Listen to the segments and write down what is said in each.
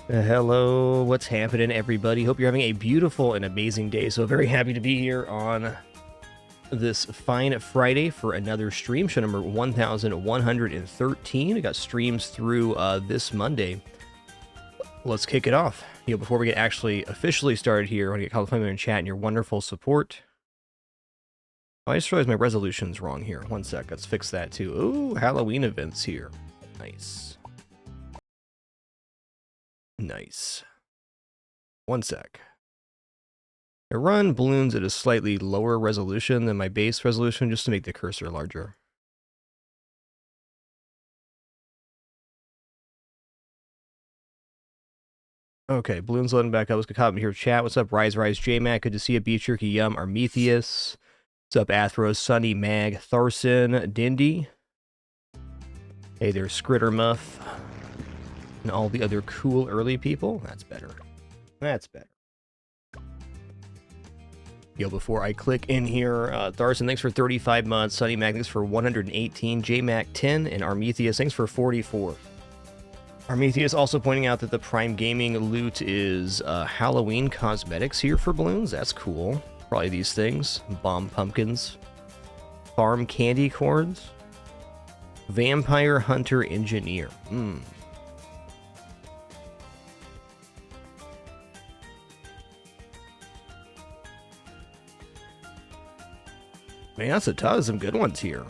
Hello, what's happening, everybody? Hope you're having a beautiful and amazing day. So very happy to be here on this fine Friday for another stream, show number 1113. We got streams through this Monday. Let's kick it off. Before we get actually officially started here, I want to get California in chat and your wonderful support. Oh, I just realized my resolution's wrong here. One sec, let's fix that too. Ooh, Halloween events here. Nice. Nice. One sec. I run balloons at a slightly lower resolution than my base resolution just to make the cursor larger. Okay, balloons loading back up. Let's get caught up here. Chat. What's up, Rise J-Mac? Good to see you. Beef Jerky Yum. Armetheus. What's up, Athros? Sunny Mag. Tharson. Dindy. Hey there, Skritter Muff. And all the other cool early people. That's better. That's better. Before I click in here, Tharson, thanks for 35 months. Sunny Mag, thanks for 118. JMac, 10. And Armetheus, thanks for 44. Armetheus also pointing out that the Prime Gaming loot is Halloween cosmetics here for balloons. That's cool. Probably these things. Bomb pumpkins. Farm candy corns. Vampire Hunter Engineer. Man, that's a ton of some good ones here.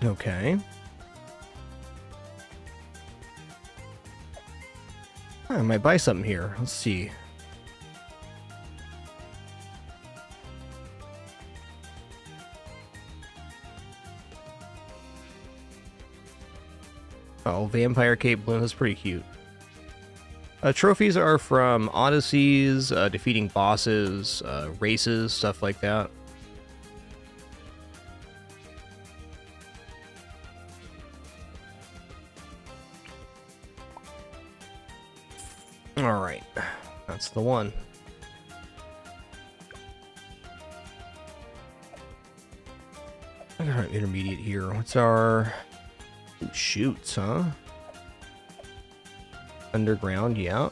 Okay. I might buy something here. Let's see. Oh, Vampire Cape Balloon, that's pretty cute. Trophies are from Odysseys, defeating bosses, races, stuff like that. Alright, that's the one. I got an intermediate here. What's our... Ooh, shoots, huh? Underground, yeah.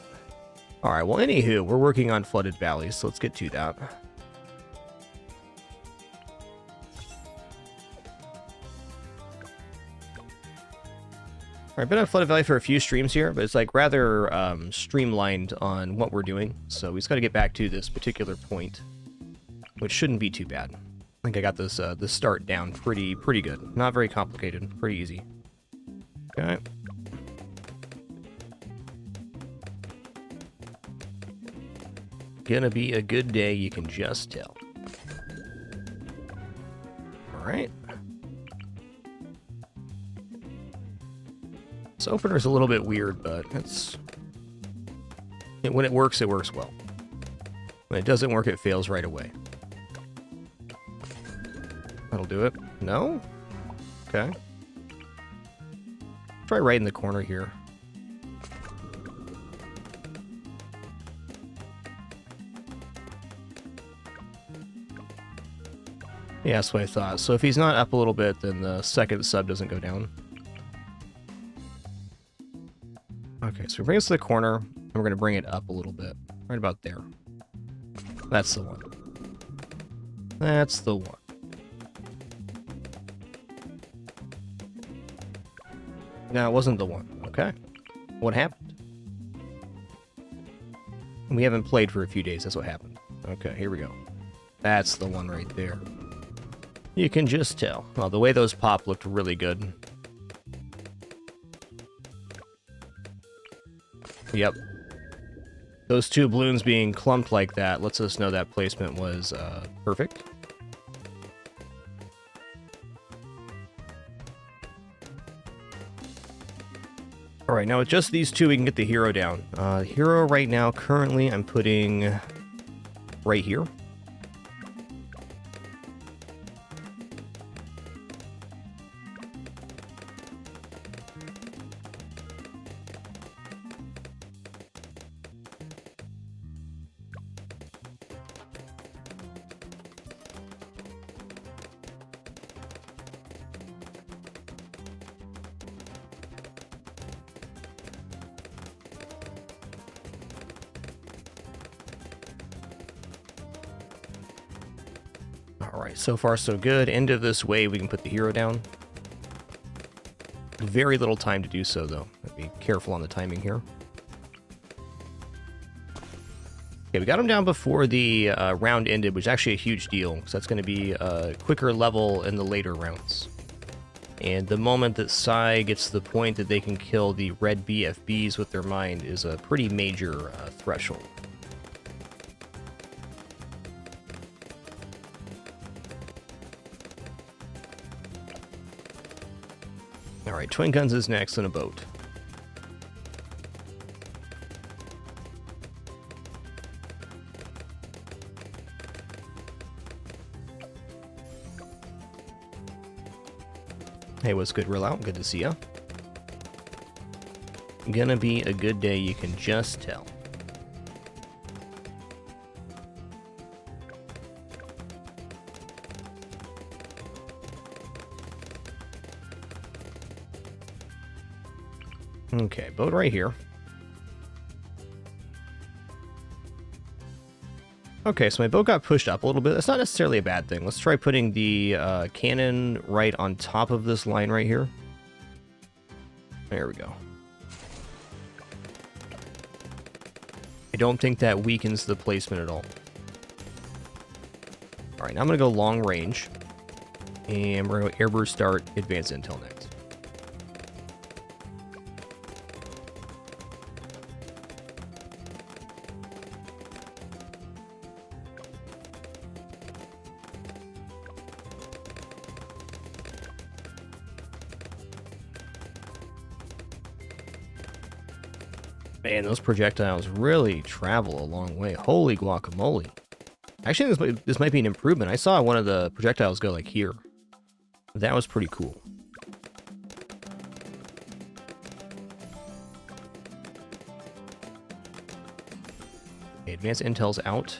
Alright, well, anywho, we're working on Flooded Valleys, so let's get to that. I've been on Flooded Valley for a few streams here, but it's like rather streamlined on what we're doing, so we just got to get back to this particular point, which shouldn't be too bad. I think I got this this start down pretty good. Not very complicated, pretty easy. Okay. Gonna be a good day, you can just tell. Alright. This opener's a little bit weird, but it's... when it works well. When it doesn't work, it fails right away. That'll do it. No? Okay. Try right in the corner here. Yeah, that's what I thought. So if he's not up a little bit, then the second sub doesn't go down. Okay, so we bring us to the corner, and we're going to bring it up a little bit. Right about there. That's the one. That's the one. No, it wasn't the one. Okay. What happened? We haven't played for a few days, that's what happened. Okay, here we go. That's the one right there. You can just tell. Well, the way those pop looked really good. Yep. Those two balloons being clumped like that lets us know that placement was perfect. Alright, now with just these two we can get the hero down. Hero right now, currently I'm putting right here. Alright, so far so good. End of this wave, we can put the hero down. Very little time to do so, though. Be careful on the timing here. Okay, we got him down before the round ended, which is actually a huge deal, because that's going to be a quicker level in the later rounds. And the moment that Psy gets to the point that they can kill the red BFBs with their mind is a pretty major threshold. Alright, Twin Guns is next in a boat. Hey, what's good, Real Out? Good to see ya. Gonna be a good day, you can just tell. Okay, boat right here. Okay, so my boat got pushed up a little bit. That's not necessarily a bad thing. Let's try putting the cannon right on top of this line right here. There we go. I don't think that weakens the placement at all. Alright, now I'm going to go long range. And we're going to airburst start advanced intel next. Man, those projectiles really travel a long way. Holy guacamole. Actually, this might be an improvement. I saw one of the projectiles go like here. That was pretty cool. Okay, advanced intel's out.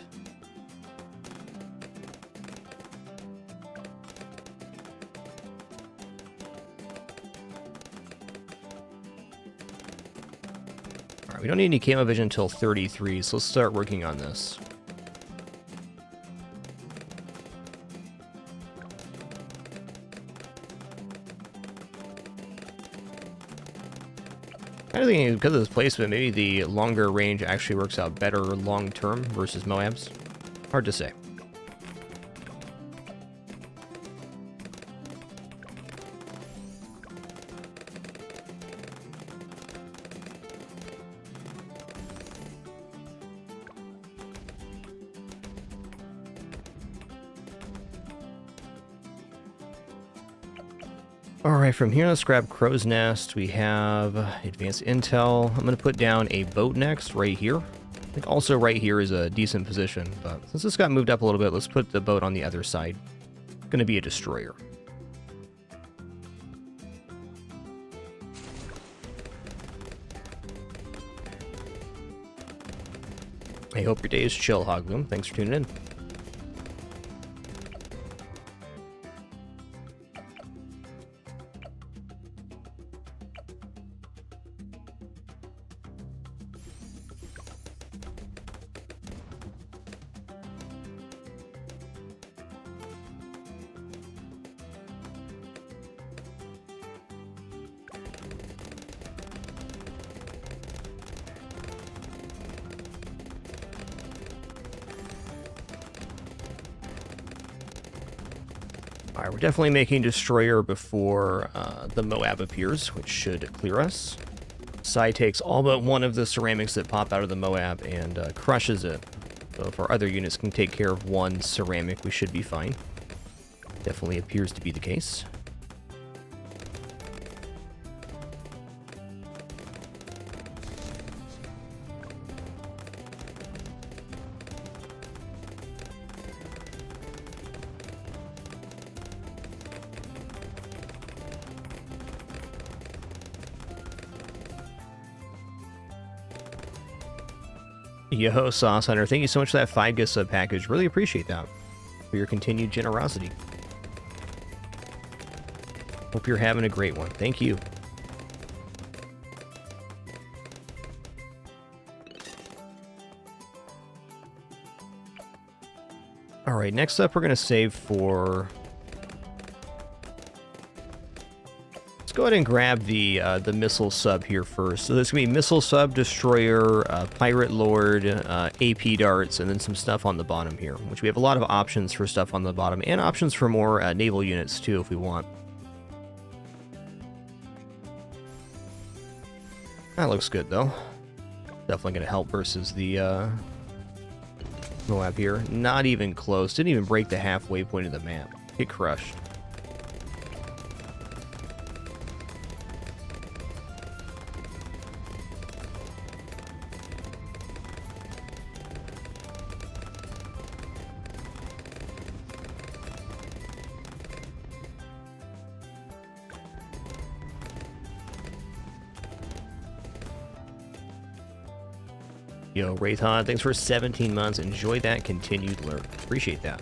We don't need any camo vision until 33, so let's start working on this. Kind of thinking because of this placement, maybe the longer range actually works out better long term versus Moabs. Hard to say. Alright, from here, let's grab Crow's Nest. We have advanced intel. I'm going to put down a boat next, right here. I think also right here is a decent position, but since this got moved up a little bit, let's put the boat on the other side. It's going to be a destroyer. I hope your day is chill, Hogloom. Thanks for tuning in. Alright, we're definitely making Destroyer before the Moab appears, which should clear us. Sai takes all but one of the ceramics that pop out of the Moab and crushes it. So if our other units can take care of one ceramic, we should be fine. Definitely appears to be the case. Yo, Sauce Hunter, thank you so much for that 5 gift sub package. Really appreciate that. For your continued generosity. Hope you're having a great one. Thank you. All right, next up we're going to save for... Let's go ahead and grab the missile sub here first. So there's going to be missile sub, destroyer, pirate lord, AP darts, and then some stuff on the bottom here, which we have a lot of options for stuff on the bottom, and options for more naval units too if we want. That looks good though. Definitely going to help versus the Moab here. Not even close. Didn't even break the halfway point of the map. Get crushed. Yo, Wraithon, thanks for 17 months. Enjoy that continued lurk. Appreciate that.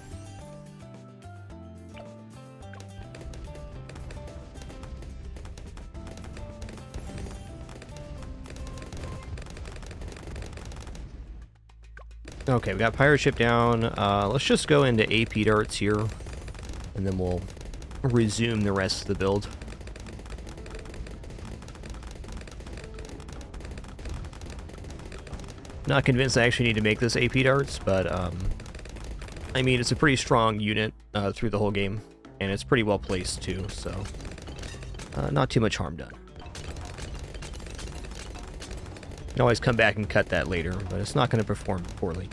Okay, we got pirate ship down. Let's just go into AP darts here, and then we'll resume the rest of the build. Not convinced I actually need to make this AP darts, but I mean, it's a pretty strong unit through the whole game, and it's pretty well placed too, so not too much harm done. You can always come back and cut that later, but it's not going to perform poorly.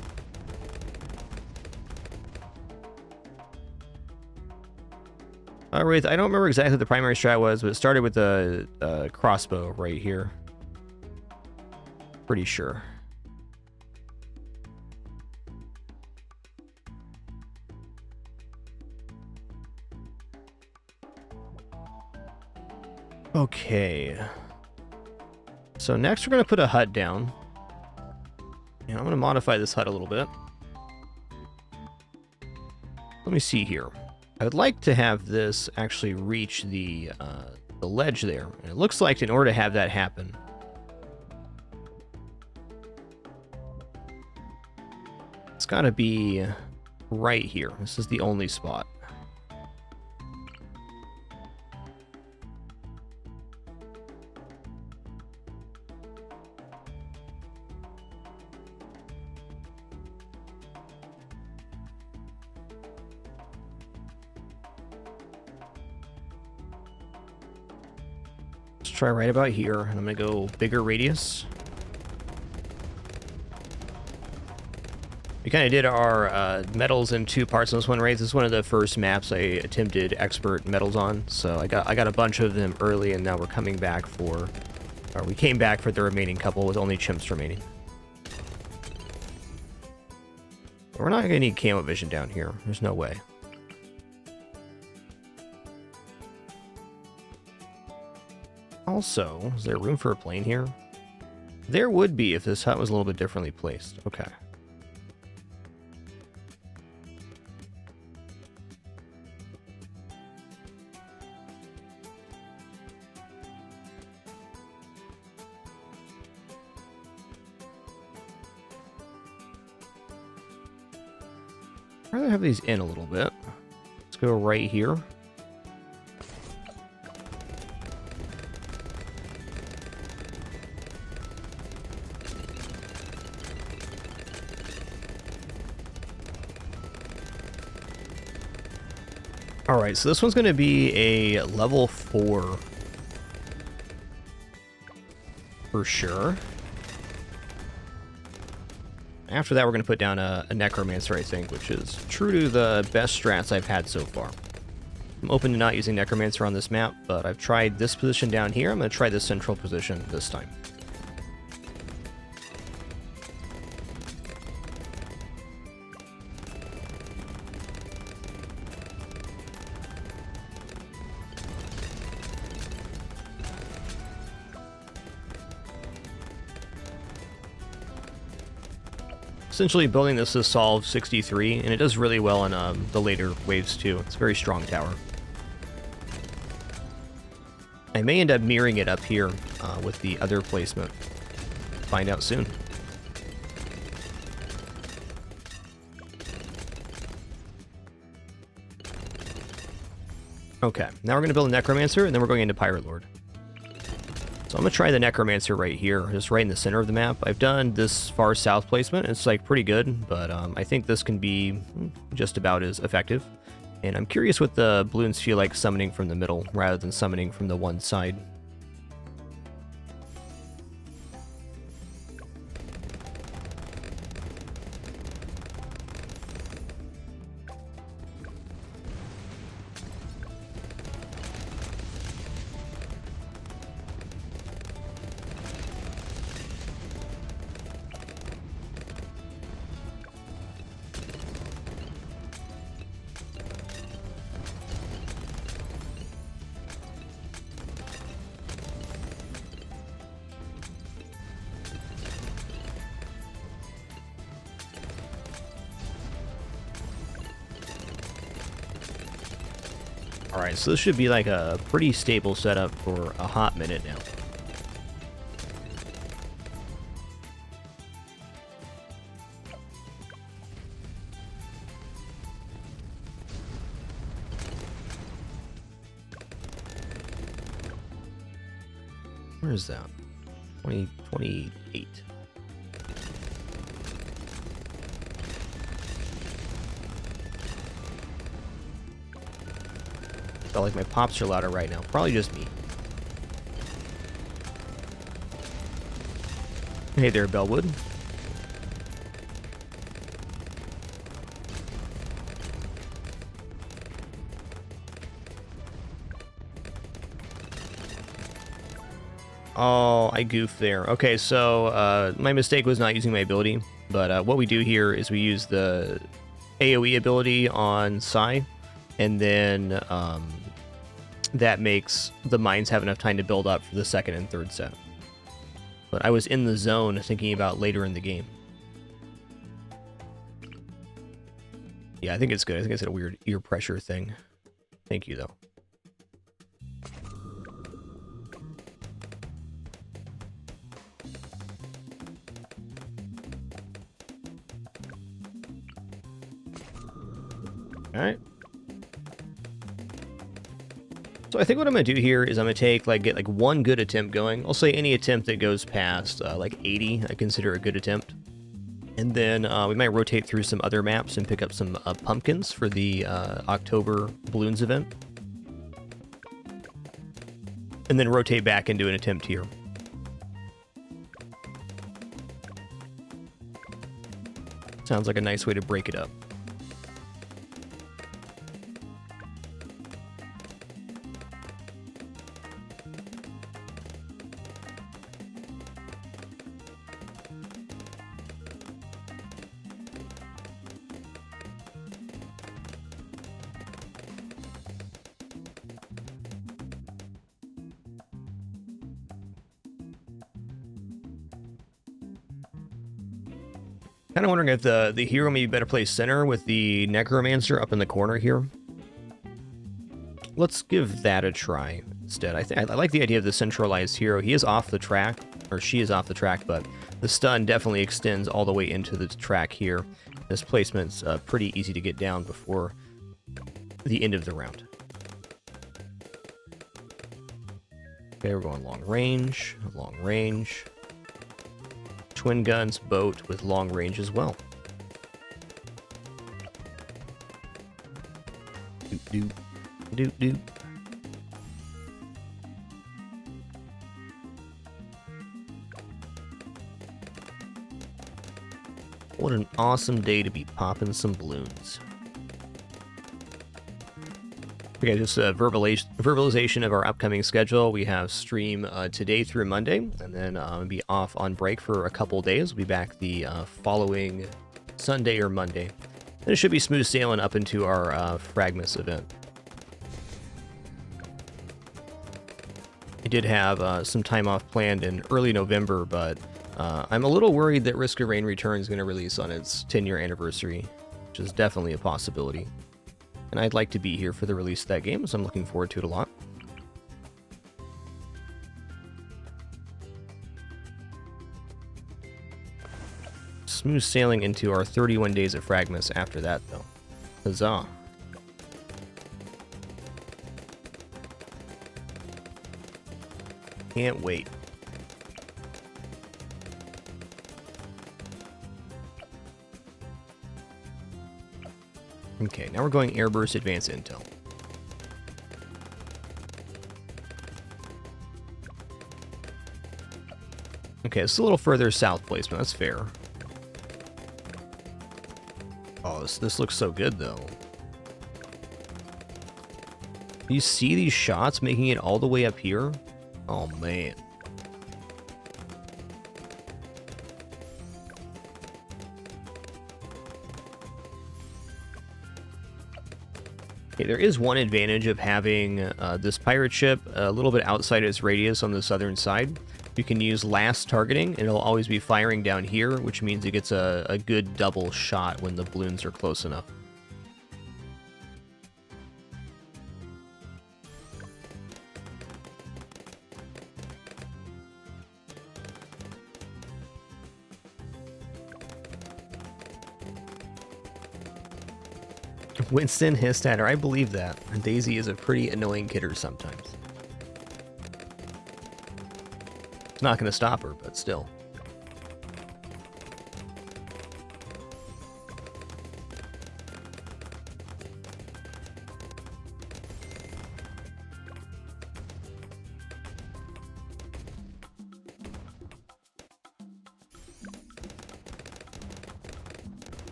Alright, I don't remember exactly what the primary strat was, but it started with a crossbow right here. Pretty sure. Okay. So next we're going to put a hut down. And I'm going to modify this hut a little bit. Let me see here. I would like to have this actually reach the ledge there. And it looks like in order to have that happen, it's got to be right here. This is the only spot. Try right about here, and I'm gonna go bigger radius. We kind of did our medals in two parts on this one, right? This is one of the first maps I attempted expert medals on, so I got a bunch of them early, and now we're coming back for, or we came back for the remaining couple with only chimps remaining. But we're not gonna need camo vision down here. There's no way. Also, is there room for a plane here? There would be if this hut was a little bit differently placed. Okay. I'd rather have these in a little bit. Let's go right here. Alright, so this one's going to be a level 4 for sure. After that, we're going to put down a Necromancer, I think, which is true to the best strats I've had so far. I'm open to not using Necromancer on this map, but I've tried this position down here. I'm going to try this central position this time. Essentially building this to solve 63, and it does really well in the later waves too. It's a very strong tower. I may end up mirroring it up here with the other placement. Find out soon. Okay, now we're going to build a Necromancer, and then we're going into Pirate Lord. So I'm going to try the Necromancer right here, just right in the center of the map. I've done this far south placement. It's like pretty good, but I think this can be just about as effective. And I'm curious what the balloons feel like summoning from the middle rather than summoning from the one side. Alright, so this should be like a pretty stable setup for a hot minute now. Where is that? 2028. Felt like my pops are louder right now. Probably just me. Hey there, Bellwood. Oh, I goofed there. Okay, so my mistake was not using my ability, but what we do here is we use the AoE ability on Psy, and then that makes the mines have enough time to build up for the second and third set. But I was in the zone thinking about later in the game. Yeah, I think it's good. I think it's a weird ear pressure thing. Thank you, though. Alright. So I think what I'm going to do here is I'm going to get like one good attempt going. I'll say any attempt that goes past like 80, I consider a good attempt. And then we might rotate through some other maps and pick up some pumpkins for the October Balloons event. And then rotate back into an attempt here. Sounds like a nice way to break it up. Kind of wondering if the hero maybe better play center with the Necromancer up in the corner here. Let's give that a try instead. I like the idea of the centralized hero. He is off the track, or she is off the track, but the stun definitely extends all the way into the track here. This placement's pretty easy to get down before the end of the round. Okay, we're going long range, long range. Twin guns, boat with long range as well. Doop, doop, doop, doop. What an awesome day to be popping some balloons. Okay, just a verbalization of our upcoming schedule. We have stream today through Monday, and then I'll be off on break for a couple days. We'll be back the following Sunday or Monday. And it should be smooth sailing up into our Fragmas event. I did have some time off planned in early November, but I'm a little worried that Risk of Rain Returns is going to release on its 10-year anniversary, which is definitely a possibility. And I'd like to be here for the release of that game, so I'm looking forward to it a lot. Smooth sailing into our 31 days of Fragmas after that, though. Huzzah. Can't wait. Okay, now we're going Airburst Advanced Intel. Okay, it's a little further south placement. That's fair. Oh, this looks so good, though. You see these shots making it all the way up here? Oh, man. Okay, there is one advantage of having this pirate ship a little bit outside its radius on the southern side. You can use last targeting, and it'll always be firing down here, which means it gets a good double shot when the balloons are close enough. Winston hissed at her. I believe that. Daisy is a pretty annoying kidder sometimes. It's not going to stop her, but still.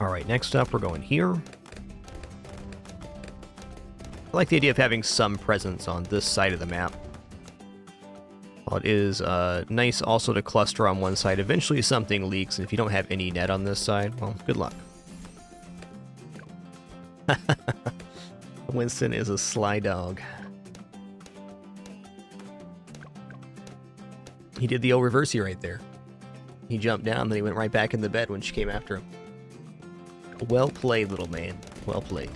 Alright, next up we're going here. I like the idea of having some presence on this side of the map. Well, it is nice also to cluster on one side. Eventually something leaks, and if you don't have any net on this side, well, good luck. Winston is a sly dog. He did the old reversey right there. He jumped down, then he went right back in the bed when she came after him. Well played, little man. Well played.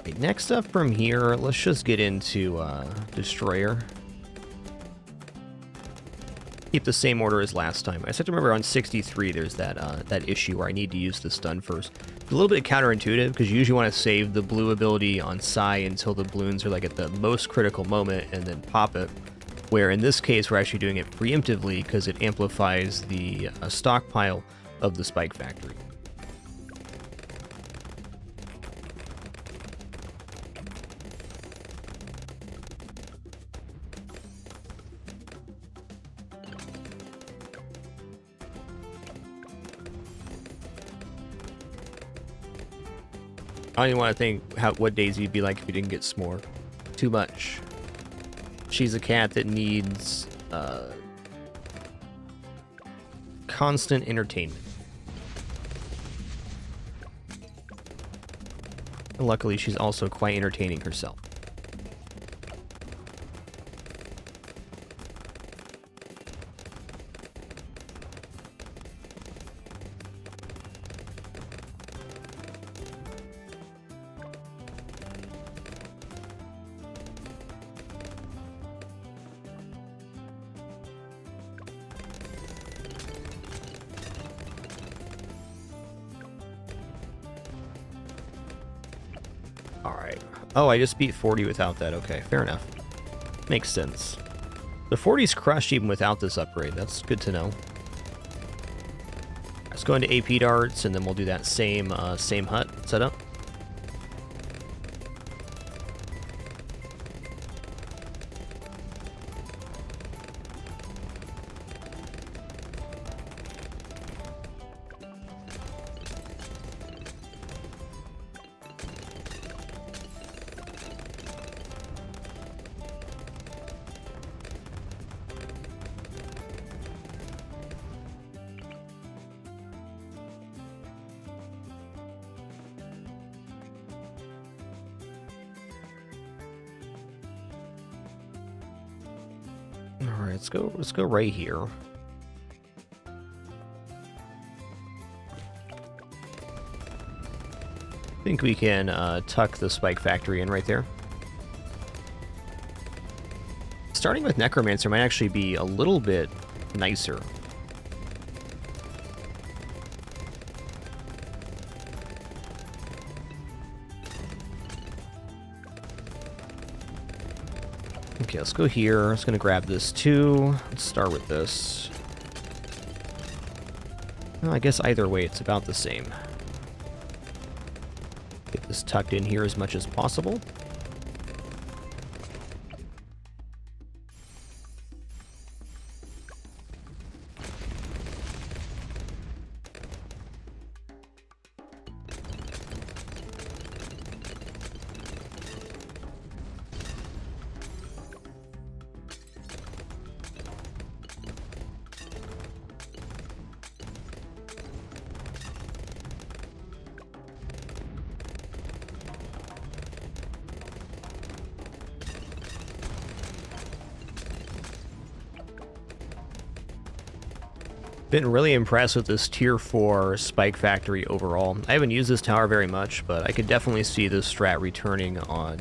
Okay, next up from here, let's just get into Destroyer. Keep the same order as last time. I just have to remember on 63 there's that issue where I need to use the stun first. It's a little bit counterintuitive because you usually want to save the blue ability on Psy until the balloons are like at the most critical moment and then pop it. Where in this case we're actually doing it preemptively because it amplifies the stockpile of the Spike Factory. I don't even want to think what Daisy would be like if you didn't get s'more. Too much. She's a cat that needs constant entertainment. And luckily, she's also quite entertaining herself. Alright. Oh, I just beat 40 without that. Okay, fair enough. Makes sense. The 40's crushed even without this upgrade. That's good to know. Let's go into AP darts, and then we'll do that same hut setup. Alright, let's go right here. I think we can tuck the spike factory in right there. Starting with Necromancer might actually be a little bit nicer. Okay, let's go here. I'm just going to grab this too. Let's start with this. Well, I guess either way, it's about the same. Get this tucked in here as much as possible. Been really impressed with this tier 4 spike factory overall. I haven't used this tower very much, but I could definitely see this strat returning on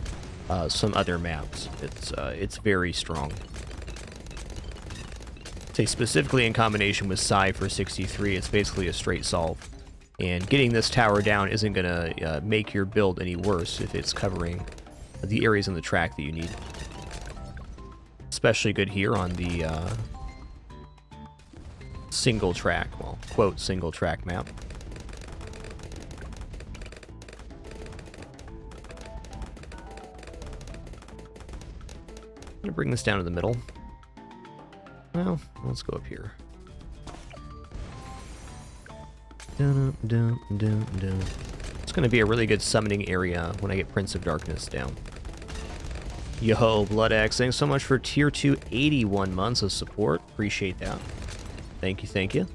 some other maps. It's very strong. Say specifically in combination with Psy for 63, it's basically a straight solve. And getting this tower down isn't gonna make your build any worse if it's covering the areas on the track that you need. Especially good here on the single track, well, quote, single track map. I'm gonna bring this down to the middle. Well, let's go up here. Dun, dun, dun, dun. It's gonna be a really good summoning area when I get Prince of Darkness down. Yo, BloodX, thanks so much for tier 2, 81 months of support. Appreciate that. Thank you, thank you.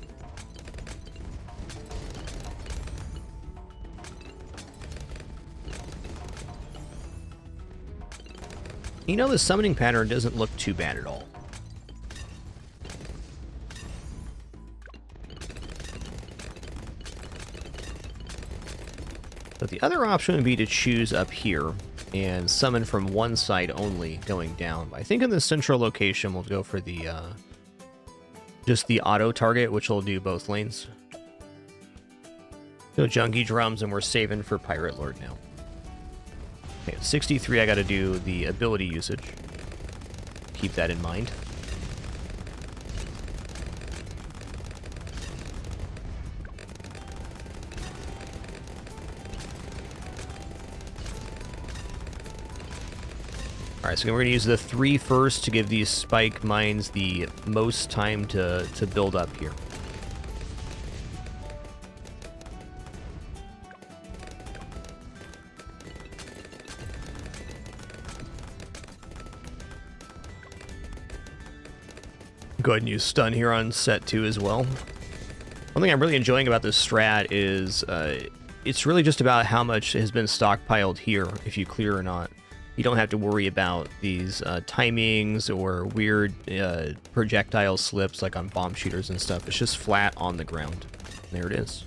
You know, the summoning pattern doesn't look too bad at all. But the other option would be to choose up here and summon from one side only going down. But I think in the central location we'll go for the just the auto target, which will do both lanes. So Junkie Drums, and we're saving for Pirate Lord now. Okay, at 63 I gotta do the ability usage. Keep that in mind. Alright, so we're going to use the 3 first to give these spike mines the most time to build up here. Go ahead and use stun here on set 2 as well. One thing I'm really enjoying about this strat is it's really just about how much has been stockpiled here, if you clear or not. You don't have to worry about these timings or weird projectile slips like on bomb shooters and stuff. It's just flat on the ground. There it is.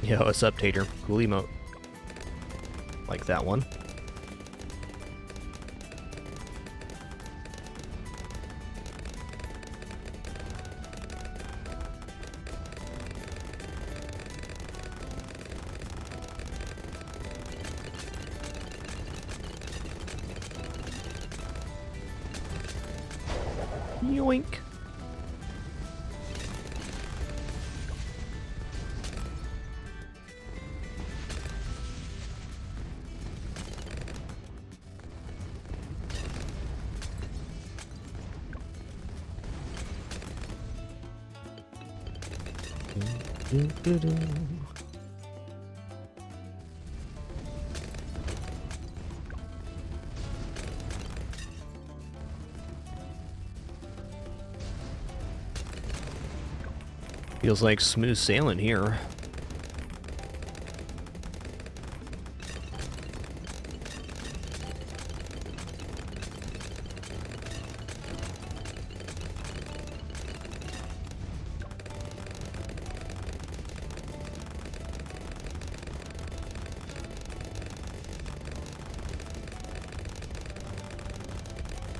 Yo, what's up, Tater? Cool emote. Like that one. Yoink. Feels like smooth sailing here.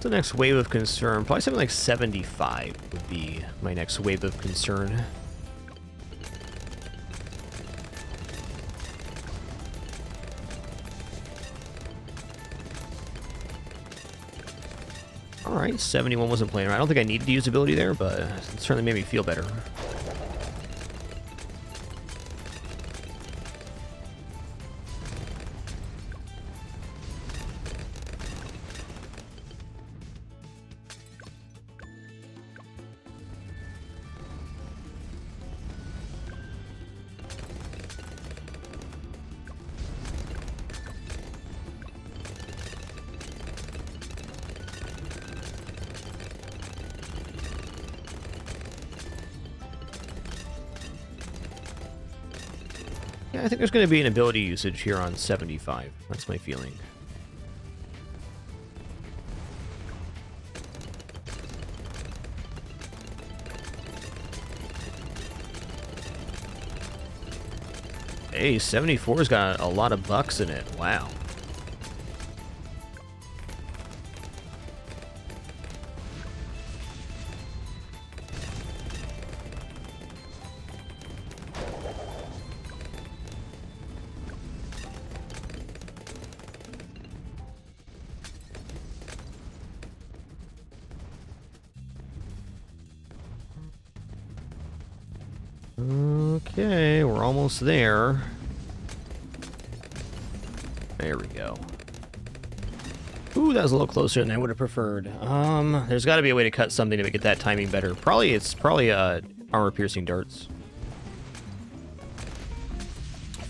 the next wave of concern? Probably something like 75 would be my next wave of concern. Alright, 71 wasn't playing around. I don't think I needed to use ability there, but it certainly made me feel better. Yeah, I think there's going to be an ability usage here on 75. That's my feeling. Hey, 74's got a lot of bucks in it. Wow. Okay, we're almost there. There we go. Ooh, that was a little closer than I would have preferred. There's got to be a way to cut something to get that timing better. It's probably armor-piercing darts.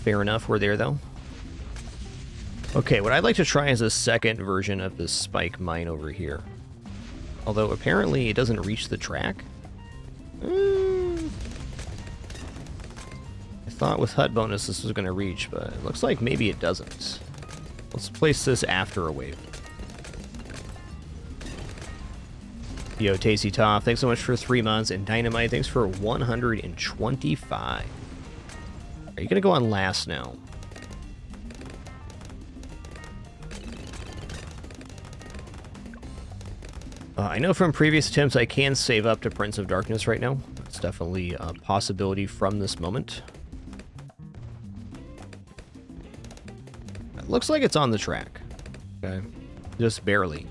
Fair enough, we're there though. Okay, what I'd like to try is a second version of this spike mine over here. Although apparently it doesn't reach the track. I thought with HUD bonus this was going to reach, but it looks like maybe it doesn't. Let's place this after a wave. Yo, Tasty Top, thanks so much for 3 months, and Dynamite, thanks for 125. Are you going to go on last now? I know from previous attempts I can save up to Prince of Darkness right now. That's definitely a possibility from this moment. It looks like it's on the track. Okay. Just barely.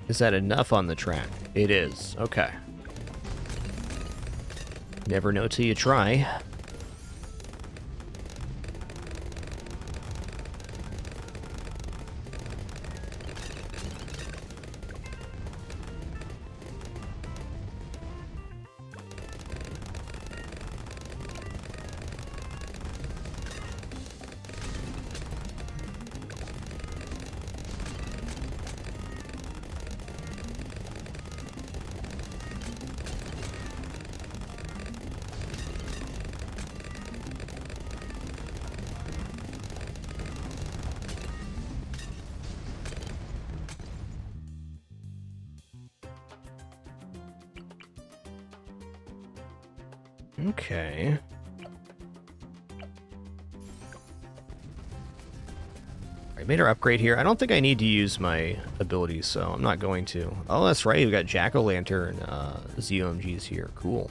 Is that enough on the track? It is. Okay. Never know till you try. Okay. I made our upgrade here. I don't think I need to use my abilities, so I'm not going to. Oh, that's right. We got Jack-O-Lantern ZOMGs here. Cool.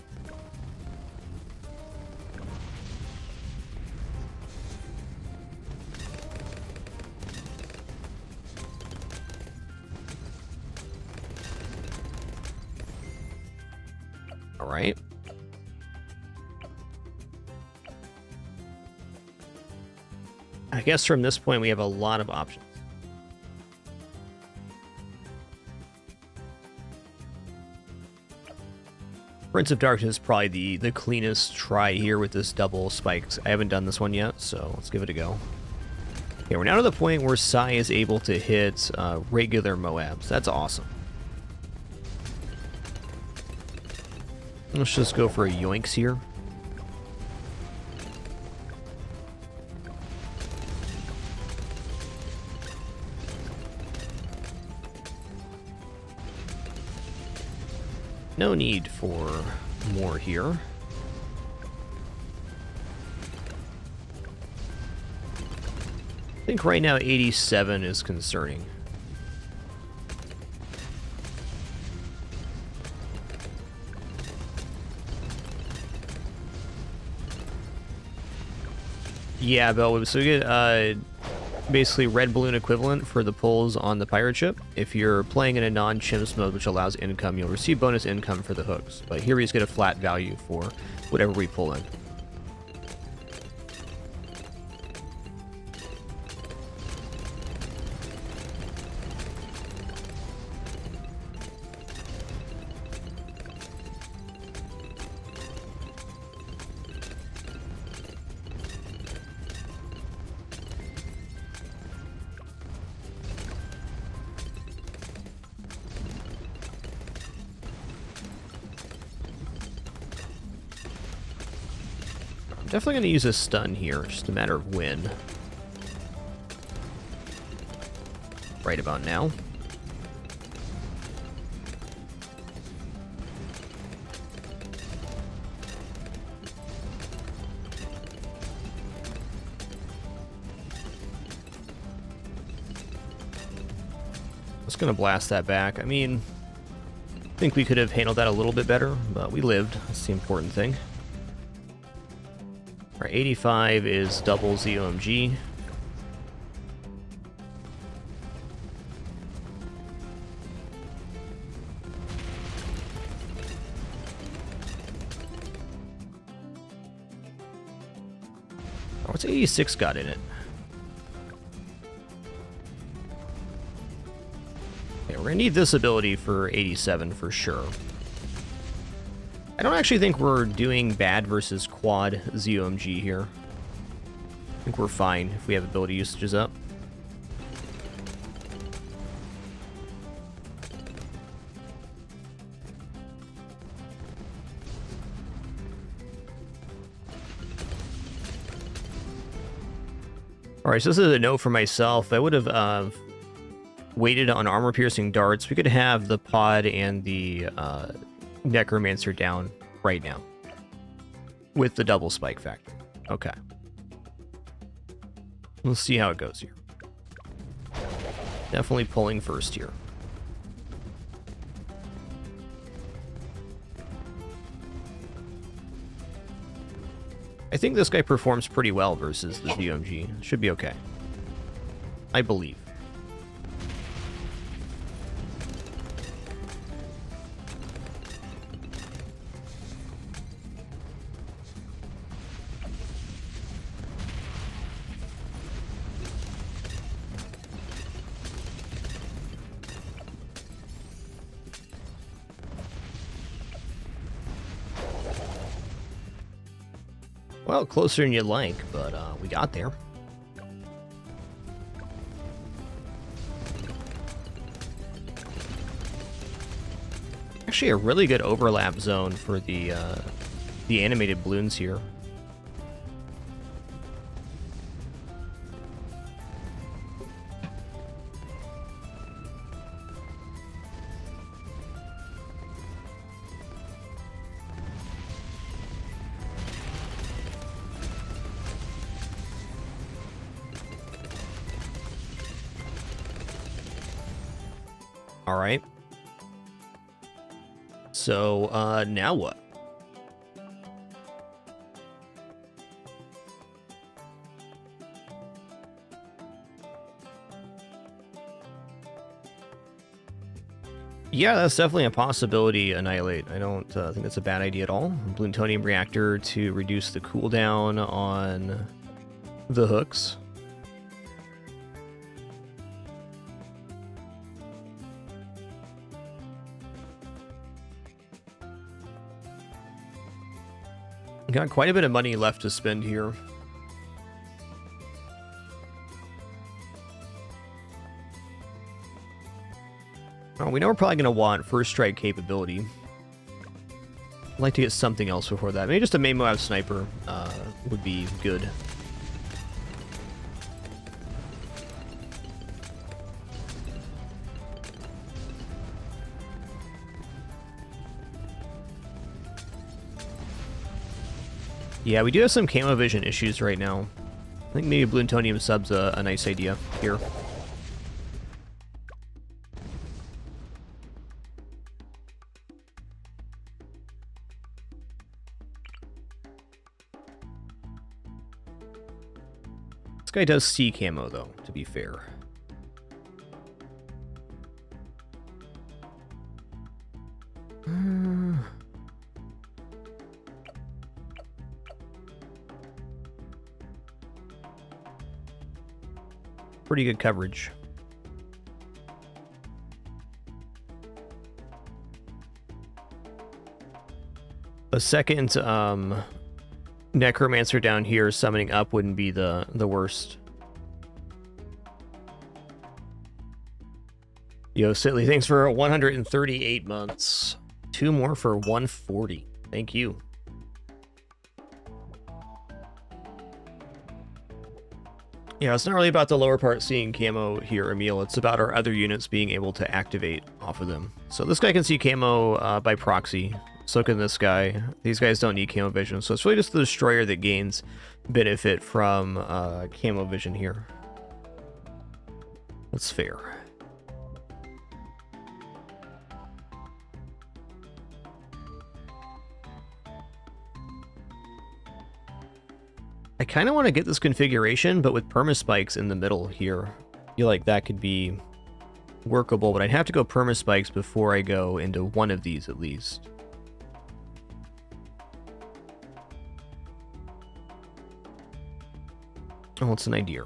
All right. I guess from this point we have a lot of options. Prince of Darkness is probably the cleanest try here with this double spikes. I haven't done this one yet, so let's give it a go. Okay, we're now to the point where Sai is able to hit regular Moabs. That's awesome. Let's just go for a yoinks here. No need for more here. think right now 87 is concerning. Yeah, Bellwood. So we get basically red balloon equivalent for the pulls on the pirate ship. If you're playing in a non-chimps mode, which allows income, you'll receive bonus income for the hooks. But here we just get a flat value for whatever we pull in. Definitely going to use a stun here, just a matter of when. Right about now. Just going to blast that back. I mean, I think we could have handled that a little bit better, but we lived. That's the important thing. Our 85 is double ZOMG. Oh, what's 86 got in it? Okay, we're gonna need this ability for 87 for sure. I don't actually think we're doing bad versus quad ZOMG here. I think we're fine if we have ability usages up. Alright, so this is a note for myself. I would have waited on armor-piercing darts. We could have the pod and the Necromancer down right now with the double spike factor. Okay. Let's see how it goes here. Definitely pulling first here. I think this guy performs pretty well versus the ZOMG. Should be okay. I believe. Well, closer than you'd like, but we got there. Actually, a really good overlap zone for the animated balloons here. All right. So, now what? Yeah, that's definitely a possibility, Annihilate. I don't think that's a bad idea at all. Plutonium reactor to reduce the cooldown on the hooks. Got quite a bit of money left to spend here. Oh, we know we're probably going to want first strike capability. I'd like to get something else before that. Maybe just a main Moab sniper would be good. Yeah, we do have some camo vision issues right now. I think maybe Bloontonium sub's a nice idea here. This guy does see camo, though, to be fair. Pretty good coverage. A second Necromancer down here summoning up wouldn't be the worst. Yo, Sitley, thanks for 138 months. 2 more for 140. Thank you. Yeah, it's not really about the lower part seeing camo here, Emil. It's about our other units being able to activate off of them. So this guy can see camo by proxy. So can this guy. These guys don't need camo vision. So it's really just the destroyer that gains benefit from camo vision here. That's fair. I kind of want to get this configuration, but with permaspikes in the middle here. I feel like that could be workable, but I'd have to go permaspikes before I go into one of these at least. Oh, it's an idea.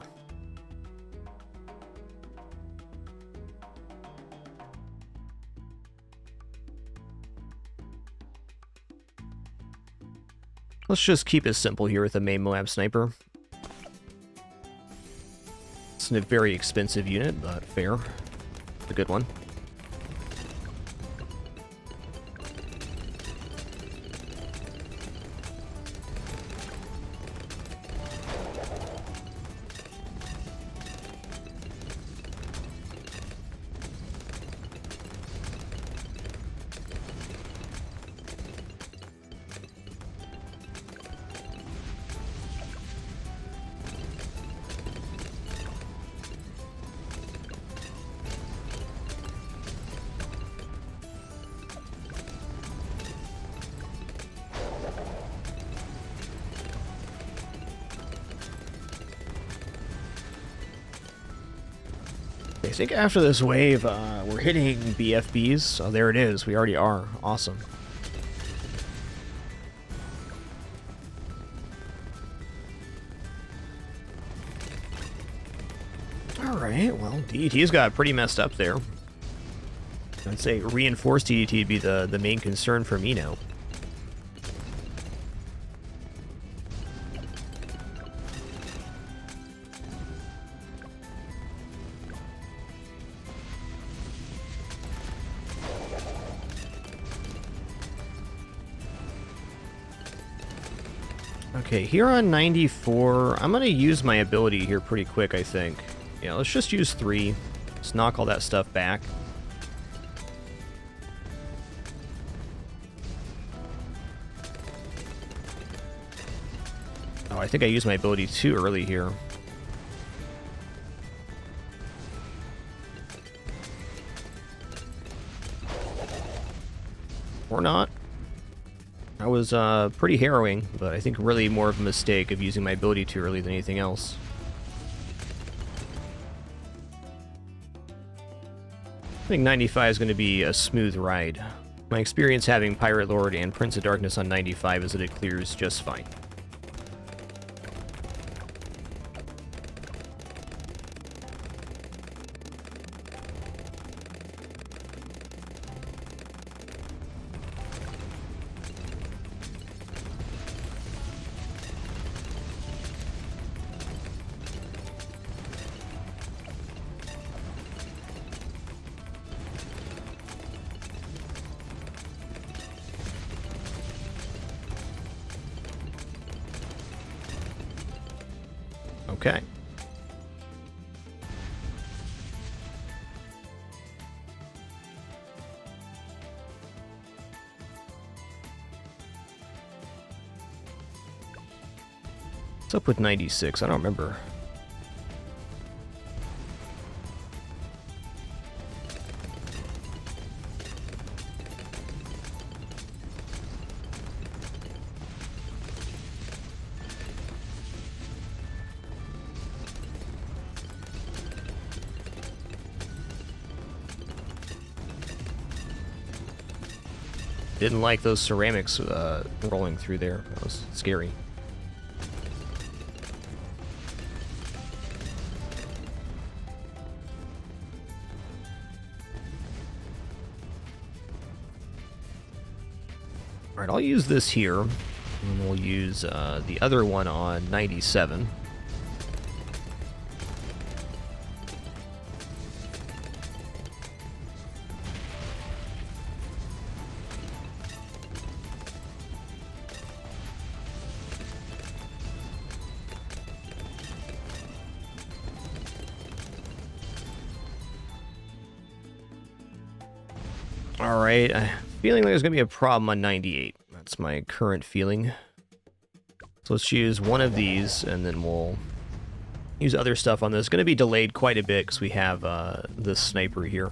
Let's just keep it simple here with a main Moab sniper. It's a very expensive unit, but fair. It's a good one. I think after this wave, we're hitting BFBs. Oh, there it is. We already are. Awesome. Alright, well, DDT's got pretty messed up there. I'd say reinforced DDT would be the main concern for me now. Okay, here on 94, I'm going to use my ability here pretty quick, I think. Yeah, let's just use 3. Let's knock all that stuff back. Oh, I think I used my ability too early here. Or not. That was pretty harrowing, but I think really more of a mistake of using my ability too early than anything else. I think 95 is going to be a smooth ride. My experience having Pirate Lord and Prince of Darkness on 95 is that it clears just fine. Okay. What's up with 96? I don't remember. Didn't like those ceramics rolling through there. That was scary. Alright, I'll use this here, and we'll use the other one on 97. Alright, I'm feeling like there's going to be a problem on 98. That's my current feeling. So let's use one of these, and then we'll use other stuff on this. It's going to be delayed quite a bit because we have this sniper here.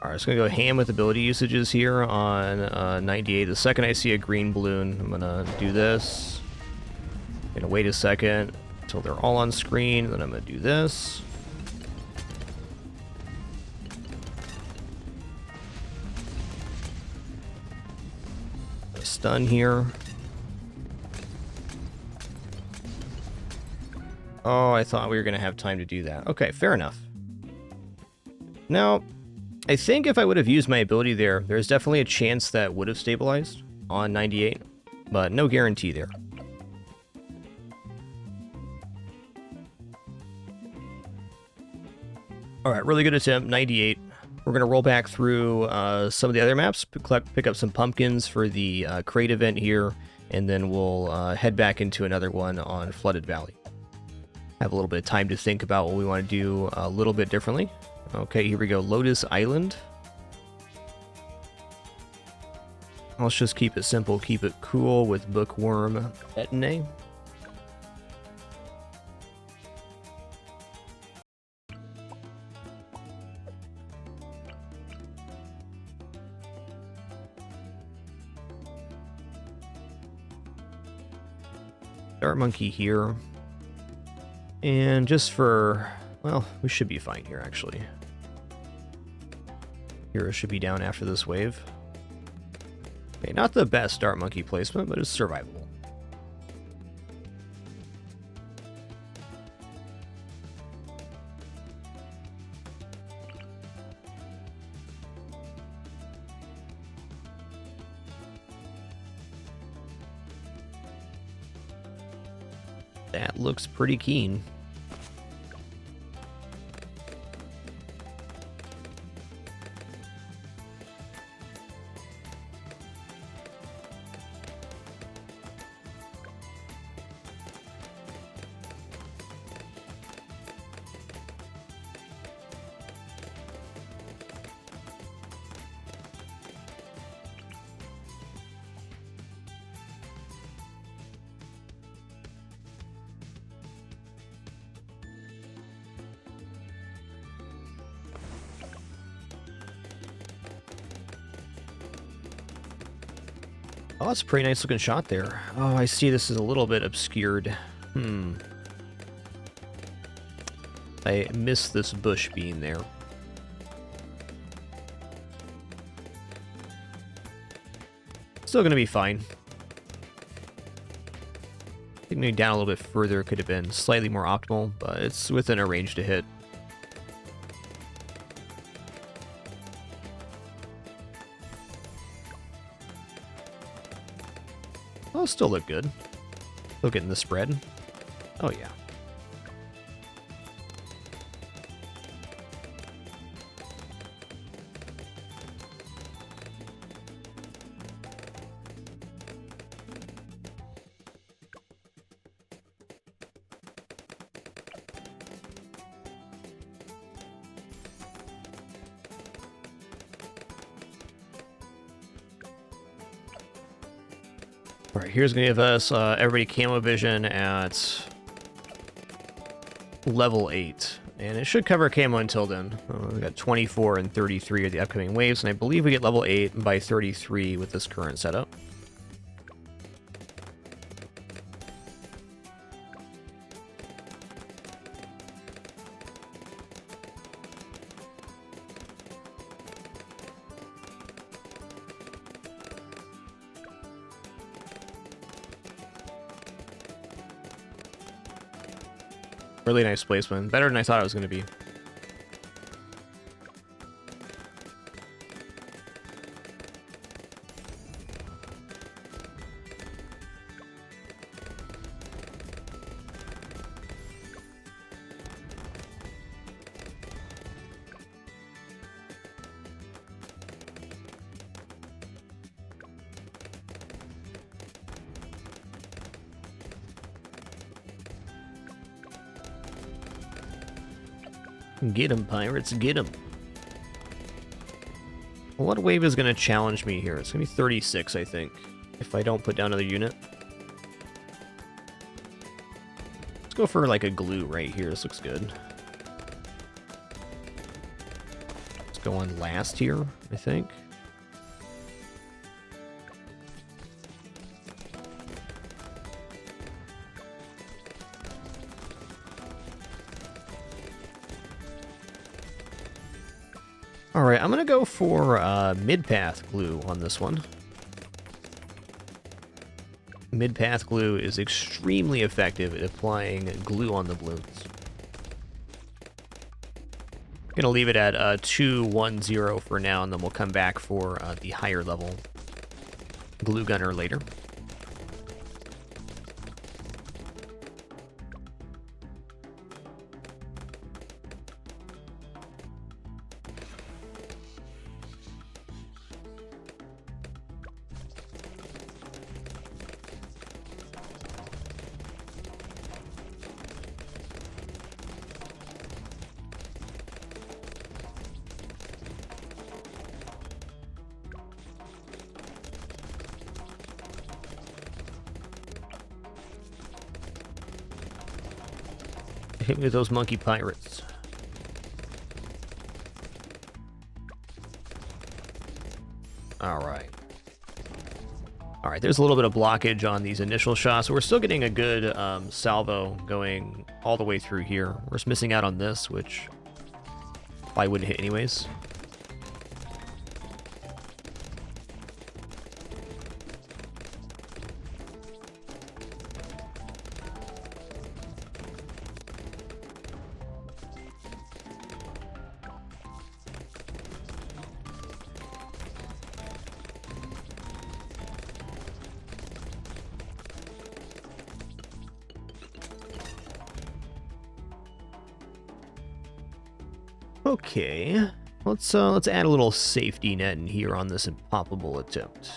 Alright, just going to go ham with ability usages here on 98. The second I see a green balloon, I'm going to do this. I'm going to wait a second until they're all on screen, then I'm going to do this. A stun here. Oh, I thought we were going to have time to do that. Okay, fair enough. Now, I think if I would have used my ability there, there's definitely a chance that would have stabilized on 98, but no guarantee there. Alright, really good attempt, 98. We're going to roll back through some of the other maps, pick up some pumpkins for the crate event here, and then we'll head back into another one on Flooded Valley. Have a little bit of time to think about what we want to do a little bit differently. Okay, here we go. Lotus Island. Let's just keep it simple, keep it cool with Bookworm Etne. Dart Monkey here. And just for, well, we should be fine here, actually. Hero should be down after this wave. Okay, not the best Dart Monkey placement, but it's survivable. That looks pretty keen. Oh, that's a pretty nice looking shot there. Oh, I see this is a little bit obscured. I missed this bush being there. Still gonna be fine. I think maybe down a little bit further could have been slightly more optimal, but it's within a range to hit. Oh, still look good. Still getting the spread. Oh, yeah. All right, here's going to give us everybody camo vision at level 8. And it should cover camo until then. We got 24 and 33 of the upcoming waves, and I believe we get level 8 by 33 with this current setup. Really nice placement. Better than I thought it was going to be. Get 'em, pirates, get 'em. What wave is going to challenge me here? It's going to be 36, I think, if I don't put down another unit. Let's go for, like, a glue right here. This looks good. Let's go on last here, I think. Alright, I'm going to go for mid-path glue on this one. Mid-path glue is extremely effective at applying glue on the balloons. Going to leave it at 210 for now, and then we'll come back for the higher level glue gunner later. Hit me with those monkey pirates. Alright. Alright, there's a little bit of blockage on these initial shots. We're still getting a good salvo going all the way through here. We're just missing out on this, which probably wouldn't hit anyways. Okay, let's add a little safety net in here on this impoppable attempt.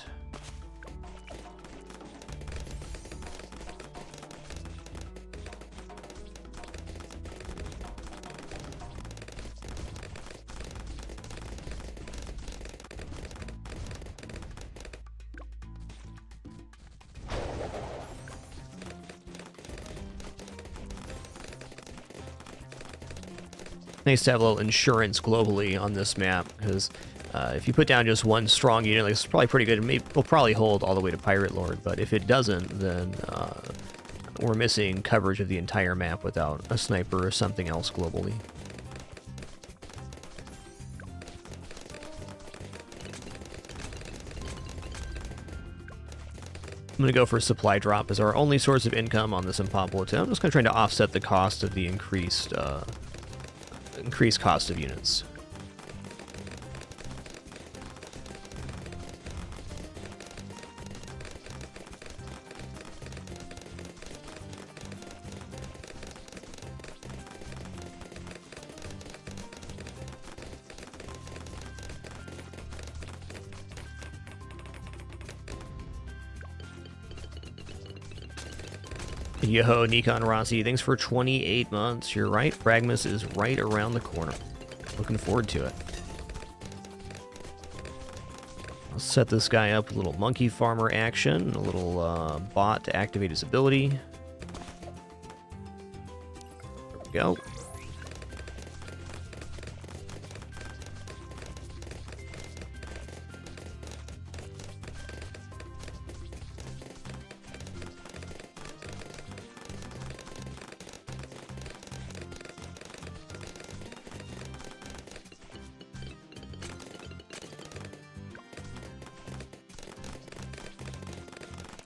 Nice to have a little insurance globally on this map, because if you put down just one strong unit, like, it's probably pretty good. It'll probably hold all the way to Pirate Lord, but if it doesn't, then we're missing coverage of the entire map without a sniper or something else globally. I'm going to go for supply drop as our only source of income on this impossible attempt. I'm just going to try to offset the cost of the increased cost of units. Yo, Nikon Rossi, thanks for 28 months. You're right, Fragmus is right around the corner. Looking forward to it. I'll set this guy up with a little monkey farmer action, a little bot to activate his ability. There we go.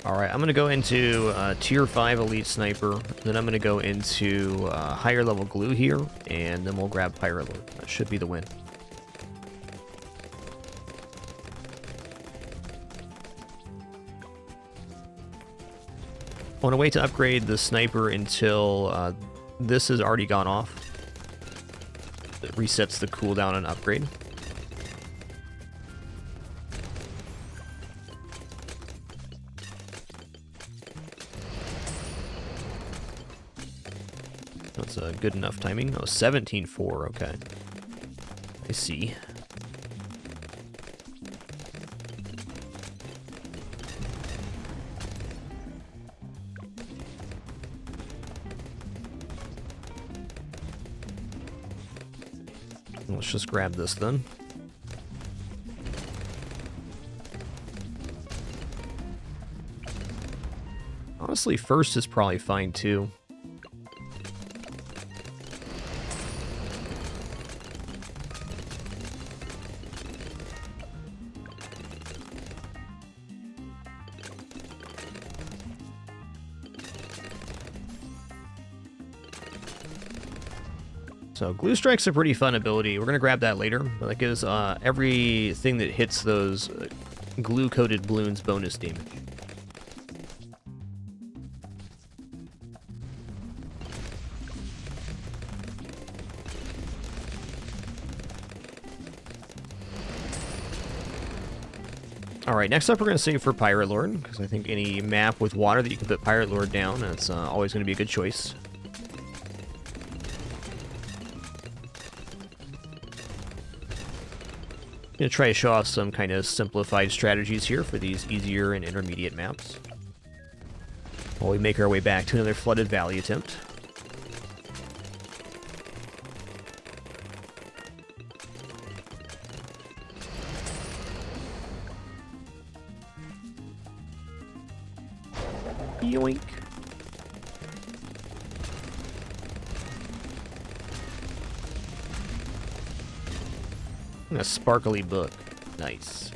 Alright, I'm going to go into Tier 5 Elite Sniper, then I'm going to go into higher level glue here, and then we'll grab Pirate Lord. That should be the win. I want to wait to upgrade the Sniper until this has already gone off. It resets the cooldown and upgrade. That's a good enough timing. Oh, 17-4, okay. I see. Let's just grab this then. Honestly, first is probably fine too. So Glue Strike's a pretty fun ability. We're going to grab that later, but that gives everything that hits those glue-coated balloons bonus damage. Alright, next up we're going to save for Pirate Lord, because I think any map with water that you can put Pirate Lord down, that's always going to be a good choice. I'm going to try to show off some kind of simplified strategies here for these easier and intermediate maps, while we make our way back to another Flooded Valley attempt. Yoink. A sparkly book. Nice.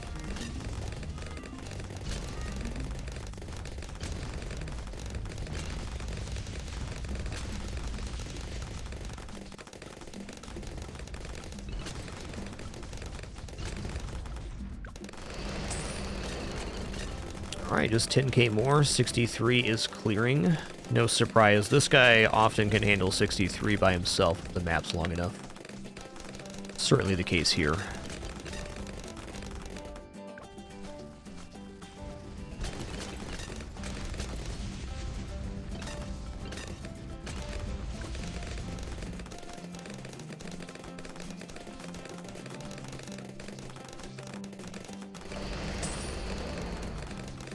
Alright, just 10k more. 63 is clearing. No surprise, this guy often can handle 63 by himself if the map's long enough. Certainly the case here.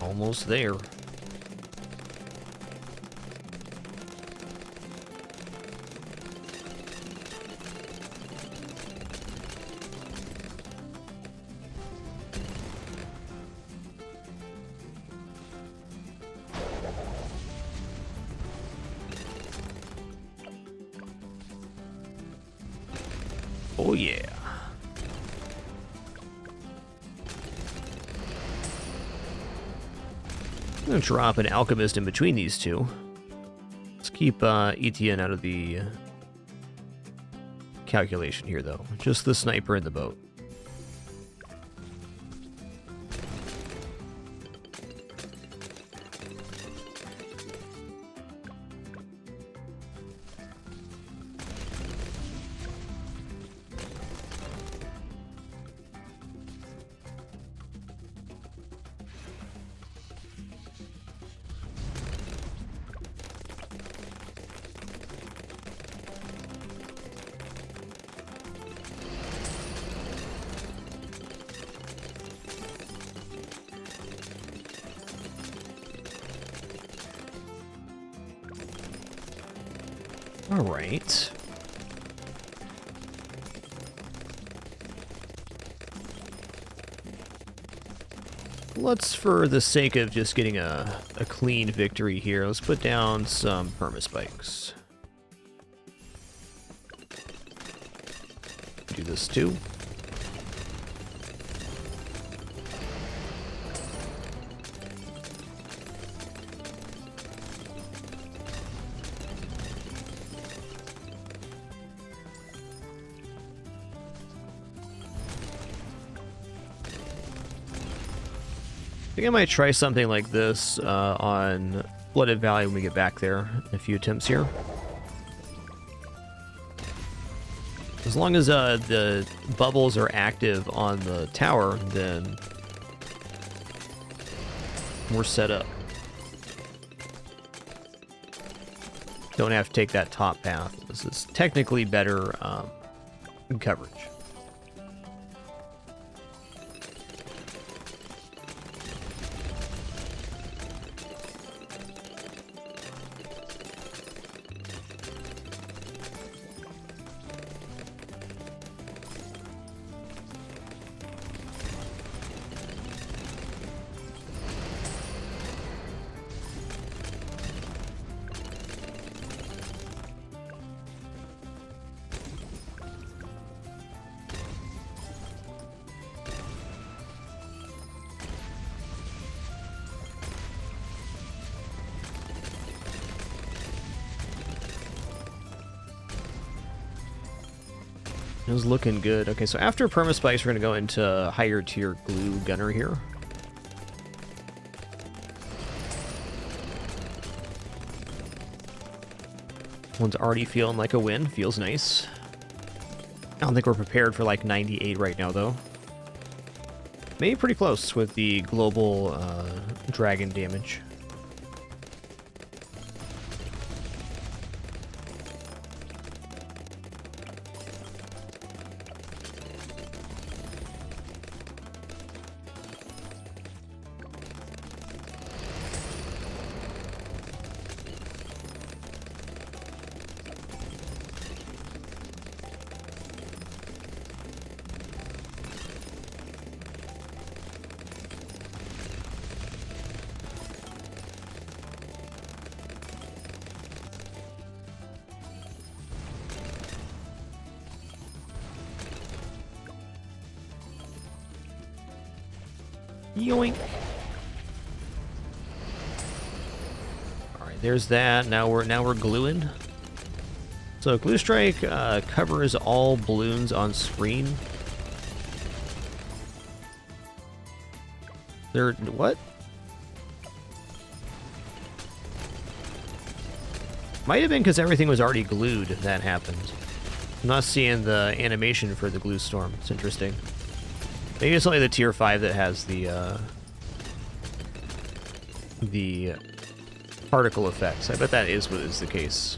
Almost there. Oh yeah. I'm gonna drop an alchemist in between these two. Let's keep Etienne out of the calculation here, though. Just the sniper in the boat. All right. Let's, for the sake of just getting a clean victory here, let's put down some permaspikes. Do this too. I think I might try something like this on Flooded Valley when we get back there in a few attempts here. As long as the bubbles are active on the tower, then we're set up. Don't have to take that top path. This is technically better coverage. It was looking good. Okay, so after permaspikes, we're going to go into higher tier glue gunner here. One's already feeling like a win. Feels nice. I don't think we're prepared for like 98 right now, though. Maybe pretty close with the global dragon damage. Yoink. Alright, there's that. Now we're gluing. So glue strike covers all balloons on screen. There, what? Might have been because everything was already glued that happened. I'm not seeing the animation for the glue storm. It's interesting. Maybe it's only the tier 5 that has the particle effects. I bet that is what is the case.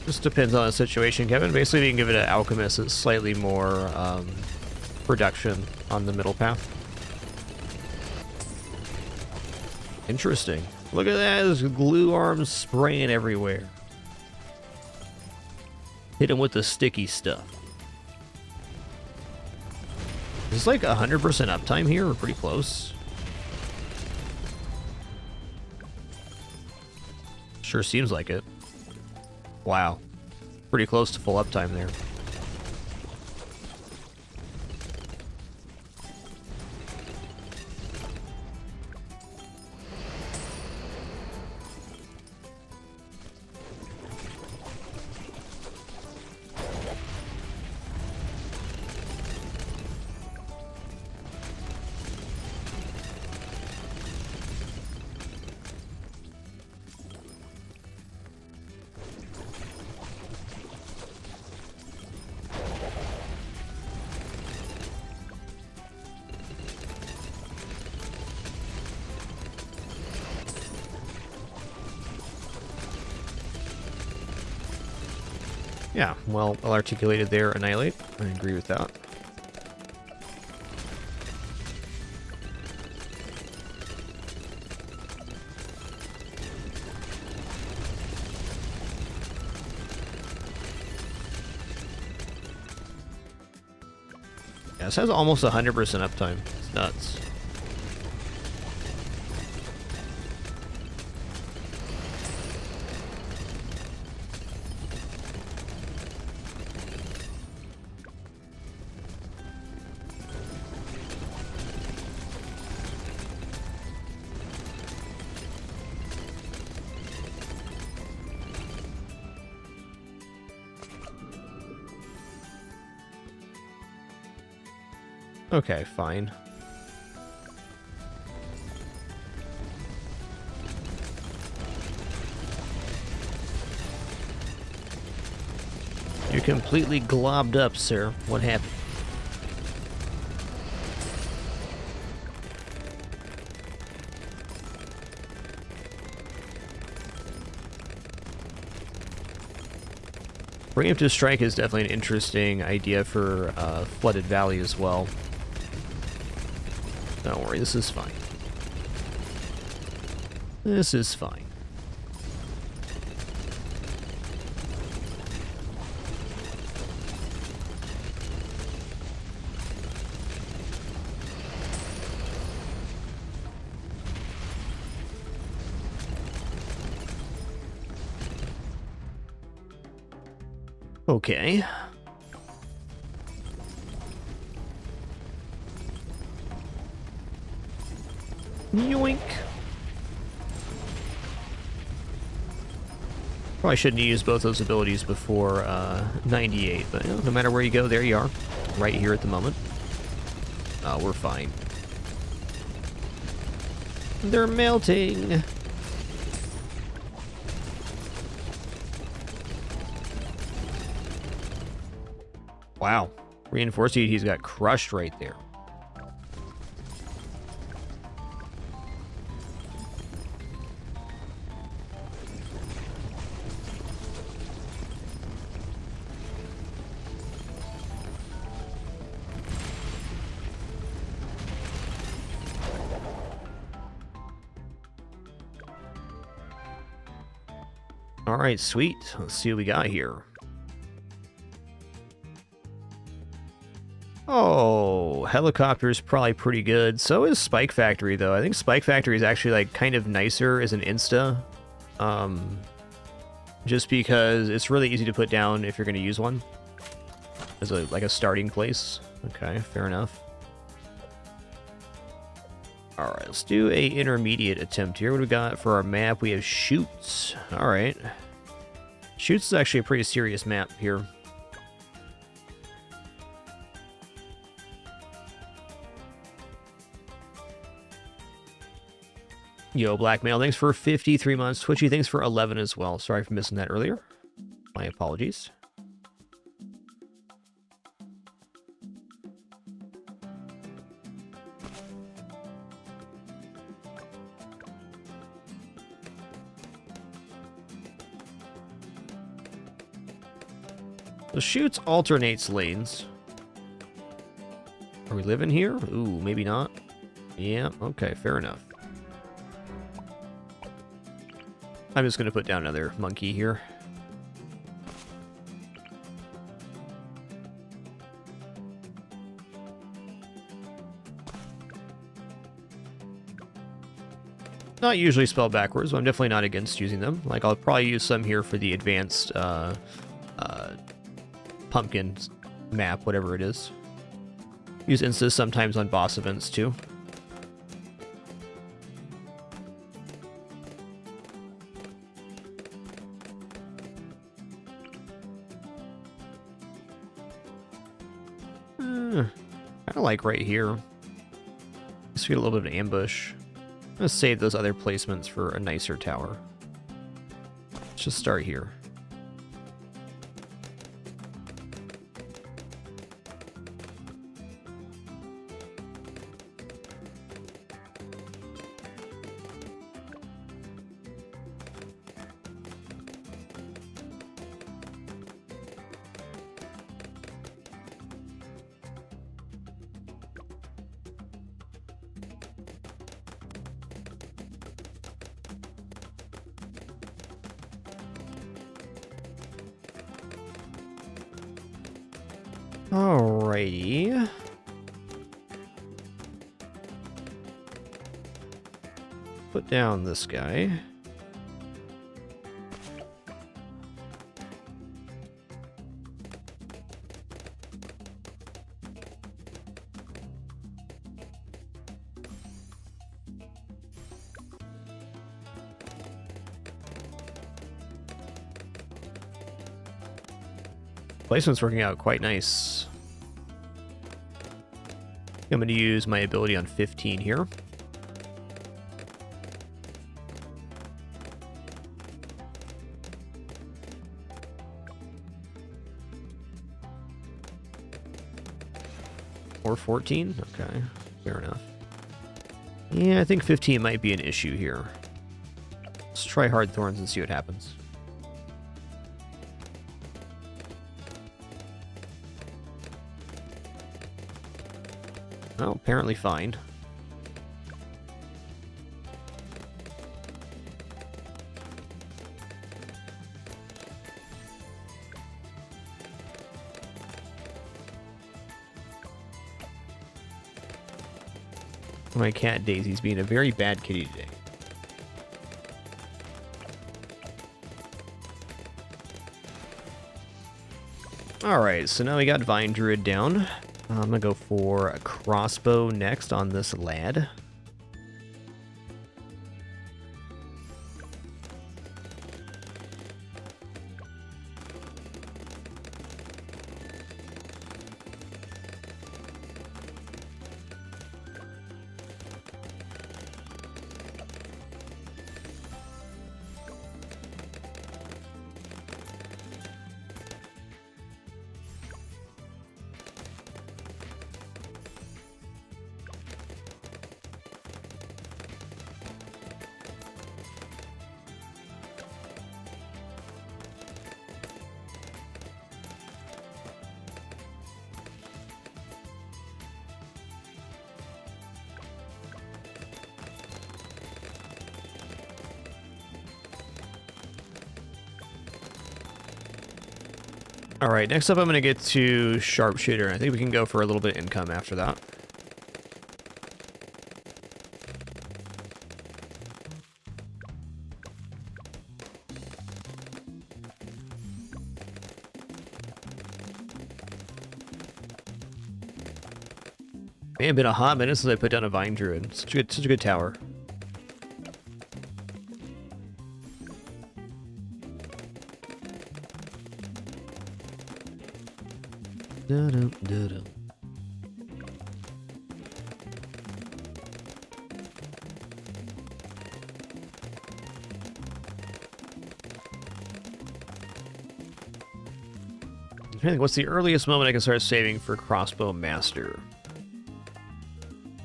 Just depends on the situation, Kevin. Basically, you can give it an alchemist that's slightly more production on the middle path. Interesting. Look at that, there's glue arms spraying everywhere. Hit him with the sticky stuff. Is this like 100% uptime here? We're pretty close. Sure seems like it. Wow. Pretty close to full uptime there. Yeah, well articulated there, Annihilate. I agree with that. Yeah, this has almost 100% uptime. It's nuts. Okay, fine. You're completely globbed up, sir. What happened? Preemptive strike is definitely an interesting idea for Flooded Valley as well. Don't worry, this is fine. This is fine. Okay. Yoink. Probably shouldn't use both those abilities before 98, but you know, no matter where you go, there you are. Right here at the moment. We're fine. They're melting. Wow. Reinforced he's got crushed right there. All right, sweet. Let's see what we got here. Oh, helicopter's probably pretty good. So is Spike Factory, though. I think Spike Factory is actually like kind of nicer as an insta. Just because it's really easy to put down if you're going to use one as like a starting place. Okay, fair enough. All right, let's do a intermediate attempt here. What do we got for our map? We have Shoots. All right. Shoots is actually a pretty serious map here. Yo, Blackmail, thanks for 53 months. Twitchy, thanks for 11 as well. Sorry for missing that earlier. My apologies. The Shoots alternates lanes. Are we living here? Ooh, maybe not. Yeah, okay, fair enough. I'm just going to put down another monkey here. Not usually spelled backwards, but I'm definitely not against using them. Like, I'll probably use some here for the advanced pumpkin map, whatever it is. Use instas sometimes on boss events, too. Kind of like right here. Just get a little bit of ambush. I'm going to save those other placements for a nicer tower. Let's just start here. Alrighty. Put down this guy. Placement's working out quite nice. I'm going to use my ability on 15 here. Or 14? Okay, fair enough. Yeah, I think 15 might be an issue here. Let's try Hard Thorns and see what happens. Oh, apparently fine. My cat Daisy's being a very bad kitty today. Alright, so now we got Vine Druid down. I'm gonna go for a crossbow next on this lad. Alright, next up I'm going to get to Sharpshooter. I think we can go for a little bit of income after that. May have been a hot minute since I put down a Vine Druid. Such a good tower. Da-dum. I think what's the earliest moment I can start saving for Crossbow Master?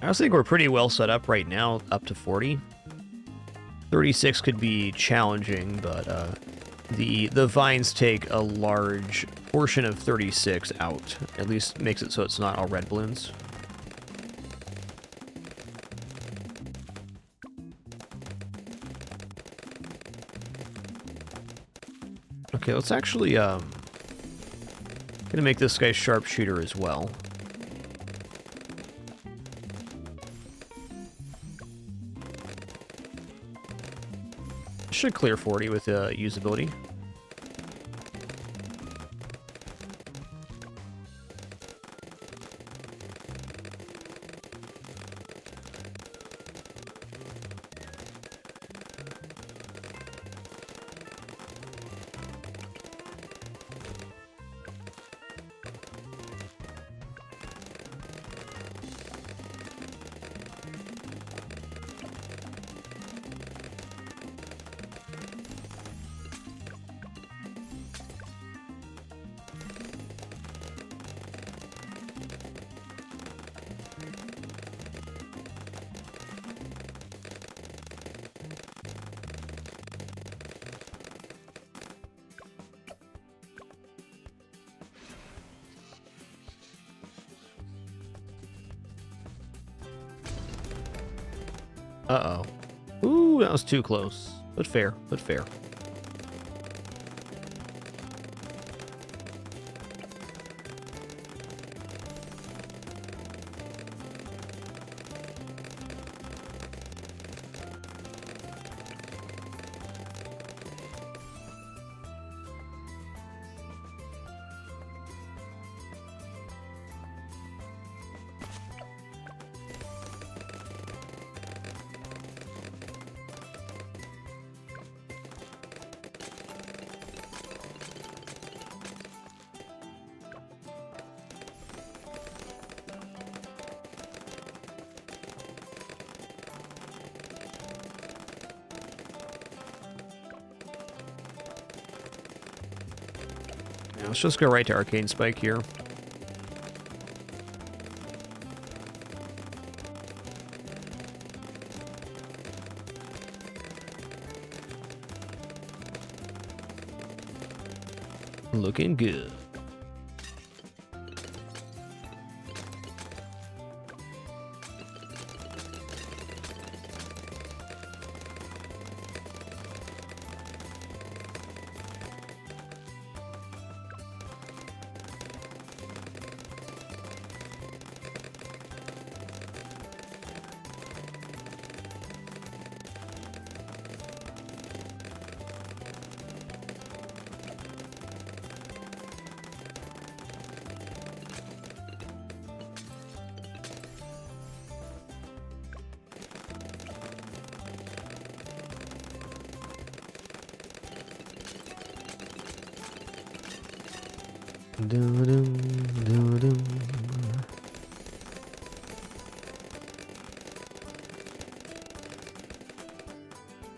I also think we're pretty well set up right now, up to 40. 36 could be challenging, but the vines take a large portion of 36 out. At least makes it so it's not all red balloons. Okay, let's actually gonna make this guy Sharpshooter as well. Should clear 40 with usability. Uh-oh. Ooh, that was too close. But fair, but fair. Yeah, let's just go right to Arcane Spike here. Looking good.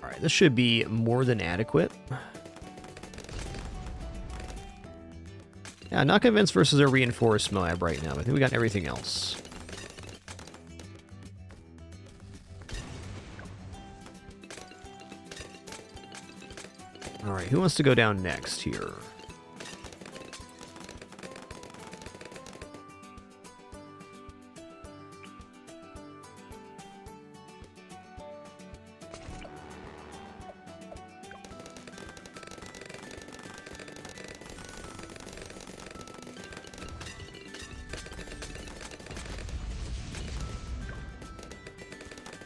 Alright, this should be more than adequate. Yeah, not convinced versus a reinforced Moab right now. I think we got everything else. Alright, who wants to go down next here?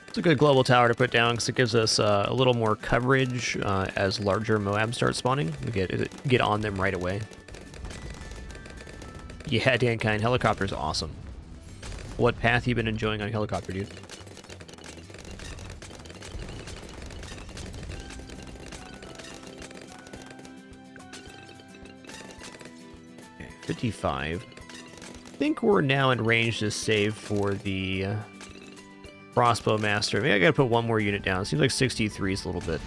It's a good global tower to put down because it gives us a little more coverage as larger Moabs start spawning. We get on them right away. Yeah, Dankind, helicopter's awesome. What path you been enjoying on helicopter, dude? Okay, 55. I think we're now in range to save for the Crossbow Master. Maybe I gotta put one more unit down. It seems like 63 is a little bit,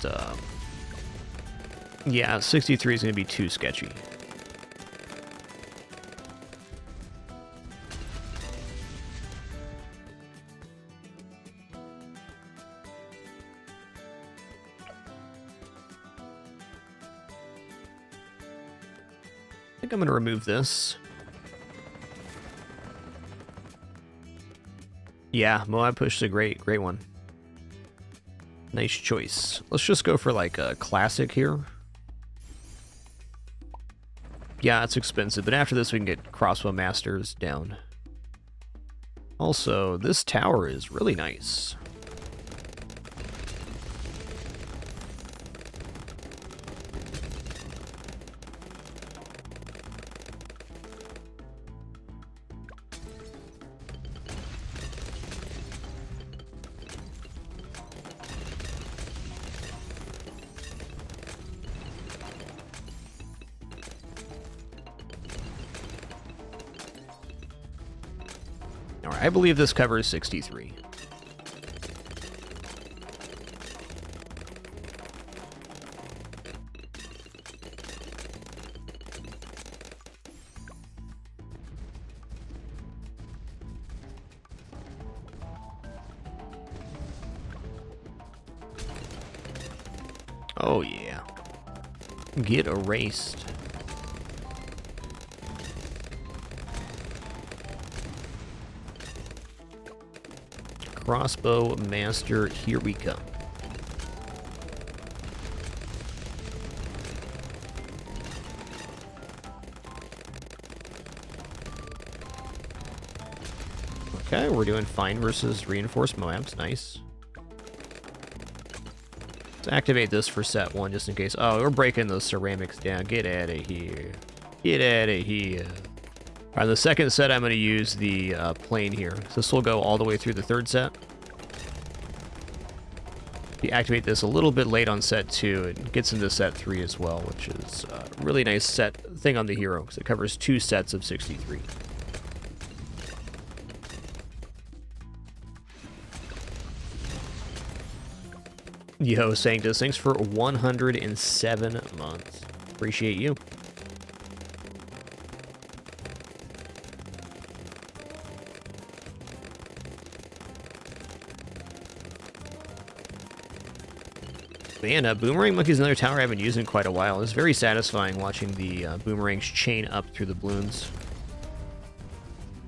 yeah, 63 is gonna be too sketchy. I think I'm gonna remove this. Yeah, Moab Push is a great one. Nice choice. Let's just go for like a classic here. Yeah, it's expensive, but after this we can get Crossbow Masters down. Also, this tower is really nice. Alright, I believe this covers 63. Oh yeah. Get erased. Crossbow Master, here we come. Okay, we're doing fine versus reinforced Moabs. Nice. Let's activate this for set 1 just in case. Oh, we're breaking those ceramics down. Get out of here. Get out of here. All right, the second set I'm going to use the plane here. So this will go all the way through the third set. If you activate this a little bit late on set 2, it gets into set 3 as well, which is a really nice set thing on the hero because it covers 2 sets of 63. Yo, Sanctus, thanks for 107 months. Appreciate you. But yeah, Boomerang Monkey is another tower I haven't used in quite a while. It's very satisfying watching the boomerangs chain up through the balloons.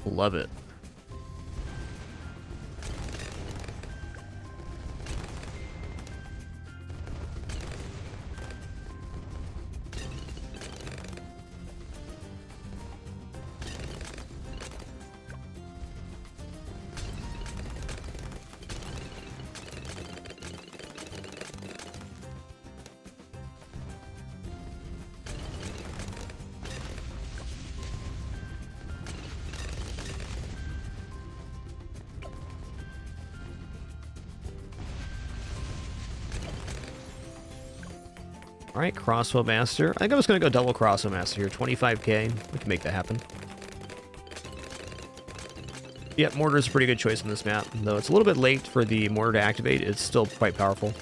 Love it. All right, Crossbow Master. I think I was going to go double Crossbow Master here. 25k. We can make that happen. Yep, Mortar is a pretty good choice on this map. Though it's a little bit late for the Mortar to activate, it's still quite powerful.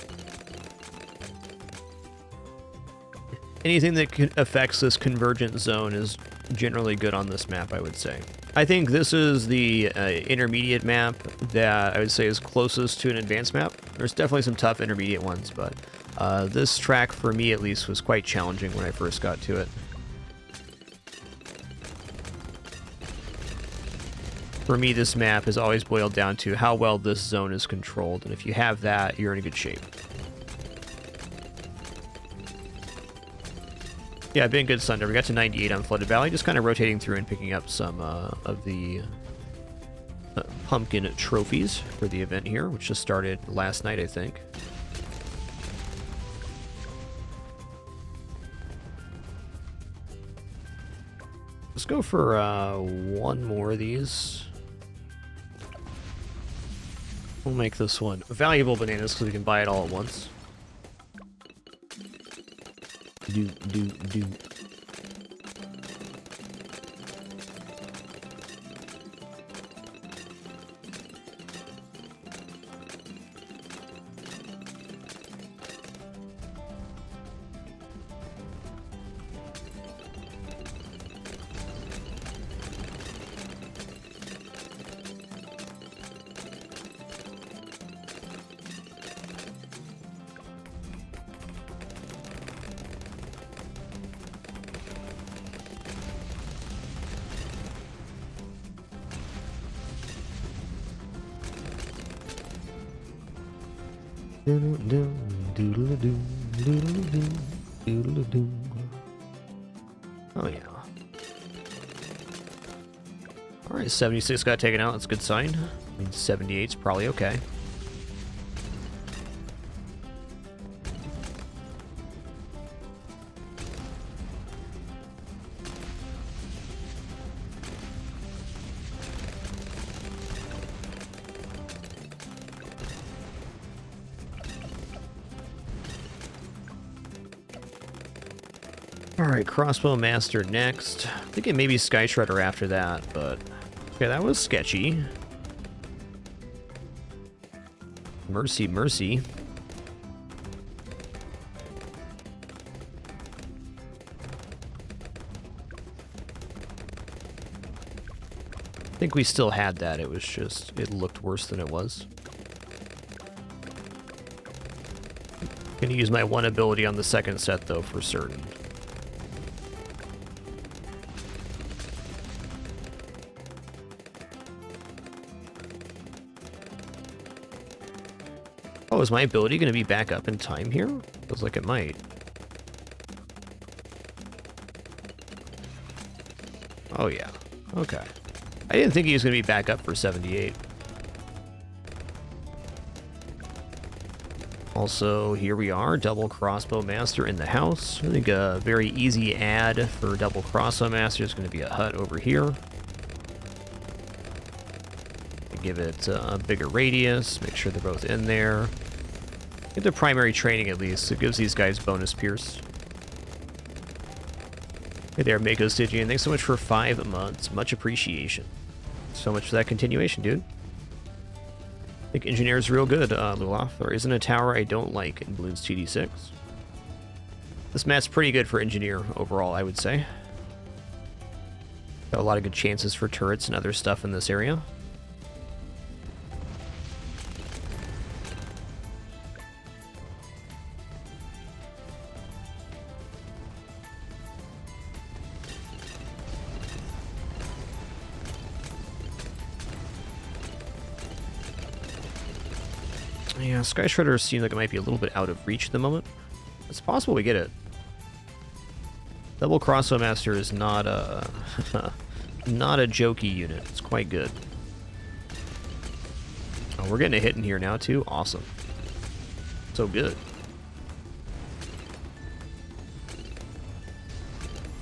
Anything that affects this convergent zone is generally good on this map, I would say. I think this is the intermediate map that I would say is closest to an advanced map. There's definitely some tough intermediate ones, but this track, for me at least, was quite challenging when I first got to it. For me, this map has always boiled down to how well this zone is controlled, and if you have that, you're in a good shape. Yeah, been good Thunder. We got to 98 on Flooded Valley, just kind of rotating through and picking up some of the pumpkin trophies for the event here, which just started last night, I think. Let's go for one more of these. We'll make this one valuable bananas because we can buy it all at once. Do. Oh yeah. Alright, 76 got taken out, that's a good sign. I mean 78's probably okay. Alright, Crossbow Master next. I think it may be Sky Shredder after that, but... okay, that was sketchy. Mercy, mercy. I think we still had that, it was just... it looked worse than it was. Gonna use my one ability on the second set, though, for certain. Oh, is my ability going to be back up in time here? Feels like it might. Oh, yeah. Okay. I didn't think he was going to be back up for 78. Also, here we are, double Crossbow Master in the house. I think a very easy add for double Crossbow Master is going to be a hut over here. Give it a bigger radius, make sure they're both in there. Get the primary training at least, it gives these guys bonus pierce. Hey there, Mako Stygian, thanks so much for 5 months, much appreciation. So much for that continuation, dude. I think Engineer's real good, Lulaf. There isn't a tower I don't like in Bloons TD6. This map's pretty good for Engineer overall, I would say. Got a lot of good chances for turrets and other stuff in this area. Yeah, Sky Shredder seems like it might be a little bit out of reach at the moment. It's possible we get it. Double Crossbow Master is not a not a jokey unit. It's quite good. Oh, we're getting a hit in here now too. Awesome. So good.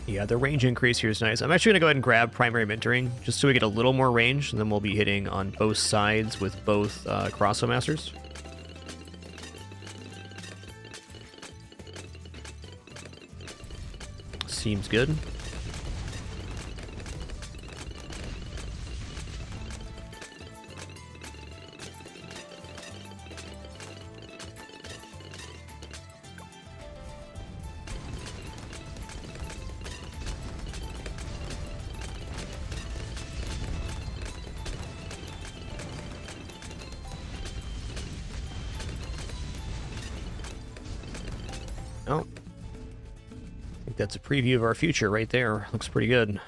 Yeah, the range increase here is nice. I'm actually going to go ahead and grab Primary Mentoring, just so we get a little more range, and then we'll be hitting on both sides with both Crossbow Masters. Seems good. Oh. I think that's a preview of our future right there. Looks pretty good.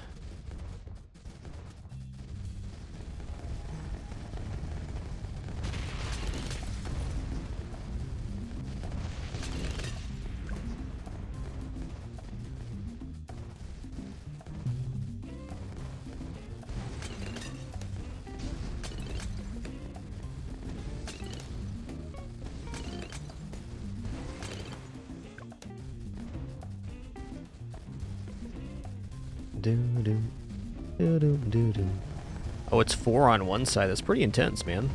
Oh, it's 4 on one side. That's pretty intense, man.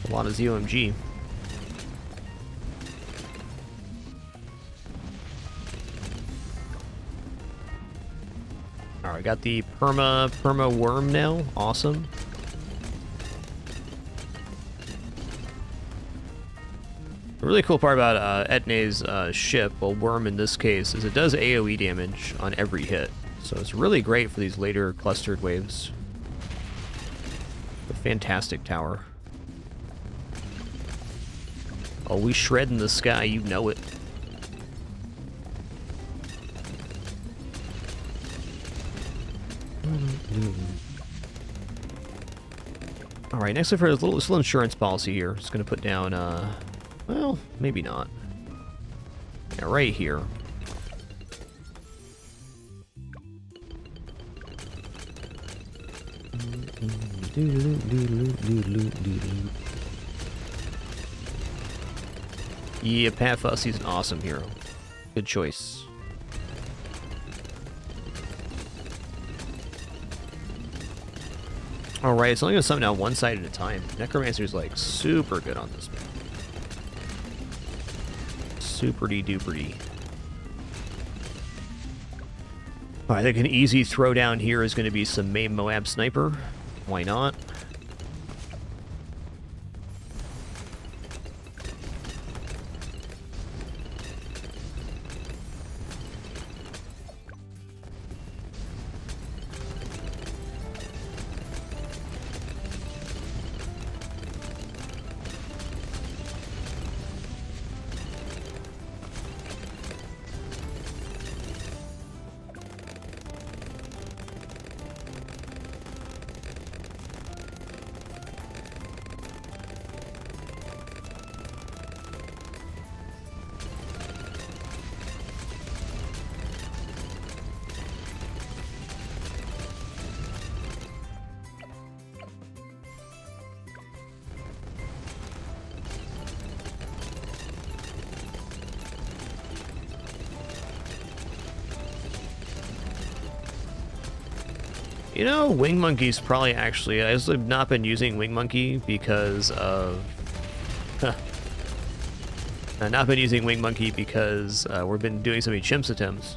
A lot of ZOMG. Alright, got the perma worm now. Awesome. The really cool part about Etne's ship, well, worm in this case, is it does AoE damage on every hit. So it's really great for these later clustered waves. A fantastic tower. Oh, we shred in the sky, you know it. Alright, next up for this little insurance policy here. Just gonna put down, well, maybe not. Yeah, right here. Yeah, Pat Fussy's an awesome hero. Good choice. Alright, it's only gonna summon down one side at a time. Necromancer's like super good on this. Super-de-duper-de. I think an easy throwdown here is going to be some Maim Moab Sniper. Why not? You know, Wing Monkey's probably actually... I've not been using Wing Monkey because of... I've not been using Wing Monkey because we've been doing so many Chimps attempts.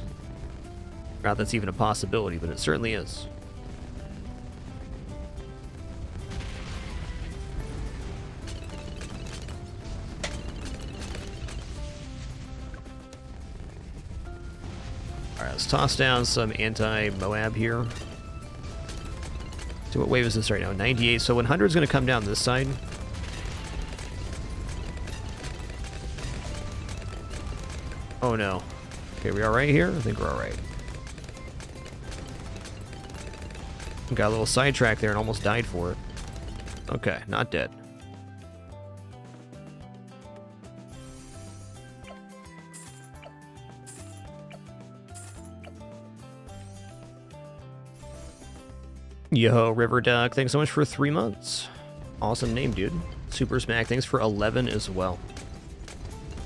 Not that's even a possibility, but it certainly is. Alright, let's toss down some anti-Moab here. So what wave is this right now? 98. So 100 is going to come down this side. Oh no. Okay, we all right here? I think we're all right. Got a little sidetrack there and almost died for it. Okay, not dead. Yo, River Duck, thanks so much for 3 months. Awesome name, dude. Super Smack, thanks for 11 as well.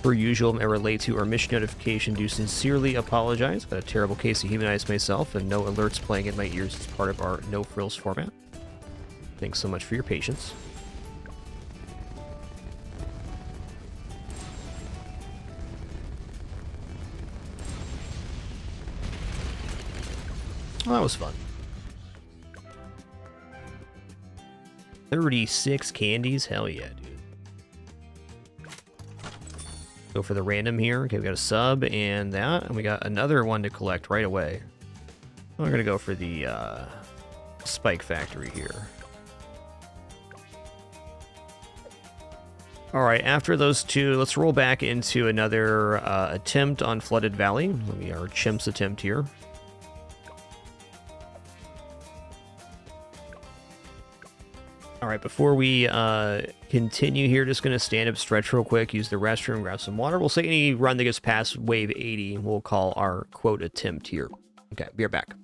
Per usual, I'm ever late to our mission notification. Do sincerely apologize. Got a terrible case of humanize myself and no alerts playing in my ears as part of our no frills format. Thanks so much for your patience. Well, that was fun. 36 candies? Hell yeah, dude. Go for the random here. Okay, we got a sub and that, and we got another one to collect right away. We're gonna go for the Spike Factory here. Alright, after those two, let's roll back into another attempt on Flooded Valley. Let me our Chimps attempt here. Alright, before we continue here, just going to stand up, stretch real quick, use the restroom, grab some water. We'll say any run that gets past wave 80, we'll call our quote attempt here. Okay, be right back.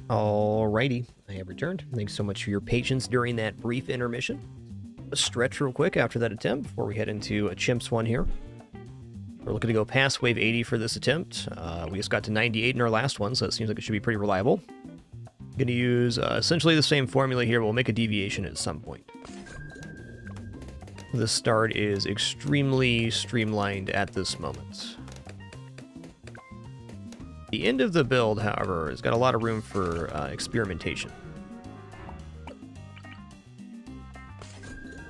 Alrighty, I have returned. Thanks so much for your patience during that brief intermission. Let's stretch real quick after that attempt before we head into a Chimps one here. We're looking to go past wave 80 for this attempt. We just got to 98 in our last one, so it seems like it should be pretty reliable. Going to use essentially the same formula here, but we'll make a deviation at some point. The start is extremely streamlined at this moment. The end of the build, however, has got a lot of room for experimentation.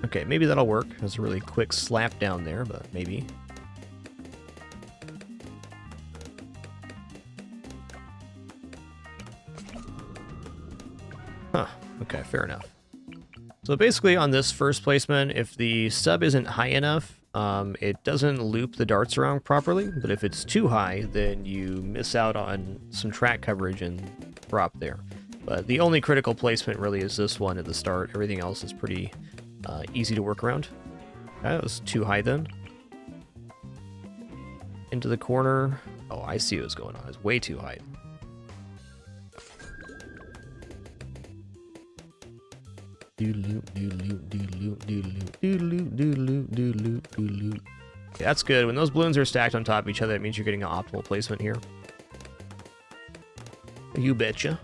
Okay, maybe that'll work. That's a really quick slap down there, but maybe. Huh, okay, fair enough. So basically on this first placement, if the sub isn't high enough, it doesn't loop the darts around properly, but if it's too high, then you miss out on some track coverage and drop there. But the only critical placement really is this one at the start. Everything else is pretty easy to work around. That was too high then. Into the corner. Oh, I see what's going on. It's way too high. Okay, that's good. When those balloons are stacked on top of each other, it means you're getting an optimal placement here. You betcha.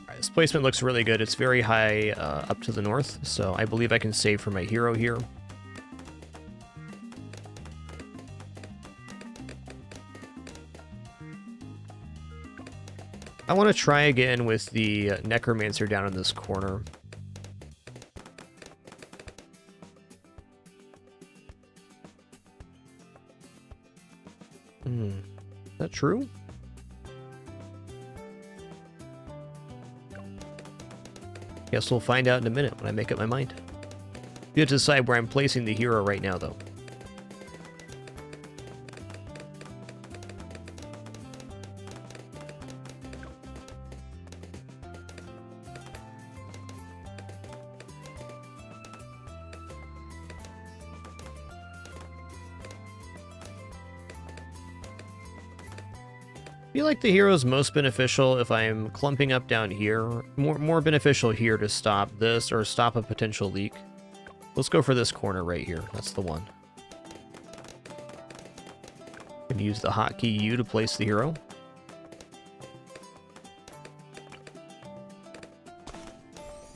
Alright, this placement looks really good. It's very high up to the north, so I believe I can save for my hero here. I want to try again with the Necromancer down in this corner. Is that true? Guess we'll find out in a minute when I make up my mind. You have to decide where I'm placing the hero right now, though. I feel like the hero is most beneficial if I'm clumping up down here. More beneficial here to stop this or stop a potential leak. Let's go for this corner right here. That's the one. I'm gonna use the hotkey U to place the hero.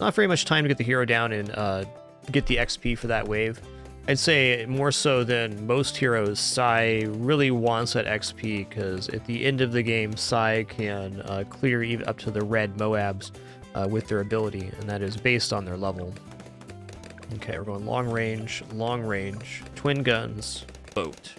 Not very much time to get the hero down and get the XP for that wave. I'd say more so than most heroes, Sai really wants that XP because at the end of the game, Sai can clear even up to the red Moabs with their ability, and that is based on their level. Okay, we're going long range, twin guns, boat.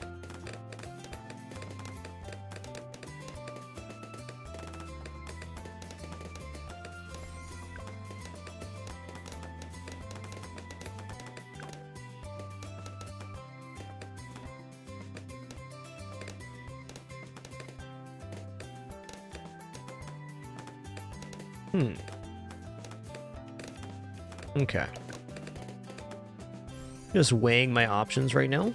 Okay. Just weighing my options right now.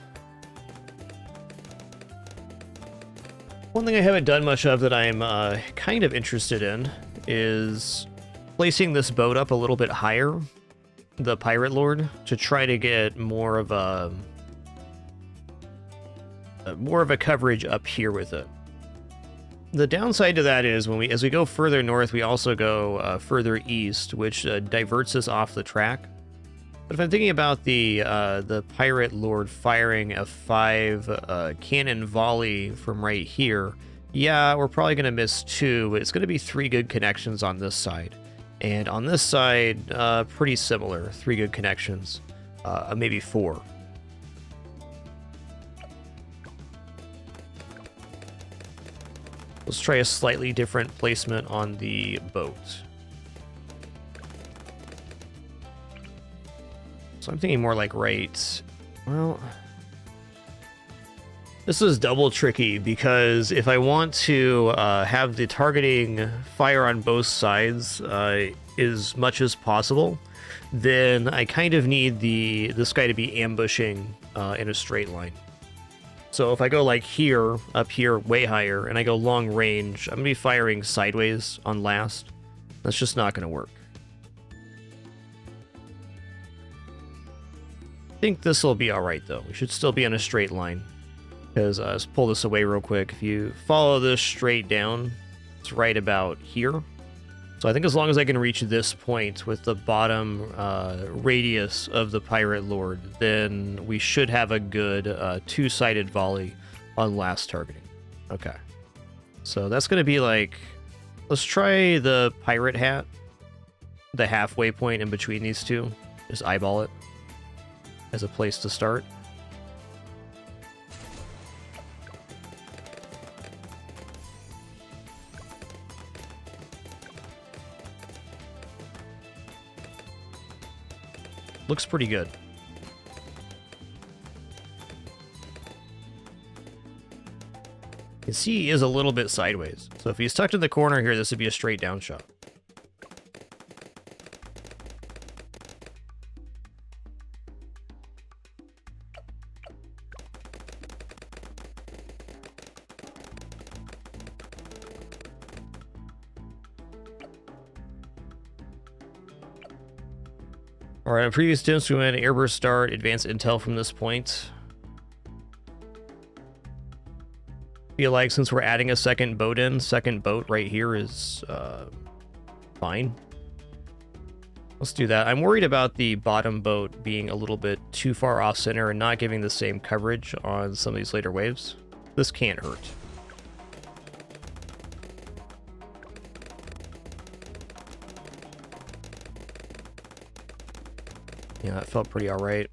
One thing I haven't done much of that I'm kind of interested in is placing this boat up a little bit higher, the Pirate Lord, to try to get more of a coverage up here with it. The downside to that is as we go further north, we also go further east, which diverts us off the track. But if I'm thinking about the Pirate Lord firing a 5 cannon volley from right here, yeah, we're probably going to miss 2, but it's going to be 3 good connections on this side. And on this side, pretty similar, 3 good connections, maybe 4. Let's try a slightly different placement on the boat. So I'm thinking more like right... Well... This is double tricky because if I want to have the targeting fire on both sides as much as possible, then I kind of need this guy to be ambushing in a straight line. So if I go like here, up here, way higher, and I go long range, I'm going to be firing sideways on last. That's just not going to work. I think this will be alright though. We should still be on a straight line. Because, let's pull this away real quick. If you follow this straight down, it's right about here. So I think as long as I can reach this point with the bottom radius of the Pirate Lord, then we should have a good two-sided volley on last targeting. Okay. So that's going to be like... Let's try the Pirate Hat. The halfway point in between these two. Just eyeball it as a place to start. Looks pretty good. You can see he is a little bit sideways. So if he's tucked in the corner here, this would be a straight down shot. Alright, on previous attempts we went airburst start, advanced intel from this point. Feel like since we're adding a second boat right here is fine. Let's do that. I'm worried about the bottom boat being a little bit too far off center and not giving the same coverage on some of these later waves. This can't hurt. Yeah, that felt pretty alright.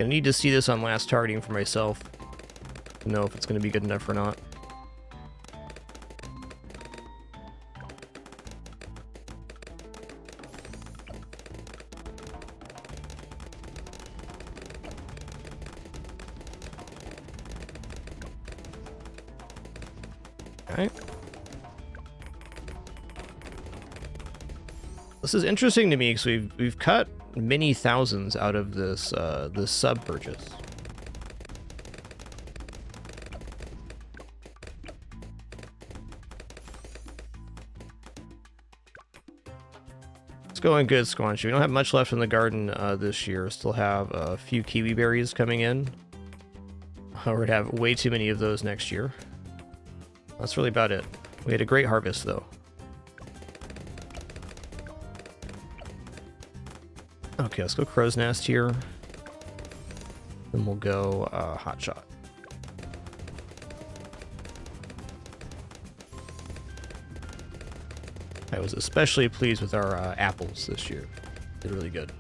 I need to see this on last targeting for myself to know if it's going to be good enough or not. Okay. This is interesting to me because we've cut many thousands out of this this sub purchase. It's going good, Squanchy. We don't have much left in the garden this year. Still have a few kiwi berries coming in. We're gonna have way too many of those next year. That's really about it. We had a great harvest though. Okay, let's go Crow's Nest here. Then we'll go Hot Shot. I was especially pleased with our apples this year. They're really good.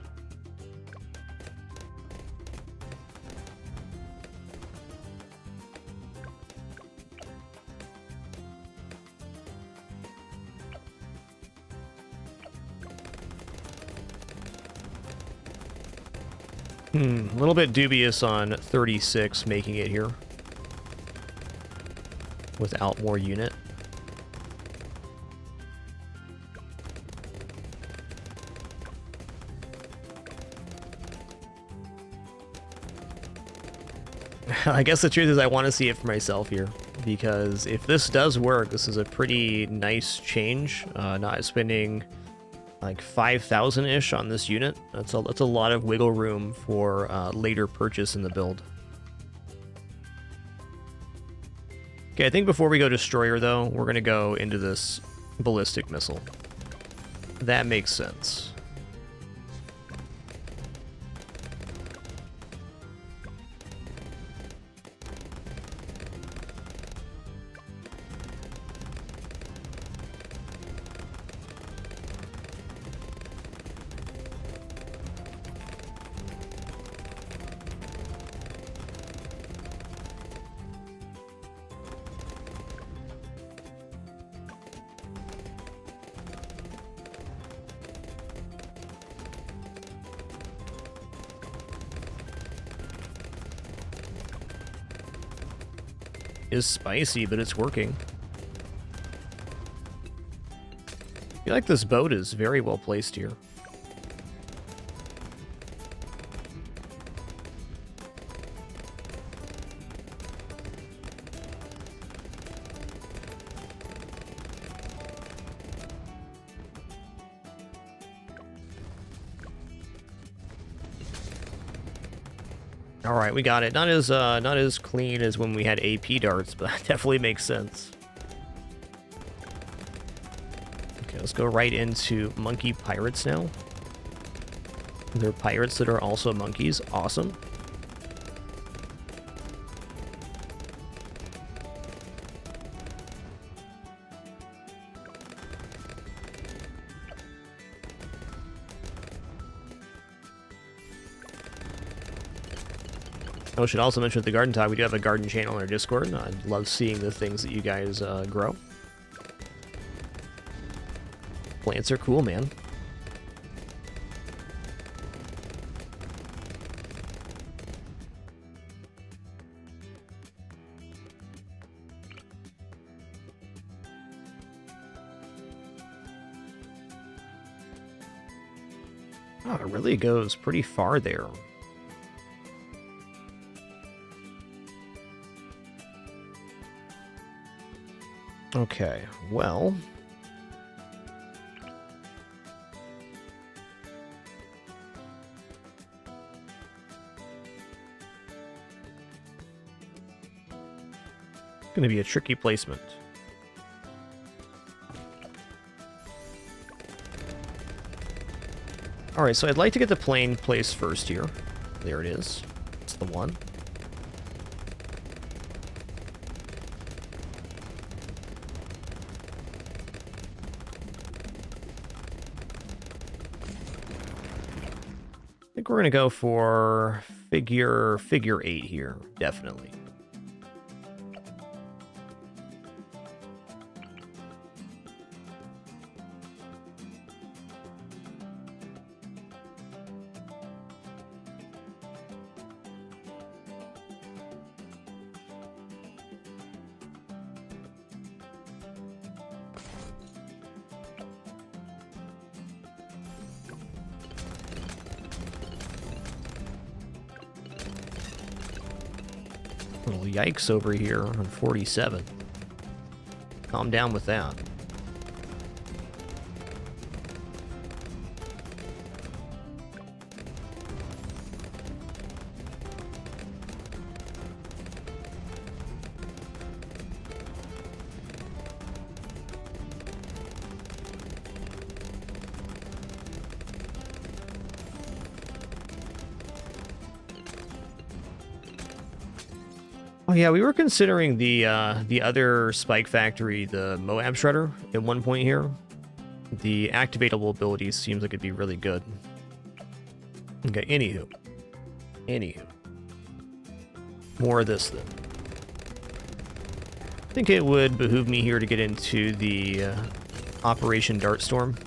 A little bit dubious on 36 making it here without more unit. I guess the truth is I want to see it for myself here, because if this does work, this is a pretty nice change. Not spending like 5,000-ish on this unit. That's a lot of wiggle room for later purchase in the build. Okay, I think before we go Destroyer, though, we're going to go into this ballistic missile. That makes sense. Is spicy, but it's working. I feel like this boat is very well placed here. All right, we got it. Not as clean as when we had AP darts, but that definitely makes sense. Okay, let's go right into monkey pirates now. They're pirates that are also monkeys. Awesome. I should also mention with the garden talk, we do have a garden channel on our Discord. I love seeing the things that you guys grow. Plants are cool, man. Oh, it really goes pretty far there. Okay, well... Going to be a tricky placement. Alright, so I'd like to get the plane placed first here. There it is. It's the one. I think we're going to go for figure 8 here, definitely. Little yikes over here on 47. Calm down with that. Oh yeah, we were considering the other Spike Factory, the Moab Shredder, at one point here. The activatable ability seems like it'd be really good. Okay, anywho. More of this then. I think it would behoove me here to get into the Operation Dartstorm.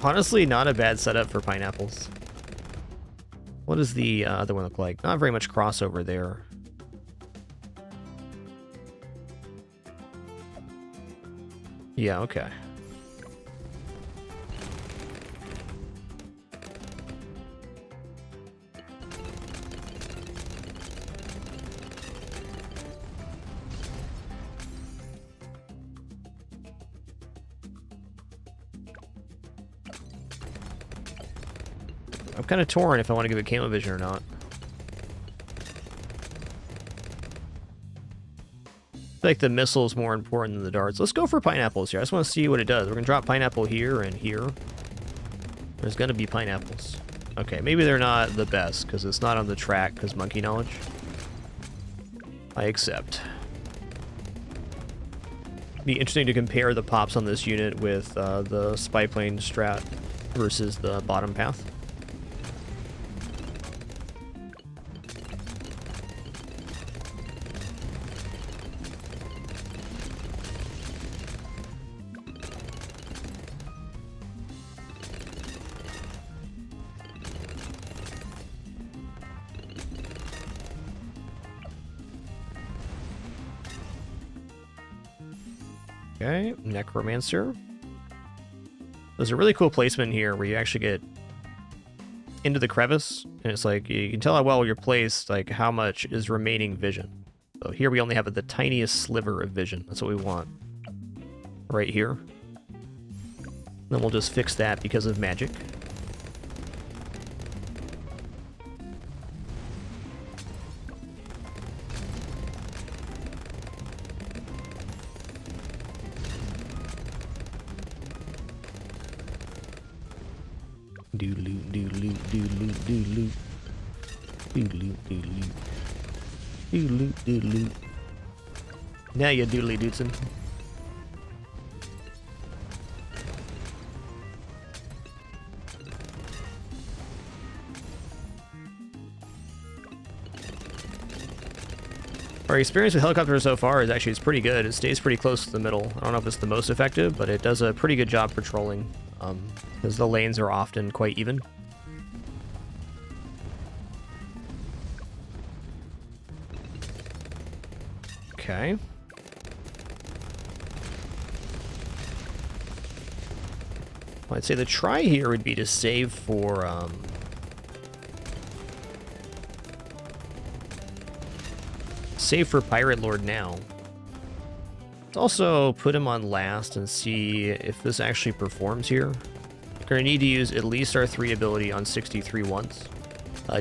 Honestly, not a bad setup for pineapples. What does the other one look like? Not very much crossover there. Yeah, okay. I'm kind of torn if I want to give it camo vision or not. I feel like the missile is more important than the darts. Let's go for pineapples here. I just want to see what it does. We're going to drop pineapple here and here. There's going to be pineapples. Okay, maybe they're not the best because it's not on the track because monkey knowledge. I accept. Be interesting to compare the pops on this unit with the spy plane strat versus the bottom path. Okay, Necromancer. There's a really cool placement here where you actually get into the crevice, and it's like, you can tell how well you're placed, like how much is remaining vision. So here we only have the tiniest sliver of vision. That's what we want. Right here. Then we'll just fix that because of magic. Do-loot, do-loot, do-loot, do-loot. Do-loot, do-loot. Do-loot, do-loot. Now you doodly dootsin. Our experience with helicopters so far is actually pretty good. It stays pretty close to the middle. I don't know if it's the most effective, but it does a pretty good job patrolling. Because the lanes are often quite even. Okay. I'd say the try here would be to save for, Pirate Lord now. Let's also put him on last and see if this actually performs here. We're going to need to use at least our 3 ability on 63 once.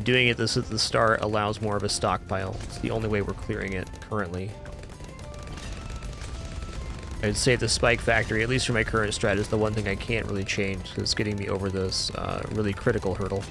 Doing it this at the start allows more of a stockpile. It's the only way we're clearing it currently. I'd say the spike factory, at least for my current strat, is the one thing I can't really change, because it's getting me over this really critical hurdle.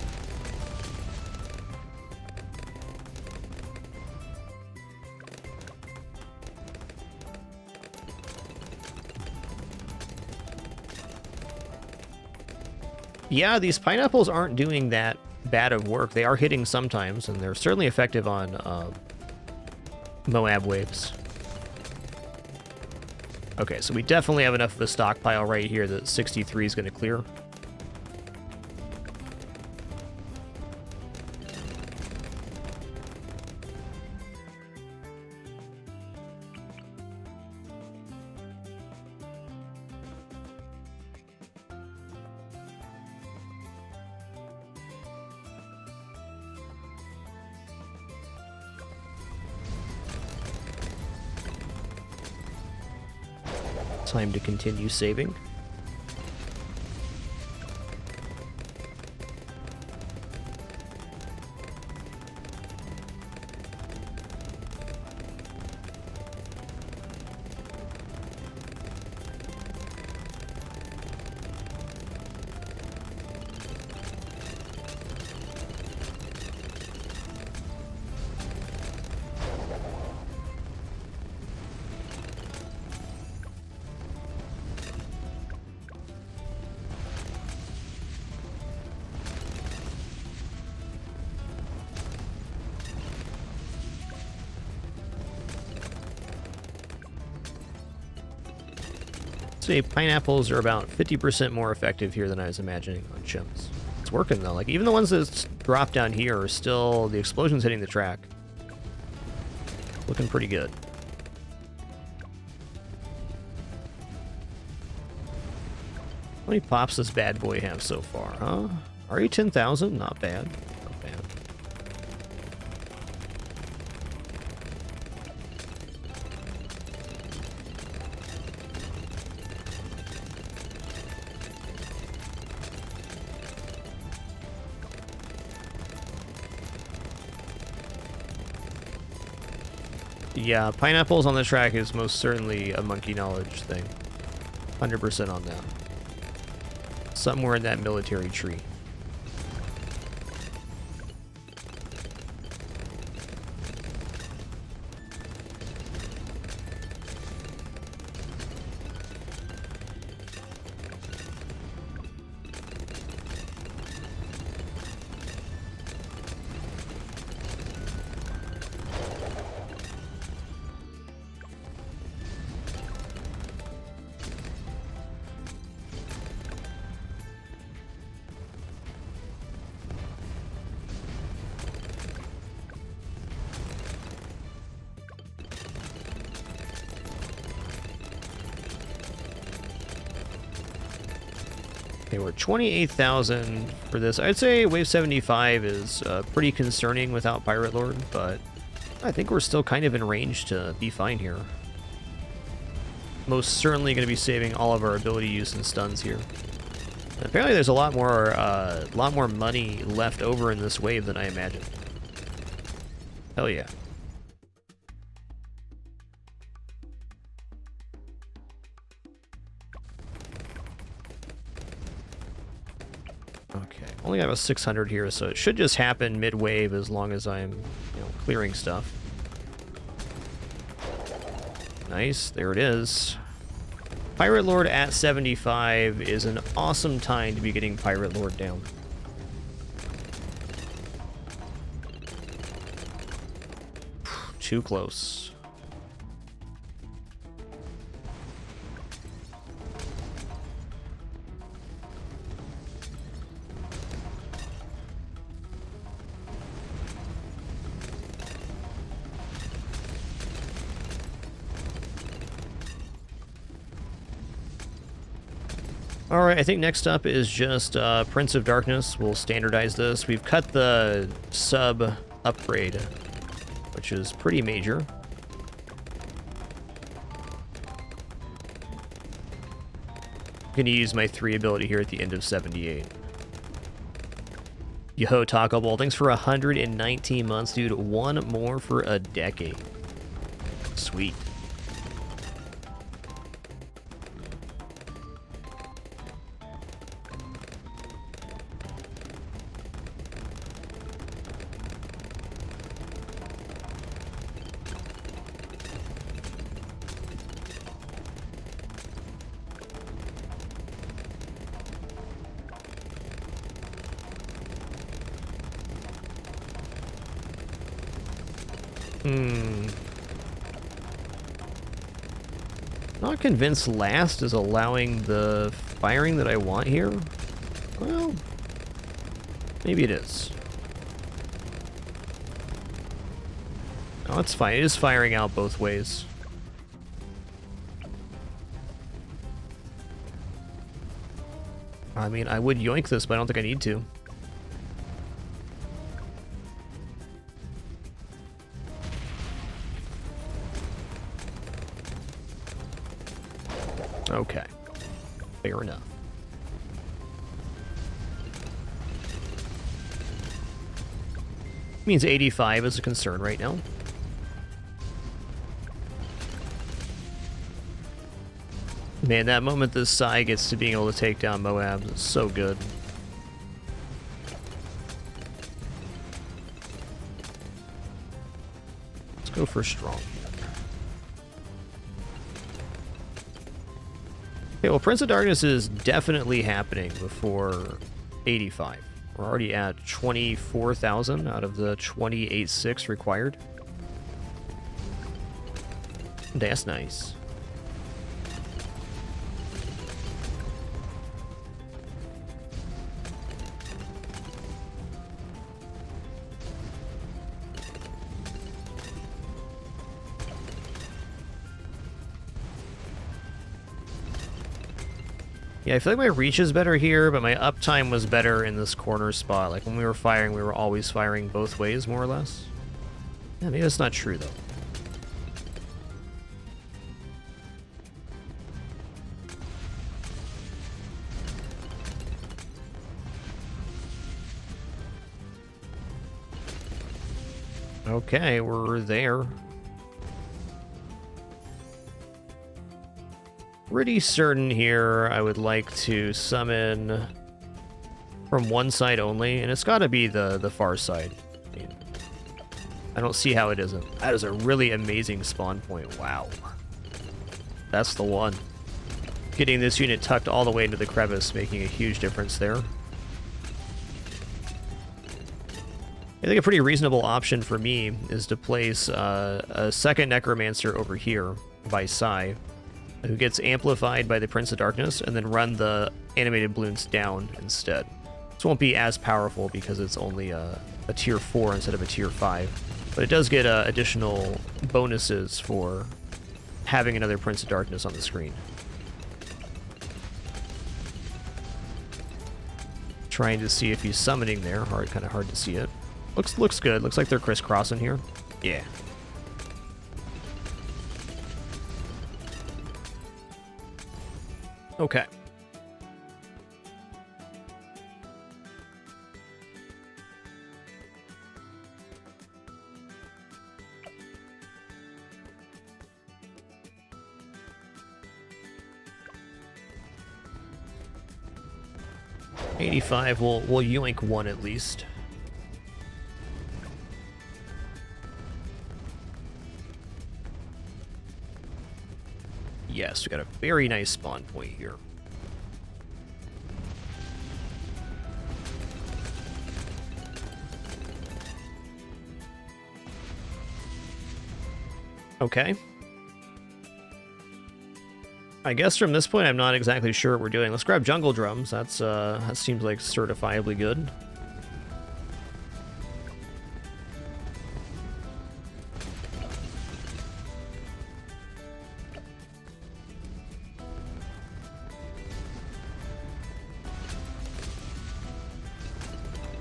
Yeah, these pineapples aren't doing that bad of work. They are hitting sometimes, and they're certainly effective on Moab waves. Okay, so we definitely have enough of a stockpile right here that 63 is going to clear. Time to continue saving. Say pineapples are about 50% more effective here than I was imagining on chimps. It's working though. Like even the ones that drop down here are still, the explosion's hitting the track. Looking pretty good. How many pops does bad boy have so far, huh? RE 10,000? Not bad. Not bad. Yeah, pineapples on the track is most certainly a monkey knowledge thing. 100% on that. Somewhere in that military tree. Okay, we're 28,000 for this. I'd say wave 75 is pretty concerning without Pirate Lord, but I think we're still kind of in range to be fine here. Most certainly going to be saving all of our ability use and stuns here. And apparently there's a lot more money left over in this wave than I imagined. Hell yeah. Okay, only have a 600 here, so it should just happen mid-wave as long as I'm, clearing stuff. Nice, there it is. Pirate Lord at 75 is an awesome time to be getting Pirate Lord down. Too close. All right, I think next up is just Prince of Darkness. We'll standardize this. We've cut the sub upgrade, which is pretty major. I'm going to use my 3 ability here at the end of 78. Yo, Taco Ball, thanks for 119 months, dude. One more for a decade. Sweet. Not convinced last is allowing the firing that I want here. Well, maybe it is. Oh, it's fine. It is firing out both ways. I mean, I would yoink this, but I don't think I need to. Okay. Fair enough. Means 85 is a concern right now. Man, that moment this Psy gets to being able to take down Moab is so good. Let's go for strong. Okay, well, Prince of Darkness is definitely happening before 85. We're already at 24,000 out of the 28.6 required. That's nice. Yeah, I feel like my reach is better here, but my uptime was better in this corner spot. Like, when we were firing, we were always firing both ways, more or less. Yeah, maybe that's not true, though. Okay, we're there. Pretty certain here I would like to summon from one side only, and it's got to be the far side. I mean, I don't see how it isn't. That is a really amazing spawn point. Wow. That's the one. Getting this unit tucked all the way into the crevice, making a huge difference there. I think a pretty reasonable option for me is to place a second Necromancer over here by Psy, who gets amplified by the Prince of Darkness, and then run the animated balloons down instead. This won't be as powerful because it's only a tier 4 instead of a tier 5, but it does get additional bonuses for having another Prince of Darkness on the screen. Trying to see if he's summoning there. Kind of hard to see it. Looks good. Looks like they're crisscrossing here. Yeah. Okay. $85, we'll yoink one at least. Yes, we got a very nice spawn point here. Okay. I guess from this point, I'm not exactly sure what we're doing. Let's grab Jungle Drums. That seems like certifiably good.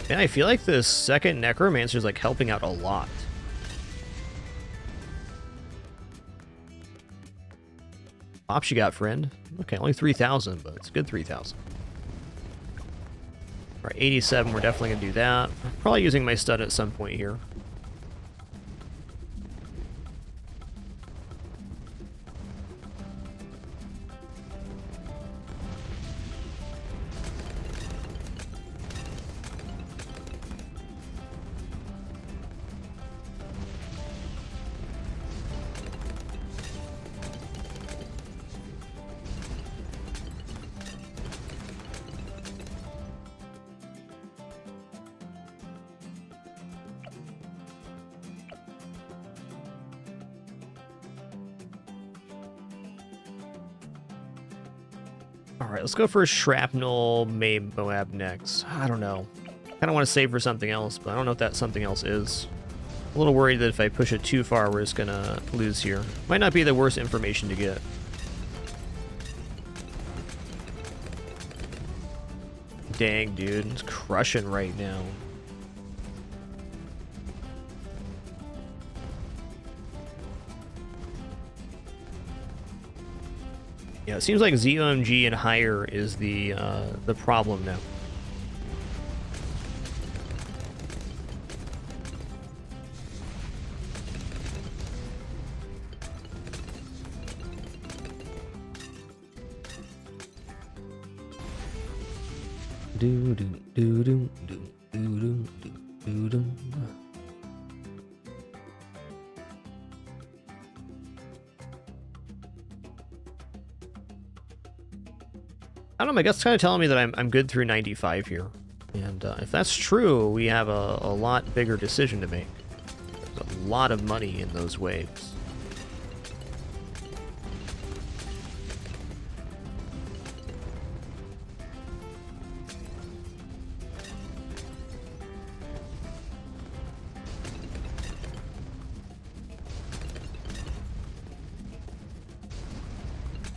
Man, I feel like the second Necromancer is like helping out a lot. Pops you got, friend. Okay, only 3,000, but it's a good 3,000. All right, 87, we're definitely going to do that. Probably using my stud at some point here. All right, let's go for a Shrapnel Moab next. I don't know. Kind of want to save for something else, but I don't know if that something else is. A little worried that if I push it too far, we're just going to lose here. Might not be the worst information to get. Dang, dude. It's crushing right now. Yeah, it seems like ZOMG and higher is the problem now. Do do do do do do do do. I don't know, my gut's kind of telling me that I'm good through 95 here. And if that's true, we have a lot bigger decision to make. There's a lot of money in those waves.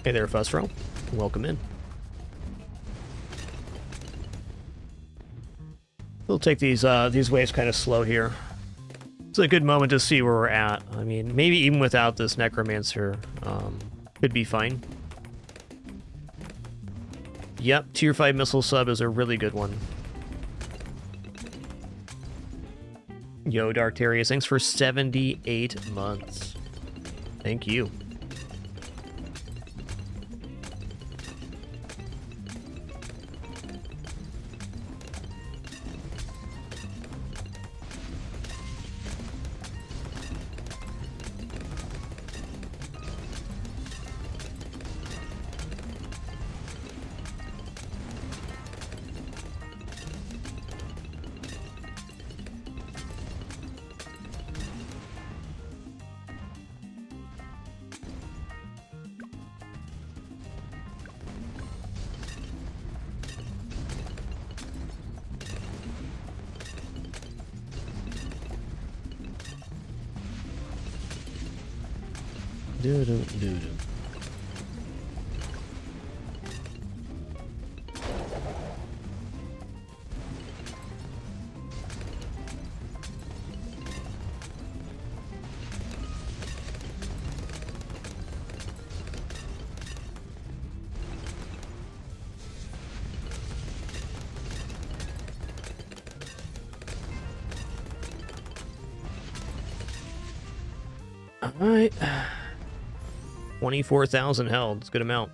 Hey there, Fussro. Welcome in. We'll take these waves kind of slow here. It's a good moment to see where we're at. I mean, maybe even without this Necromancer, could be fine. Yep, tier 5 missile sub is a really good one. Yo, Darktarius, thanks for 78 months. Thank you. Do-do-do-do. All right. 24,000 held. It's a good amount.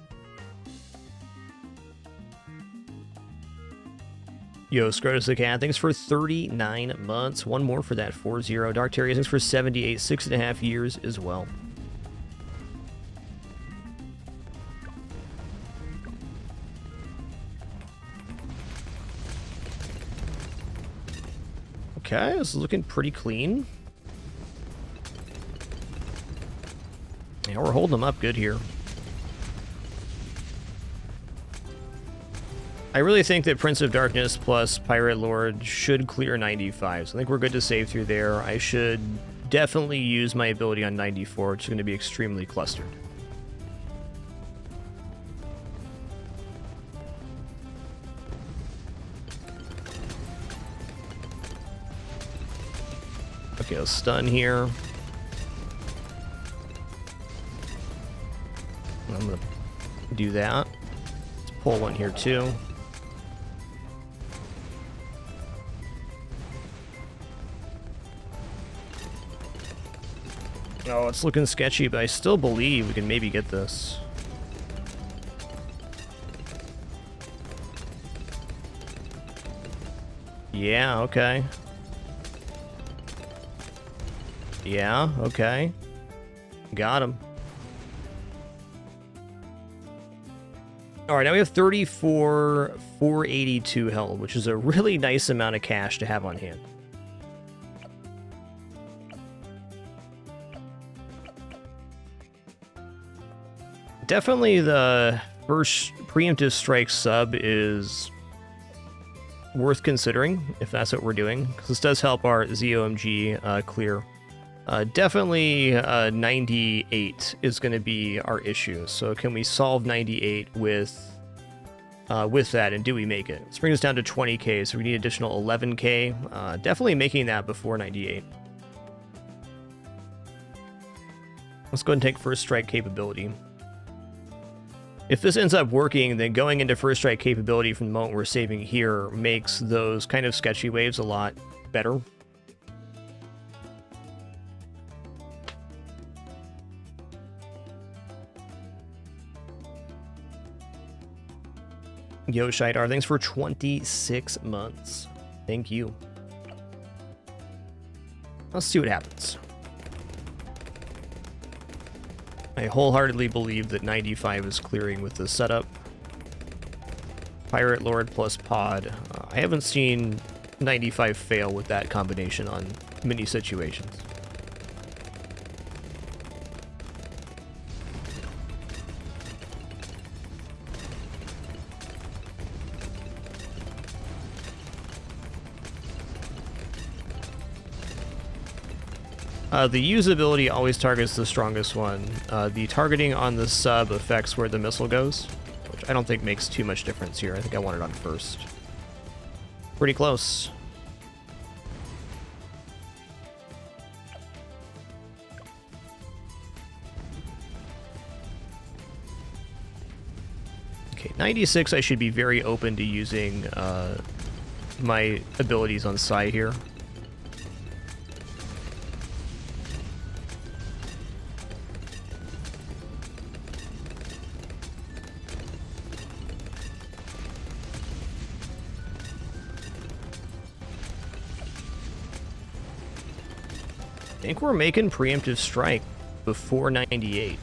Yo, Scrotus the Cat, thanks for 39 months. One more for that 4-0. Darktarius, thanks for 78, 6.5 years as well. Okay, this is looking pretty clean. Yeah, we're holding them up good here. I really think that Prince of Darkness plus Pirate Lord should clear 95, so I think we're good to save through there. I should definitely use my ability on 94, which is going to be extremely clustered. Okay, let's stun here. I'm gonna do that. Let's pull one here too. Oh, it's looking sketchy, but I still believe we can maybe get this. Yeah, okay. Yeah, okay. Got him. All right, now we have 34,482 health, which is a really nice amount of cash to have on hand. Definitely the first preemptive strike sub is worth considering if that's what we're doing, because this does help our ZOMG clear. Definitely 98 is going to be our issue. So can we solve 98 with that, and do we make it? This brings us down to 20k, so we need additional 11k. Definitely making that before 98. Let's go ahead and take first strike capability. If this ends up working, then going into first strike capability from the moment we're saving here makes those kind of sketchy waves a lot better. Yo, Shidar, thanks for 26 months. Thank you. Let's see what happens. I wholeheartedly believe that 95 is clearing with this setup. Pirate Lord plus Pod. I haven't seen 95 fail with that combination on many situations. The usability always targets the strongest one. The targeting on the sub affects where the missile goes, which I don't think makes too much difference here. I think I want it on first. Pretty close. Okay, 96 I should be very open to using my abilities on Psy here. I think we're making preemptive strike before 98.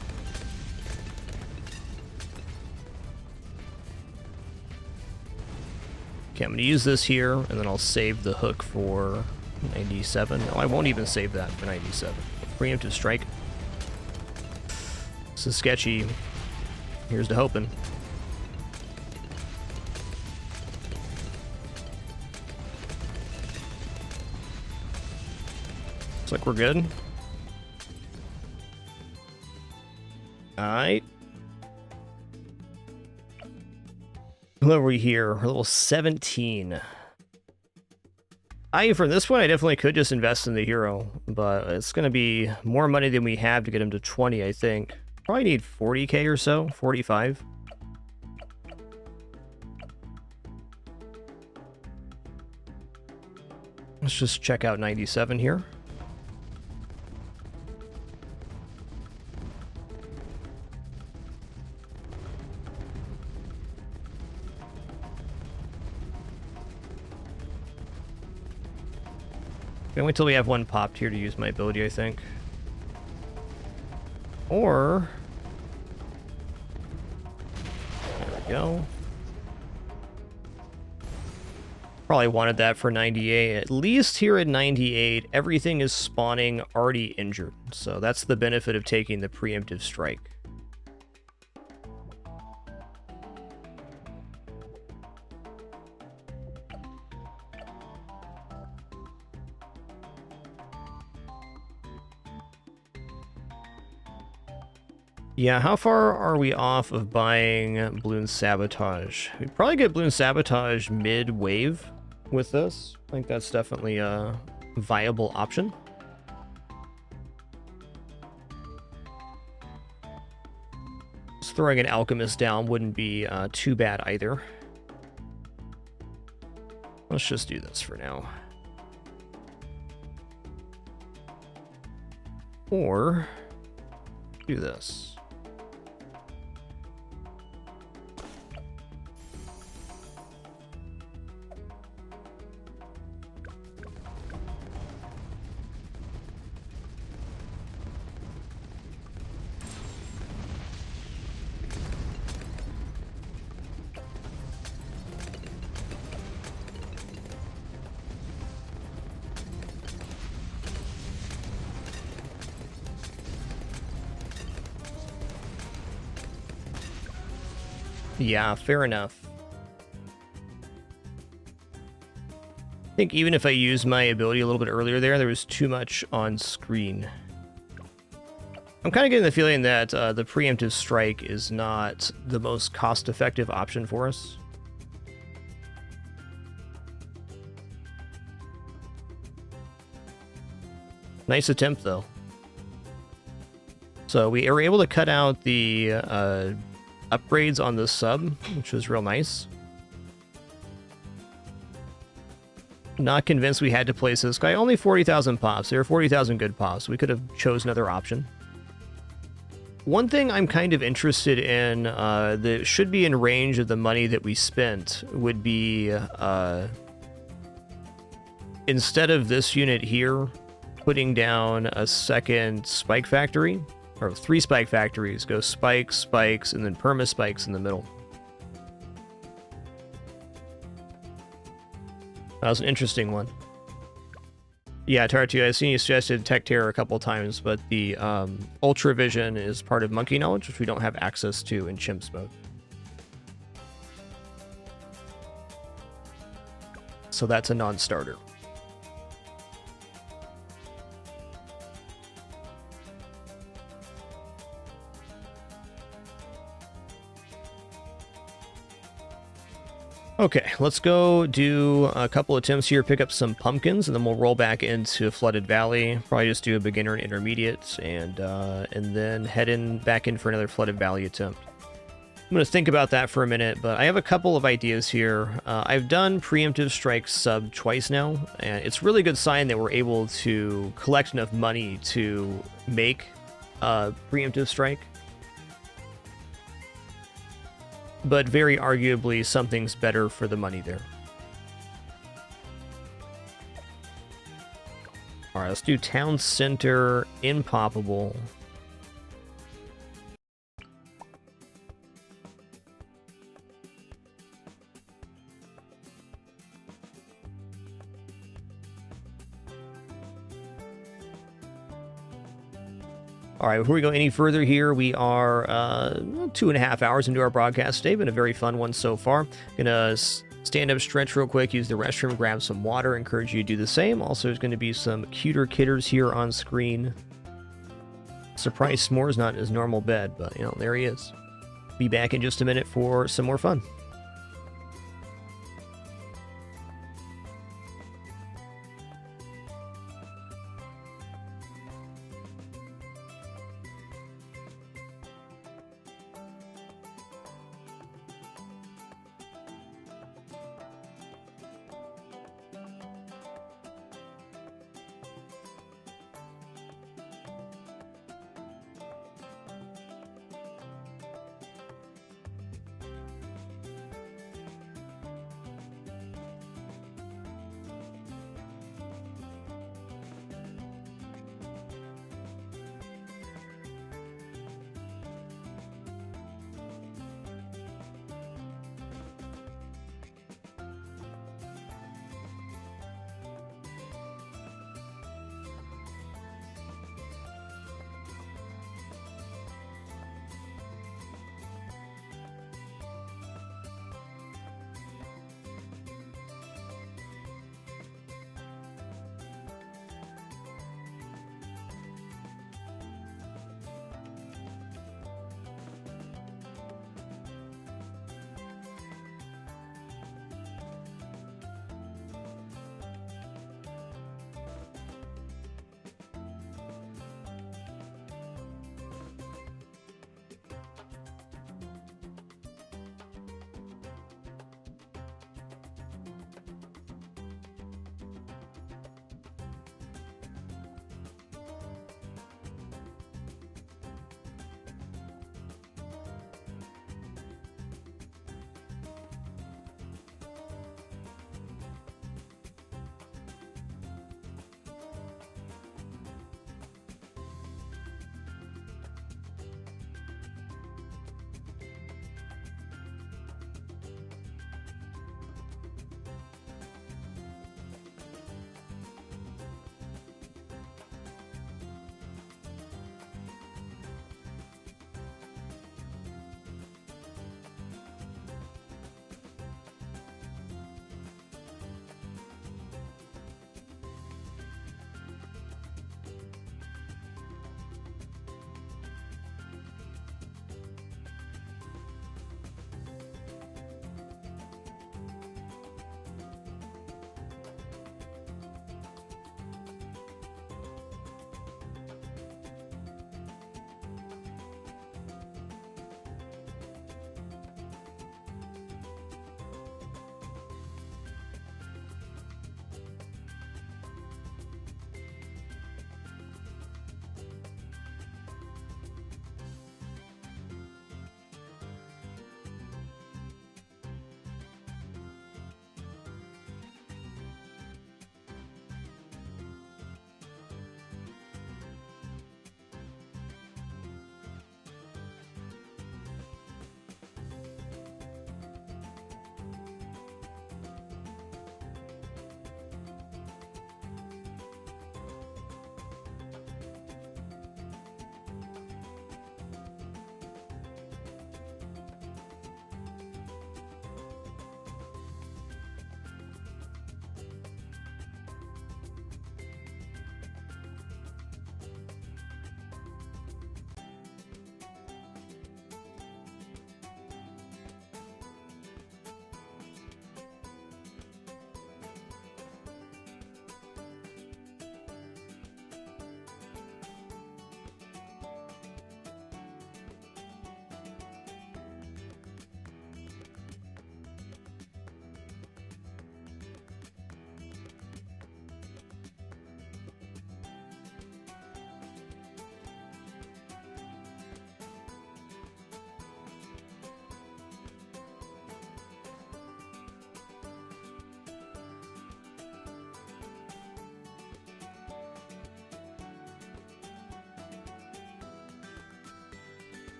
Okay, I'm going to use this here, and then I'll save the hook for 97. No, I won't even save that for 97. Preemptive strike. This is sketchy. Here's to hoping. Looks like we're good. Alright. What are we here? We're level 17. For this one, I definitely could just invest in the hero, but it's going to be more money than we have to get him to 20, I think. Probably need 40k or so, 45. Let's just check out 97 here. Gonna wait till we have one popped here to use my ability, I think. Or... there we go. Probably wanted that for 98. At least here at 98, everything is spawning already injured. So that's the benefit of taking the preemptive strike. Yeah, how far are we off of buying Balloon Sabotage? We'd probably get Balloon Sabotage mid-wave with this. I think that's definitely a viable option. throwing an alchemist down wouldn't be too bad either. Let's just do this for now. Or do this. Yeah, fair enough. I think even if I used my ability a little bit earlier there was too much on screen. I'm kind of getting the feeling that the preemptive strike is not the most cost-effective option for us. Nice attempt, though. So we were able to cut out the upgrades on the sub, which was real nice. Not convinced we had to place this guy. Only 40,000 pops. There are 40,000 good pops. We could have chose another option. One thing I'm kind of interested in that should be in range of the money that we spent would be instead of this unit here, putting down a second spike factory, or 3 spike factories, go spikes, spikes, and then perma spikes in the middle. That was an interesting one. Yeah, Tartu, I've seen you suggested Tech Terror a couple times, but the Ultra Vision is part of Monkey Knowledge, which we don't have access to in Chimps mode. So that's a non-starter. Okay, let's go do a couple attempts here, pick up some pumpkins, and then we'll roll back into Flooded Valley. Probably just do a beginner and intermediate, and then head back in for another Flooded Valley attempt. I'm going to think about that for a minute, but I have a couple of ideas here. I've done Preemptive Strike sub twice now, and it's a really good sign that we're able to collect enough money to make Preemptive Strike. But very arguably, something's better for the money there. Alright, let's do Town Center, Impoppable. All right, before we go any further here, we are 2.5 hours into our broadcast today. Been a very fun one so far. Gonna stand up, stretch real quick, use the restroom, grab some water. Encourage you to do the same. Also, there's going to be some cuter kitters here on screen. Surprise S'more's not in his normal bed, but, you know, there he is. Be back in just a minute for some more fun.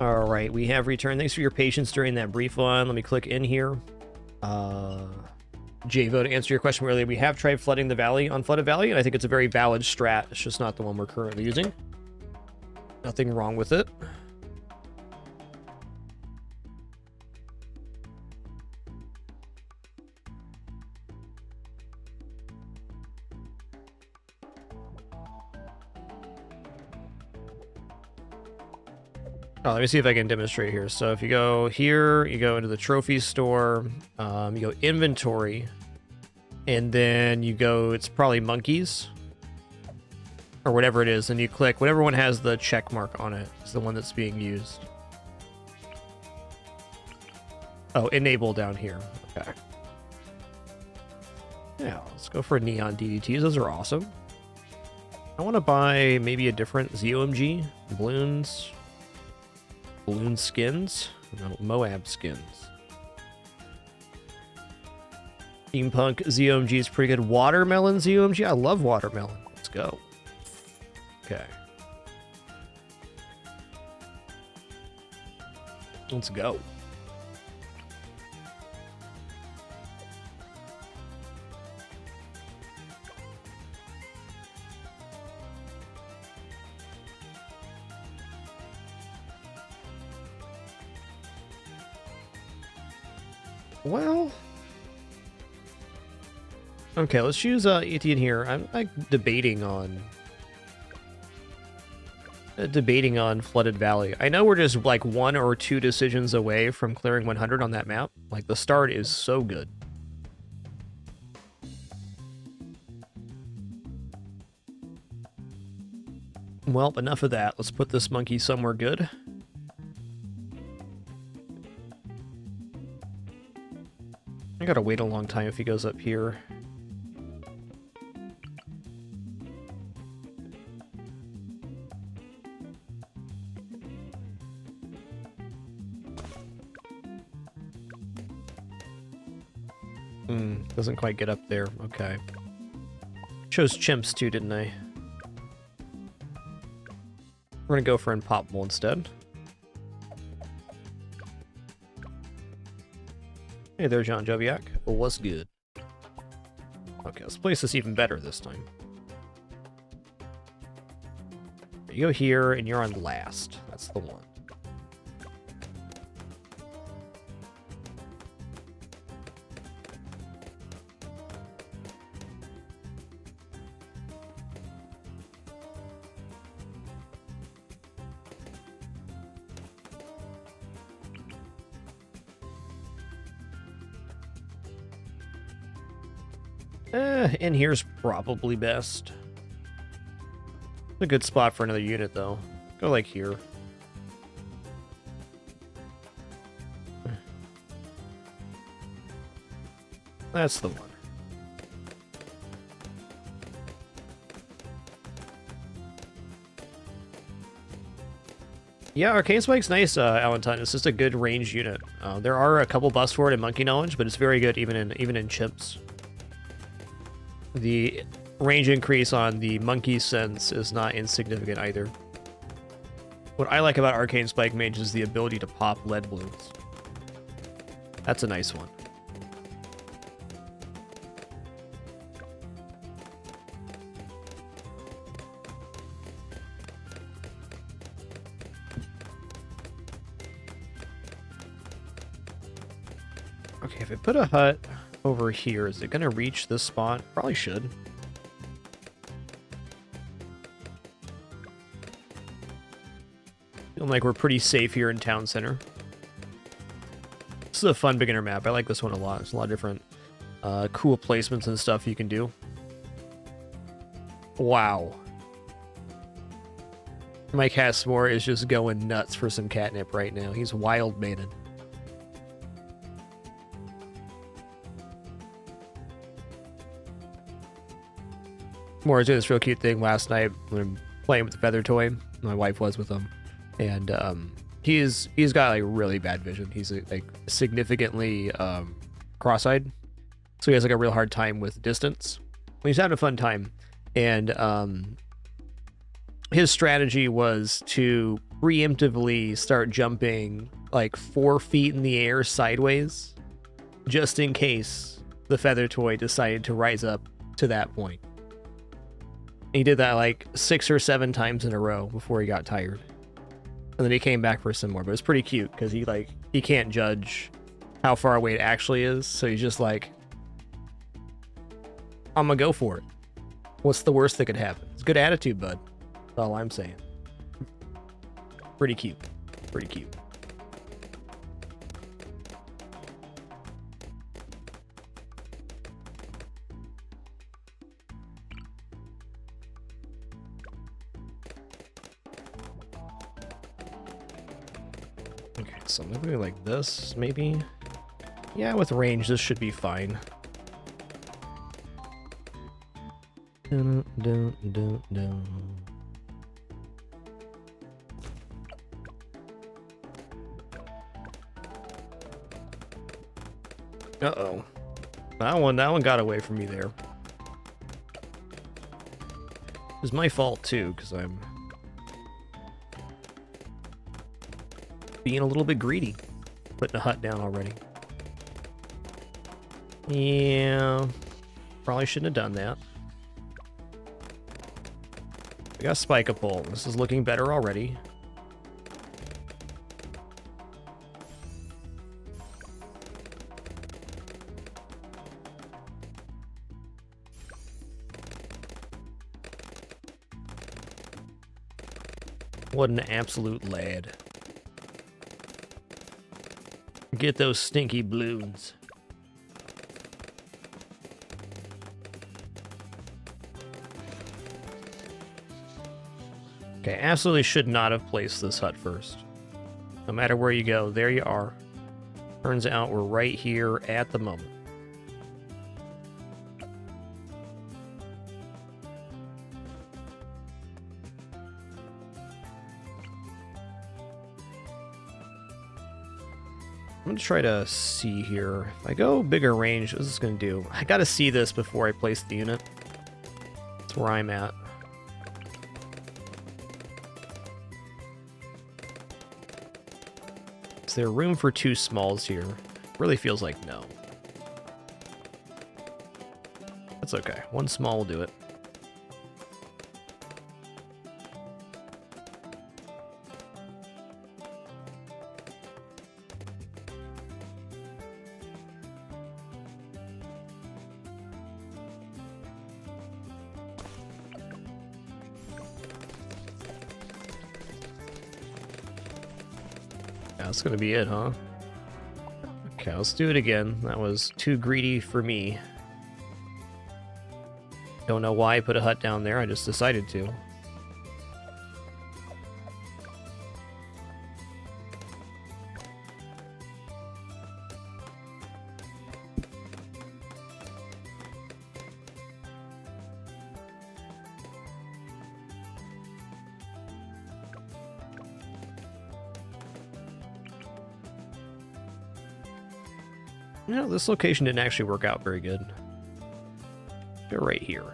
All right, we have returned. Thanks for your patience during that brief one. Let me click in here. Javo, to answer your question earlier, we have tried flooding the valley on Flooded Valley, and I think it's a very valid strat. It's just not the one we're currently using. Nothing wrong with it. Oh, let me see if I can demonstrate here. So if you go here, you go into the trophy store, you go inventory, and then you go, it's probably monkeys, or whatever it is, and you click, whatever one has the check mark on it is the one that's being used. Oh, enable down here. Okay. Yeah, let's go for neon DDTs. Those are awesome. I want to buy maybe a different ZOMG, balloons. Balloon skins? No, Moab skins. Steampunk ZOMG is pretty good. Watermelon ZOMG? I love watermelon. Let's go. Okay. Let's go. Well, okay, let's choose Etienne here. I'm like debating on Flooded Valley. I know we're just like 1 or 2 decisions away from clearing 100 on that map. Like the start is so good. Well, enough of that. Let's put this monkey somewhere good. I gotta wait a long time if he goes up here. Doesn't quite get up there. Okay. Chose chimps too, didn't I? We're gonna go for Unpoppable instead. Hey there, John Joviak. What's good? Okay, let's place this even better this time. You go here, and you're on last. That's the one. In here's probably best. It's a good spot for another unit, though. Go like here. That's the one. Yeah, Arcane Spike's nice, Alanton. It's just a good range unit. There are a couple buffs for it in Monkey Knowledge, but it's very good even in Chimps. The range increase on the Monkey Sense is not insignificant either. What I like about Arcane Spike Mage is the ability to pop lead balloons. That's a nice one. Okay, if I put a hut over here, is it going to reach this spot? Probably should. Feeling like we're pretty safe here in Town Center. This is a fun beginner map. I like this one a lot. There's a lot of different cool placements and stuff you can do. Wow. Mike Hassmore is just going nuts for some catnip right now. He's wild maiden. Moore was doing this real cute thing last night when I'm playing with the feather toy. My wife was with him, and he's got like really bad vision. He's like significantly cross-eyed, so he has like a real hard time with distance. He's having a fun time, and his strategy was to preemptively start jumping like 4 feet in the air sideways, just in case the feather toy decided to rise up to that point. He did that like 6 or 7 times in a row before he got tired. And then he came back for some more, but it's pretty cute because he can't judge how far away it actually is, so he's just like, I'm gonna go for it. What's the worst that could happen? It's good attitude, bud. That's all I'm saying. Pretty cute. Pretty cute. Okay, so maybe like this, maybe? Yeah, with range, this should be fine. Dun, dun, dun, dun. Uh-oh. That one got away from me there. It was my fault too, because I'm being a little bit greedy. Putting a hut down already. Yeah. Probably shouldn't have done that. I got Spike-a-Pole. This is looking better already. What an absolute lad. Get those stinky balloons. Okay, absolutely should not have placed this hut first. No matter where you go, there you are. Turns out we're right here at the moment. I'm gonna try to see here. If I go bigger range, what's this gonna do? I gotta see this before I place the unit. That's where I'm at. Is there room for 2 smalls here? Really feels like no. That's okay. 1 small will do it. That's gonna be it, huh? Okay, let's do it again. That was too greedy for me. Don't know why I put a hut down there, I just decided to. No, this location didn't actually work out very good. Go right here.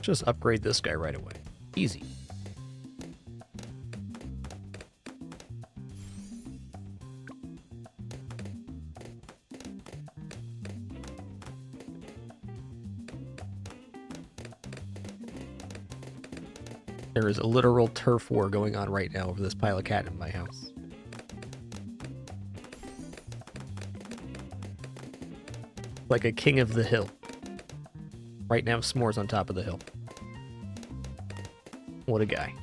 Just upgrade this guy right away. Easy. There is a literal turf war going on right now over this pile of cat in my house. Like a king of the hill. Right now, s'mores on top of the hill. What a guy. I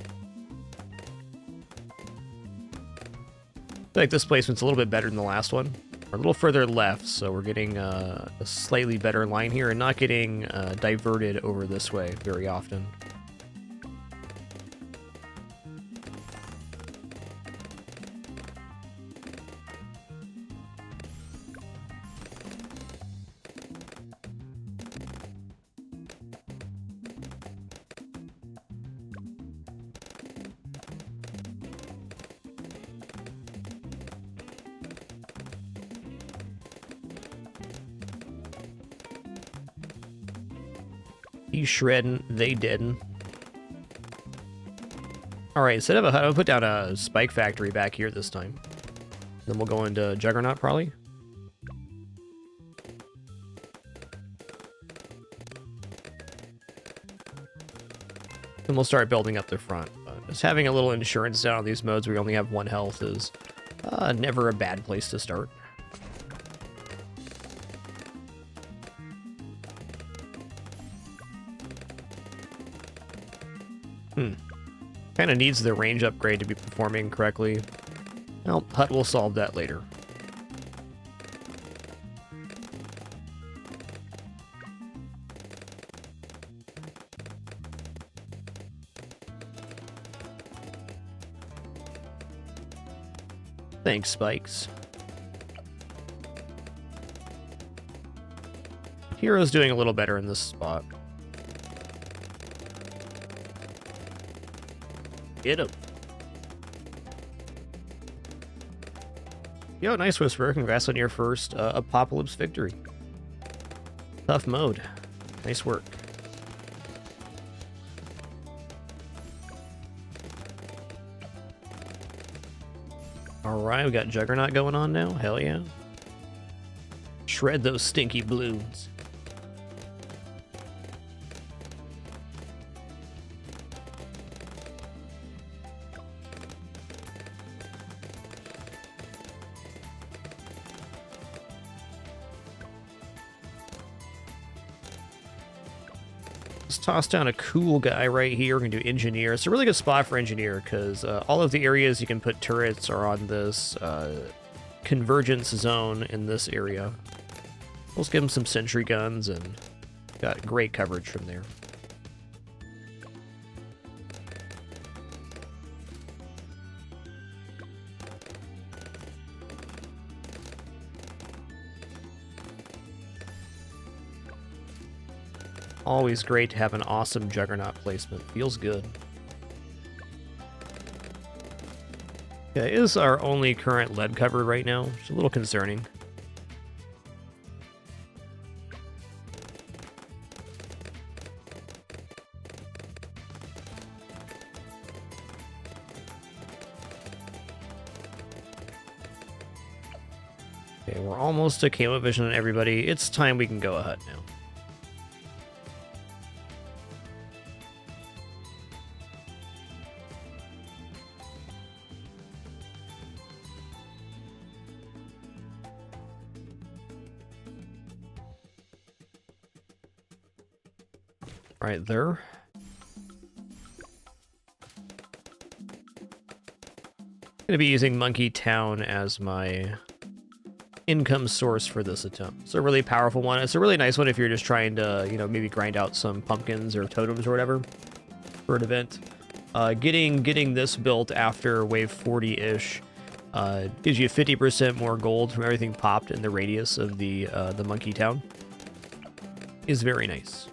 feel like this placement's a little bit better than the last one. We're a little further left, so we're getting a slightly better line here and not getting diverted over this way very often. He's shredding, they didn't. Alright, instead of a hut, I'll put down a spike factory back here this time. Then we'll go into Juggernaut, probably. And we'll start building up the front. Just having a little insurance down on these modes where we only have 1 health is never a bad place to start. Kind of needs the range upgrade to be performing correctly. Well, hut will solve that later. Thanks, Spikes. Hero's doing a little better in this spot. Get him. Yo, nice, Whisper. Congrats on your first Apocalypse victory. Tough mode. Nice work. Alright, we got Juggernaut going on now. Hell yeah. Shred those stinky balloons. Let's toss down a cool guy right here. We're going to do Engineer. It's a really good spot for Engineer because all of the areas you can put turrets are on this convergence zone in this area. Let's give him some sentry guns and got great coverage from there. Always great to have an awesome Juggernaut placement. Feels good. Yeah, it is our only current lead cover right now. It's a little concerning. Okay, we're almost to camo vision on everybody. It's time we can go a hut now. Right there. I'm going to be using Monkey Town as my income source for this attempt. It's a really powerful one. It's a really nice one if you're just trying to, you know, maybe grind out some pumpkins or totems or whatever for an event. Getting this built after wave 40-ish gives you 50% more gold from everything popped in the radius of the Monkey Town. Is very nice.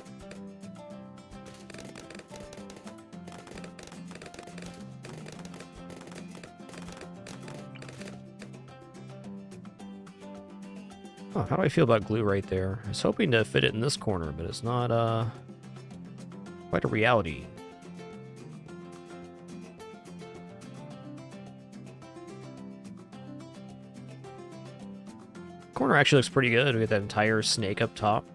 Oh, how do I feel about glue right there? I was hoping to fit it in this corner, but it's not quite a reality. Corner actually looks pretty good. We got that entire snake up top.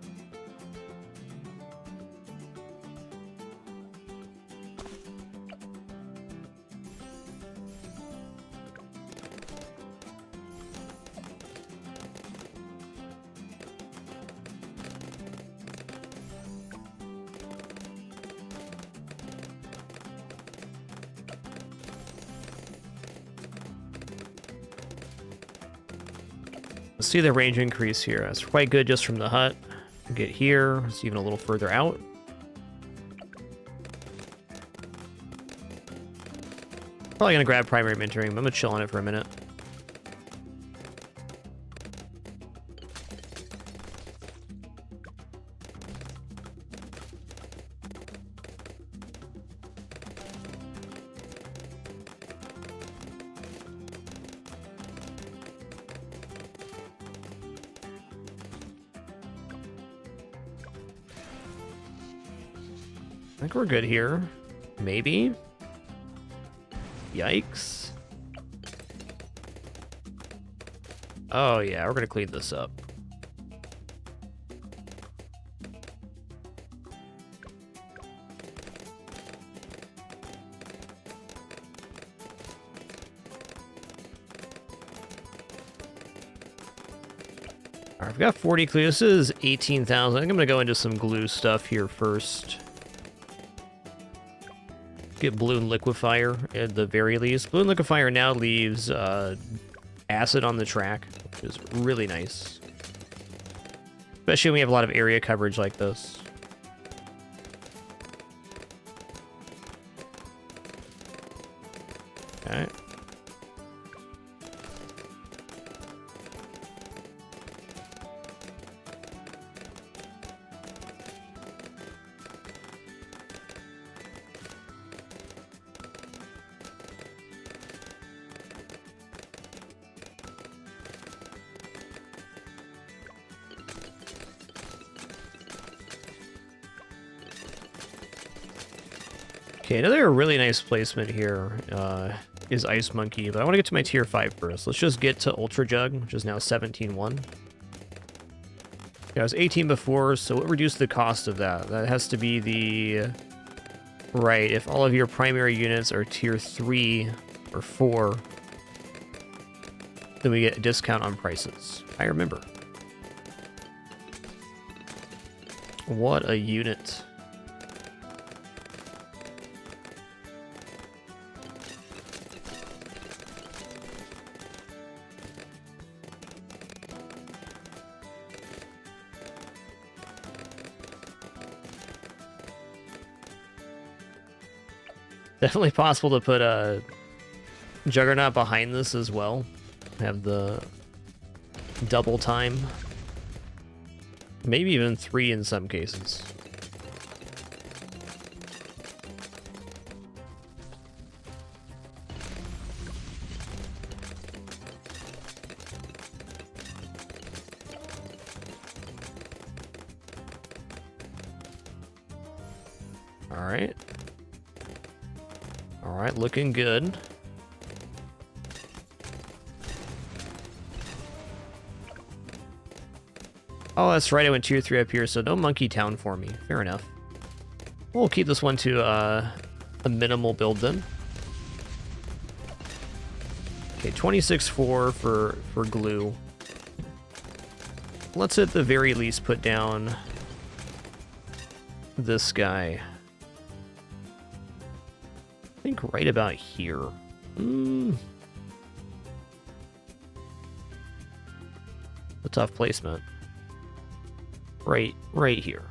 Let's see the range increase here. That's quite good just from the hut. Get here. It's even a little further out. Probably gonna grab primary mentoring. I'm gonna chill on it for a minute. I think we're good here. Maybe. Yikes. Oh yeah, we're gonna clean this up. Alright, I've got 40 glue. This is 18,000. I think I'm gonna go into some glue stuff here first. Get balloon liquefier at the very least. Balloon liquefier now leaves acid on the track, which is really nice. Especially when we have a lot of area coverage like this. Okay. Okay, another really nice placement here is Ice Monkey, but I want to get to my tier 5 first. Let's just get to Ultra Jug, which is now 17.1. Yeah, I was 18 before, so what reduced the cost of that? That has to be the... Right, if all of your primary units are tier 3 or 4, then we get a discount on prices. I remember. What a unit. Definitely possible to put a Juggernaut behind this as well. Have the double time. Maybe even 3 in some cases. All right. All right, looking good. Oh, that's right, I went tier 3 up here, so no Monkey Town for me. Fair enough. We'll keep this one to a minimal build then. Okay, 26.4 for glue. Let's at the very least put down this guy. I think right about here. A tough placement. Right here.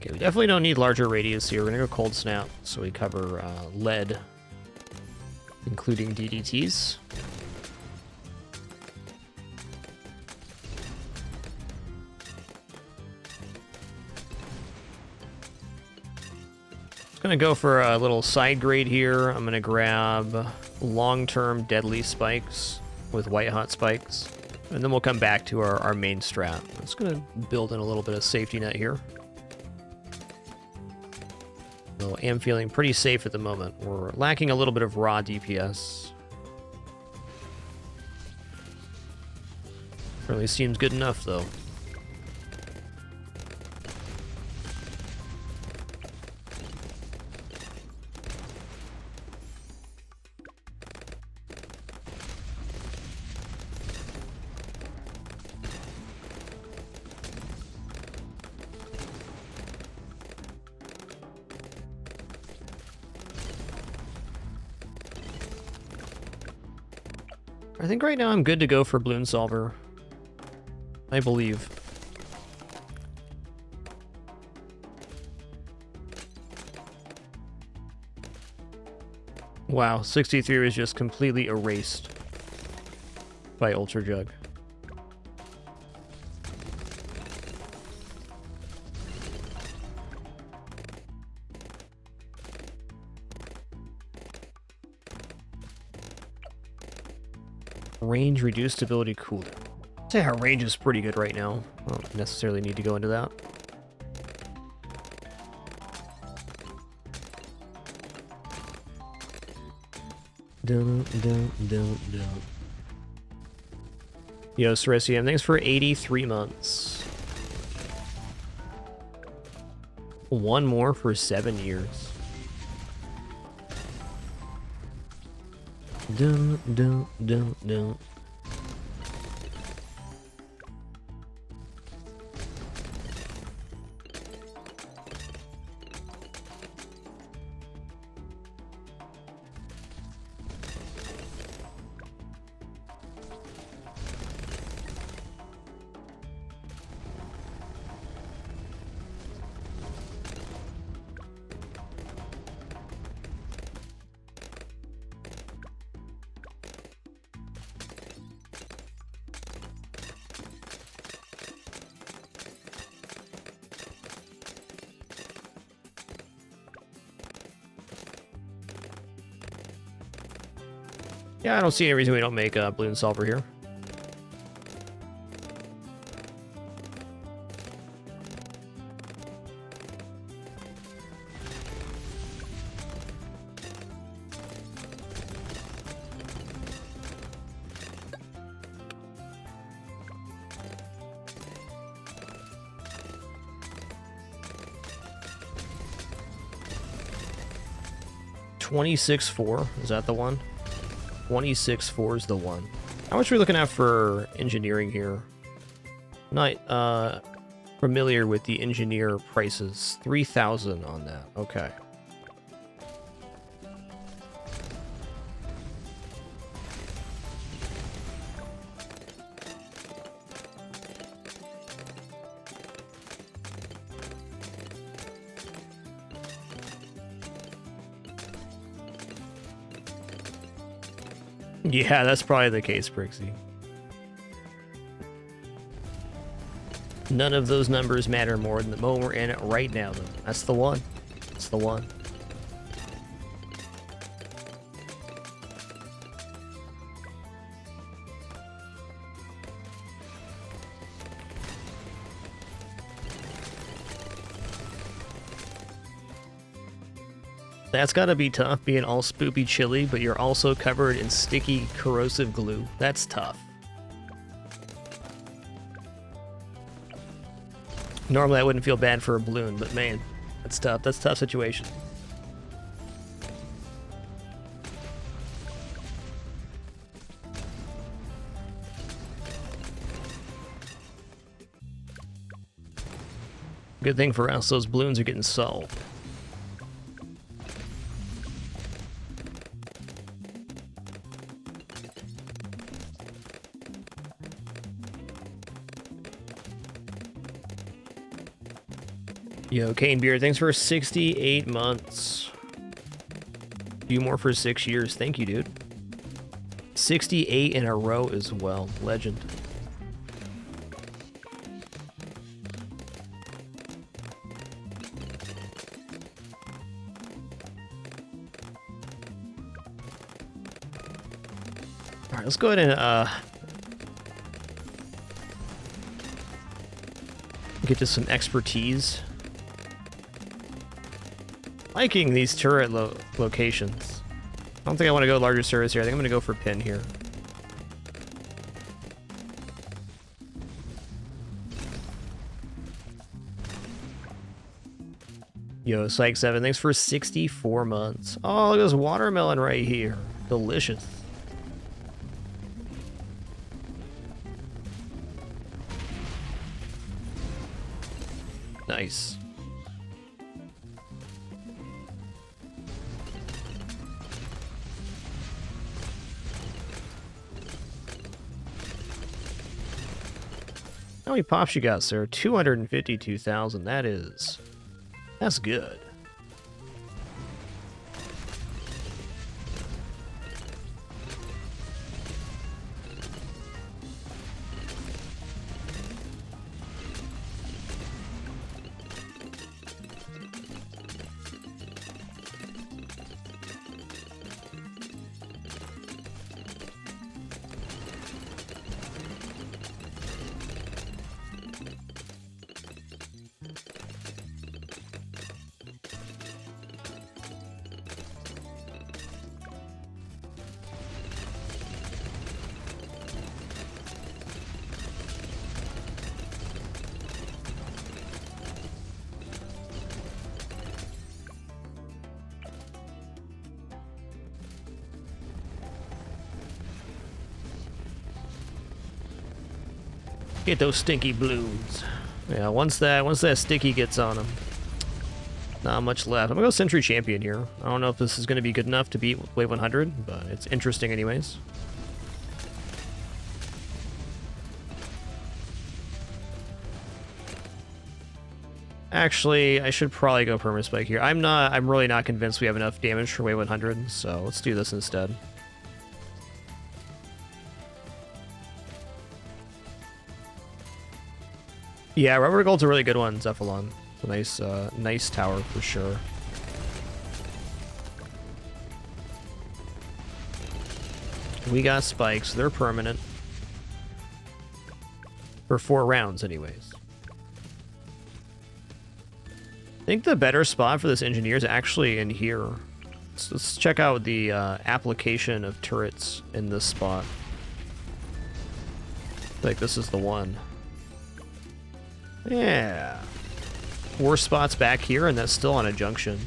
Okay, we definitely don't need larger radius here. We're gonna go Cold Snap, so we cover lead, including DDTs. Just gonna go for a little side grade here. I'm gonna grab long-term deadly spikes with white hot spikes, and then we'll come back to our main strat. I'm just gonna build in a little bit of safety net here. So I am feeling pretty safe at the moment. We're lacking a little bit of raw DPS. Certainly seems good enough, though. I think right now I'm good to go for Balloon Solver. I believe. Wow, 63 was just completely erased by Ultra Jug. Range, reduced stability, cooldown. I'd say our range is pretty good right now. I don't necessarily need to go into that. Dun, dun, dun, dun. Yo, Ceresium, thanks for 83 months. One more for 7 years. Dun, dun, dun, dun. Yeah, I don't see any reason we don't make a balloon solver here. $26.4, is that the one? 26.4 is the one. How much are we looking at for engineering here? Not familiar with the engineer prices. 3,000 on that. Okay. Yeah, that's probably the case, Brixie. None of those numbers matter more than the moment we're in it right now, though. That's the one. That's the one. That's gotta be tough, being all spoopy chilly, but you're also covered in sticky, corrosive glue. That's tough. Normally I wouldn't feel bad for a balloon, but man, that's tough. That's a tough situation. Good thing for us, those balloons are getting solved. Yo, Cane Beer, thanks for 68 months. A few more for 6 years. Thank you, dude. 68 in a row as well. Legend. Alright, let's go ahead and get to some expertise. Liking these turret locations. I don't think I want to go larger service here. I think I'm going to go for pin here. Yo, Psych7, thanks for 64 months. Oh, look at this watermelon right here. Delicious. Nice. How many pops you got, sir? 252,000. That's good. Get those stinky blues. Yeah, once that sticky gets on them, not much left. I'm gonna go Century Champion here. I don't know if this is gonna be good enough to beat Wave 100, but it's interesting anyways. Actually, I should probably go Permaspike here. I'm really not convinced we have enough damage for Wave 100, so let's do this instead. Yeah, Rubber Gold's a really good one, Cephalon. It's a nice tower for sure. We got spikes, they're permanent. For 4 rounds anyways. I think the better spot for this engineer is actually in here. Let's check out the application of turrets in this spot. I think this is the one. Yeah. 4 spots back here, and that's still on a junction.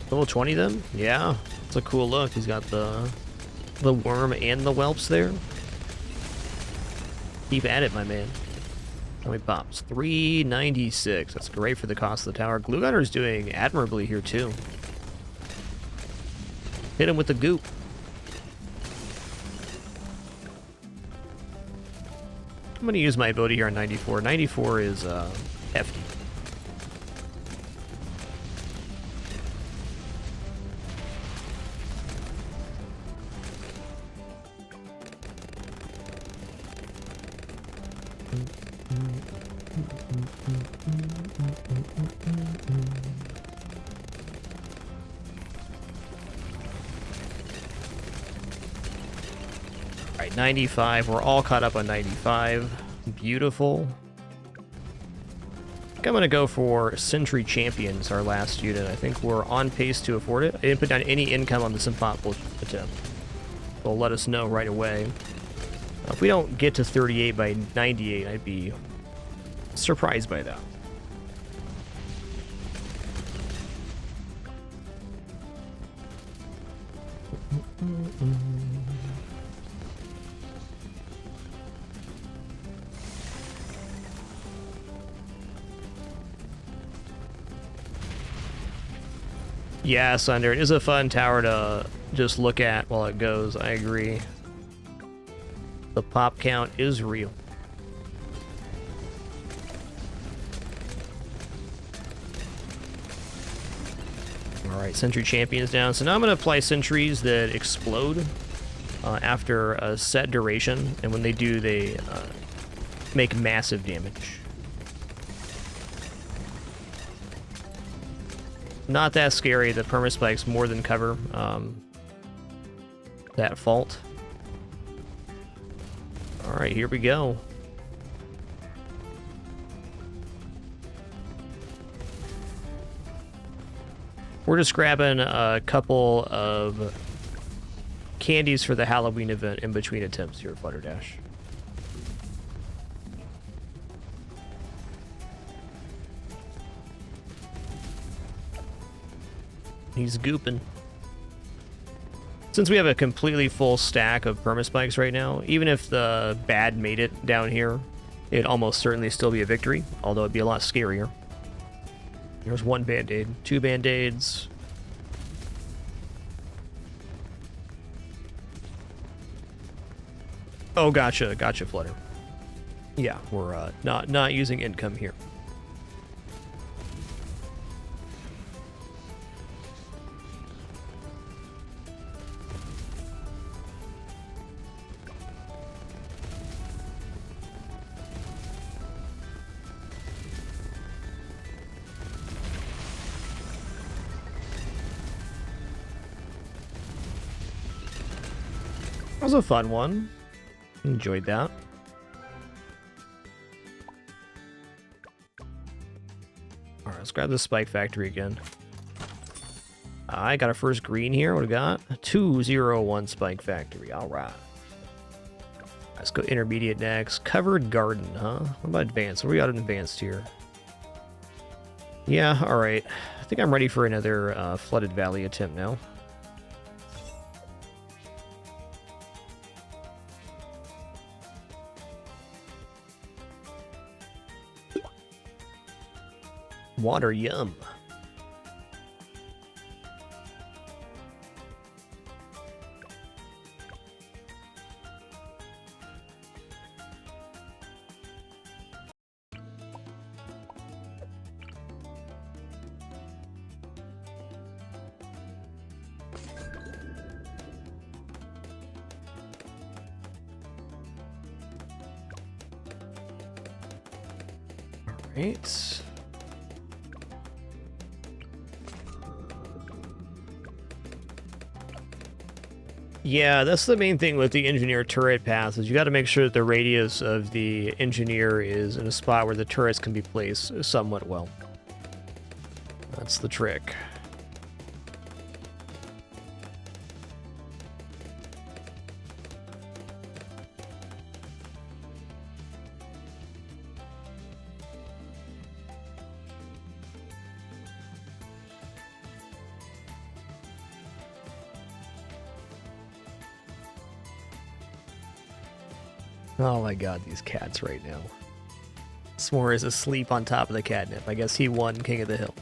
Level 20 then? Yeah, it's a cool look. He's got the worm and the whelps there. Keep at it, my man. How many pops? 396. That's great for the cost of the tower. Glue Gunner's doing admirably here too. Hit him with the goop. I'm gonna use my ability here on 94. 94 is hefty. Alright, 95. We're all caught up on 95. Beautiful. I think I'm going to go for Century Champions, our last unit. I think we're on pace to afford it. I didn't put down any income on this impossible attempt. They'll let us know right away. If we don't get to 38 by 98, I'd be surprised by that. Yeah, Sunder, it is a fun tower to just look at while it goes. I agree. The pop count is real. Alright, Sentry Champion's down. So now I'm going to apply sentries that explode after a set duration. And when they do, they make massive damage. Not that scary. The permaspikes more than cover that fault. Alright, here we go. We're just grabbing a couple of candies for the Halloween event in between attempts here at Flutterdash. He's gooping. Since we have a completely full stack of permaspikes right now, even if the bad made it down here, it'd almost certainly still be a victory, although it'd be a lot scarier. There's 1 band-aid, 2 band-aids. Oh, gotcha, Flutter. Yeah, we're not using income here. That was a fun one. Enjoyed that. Alright, let's grab the Spike Factory again. I got a first green here. What do we got? 201 Spike Factory. Alright. Let's go intermediate next. Covered garden, huh? What about advanced? What do we got in advanced here? Yeah, alright. I think I'm ready for another flooded valley attempt now. Water, yum. All right. Yeah, that's the main thing with the engineer turret pass, is you got to make sure that the radius of the engineer is in a spot where the turrets can be placed somewhat well. That's the trick. Oh my god, these cats right now. S'more is asleep on top of the catnip. I guess he won King of the Hill.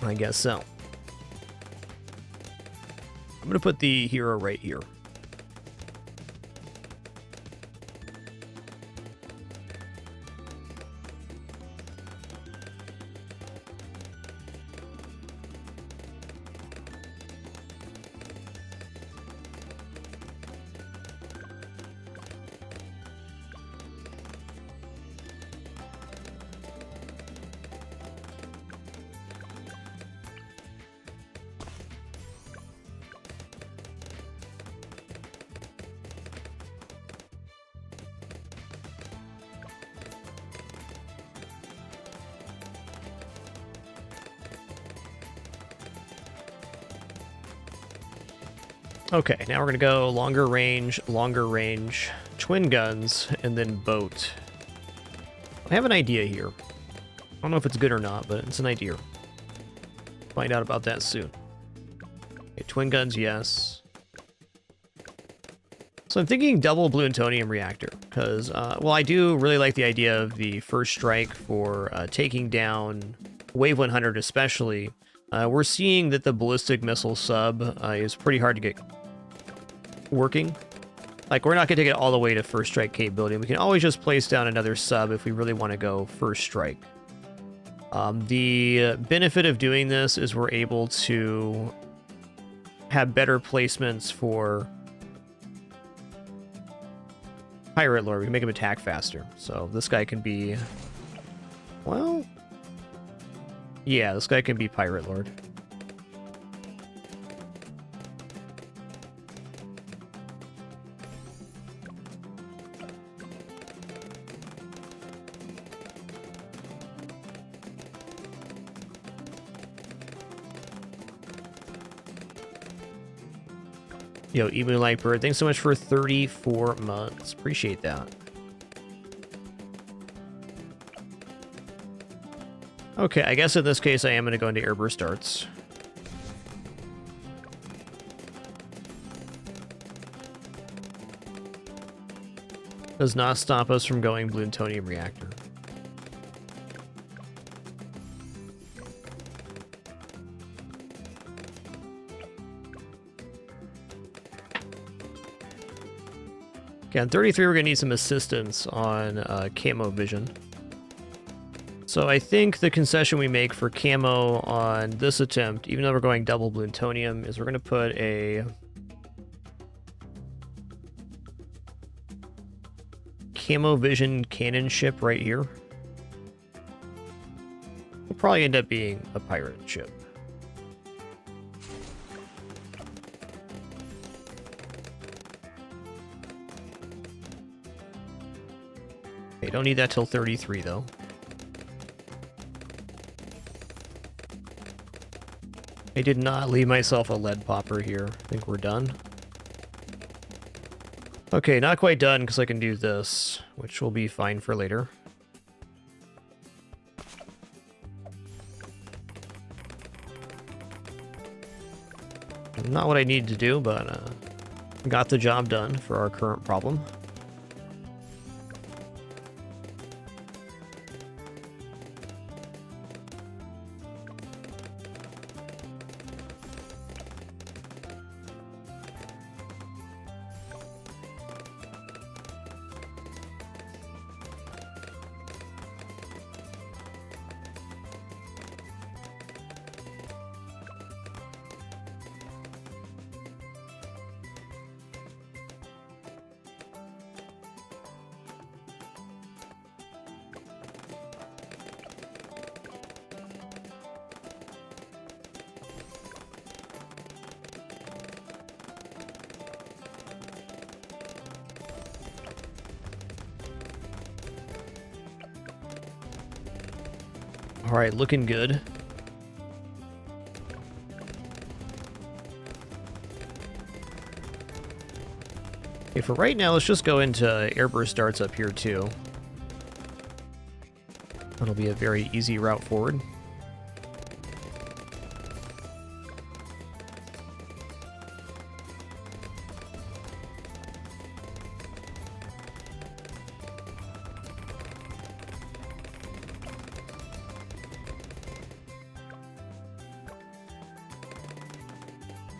I guess so. I'm gonna put the hero right here. Okay, now we're gonna go longer range, twin guns, and then boat. I have an idea here. I don't know if it's good or not, but it's an idea. Find out about that soon. Okay, twin guns, yes. So I'm thinking double plutonium reactor, because, well, I do really like the idea of the first strike for taking down Wave 100 especially. We're seeing that the ballistic missile sub is pretty hard to get working. Like, we're not going to take it all the way to first strike capability. We can always just place down another sub if we really want to go first strike. The benefit of doing this is we're able to have better placements for Pirate Lord. We can make him attack faster. So this guy can be... Well... Yeah, this guy can be Pirate Lord. Yo, Emu Lightbird, thanks so much for 34 months. Appreciate that. Okay, I guess in this case I am going to go into Airburst Darts. Does not stop us from going plutonium reactor. Okay, on 33 we're going to need some assistance on camo vision. So I think the concession we make for camo on this attempt, even though we're going double plutonium, is we're going to put a camo vision cannon ship right here. Will probably end up being a pirate ship. Okay, don't need that till 33 though. I did not leave myself a lead popper here. I think we're done. Okay, not quite done because I can do this, which will be fine for later. Not what I need to do, but got the job done for our current problem. All right, looking good. Okay, for right now, let's just go into airburst darts up here too. That'll be a very easy route forward.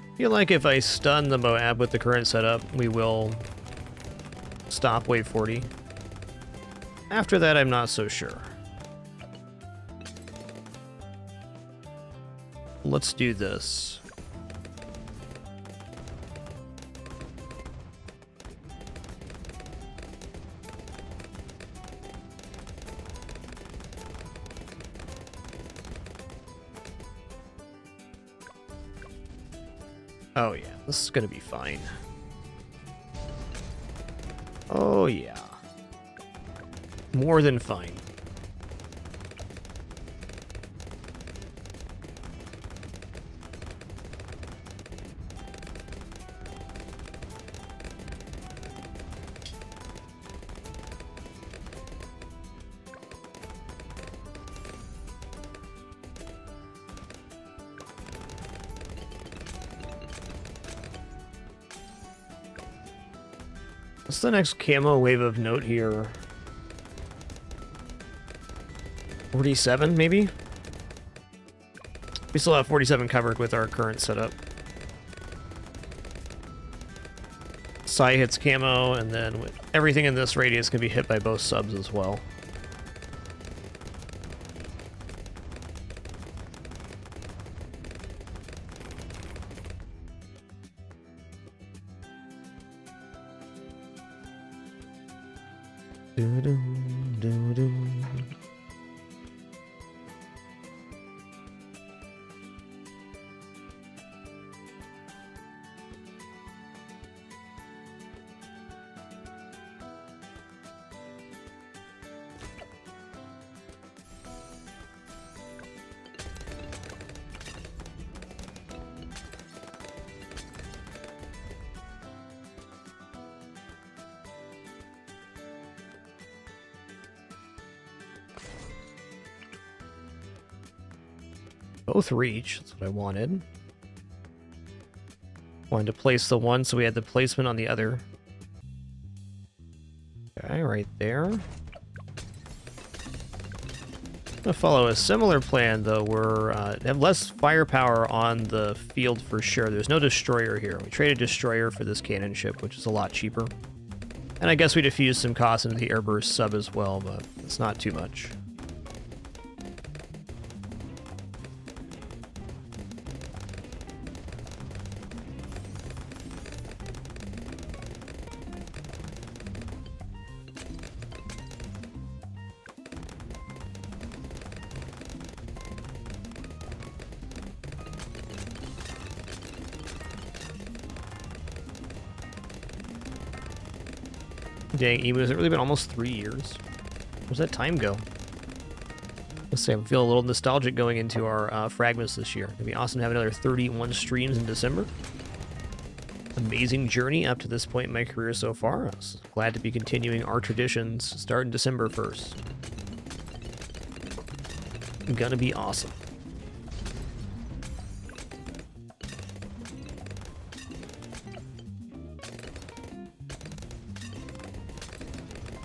I feel like if I stun the Moab with the current setup, we will stop wave 40. After that, I'm not so sure. Let's do this. Oh yeah, this is gonna be fine. Oh yeah. More than fine. What's the next camo wave of note here? 47, maybe? We still have 47 covered with our current setup. Sai hits camo, and then everything in this radius can be hit by both subs as well. Both reach, that's what I wanted. Wanted to place the one, so we had the placement on the other. Okay, right there. I'm gonna follow a similar plan, though. We're have less firepower on the field for sure. There's no destroyer here. We traded destroyer for this cannon ship, which is a lot cheaper. And I guess we diffused some costs into the airburst sub as well, but it's not too much. Dang, Emu, has it really been almost 3 years? Where's that time go? Let's say I'm feeling a little nostalgic going into our fragments this year. It'd be awesome to have another 31 streams in December. Amazing journey up to this point in my career so far. I was glad to be continuing our traditions starting December 1st. Gonna be awesome.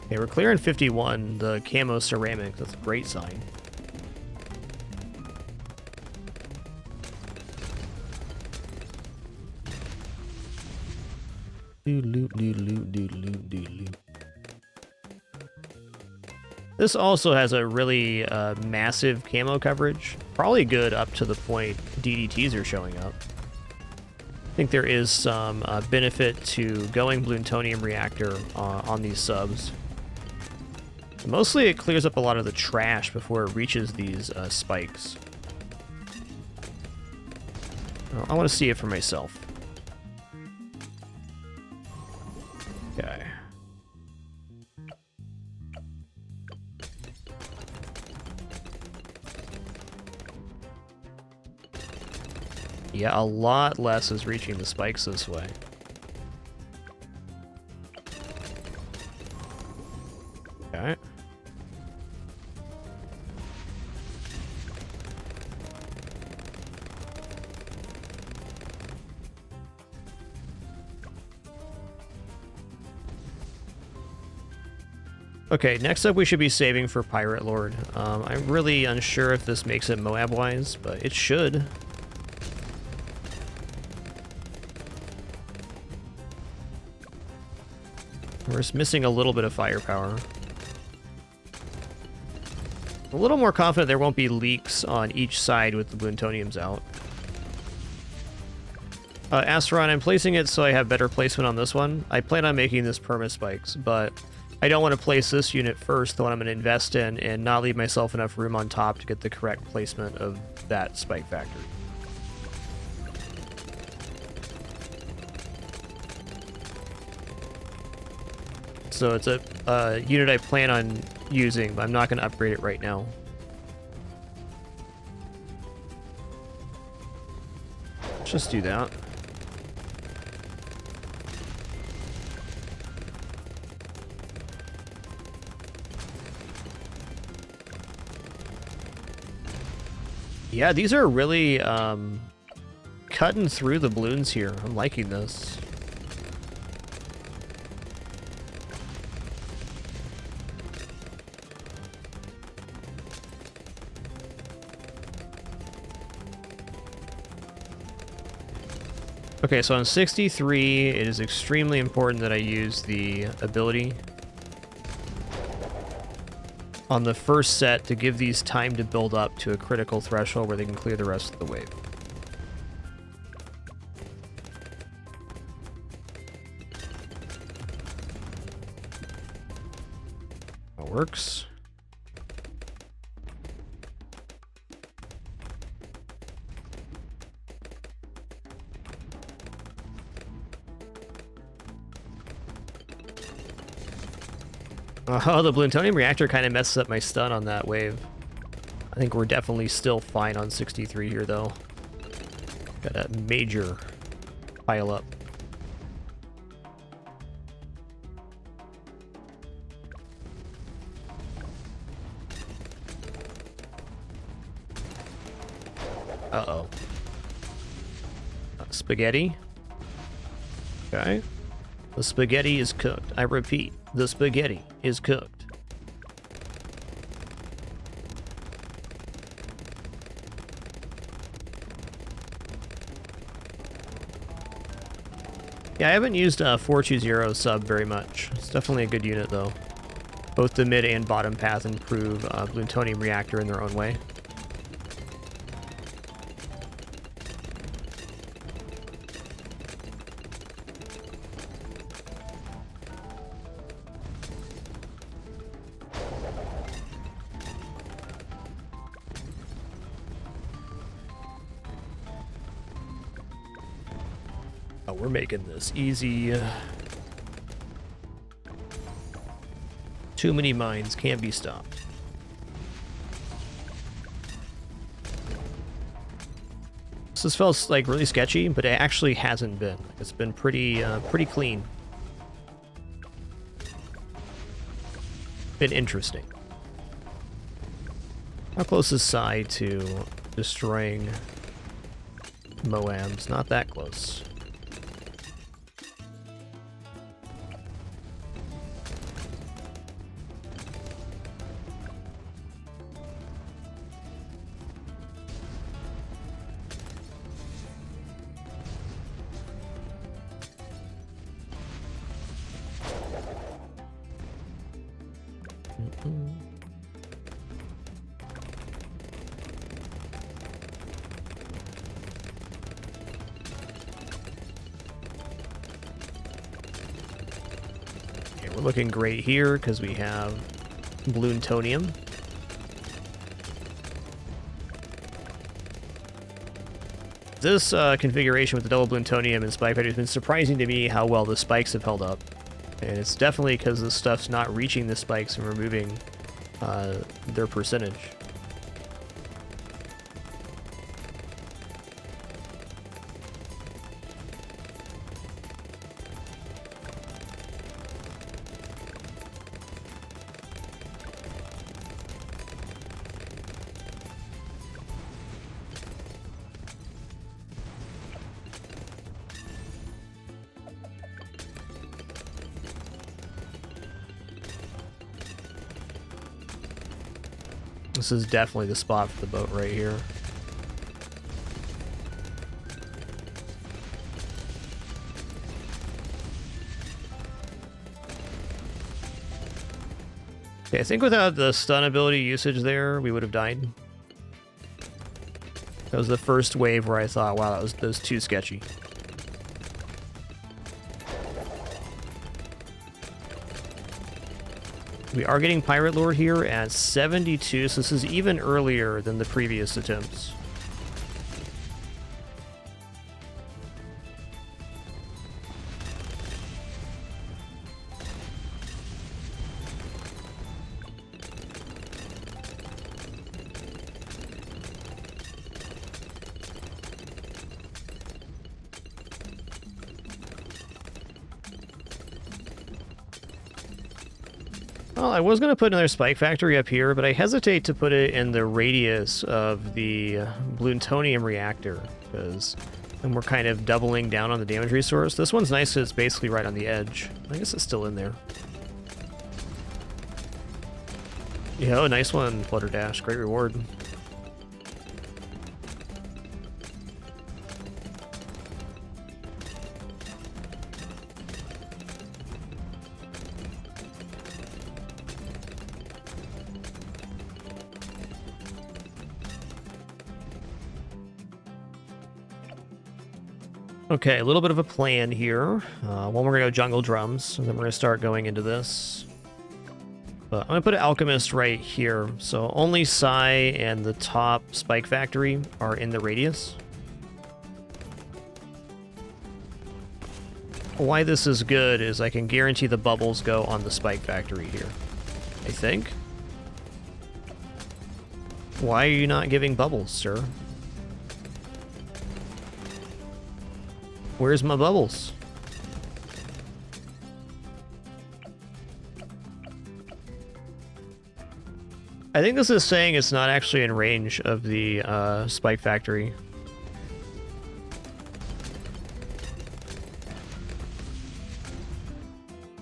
Okay, we're clearing 51, the camo ceramic. That's a great sign. This also has a really massive camo coverage. Probably good up to the point DDTs are showing up. I think there is some benefit to going Plutonium Reactor on these subs. Mostly it clears up a lot of the trash before it reaches these spikes. I want to see it for myself. Okay. Yeah, a lot less is reaching the spikes this way. Okay. Okay, next up we should be saving for Pirate Lord. I'm really unsure if this makes it Moab-wise, but it should. We're just missing a little bit of firepower. A little more confident there won't be leaks on each side with the plutoniums out. Asteron, I'm placing it so I have better placement on this one. I plan on making this perma spikes, but I don't want to place this unit first, the one I'm going to invest in, and not leave myself enough room on top to get the correct placement of that spike factory. So it's a unit I plan on using, but I'm not going to upgrade it right now. Let's just do that. Yeah, these are really cutting through the balloons here. I'm liking this. Okay, so on 63, it is extremely important that I use the ability on the first set to give these time to build up to a critical threshold where they can clear the rest of the wave. That works. Oh, the plutonium reactor kind of messes up my stun on that wave. I think we're definitely still fine on 63 here, though. Got a major pile up. Uh-oh. Spaghetti. Okay. The spaghetti is cooked. I repeat, the spaghetti is cooked. Yeah, I haven't used 420 sub very much. It's definitely a good unit, though. Both the mid and bottom path improve plutonium reactor in their own way. We're making this easy. Too many mines can't be stopped. This feels like really sketchy, but it actually hasn't been. It's been pretty clean. Been interesting. How close is Sai to destroying Moabs? Not that close. Okay, we're looking great here because we have Bloontonium. This configuration with the double Bloontonium and Spike Factory has been surprising to me how well the spikes have held up. And it's definitely because the stuff's not reaching the spikes and removing their percentage. This is definitely the spot for the boat right here. Okay, I think without the stun ability usage there, we would have died. That was the first wave where I thought, wow, that was too sketchy. We are getting Pirate Lord here at 72, so this is even earlier than the previous attempts. Well, I was going to put another Spike Factory up here, but I hesitate to put it in the radius of the Bloontonium reactor, because then we're kind of doubling down on the damage resource. This one's nice because it's basically right on the edge. I guess it's still in there. Yeah, oh, nice one, Flutter Dash. Great reward. Okay, a little bit of a plan here. One, we're gonna go Jungle Drums, and then we're gonna start going into this. But I'm gonna put an Alchemist right here, so only Sai and the top Spike Factory are in the radius. Why this is good is I can guarantee the bubbles go on the Spike Factory here, I think. Why are you not giving bubbles, sir? Where's my bubbles? I think this is saying it's not actually in range of the Spike Factory.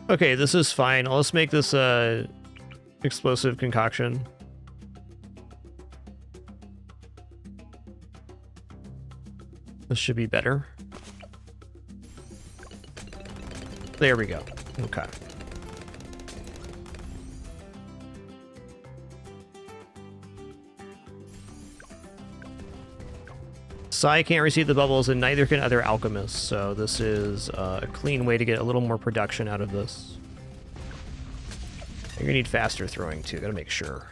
Okay, this is fine. Let's make this explosive concoction. This should be better. There we go. Okay. Sai can't receive the bubbles, and neither can other alchemists, so this is a clean way to get a little more production out of this. You're gonna need faster throwing too, gotta make sure.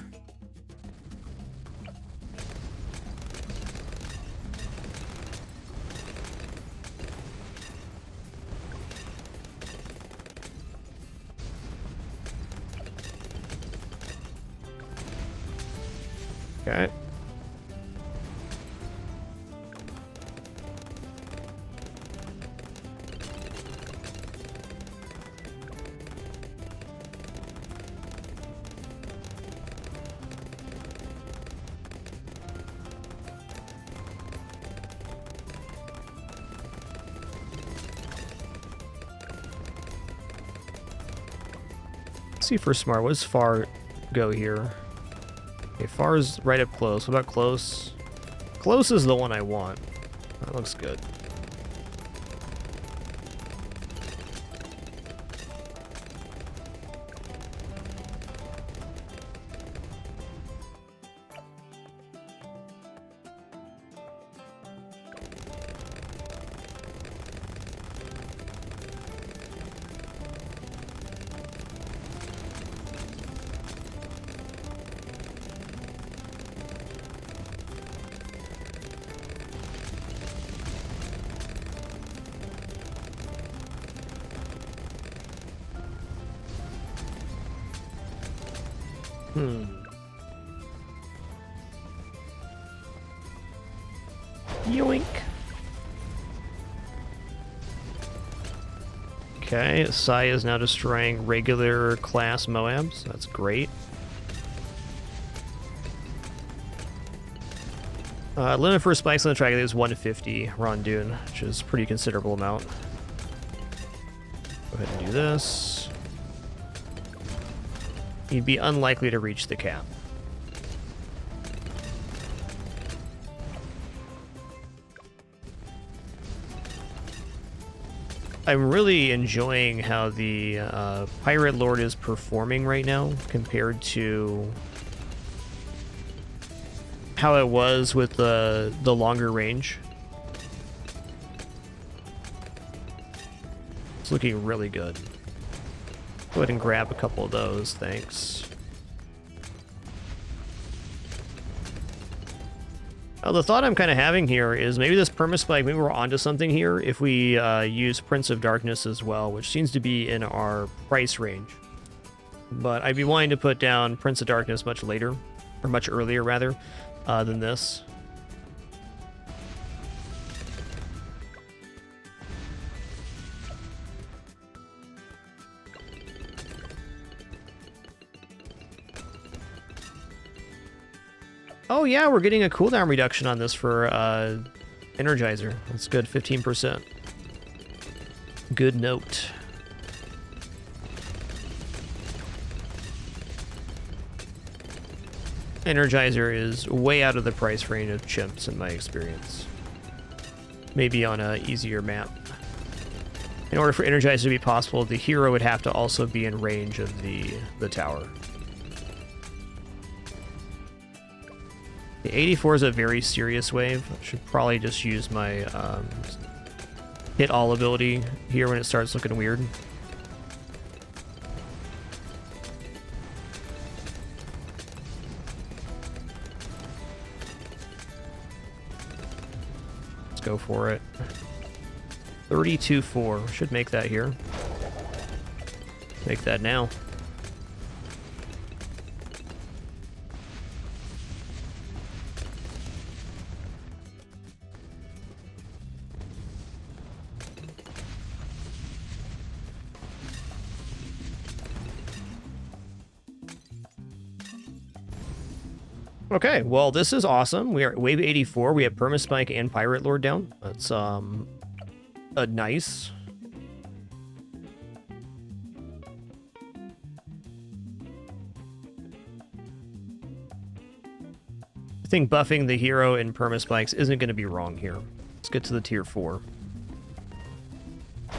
Okay. Let's see for smart. What does far go here? Okay, far is right up close. What about close? Close is the one I want. That looks good. Yoink. Okay, Sai is now destroying regular class Moabs. That's great. Limit for spikes on the track is 150 Rondoon, which is a pretty considerable amount. Go ahead and do this. You'd be unlikely to reach the cap. I'm really enjoying how the Pirate Lord is performing right now compared to how it was with the longer range. It's looking really good. Go ahead and grab a couple of those, thanks. The thought I'm kind of having here is maybe this permaspike, maybe we're onto something here if we use Prince of Darkness as well, which seems to be in our price range. But I'd be wanting to put down Prince of Darkness much later, or much earlier rather, than this. Oh yeah, we're getting a cooldown reduction on this for Energizer. That's good, 15%. Good note. Energizer is way out of the price range of chimps in my experience. Maybe on a easier map. In order for Energizer to be possible, the hero would have to also be in range of the tower. The 84 is a very serious wave. I should probably just use my hit all ability here when it starts looking weird. Let's go for it. 32-4. Should make that here. Make that now. Okay, well, this is awesome. We are at wave 84. We have Permaspike and Pirate Lord down. That's nice. I think buffing the hero in Permaspikes isn't going to be wrong here. Let's get to the tier 4.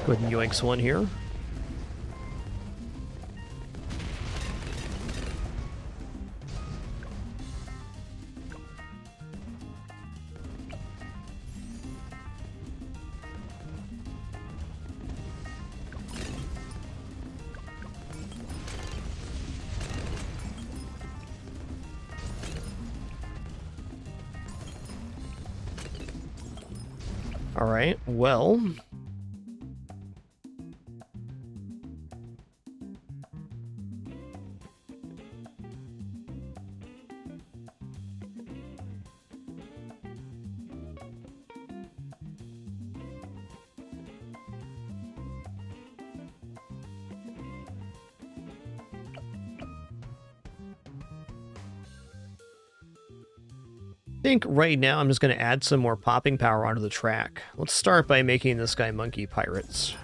Go ahead and yoinks one here. All right, well. I think right now I'm just going to add some more popping power onto the track. Let's start by making this guy Monkey Pirates.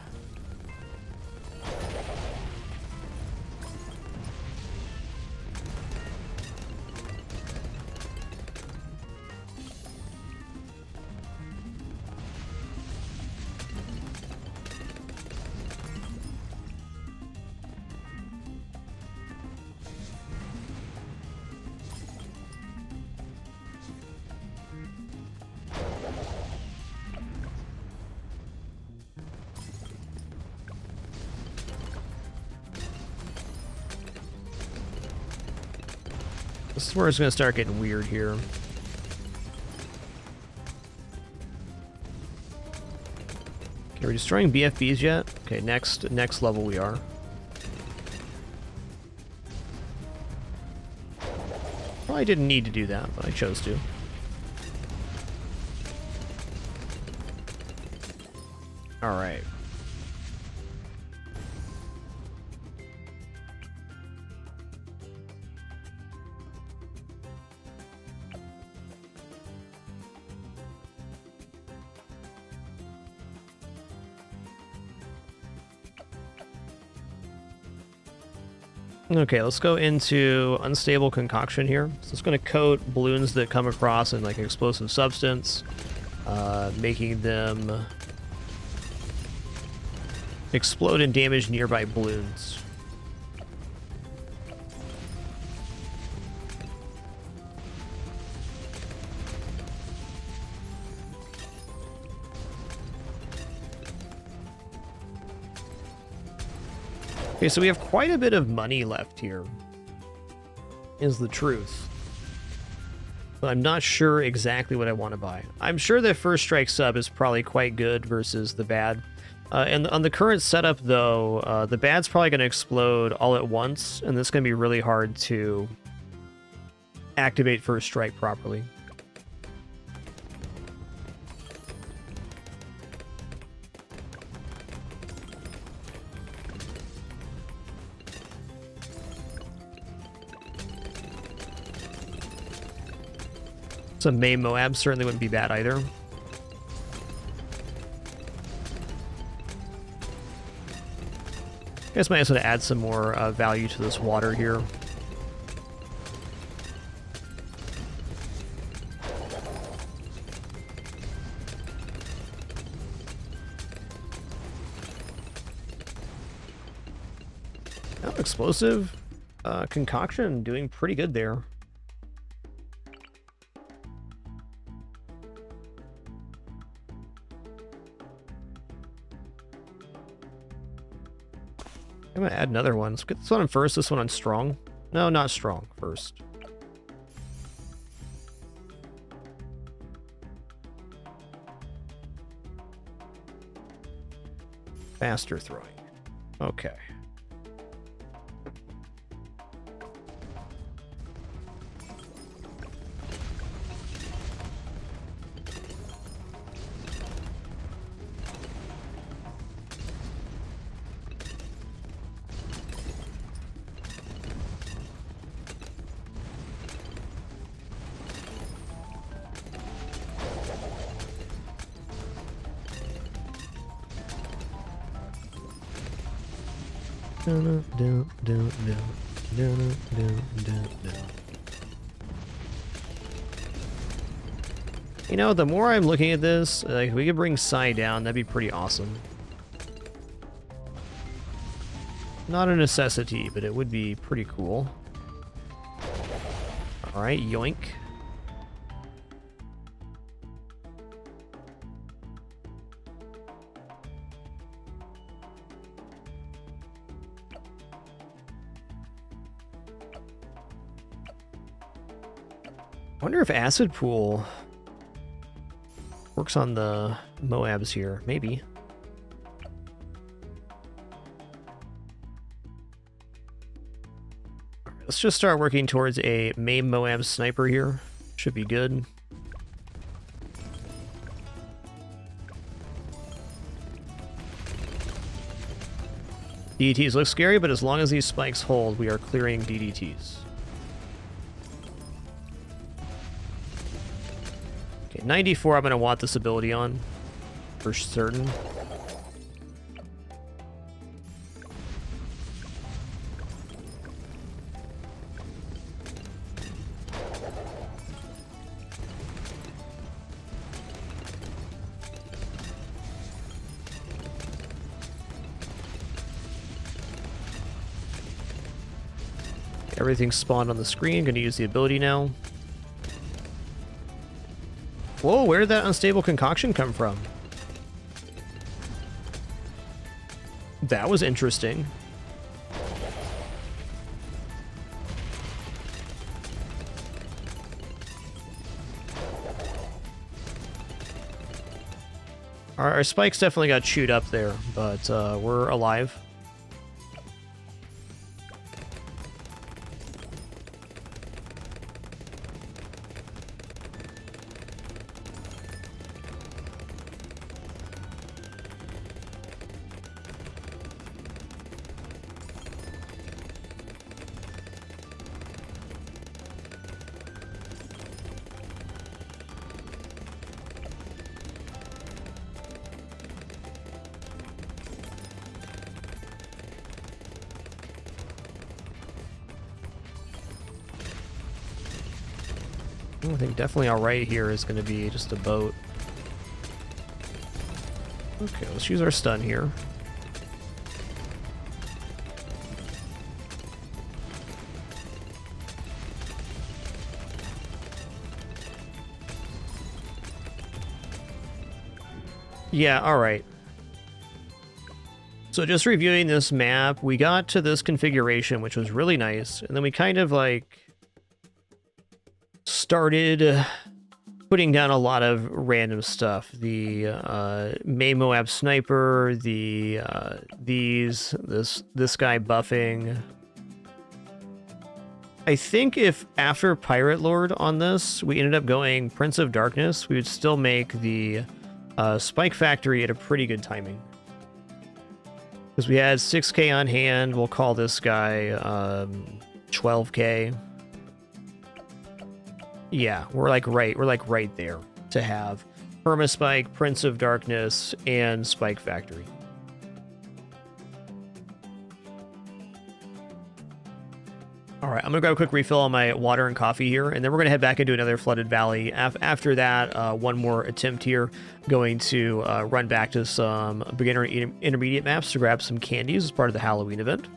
This is where it's going to start getting weird here. Okay, we're destroying BFBs yet? Okay, next level we are. Well, I didn't need to do that, but I chose to. All right. Okay, let's go into unstable concoction here. So it's going to coat balloons that come across in like explosive substance, making them explode and damage nearby balloons. Okay, so we have quite a bit of money left here, is the truth. But I'm not sure exactly what I want to buy. I'm sure that First Strike Sub is probably quite good versus the bad. And on the current setup, though, the bad's probably going to explode all at once, and it's going to be really hard to activate First Strike properly. Some May Moab certainly wouldn't be bad either. I guess might also add some more value to this water here. Oh, explosive concoction doing pretty good there. I'm gonna add another one. Let's get this one on first, this one on strong. No, not strong first. Faster throwing. Okay. You know, the more I'm looking at this, like, if we could bring Psy down, that'd be pretty awesome. Not a necessity, but it would be pretty cool. Alright, yoink. I wonder if Acid Pool works on the Moabs here. Maybe. Let's just start working towards a May Moab sniper here. Should be good. DDTs look scary, but as long as these spikes hold, we are clearing DDTs. Okay, 94 I'm going to want this ability on, for certain. Everything's spawned on the screen. Going to use the ability now. Whoa, where did that unstable concoction come from? That was interesting. Our spikes definitely got chewed up there, but we're alive. I think definitely all right here is going to be just a boat. Okay, let's use our stun here. Yeah, all right. So just reviewing this map, we got to this configuration, which was really nice, and then we kind of like started putting down a lot of random stuff. The May Moab sniper, the this guy buffing. I think if after Pirate Lord on this, we ended up going Prince of Darkness, we would still make the Spike Factory at a pretty good timing. Because we had 6k on hand, we'll call this guy 12k. Yeah, we're like right there to have Permaspike, Prince of Darkness, and Spike Factory. All right, I'm gonna grab a quick refill on my water and coffee here, and then we're gonna head back into another flooded valley. After that, one more attempt here. Going to run back to some beginner and intermediate maps to grab some candies as part of the Halloween event.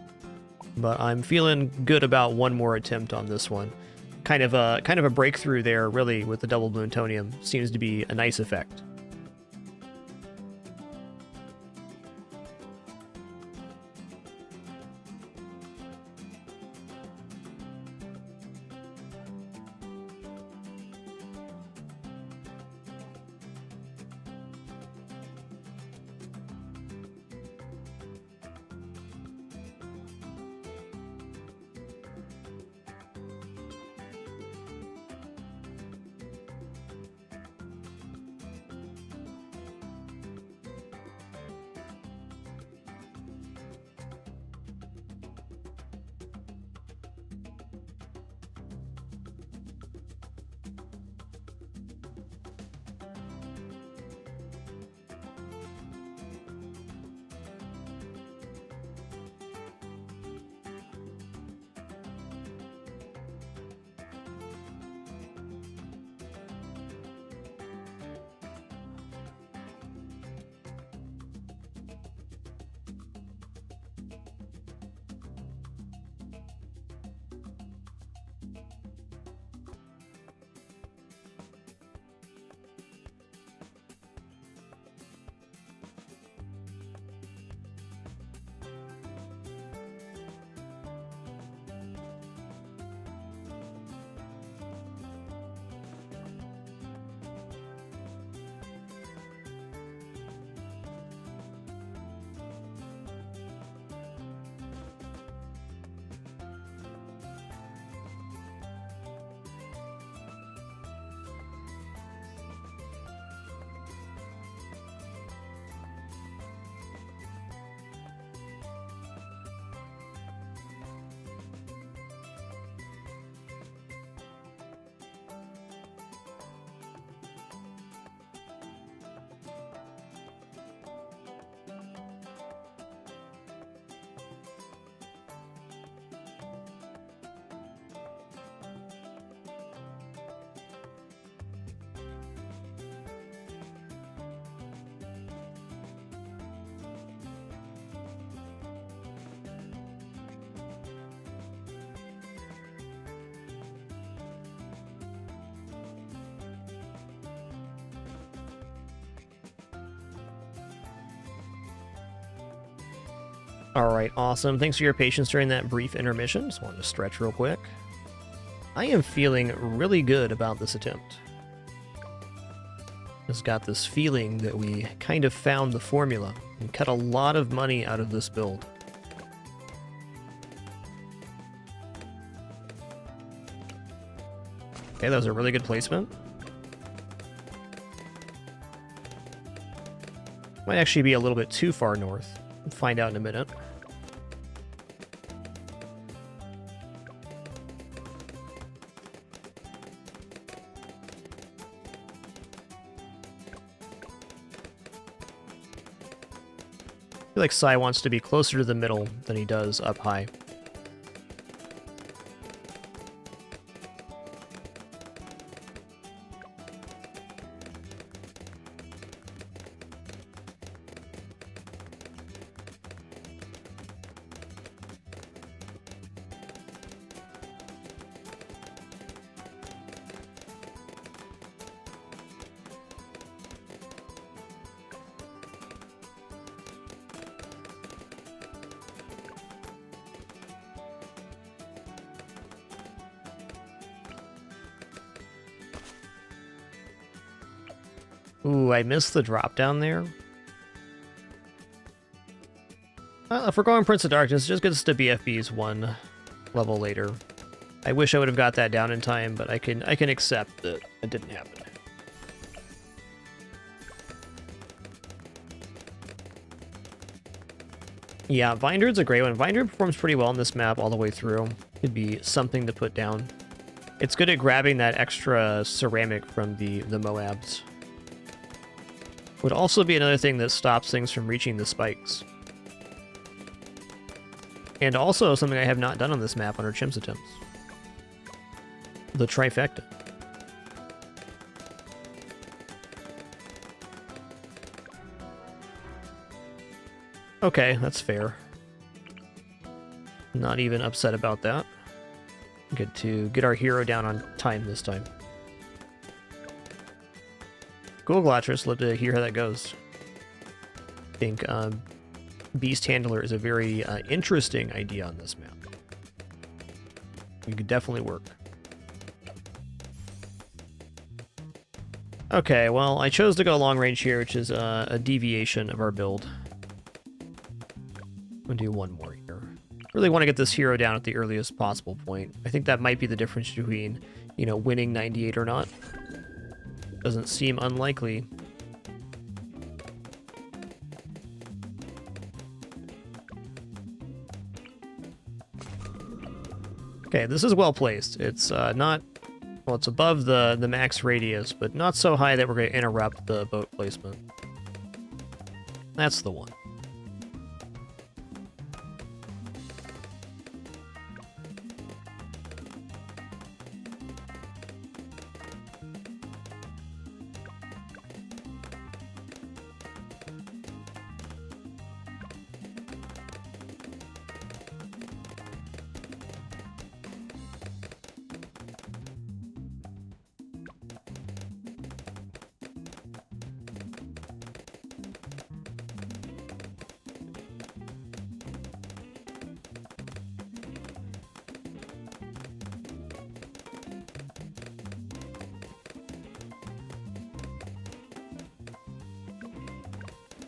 But I'm feeling good about one more attempt on this one. Kind of a breakthrough there, really, with the double plutonium. Seems to be a nice effect. All right, awesome. Thanks for your patience during that brief intermission. Just wanted to stretch real quick. I am feeling really good about this attempt. has got this feeling that we kind of found the formula and cut a lot of money out of this build. Okay, that was a really good placement. Might actually be a little bit too far north. We'll find out in a minute. I feel like Sai wants to be closer to the middle than he does up high. Ooh, I missed the drop down there. If we're going Prince of Darkness, it just gets to BFBs one level later. I wish I would have got that down in time, but I can accept that it didn't happen. Yeah, Vindred's a great one. Vindred performs pretty well on this map all the way through. Could be something to put down. It's good at grabbing that extra ceramic from the Moabs. Would also be another thing that stops things from reaching the spikes. And also something I have not done on this map under Chimps attempts. The trifecta. Okay, that's fair. Not even upset about that. Good to get our hero down on time this time. Cool, Glatrus. Love to hear how that goes. I think Beast Handler is a very interesting idea on this map. It could definitely work. Okay, well, I chose to go long range here, which is a deviation of our build. I'm gonna do one more here. Really want to get this hero down at the earliest possible point. I think that might be the difference between, you know, winning 98 or not. Doesn't seem unlikely. Okay, this is well placed. It's not... Well, it's above the max radius, but not so high that we're going to interrupt the boat placement. That's the one.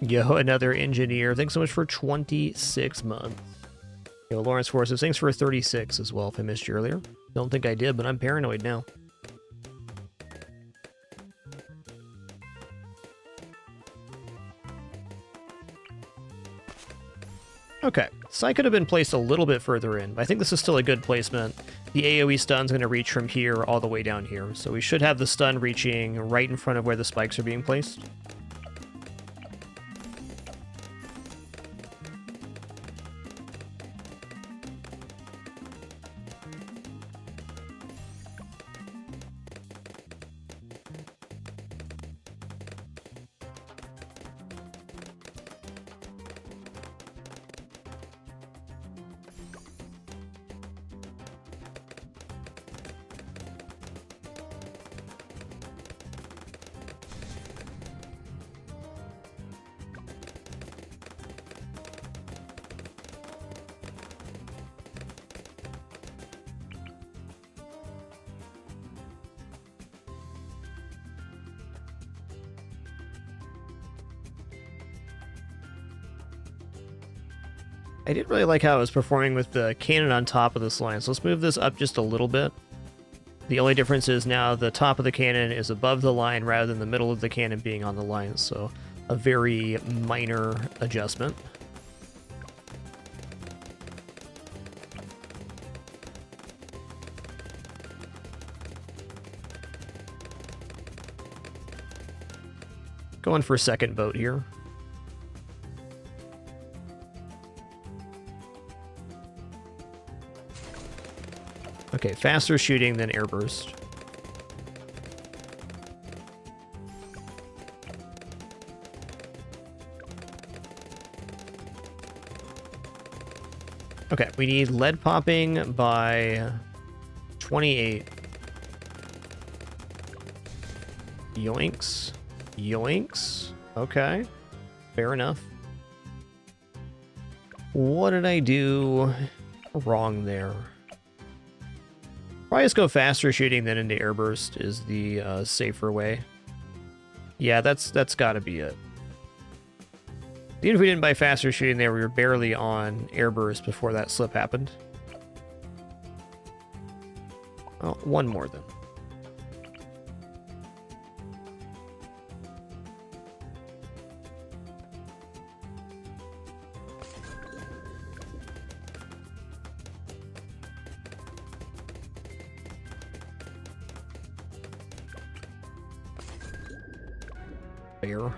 Yo, another engineer. Thanks so much for 26 months. Yo, Lawrence Forces, thanks for 36 as well, if I missed you earlier. Don't think I did, but I'm paranoid now. Okay, Sai could have been placed a little bit further in, but I think this is still a good placement. The AoE stun's going to reach from here all the way down here, so we should have the stun reaching right in front of where the spikes are being placed. I didn't really like how it was performing with the cannon on top of this line, so let's move this up just a little bit. The only difference is now the top of the cannon is above the line rather than the middle of the cannon being on the line, so a very minor adjustment. Going for a second boat here. Okay, faster shooting than airburst. Okay, we need lead popping by 28. Yoinks. Yoinks. Okay, fair enough. What did I do wrong there? Probably just go faster shooting than into airburst is the safer way. Yeah, that's got to be it. Even if we didn't buy faster shooting there, we were barely on airburst before that slip happened. Oh, one more then. Fair.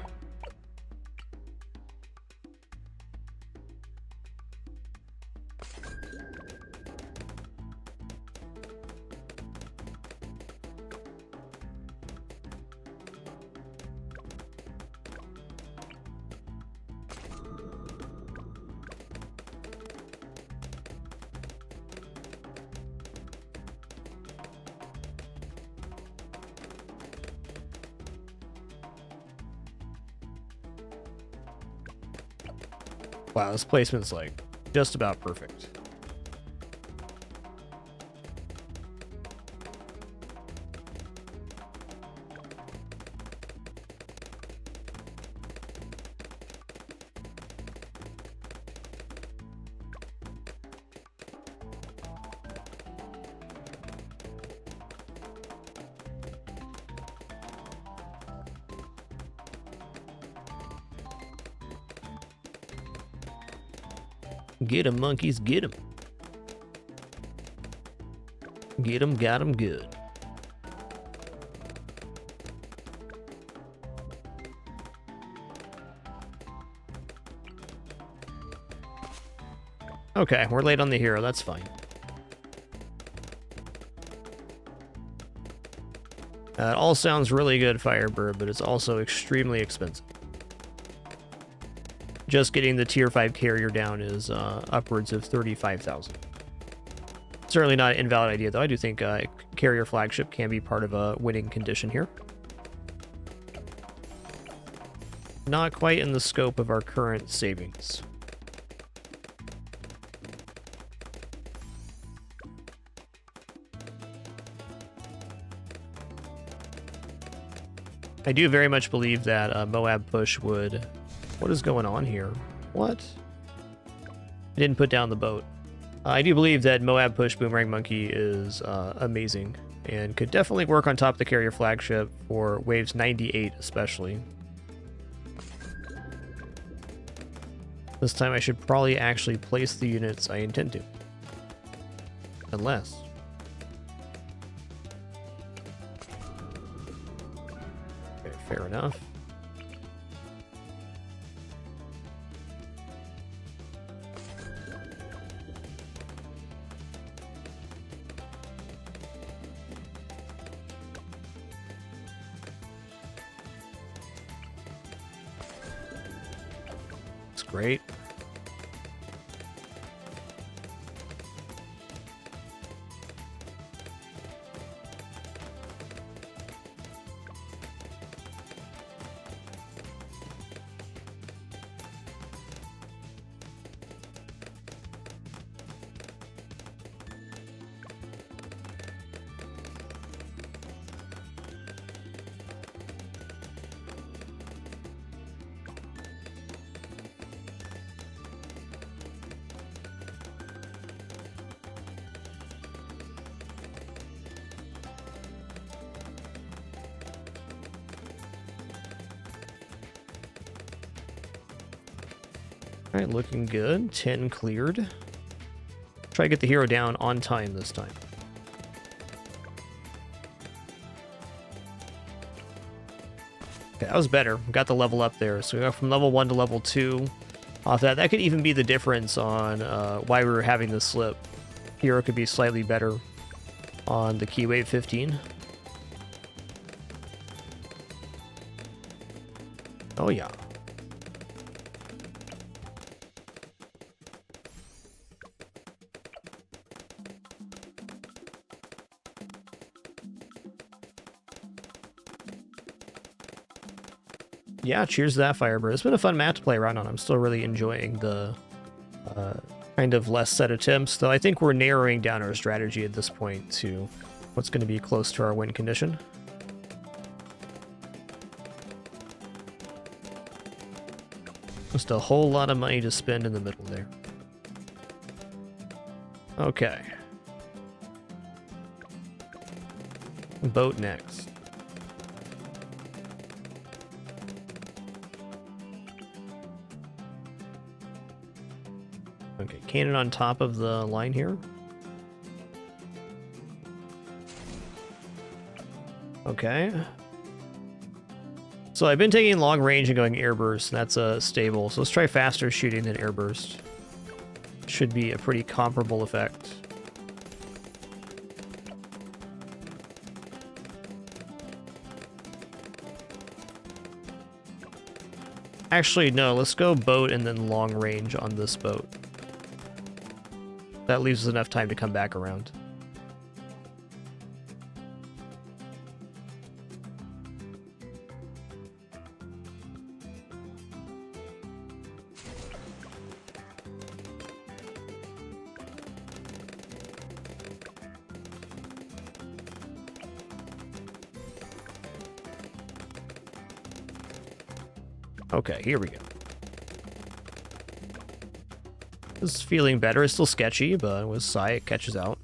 Wow, this placement's like just about perfect. Get 'em, monkeys, get 'em. Get 'em, got 'em good. Okay, we're late on the hero, that's fine. It all sounds really good, Firebird, but it's also extremely expensive. Just getting the tier 5 carrier down is upwards of 35,000. Certainly not an invalid idea, though. I do think carrier flagship can be part of a winning condition here. Not quite in the scope of our current savings. I do very much believe that Moab push would... What is going on here? What? I didn't put down the boat. I do believe that Moab push Boomerang Monkey is amazing and could definitely work on top of the carrier flagship for waves 98 especially. This time I should probably actually place the units I intend to. Unless... Okay, fair enough. Great. Alright, looking good. 10 cleared. Try to get the hero down on time this time. Okay, that was better. Got the level up there. So we got from level 1 to level 2 off that. That could even be the difference on why we were having this slip. Hero could be slightly better on the key wave 15. Oh yeah. Yeah, cheers to that, Firebird. It's been a fun map to play around on. I'm still really enjoying the kind of less set attempts, though I think we're narrowing down our strategy at this point to what's going to be close to our win condition. Just a whole lot of money to spend in the middle there. Okay. Boat next. Okay, cannon on top of the line here. Okay. So I've been taking long range and going airburst, and that's stable. So let's try faster shooting than airburst. Should be a pretty comparable effect. Actually, no, let's go boat and then long range on this boat. That leaves us enough time to come back around. Okay, here we go. This is feeling better. It's still sketchy, but with Psy, it catches out.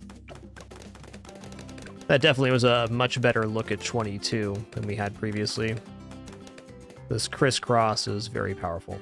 That definitely was a much better look at 22 than we had previously. This crisscross is very powerful.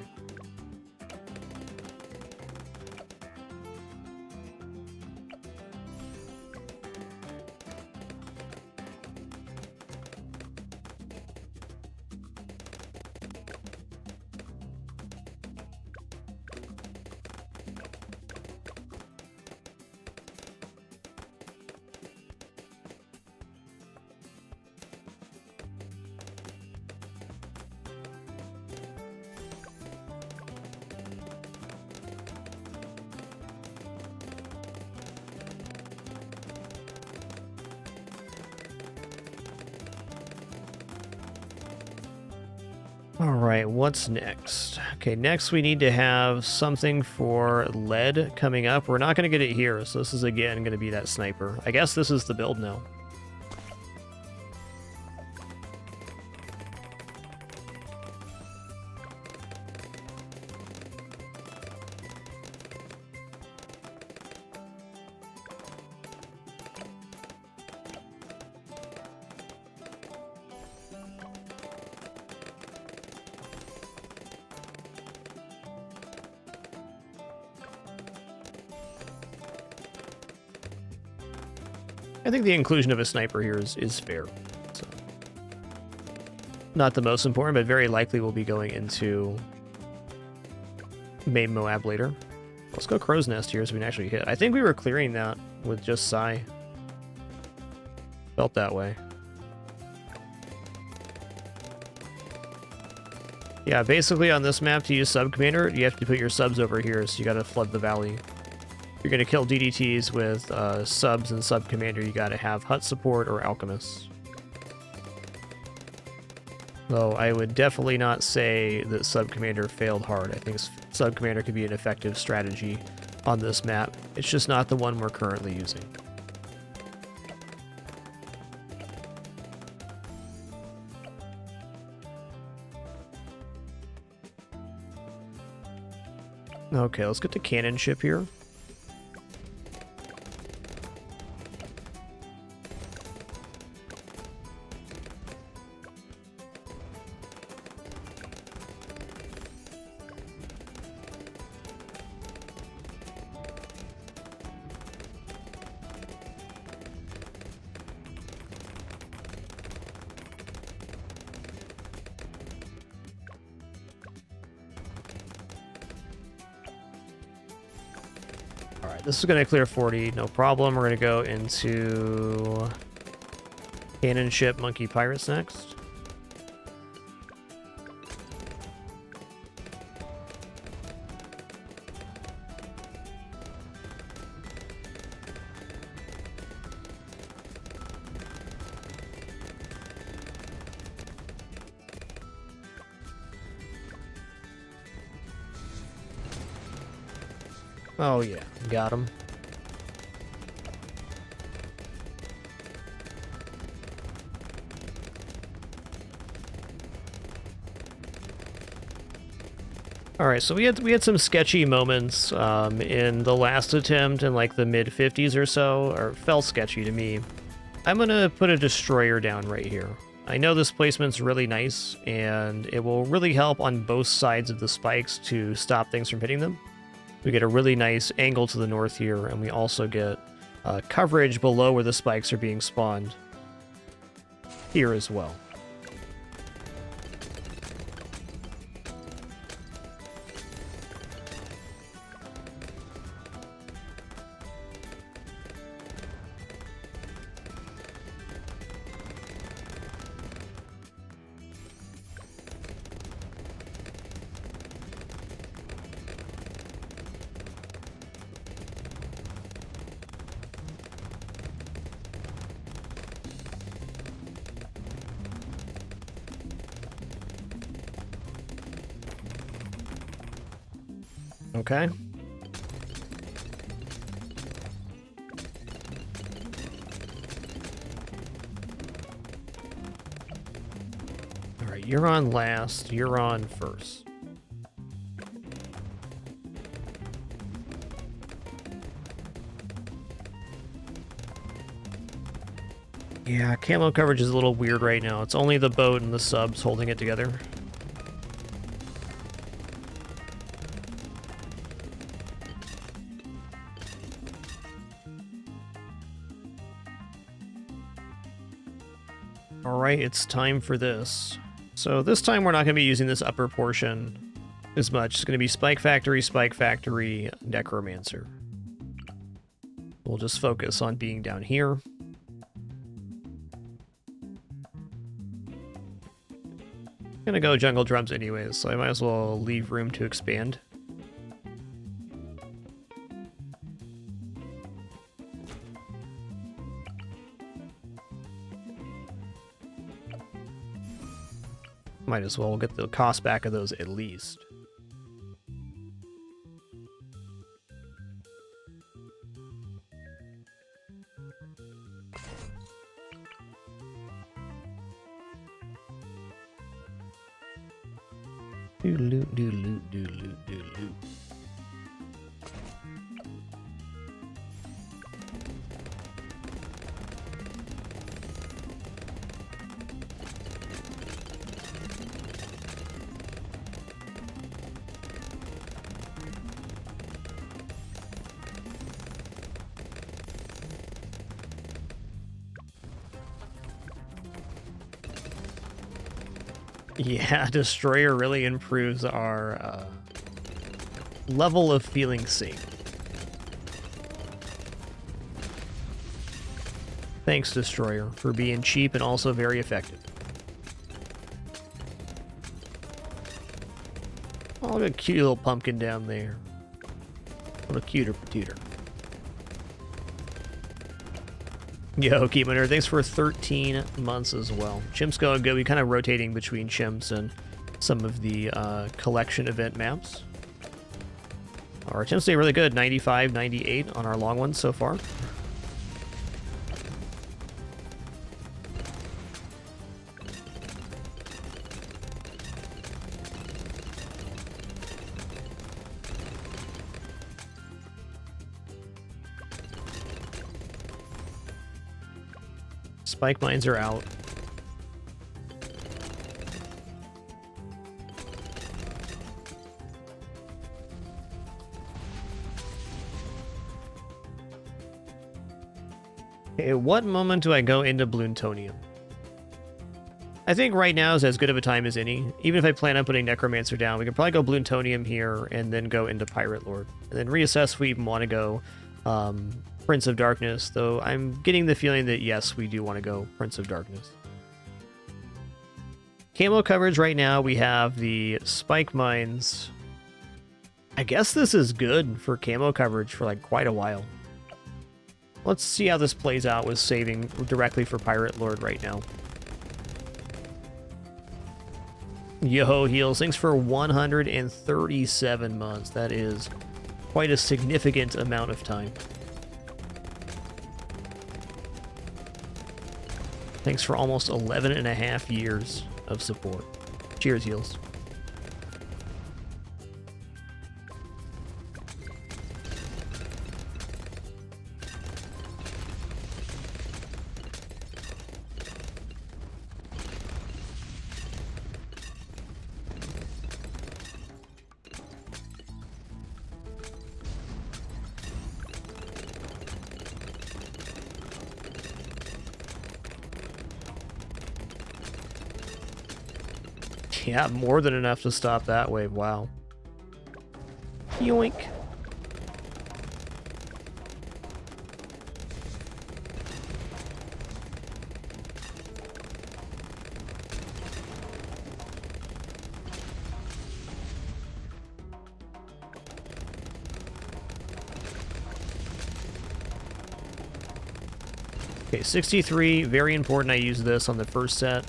Alright, what's next? Okay, next we need to have something for lead coming up. We're not going to get it here, so this is again going to be that sniper. I guess this is the build now. I think the inclusion of a sniper here is fair. So, not the most important, but very likely we'll be going into main Moab later. Let's go Crow's Nest here so we can actually hit. I think we were clearing that with just Psy. Felt that way. Yeah, basically on this map to use Sub Commander, you have to put your subs over here, so you gotta flood the valley. If you're going to kill DDTs with subs and Sub Commander, you got to have Hut Support or Alchemist. Though I would definitely not say that Sub Commander failed hard. I think Sub Commander could be an effective strategy on this map. It's just not the one we're currently using. Okay, let's get the cannon ship here. Alright, this is going to clear 40, no problem. We're going to go into Cannon Ship Monkey Pirates next. Oh yeah, got him. Alright, so we had some sketchy moments in the last attempt in like the mid-50s or so, or felt sketchy to me. I'm gonna put a destroyer down right here. I know this placement's really nice, and it will really help on both sides of the spikes to stop things from hitting them. We get a really nice angle to the north here, and we also get coverage below where the spikes are being spawned here as well. Okay. Alright, you're on last, you're on first. Yeah, camo coverage is a little weird right now. It's only the boat and the subs holding it together. Alright, it's time for this. So this time we're not going to be using this upper portion as much. It's going to be Spike Factory, Necromancer. We'll just focus on being down here. Gonna go Jungle Drums anyways, so I might as well leave room to expand. Might as well get the cost back of those at least. Do-loot, do-loot, do-loot, do-loot. Yeah, Destroyer really improves our level of feeling safe. Thanks, Destroyer, for being cheap and also very effective. Oh, look at a cute little pumpkin down there. What a cuter patooter. Yo, Keepmaner, thanks for 13 months as well. Chimps going good. We kind of rotating between Chimps and some of the collection event maps. Our Chimps stay really good. 95, 98 on our long ones so far. Spike mines are out. Okay, at what moment do I go into Bloontonium? I think right now is as good of a time as any. Even if I plan on putting Necromancer down, we could probably go Bloontonium here and then go into Pirate Lord. And then reassess if we even want to go Prince of Darkness, though I'm getting the feeling that yes, we do want to go Prince of Darkness. Camo coverage right now, we have the spike mines. I guess this is good for camo coverage for like quite a while. Let's see how this plays out with saving directly for Pirate Lord right now. Yo, heals. Thanks for 137 months. That is quite a significant amount of time. Thanks for almost 11 and a half years of support. Cheers, heals. Yeah, more than enough to stop that wave. Wow. Yoink. Okay, 63. Very important I use this on the first set.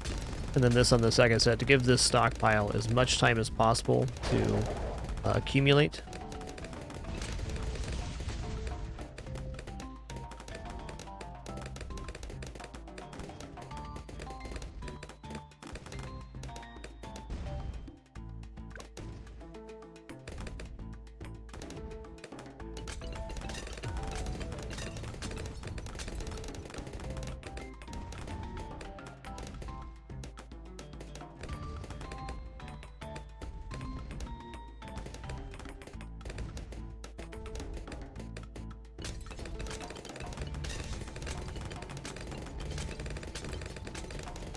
And then this on the second set to give this stockpile as much time as possible to accumulate.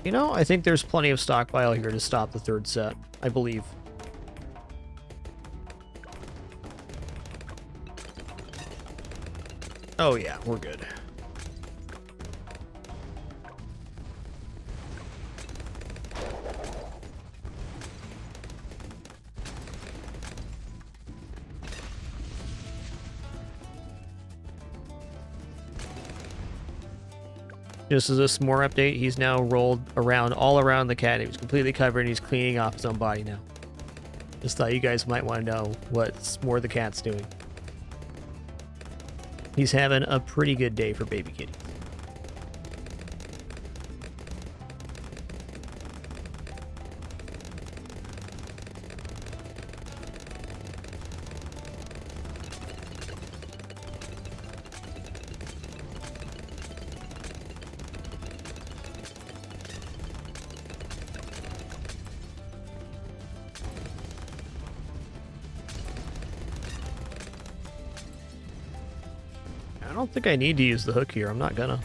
You know, I think there's plenty of stockpile here to stop the third set, I believe. Oh yeah, we're good. Just as a s'more update, he's now rolled around all around the cat. He was completely covered and he's cleaning off his own body now. Just thought you guys might want to know what s'more the cat's doing. He's having a pretty good day for baby kitty. I don't think I need to use the hook here. I'm not gonna.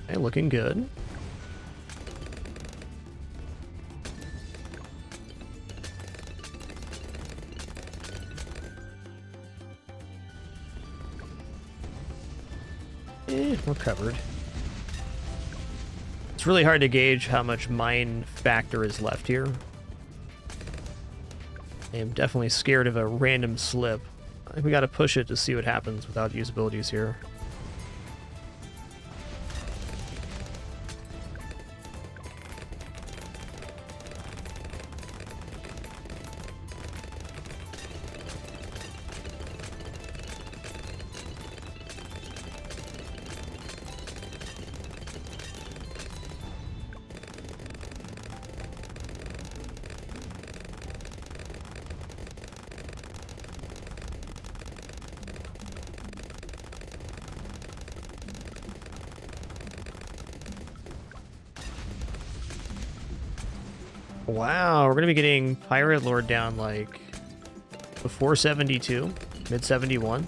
Okay, looking good. We're covered. It's really hard to gauge how much mine factor is left here. I am definitely scared of a random slip. I think we gotta push it to see what happens without usabilities here. Wow, we're gonna be getting Pirate Lord down like before 72, mid 71.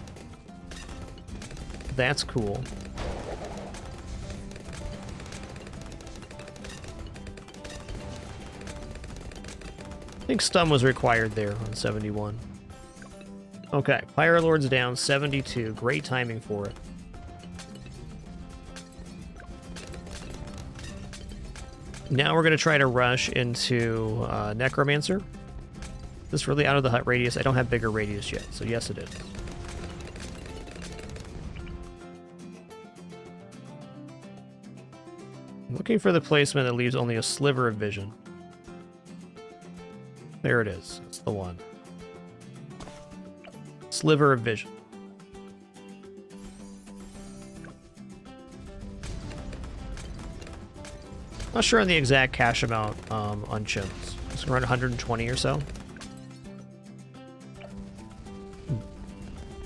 That's cool. I think stun was required there on 71. Okay, Pirate Lord's down 72. Great timing for it. Now we're going to try to rush into Necromancer. Is this really out of the hut radius? I don't have bigger radius yet, so yes it is. I'm looking for the placement that leaves only a sliver of vision. There it is. That's the one. Sliver of vision. Not sure on the exact cash amount on chimps. It's around 120 or so.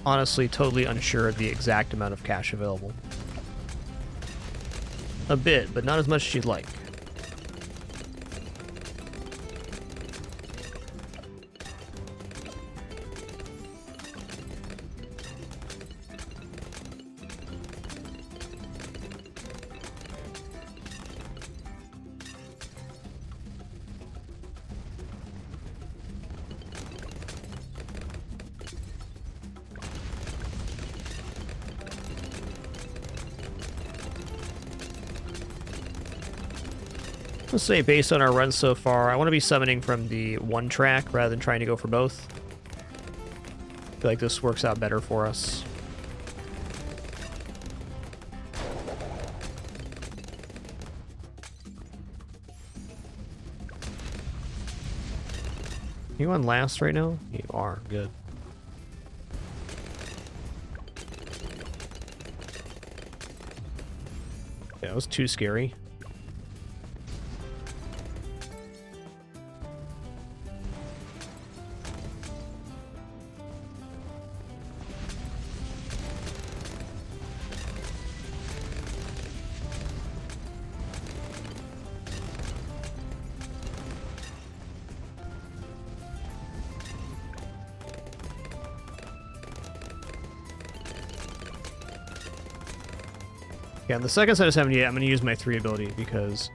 Honestly, totally unsure of the exact amount of cash available. A bit, but not as much as you'd like. Let's say, based on our run so far, I want to be summoning from the one track rather than trying to go for both. I feel like this works out better for us. You on last right now? You are. Good. Yeah, that was too scary. Yeah, on the second set of 78, I'm going to use my 3 ability because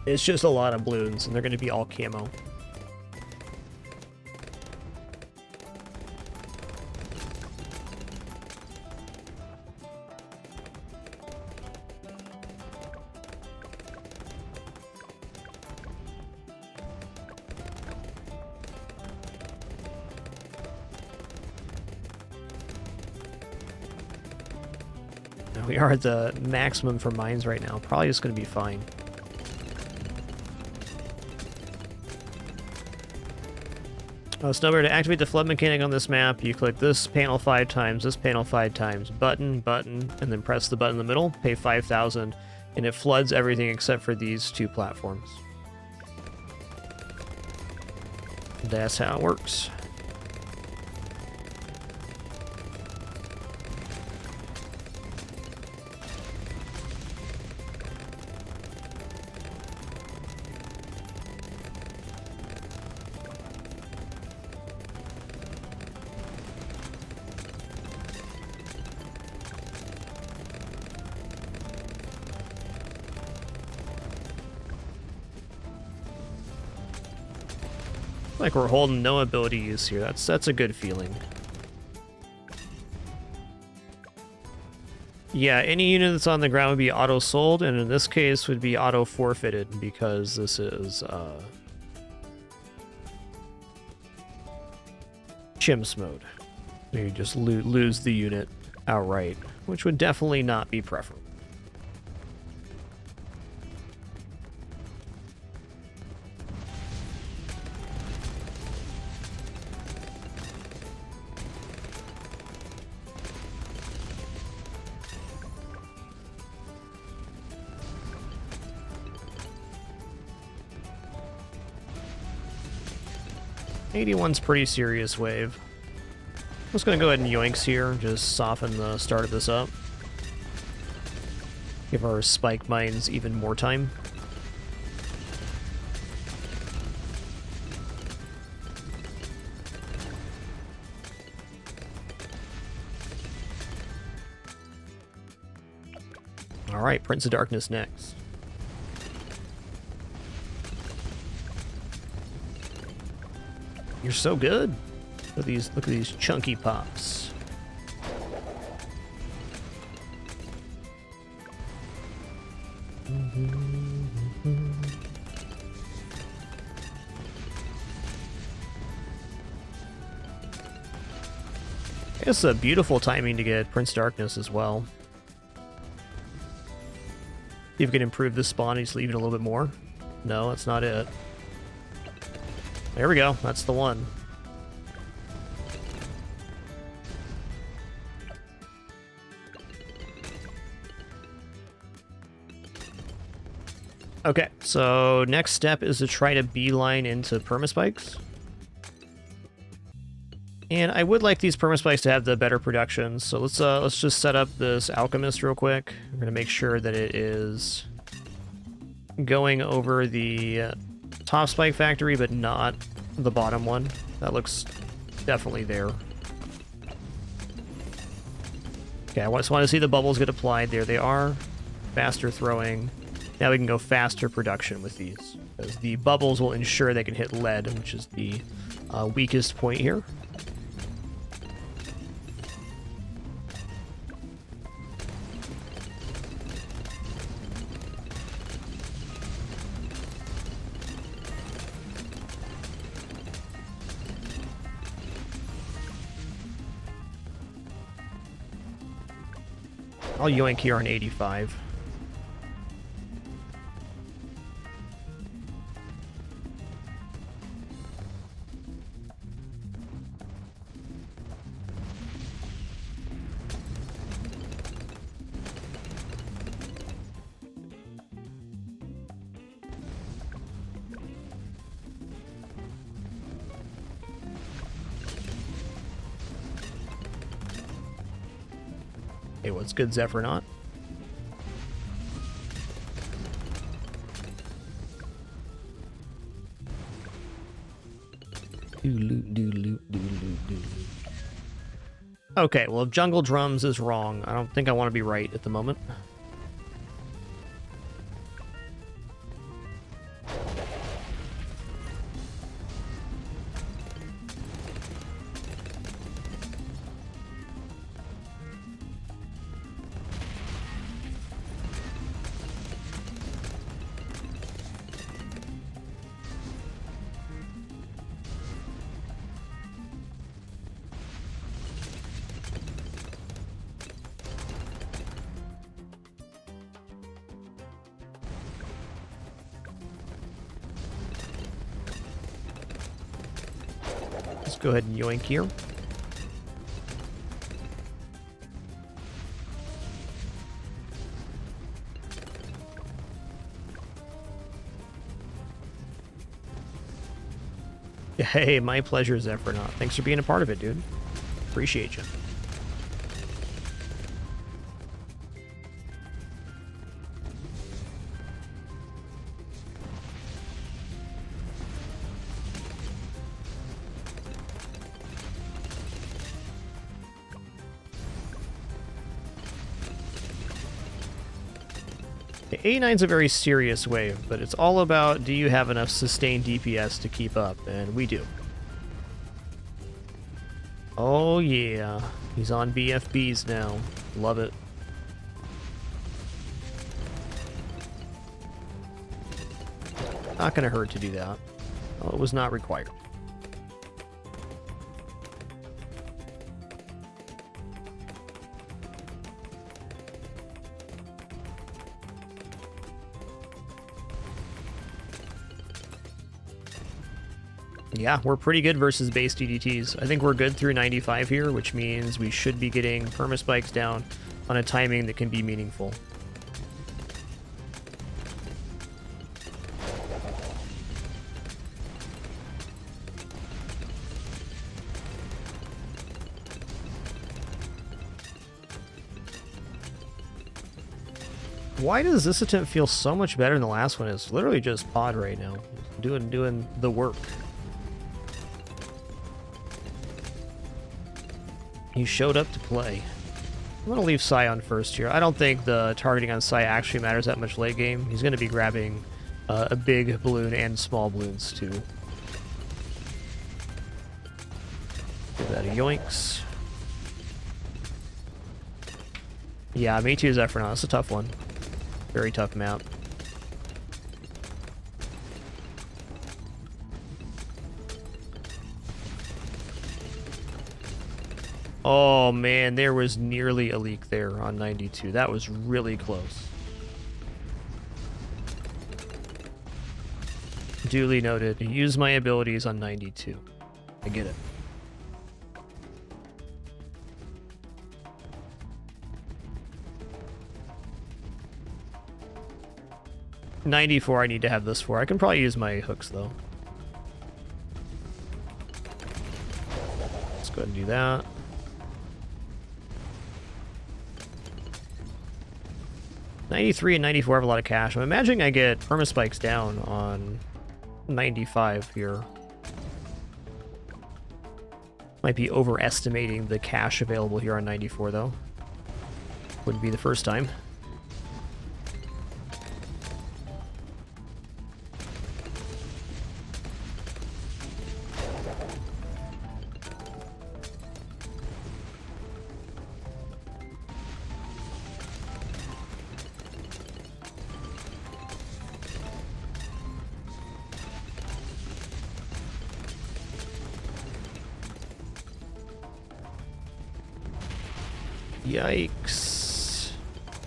it's just a lot of balloons, and they're going to be all camo. We are at the maximum for mines right now. Probably just going to be fine. Snowbear, to activate the flood mechanic on this map, you click this panel 5 times, this panel 5 times, button, button, and then press the button in the middle, pay 5,000, and it floods everything except for these 2 platforms. That's how it works. Like we're holding no ability use here. That's a good feeling. Yeah, any unit that's on the ground would be auto sold, and in this case would be auto forfeited because this is CHIMPS mode. You just lose the unit outright, which would definitely not be preferable. '81's pretty serious wave. I'm just gonna go ahead and yoinks here, just soften the start of this up. Give our spike mines even more time. All right, Prince of Darkness next. You're so good. Look at these chunky pops. It's a beautiful timing to get Prince Darkness as well. See if we can improve this spawn and just leave it a little bit more. No, that's not it. There we go. That's the one. Okay, so next step is to try to beeline into permaspikes. And I would like these permaspikes to have the better production, so let's just set up this alchemist real quick. I'm gonna make sure that it is going over the top spike factory, but not the bottom one. That looks definitely there. Okay, I just want to see the bubbles get applied. There they are. Faster throwing. Now we can go faster production with these, because the bubbles will ensure they can hit lead, which is the weakest point here. I'll yoink here on 85. Hey, what's good, Zephyr? Okay, well, if Jungle Drums is wrong, I don't think I want to be right at the moment. Let's go ahead and yoink here. Hey, my pleasure, Zephyr. Thanks for being a part of it, dude. Appreciate you. The A9's a very serious wave, but it's all about, do you have enough sustained DPS to keep up? And we do. Oh yeah, he's on BFBs now. Love it. Not gonna hurt to do that. Oh, it was not required. Yeah, we're pretty good versus base DDTs. I think we're good through 95 here, which means we should be getting permaspikes down on a timing that can be meaningful. Why does this attempt feel so much better than the last one? It's literally just pod right now, doing the work. He showed up to play. I'm going to leave Sai on first here. I don't think the targeting on Sai actually matters that much late game. He's going to be grabbing a big balloon and small balloons too. Give that a yoinks. Yeah, me too, Zephyr. That's a tough one. Very tough map. Oh man, there was nearly a leak there on 92. That was really close. Duly noted. Use my abilities on 92. I get it. $94 I need to have this for. I can probably use my hooks though. Let's go ahead and do that. $93 and $94 have a lot of cash. I'm imagining I get permaspikes down on 95 here. Might be overestimating the cash available here on 94 though. Wouldn't be the first time. Yikes.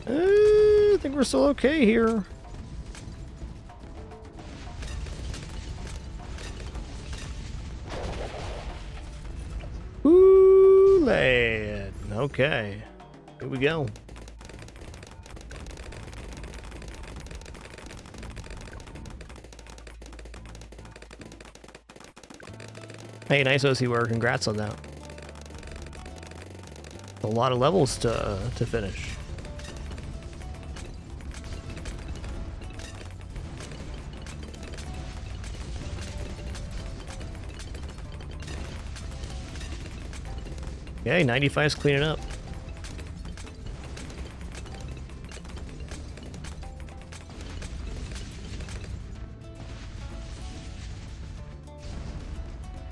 I think we're still okay here. Ooh, lad. Okay. Here we go. Hey, nice OC work. Congrats on that. A lot of levels to finish. Okay, 95's cleaning up.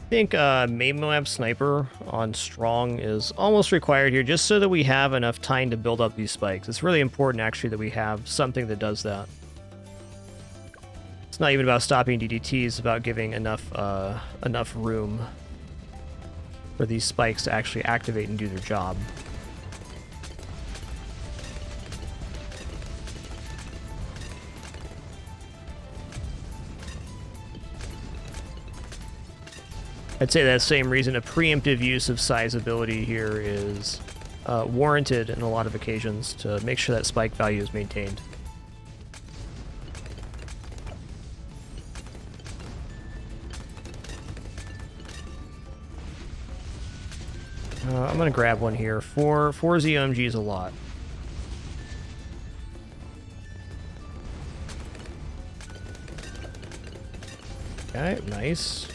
I think main Moab Sniper on Strong is almost required here, just so that we have enough time to build up these spikes. It's really important, actually, that we have something that does that. It's not even about stopping DDT, it's about giving enough room for these spikes to actually activate and do their job. I'd say that same reason a preemptive use of Sai's ability here is warranted in a lot of occasions to make sure that spike value is maintained. I'm going to grab one here. Four ZOMG is a lot. Okay, nice.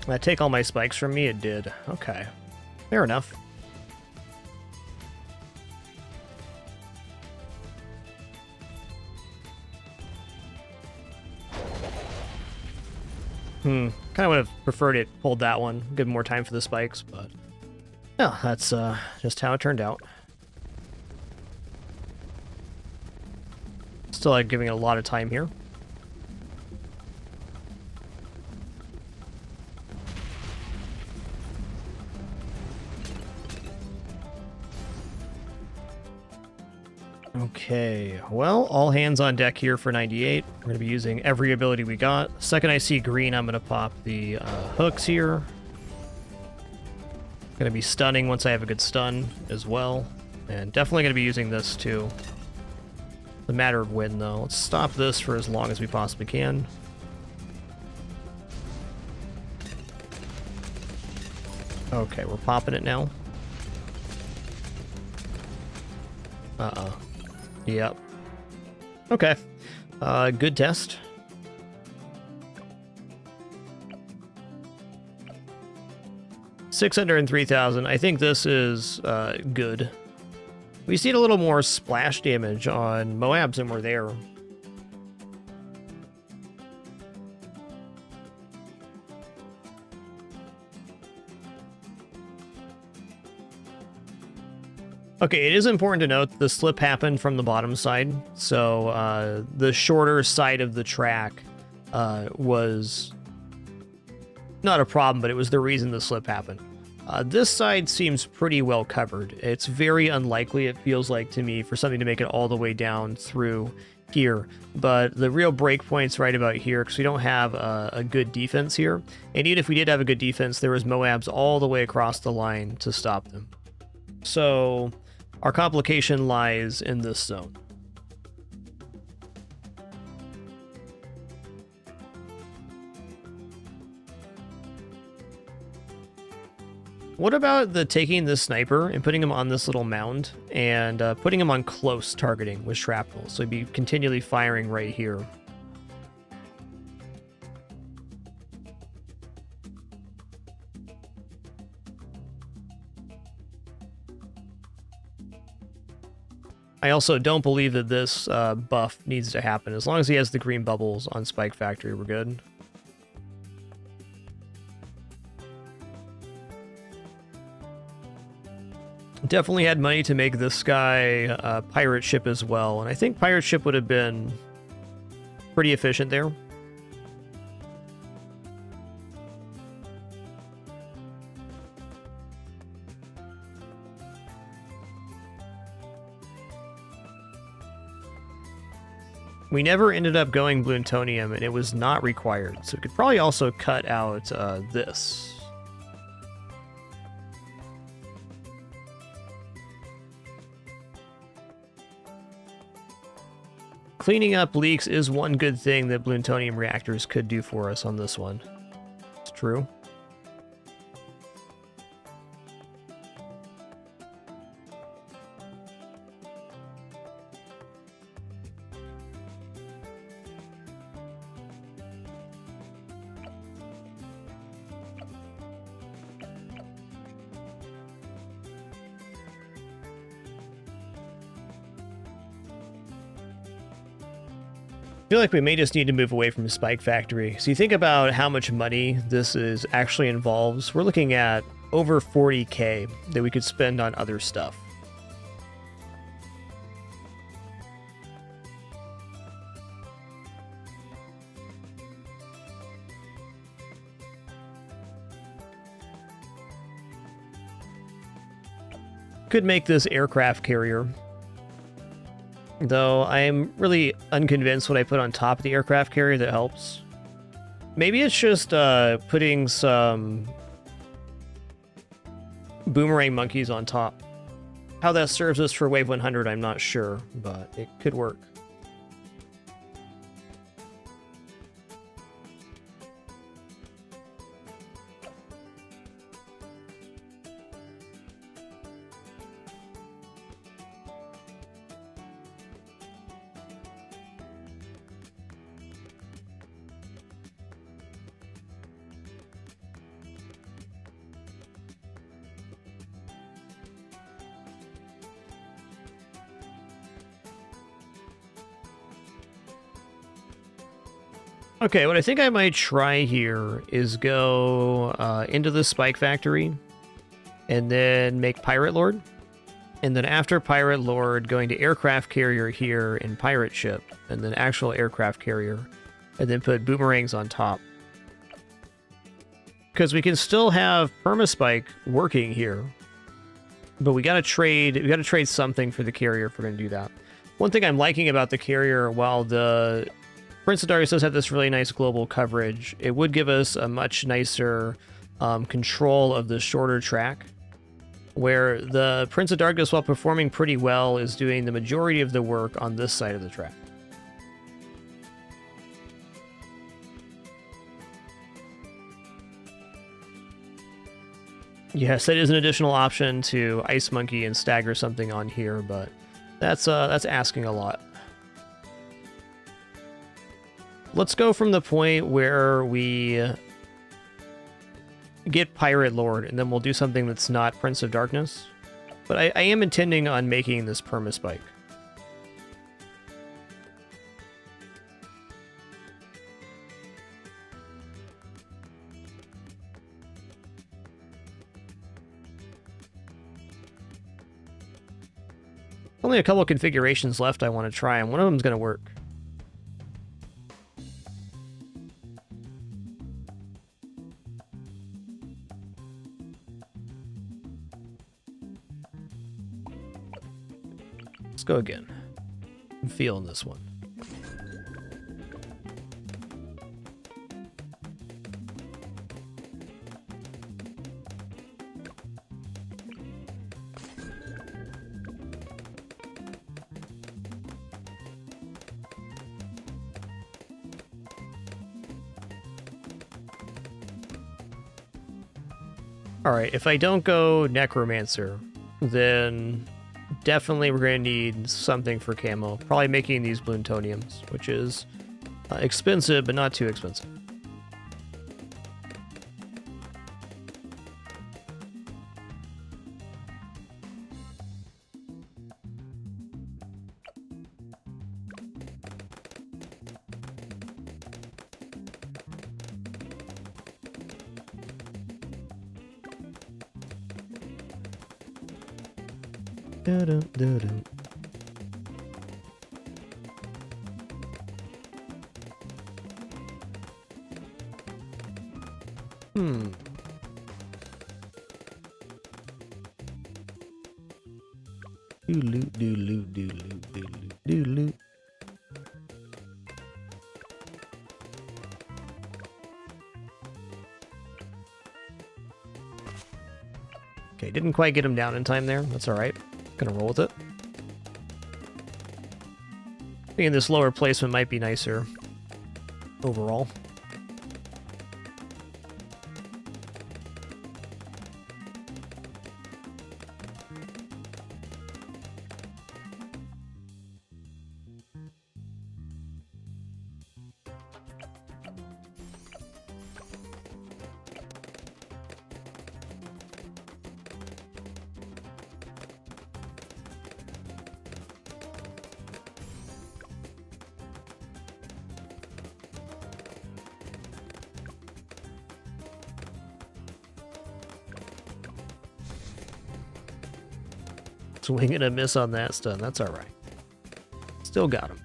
Did that take all my spikes from me? It did. Okay. Fair enough. Kind of would have preferred it pulled that one. Give more time for the spikes, but... yeah, that's just how it turned out. Still like giving it a lot of time here. Okay, well, all hands on deck here for 98. We're going to be using every ability we got. The second I see green, I'm going to pop the hooks here. Going to be stunning once I have a good stun as well. And definitely going to be using this too. It's a matter of when, though. Let's stop this for as long as we possibly can. Okay, we're popping it now. Uh-oh. Yep. Okay. Good test. $603,000. I think this is good. We see a little more splash damage on Moabs than we're there. Okay, it is important to note the slip happened from the bottom side, so the shorter side of the track was not a problem, but it was the reason the slip happened. This side seems pretty well covered. It's very unlikely, it feels like to me, for something to make it all the way down through here, but the real break point's right about here because we don't have a good defense here, and even if we did have a good defense, there was Moabs all the way across the line to stop them. So our complication lies in this zone. What about taking this sniper and putting him on this little mound and putting him on close targeting with shrapnel, so he'd be continually firing right here. I also don't believe that this buff needs to happen. As long as he has the green bubbles on Spike Factory, we're good. Definitely had money to make this guy a pirate ship as well, and I think pirate ship would have been pretty efficient there. We never ended up going plutonium, and it was not required, so we could probably also cut out this. Cleaning up leaks is one good thing that plutonium reactors could do for us on this one. It's true. I feel like we may just need to move away from Spike Factory. So you think about how much money this is actually involves. We're looking at over 40K that we could spend on other stuff. Could make this aircraft carrier, though I am really unconvinced what I put on top of the aircraft carrier that helps. Maybe it's just putting some boomerang monkeys on top. How that serves us for Wave 100, I'm not sure, but it could work. Okay, what I think I might try here is go into the Spike Factory and then make Pirate Lord. And then after Pirate Lord, going to Aircraft Carrier here in Pirate Ship, and then actual Aircraft Carrier, and then put boomerangs on top. Because we can still have Permaspike working here, but we gotta trade something for the carrier if we're gonna do that. One thing I'm liking about the carrier, while the Prince of Darkness does have this really nice global coverage, it would give us a much nicer control of the shorter track, where the Prince of Darkness, while performing pretty well, is doing the majority of the work on this side of the track. Yes, that is an additional option to Ice Monkey and stagger something on here, but that's asking a lot. Let's go from the point where we get Pirate Lord, and then we'll do something that's not Prince of Darkness. But I am intending on making this Permaspike. Only a couple of configurations left I want to try, and one of them's going to work. Let's go again. I'm feeling this one. Alright, if I don't go Necromancer, then definitely we're going to need something for camo. Probably making these Bloontoniums, which is expensive, but not too expensive. Da-dum. Do-loot. Okay, didn't quite get him down in time there. That's all right. Gonna roll with it. Thinking this lower placement might be nicer overall. Swing and a miss on that stun. That's all right. Still got him.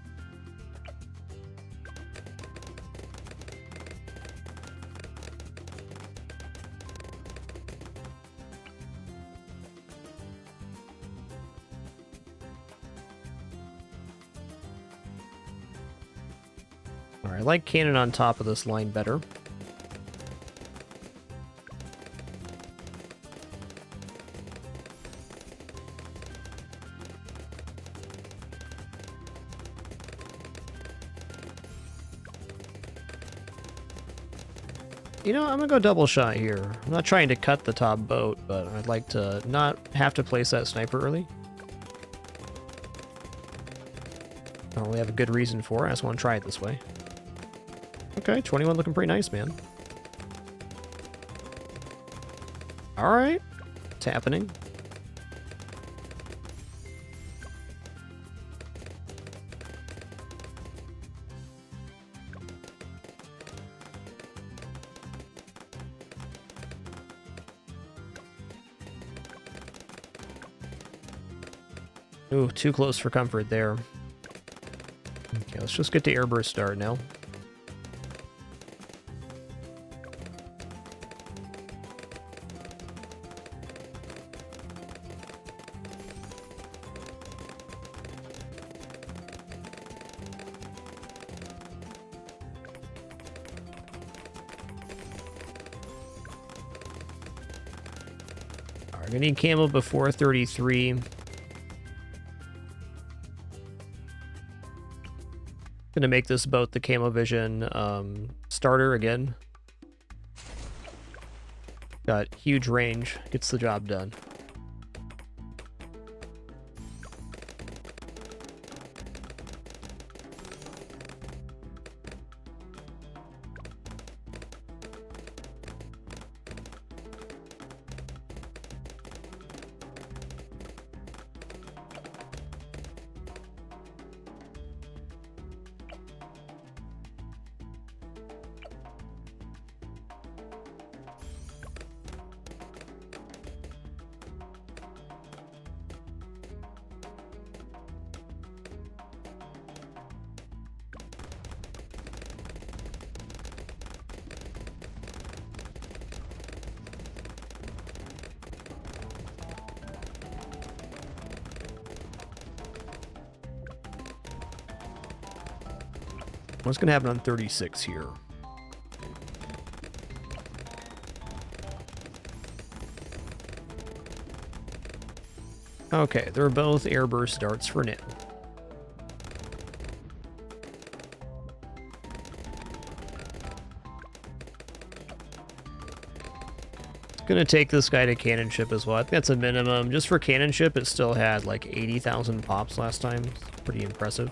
All right, I like cannon on top of this line better. You know, I'm gonna go double shot here. I'm not trying to cut the top boat, but I'd like to not have to place that sniper early. I don't really have a good reason for it. I just want to try it this way. Okay, 21 looking pretty nice, man. Alright. It's happening. Ooh, too close for comfort there. Okay, let's just get to airburst start now. Alright, I need camo before 33. Gonna make this boat the Camo Vision starter again. Got huge range, gets the job done. What's going to happen on 36 here? Okay, they're both airburst darts for now. Gonna take this guy to cannon ship as well. I think that's a minimum. Just for cannon ship, it still had like 80,000 pops last time. It's pretty impressive.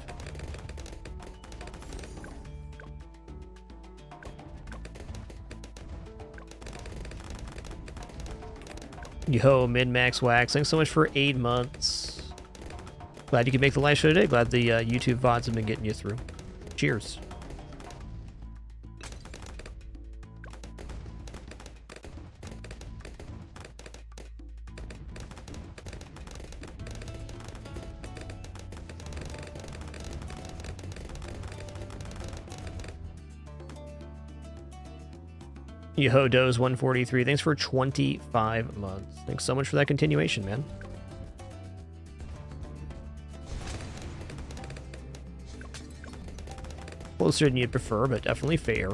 Yo, Min-Max Wax, thanks so much for 8 months. Glad you could make the live show today. Glad the YouTube VODs have been getting you through. Cheers. Yo, Doze 143, thanks for 25 months. Thanks so much for that continuation, man. Closer than you'd prefer, but definitely fair.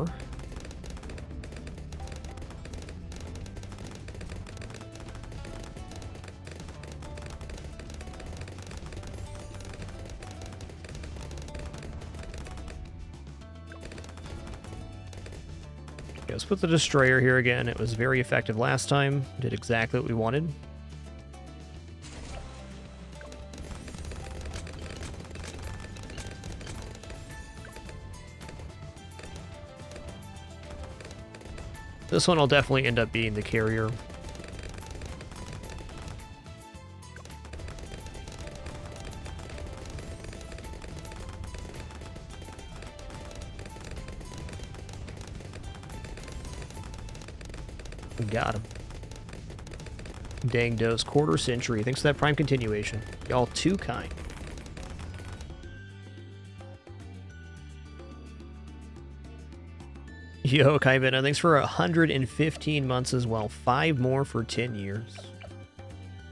Let's put the destroyer here again. It was very effective last time. Did exactly what we wanted. This one will definitely end up being the carrier. Got him. Dang Dose, quarter century. Thanks for that prime continuation. Y'all too kind. Yo, Kaibena, thanks for 115 months as well. 5 more for 10 years.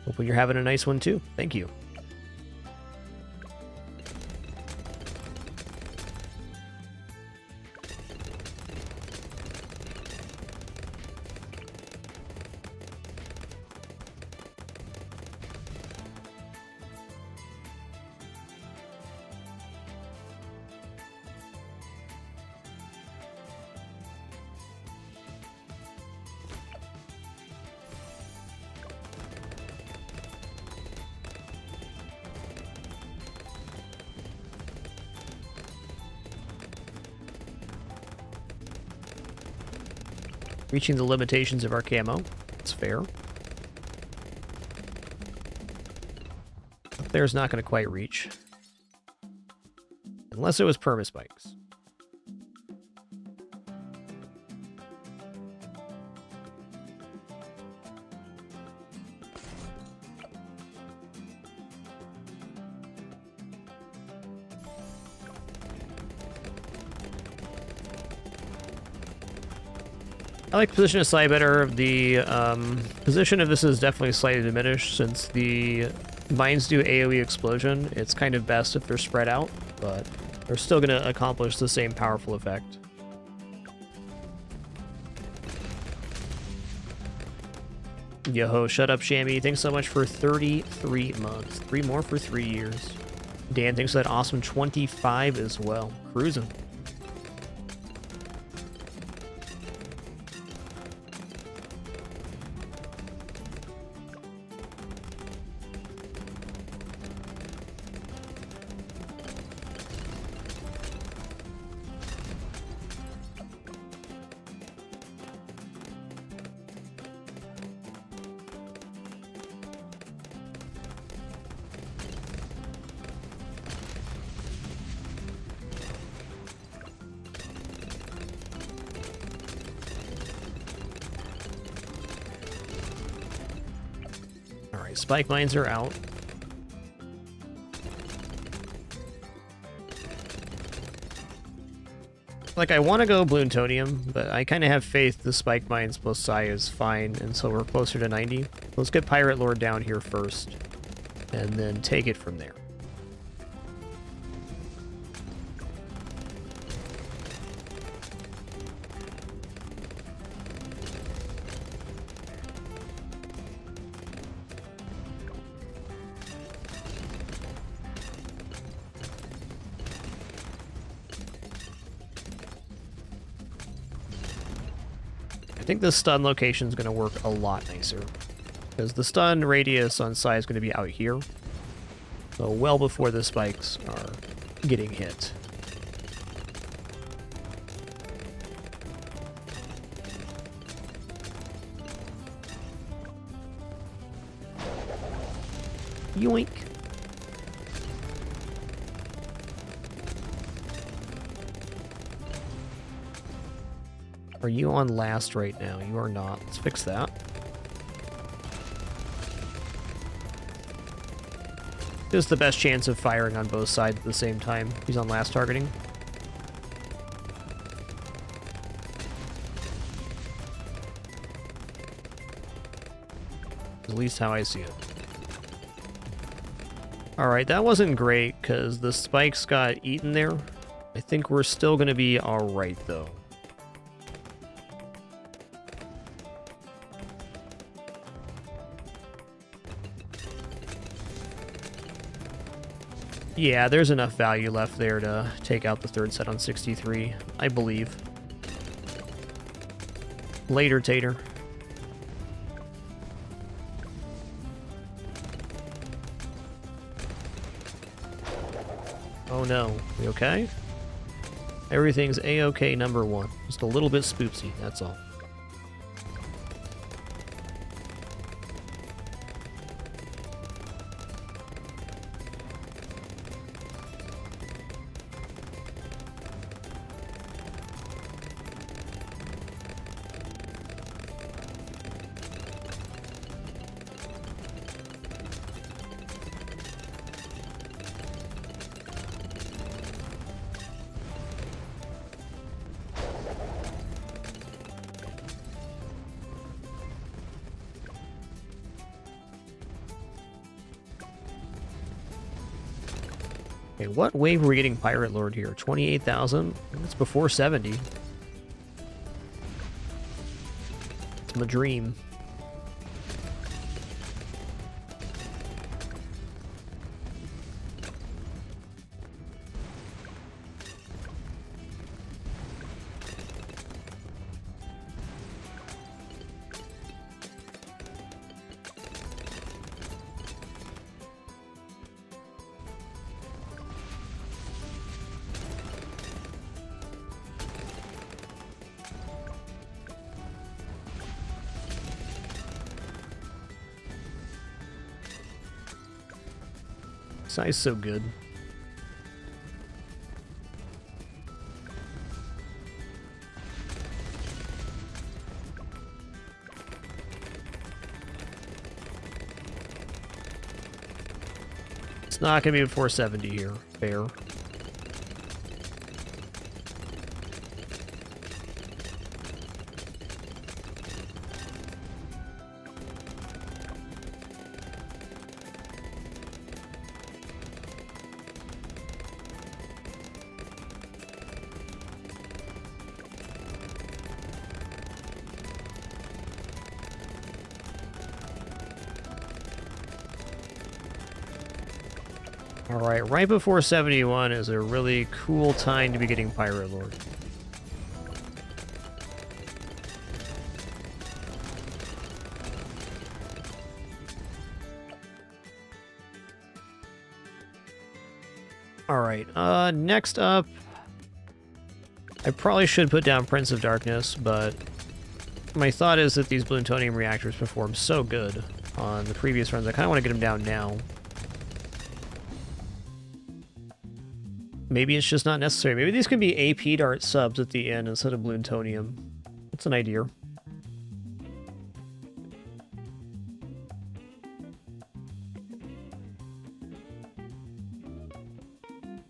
Hopefully you're having a nice one too. Thank you. Reaching the limitations of our camo. It's fair. Up there's not going to quite reach. Unless it was permaspikes. I like position of sight better. The position of this is definitely slightly diminished since the mines do AoE explosion. It's kind of best if they're spread out, but they're still going to accomplish the same powerful effect. Yo, shut up, Shammy. Thanks so much for 33 months. 3 more for 3 years. Dan, thanks for that awesome 25 as well. Cruising. Alright, spike mines are out. Like, I want to go plutonium, but I kind of have faith the spike mines plus psi is fine until we're closer to 90. Let's get Pirate Lord down here first, and then take it from there. I think the stun location is going to work a lot nicer, because the stun radius on psi is going to be out here, so well before the spikes are getting hit. Yoink. Are you on last right now? You are not. Let's fix that. This is the best chance of firing on both sides at the same time. He's on last targeting. At least how I see it. Alright, that wasn't great because the spikes got eaten there. I think we're still going to be alright though. Yeah, there's enough value left there to take out the third set on 63, I believe. Later, Tater. Oh no, you okay? Everything's A-okay number one. Just a little bit spoopsy, that's all. Okay, what wave are we getting Pirate Lord here? 28,000? That's before 70. It's my dream. Size so good. It's not gonna be before 70 here. Fair. Alright, right before 71 is a really cool time to be getting Pirate Lord. Alright, next up, I probably should put down Prince of Darkness, but my thought is that these plutonium reactors perform so good on the previous runs, I kind of want to get them down now. Maybe it's just not necessary. Maybe these could be AP dart subs at the end instead of plutonium. That's an idea.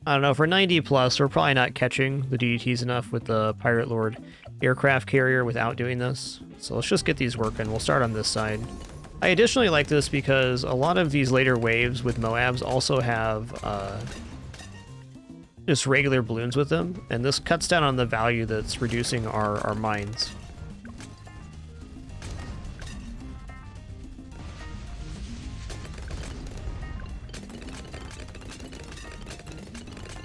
I don't know, for 90 plus, we're probably not catching the DDTs enough with the Pirate Lord aircraft carrier without doing this. So let's just get these working. We'll start on this side. I additionally like this because a lot of these later waves with Moabs also have just regular balloons with them, and this cuts down on the value that's reducing our mines.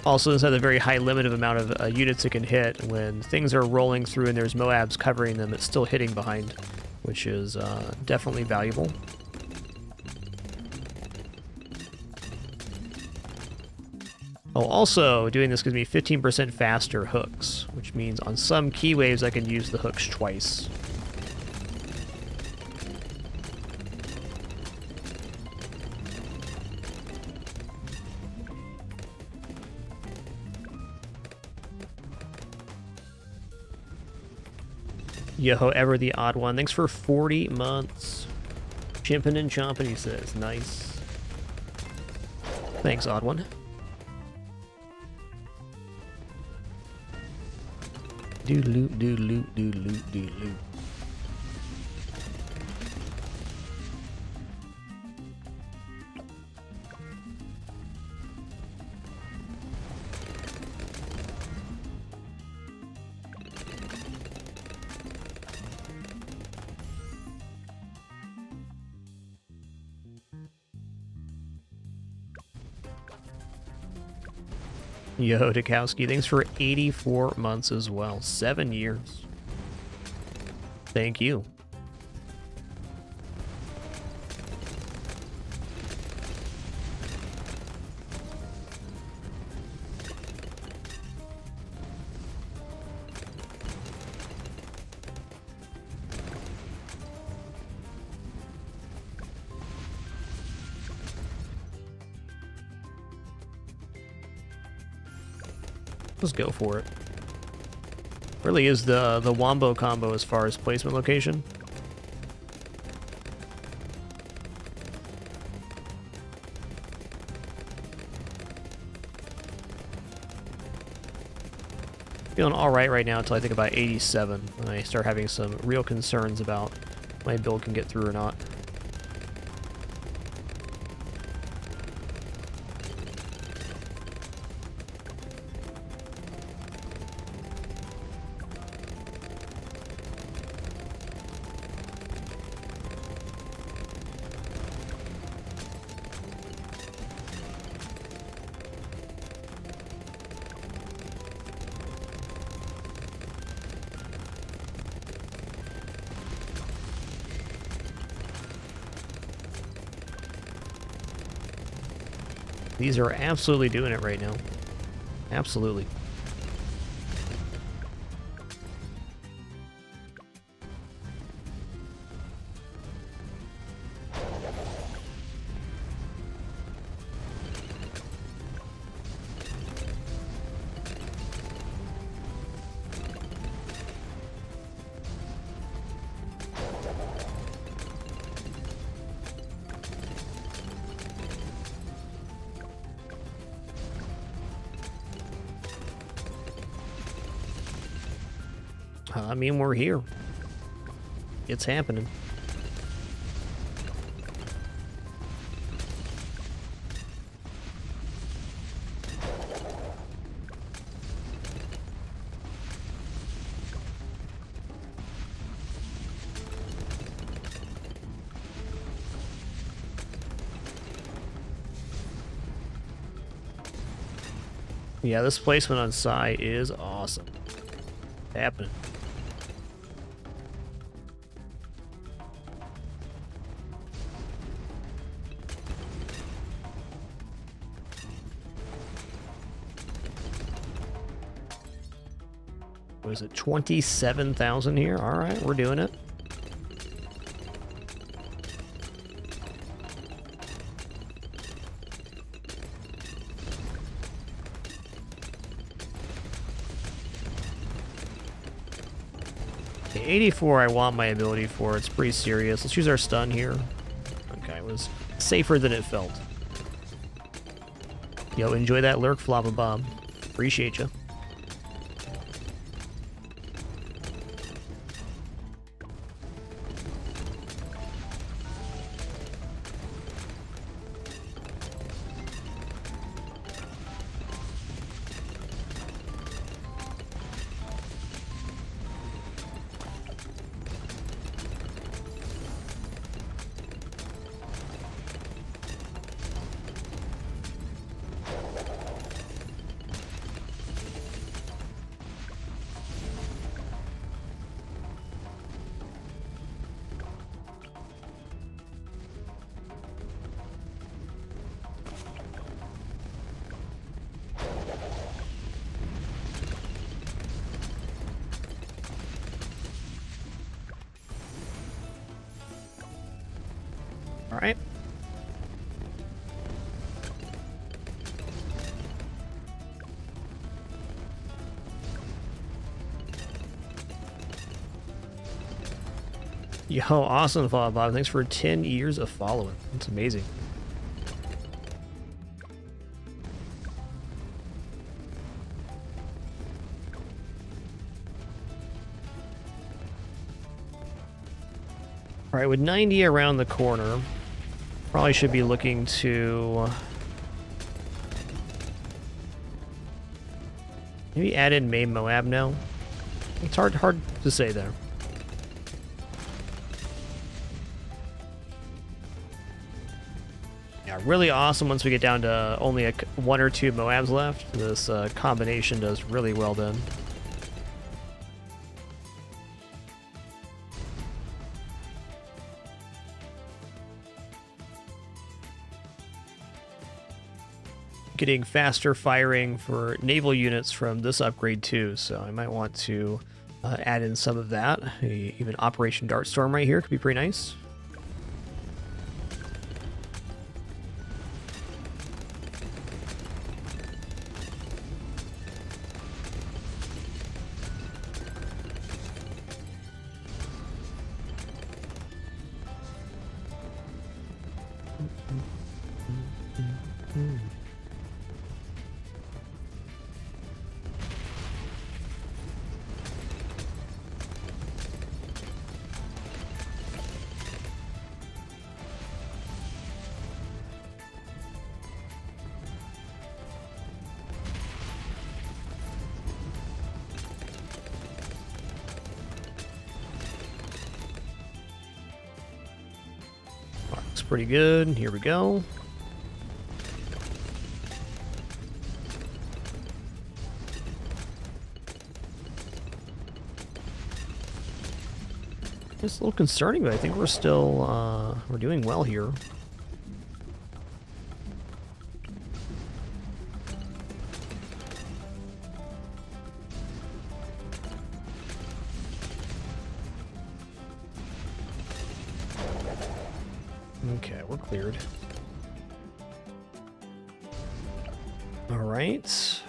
Also, this has a very high limited amount of units it can hit. When things are rolling through and there's Moabs covering them, it's still hitting behind, which is definitely valuable. Oh, also, doing this gives me 15% faster hooks, which means on some key waves I can use the hooks twice. Yo, ever the odd one. Thanks for 40 months. Chimpin' and chompin', he says. Nice. Thanks, odd one. Doodaloot, doodaloot, doodaloot, doodaloot. Yo, Dukowski, thanks for 84 months as well. 7 years. Thank you. Let's go for it. Really is the wombo combo as far as placement location. Feeling alright right now until I think about 87, when I start having some real concerns about my build can get through or not. These are absolutely doing it right now. Absolutely. I mean, we're here. It's happening. Yeah, this placement on Psy is awesome. It's happening. What is it, 27,000 here? All right, we're doing it. Okay, 84 I want my ability for. It's pretty serious. Let's use our stun here. Okay, it was safer than it felt. Yo, enjoy that lurk, Flava Bob. Appreciate you. All right. Yo, awesome follow, Bob. Thanks for 10 years of following. That's amazing. All right, with 90 around the corner, probably should be looking to maybe add in main Moab now. It's hard to say there. Yeah, really awesome once we get down to only one or two Moabs left. This combination does really well then. Getting faster firing for naval units from this upgrade too, so I might want to add in some of that. Even Operation Dartstorm right here could be pretty nice. Looks pretty good. Here we go. It's a little concerning, but I think we're still we're doing well here. Okay, we're cleared. All right.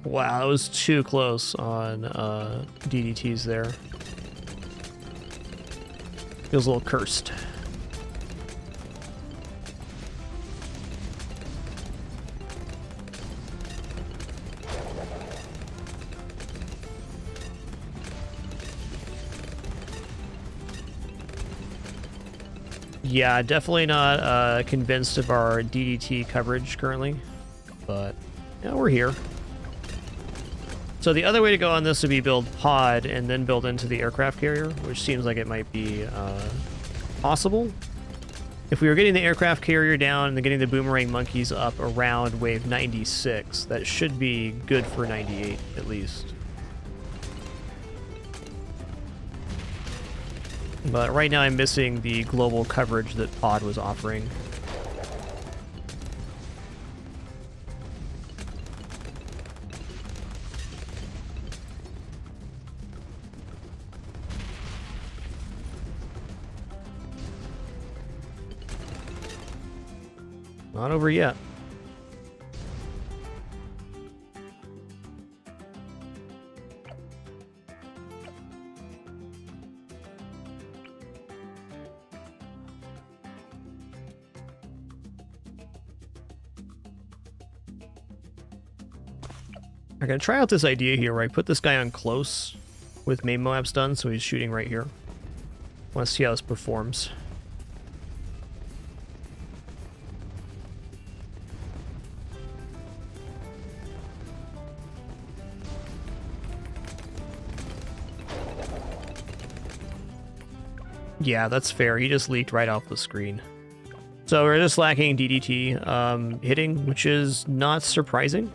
Wow, that was too close on DDTs there. Feels a little cursed. Yeah, definitely not convinced of our DDT coverage currently, but yeah, we're here. So the other way to go on this would be build pod and then build into the aircraft carrier, which seems like it might be possible. If we were getting the aircraft carrier down and then getting the boomerang monkeys up around wave 96, that should be good for 98 at least. But right now I'm missing the global coverage that pod was offering. Not over yet. I'm going to try out this idea here where I put this guy on close with main Moab stun, so he's shooting right here. Want to see how this performs. Yeah, that's fair. He just leaked right off the screen. So we're just lacking DDT hitting, which is not surprising.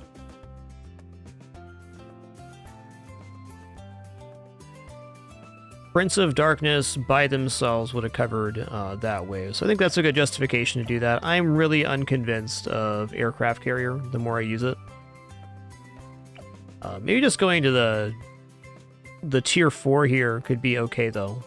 Prince of Darkness by themselves would have covered that wave. So I think that's a good justification to do that. I'm really unconvinced of aircraft carrier the more I use it. Maybe just going to the tier 4 here could be okay though.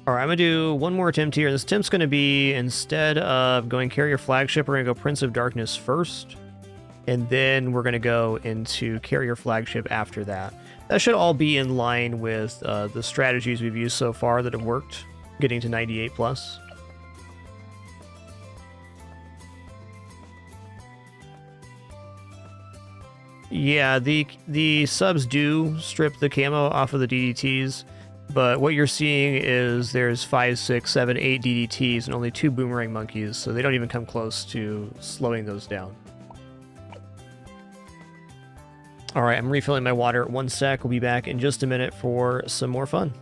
All right, I'm going to do one more attempt here. This attempt's going to be, instead of going carrier flagship, we're going to go Prince of Darkness first. And then we're going to go into carrier flagship after that. That should all be in line with the strategies we've used so far that have worked, getting to 98 plus. Yeah, the subs do strip the camo off of the DDTs. But what you're seeing is there's 5, 6, 7, 8 DDTs and only 2 boomerang monkeys, so they don't even come close to slowing those down. Alright, I'm refilling my water. 1 sec. We'll be back in just a minute for some more fun.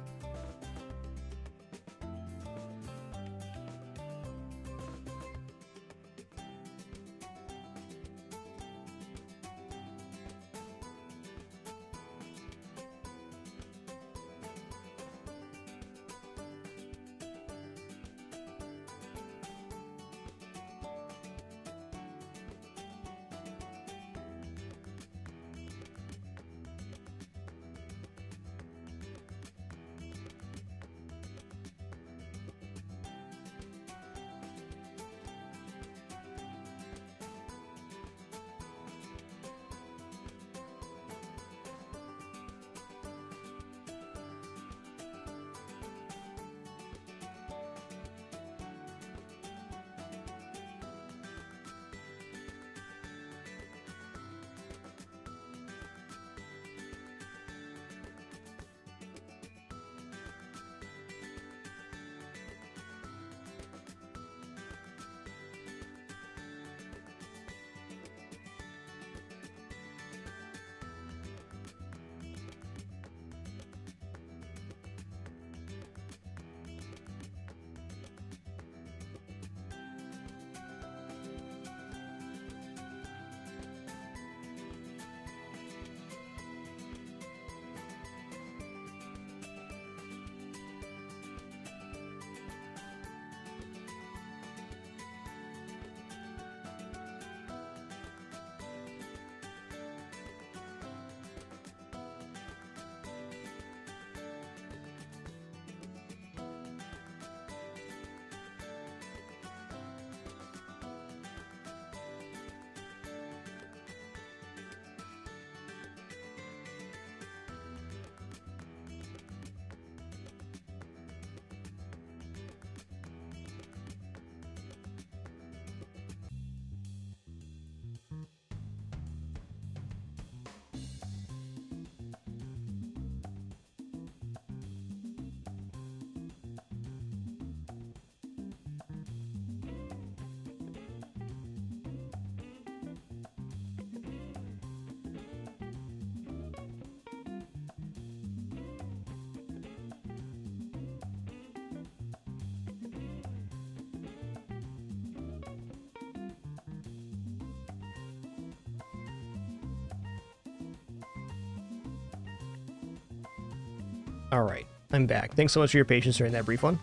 All right, I'm back. Thanks so much for your patience during that brief one.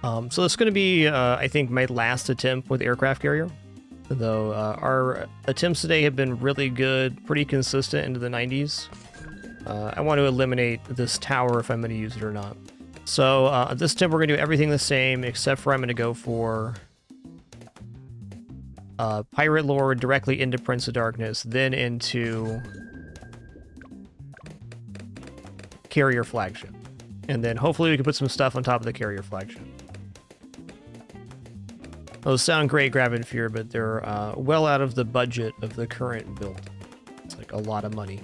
So this is going to be, I think, my last attempt with aircraft carrier. Though our attempts today have been really good, pretty consistent into the 90s. I want to eliminate this tower if I'm going to use it or not. So this tip, we're going to do everything the same, except for I'm going to go for Pirate Lord directly into Prince of Darkness, then into Carrier Flagship. And then hopefully we can put some stuff on top of the Carrier Flagship. Those sound great, Gravid Fear, but they're well out of the budget of the current build. It's like a lot of money.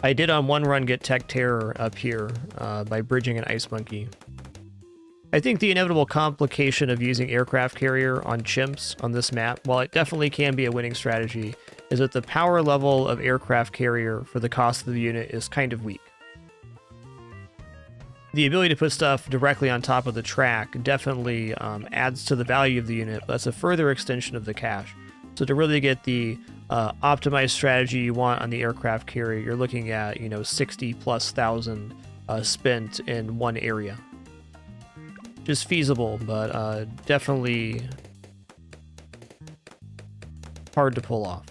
I did on one run get Tech Terror up here by bridging an Ice Monkey. I think the inevitable complication of using Aircraft Carrier on Chimps on this map, while it definitely can be a winning strategy, is that the power level of Aircraft Carrier for the cost of the unit is kind of weak. The ability to put stuff directly on top of the track definitely adds to the value of the unit, but that's a further extension of the cache. So to really get the optimized strategy you want on the Aircraft Carrier, you're looking at, 60,000+ spent in one area. Just feasible, but definitely hard to pull off.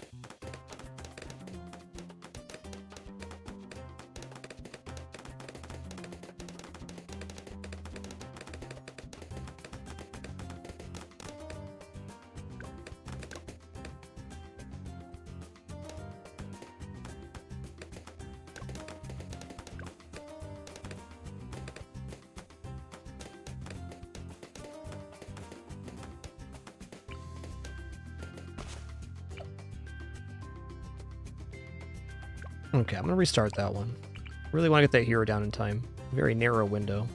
Okay, I'm going to restart that one. Really want to get that hero down in time. Very narrow window.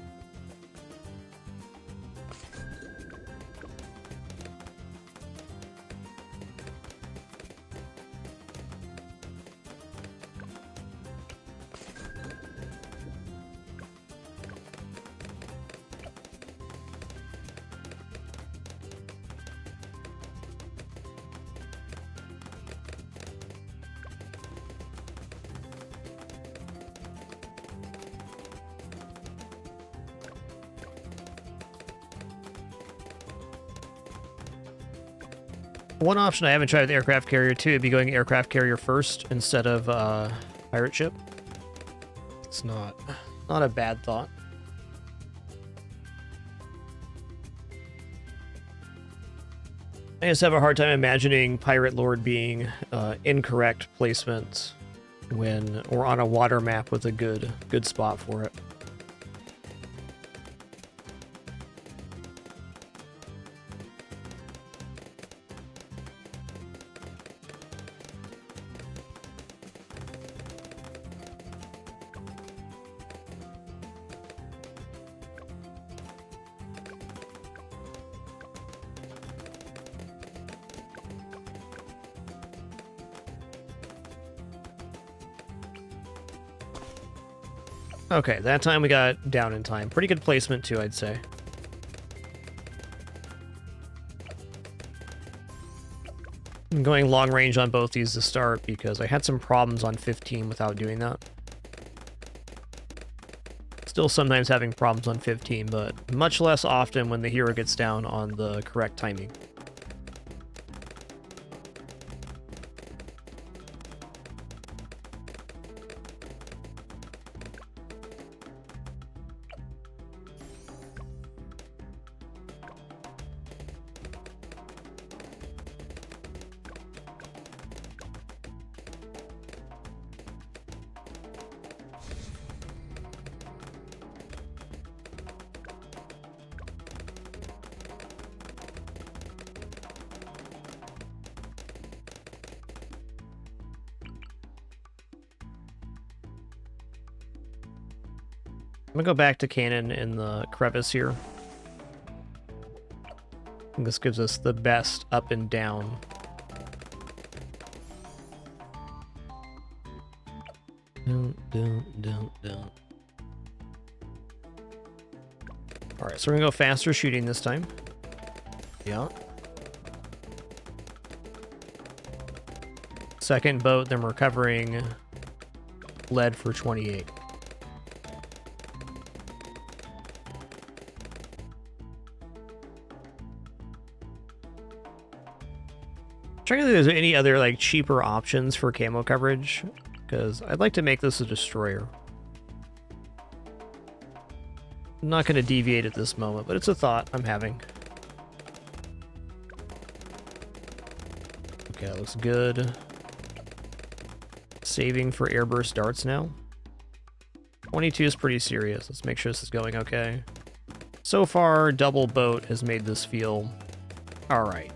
One option I haven't tried with Aircraft Carrier too would be going Aircraft Carrier first instead of Pirate Ship. It's not a bad thought. I just have a hard time imagining Pirate Lord being incorrect placement when we're on a water map with a good spot for it. Okay, that time we got down in time. Pretty good placement too, I'd say. I'm going long range on both these to start because I had some problems on 15 without doing that. Still sometimes having problems on 15, but much less often when the hero gets down on the correct timing. I'm gonna go back to cannon in the crevice here. And this gives us the best up and down. Don't. Alright, so we're gonna go faster shooting this time. Yeah. Second boat, then we're covering lead for 28. Trying to think if there's any other like cheaper options for camo coverage, because I'd like to make this a destroyer. I'm not going to deviate at this moment, but it's a thought I'm having. Okay, that looks good. Saving for airburst darts now. 22 is pretty serious. Let's make sure this is going okay. So far, double boat has made this feel alright.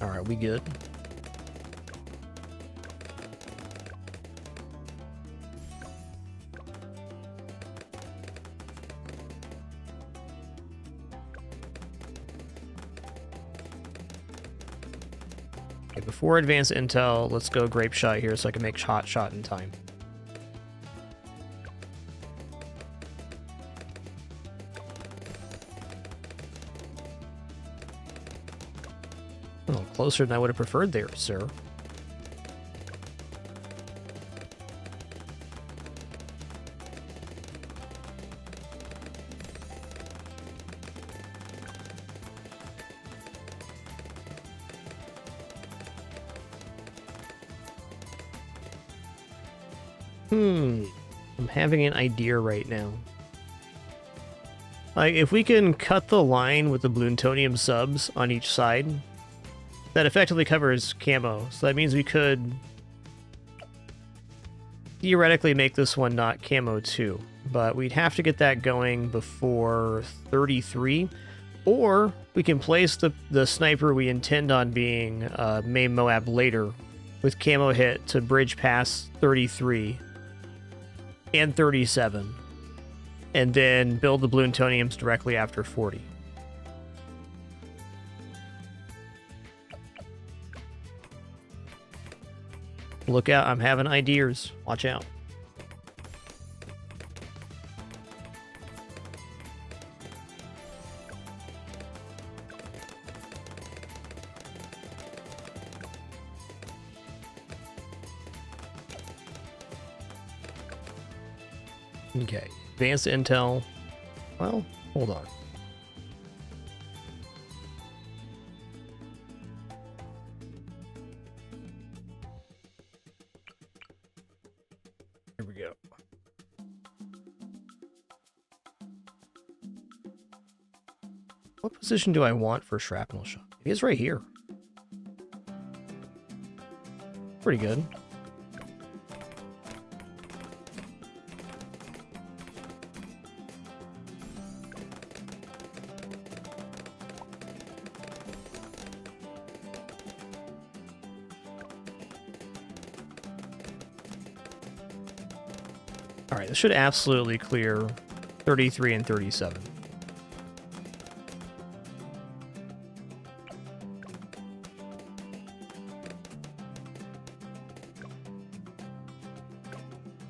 Alright, we good. Okay, before advanced intel, let's go grape shot here so I can make hot shot in time. Oh, closer than I would have preferred there, sir. I'm having an idea right now. Like, if we can cut the line with the Bloontonium subs on each side, that effectively covers camo. So that means we could theoretically make this one not camo too. But we'd have to get that going before 33. Or we can place the sniper we intend on being main Moab later with camo hit to bridge past 33 and 37. And then build the Bloontoniums directly after 40. Look out, I'm having ideas. Watch out. Okay, advanced intel. Well, hold on. Here we go. What position do I want for shrapnel shot? It is right here. Pretty good. Alright, this should absolutely clear 33 and 37.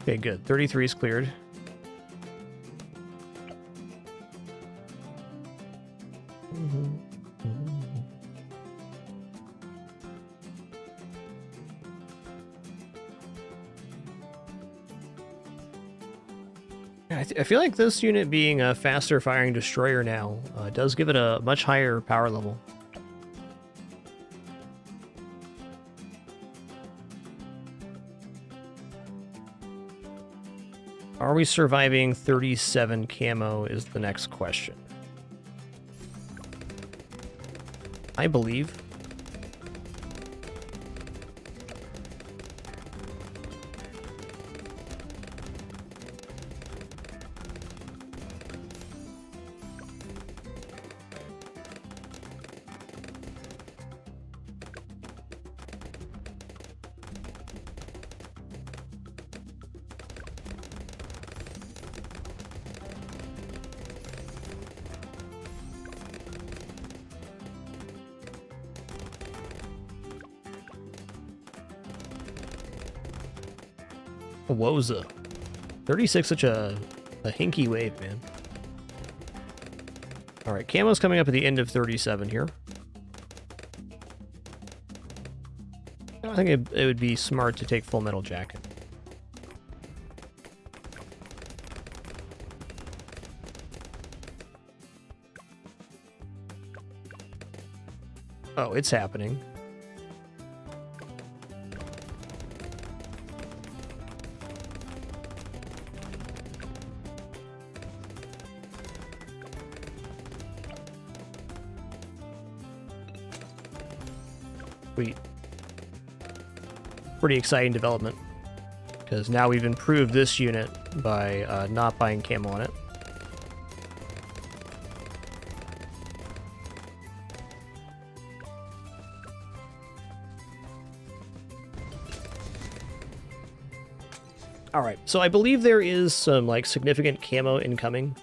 Okay, good. 33 is cleared. I feel like this unit being a faster firing destroyer now does give it a much higher power level. Are we surviving 37 camo is the next question. I believe. Woza. 36, such a hinky wave, man. Alright, camo's coming up at the end of 37 here. I think it would be smart to take Full Metal Jacket. Oh, it's happening. Sweet. Pretty exciting development. Because now we've improved this unit by not buying camo on it. Alright, so I believe there is some like significant camo incoming.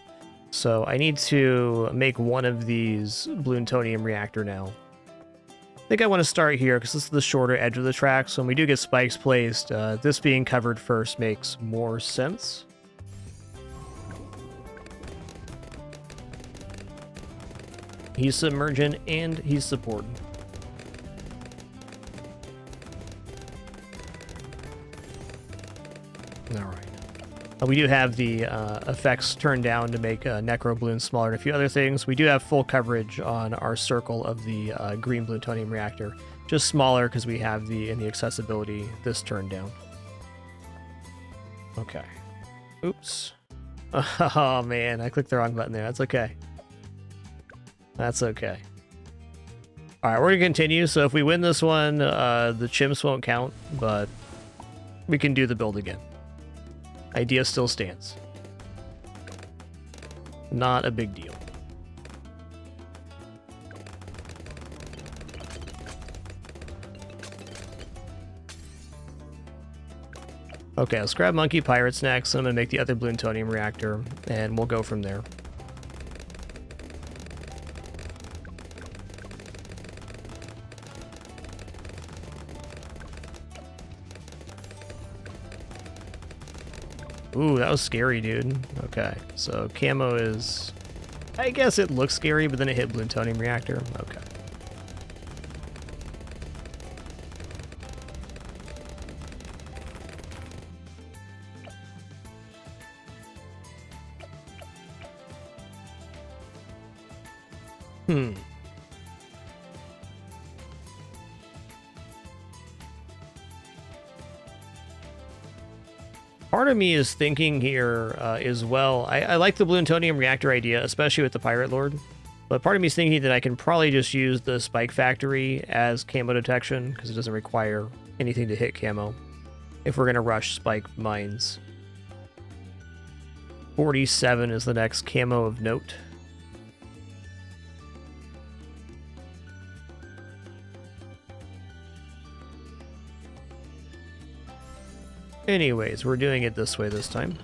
So I need to make one of these plutonium reactor now. I think I want to start here because this is the shorter edge of the track, so when we do get spikes placed, this being covered first makes more sense. He's submergent and he's support. Alright. We do have the effects turned down to make Necro Balloons smaller and a few other things. We do have full coverage on our circle of the green plutonium reactor. Just smaller because we have in the accessibility this turned down. Okay. Oops. Oh man, I clicked the wrong button there. That's okay. That's okay. Alright, we're going to continue. So if we win this one, the chimps won't count, but we can do the build again. Idea still stands. Not a big deal. Okay, let's grab Monkey Pirates next. I'm going to make the other plutonium reactor, and we'll go from there. Ooh, that was scary, dude. Okay, so camo is... I guess it looks scary, but then it hit plutonium reactor. Okay. Part of me is thinking here as well. I like the plutonium reactor idea, especially with the Pirate Lord. But part of me is thinking that I can probably just use the Spike Factory as camo detection, because it doesn't require anything to hit camo if we're going to rush Spike mines. 47 is the next camo of note. Anyways, we're doing it this way this time.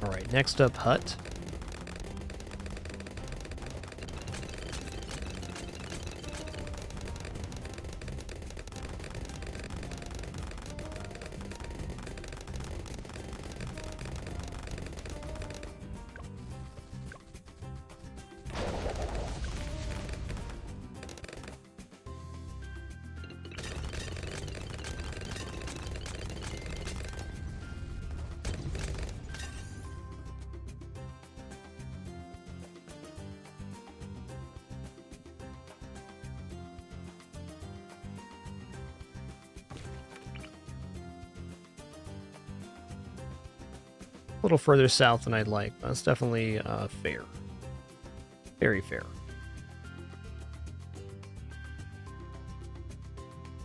Alright, next up, hut. A little further south than I'd like. That's definitely fair. Very fair.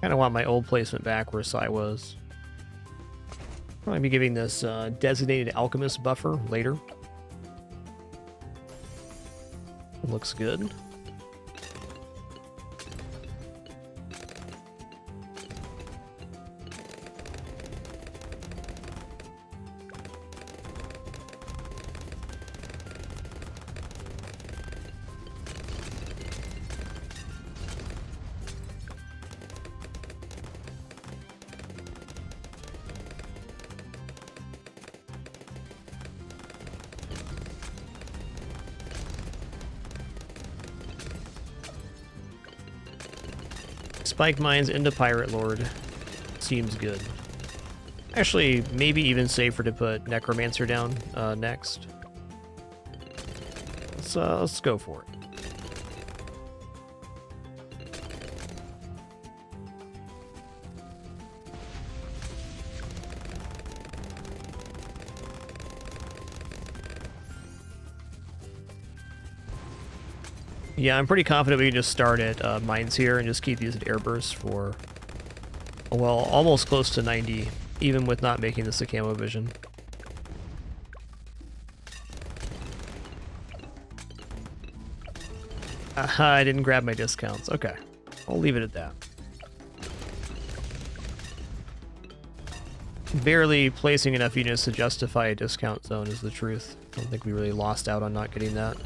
Kind of want my old placement back where Sai was. I'll be giving this designated alchemist buffer later. Looks good. Spike mines into Pirate Lord. Seems good. Actually, maybe even safer to put Necromancer down next. Let's go for it. Yeah, I'm pretty confident we can just start at mines here and just keep these at air bursts for, well, almost close to 90, even with not making this a camo vision. Aha, I didn't grab my discounts. Okay, I'll leave it at that. Barely placing enough units to justify a discount zone is the truth. I don't think we really lost out on not getting that.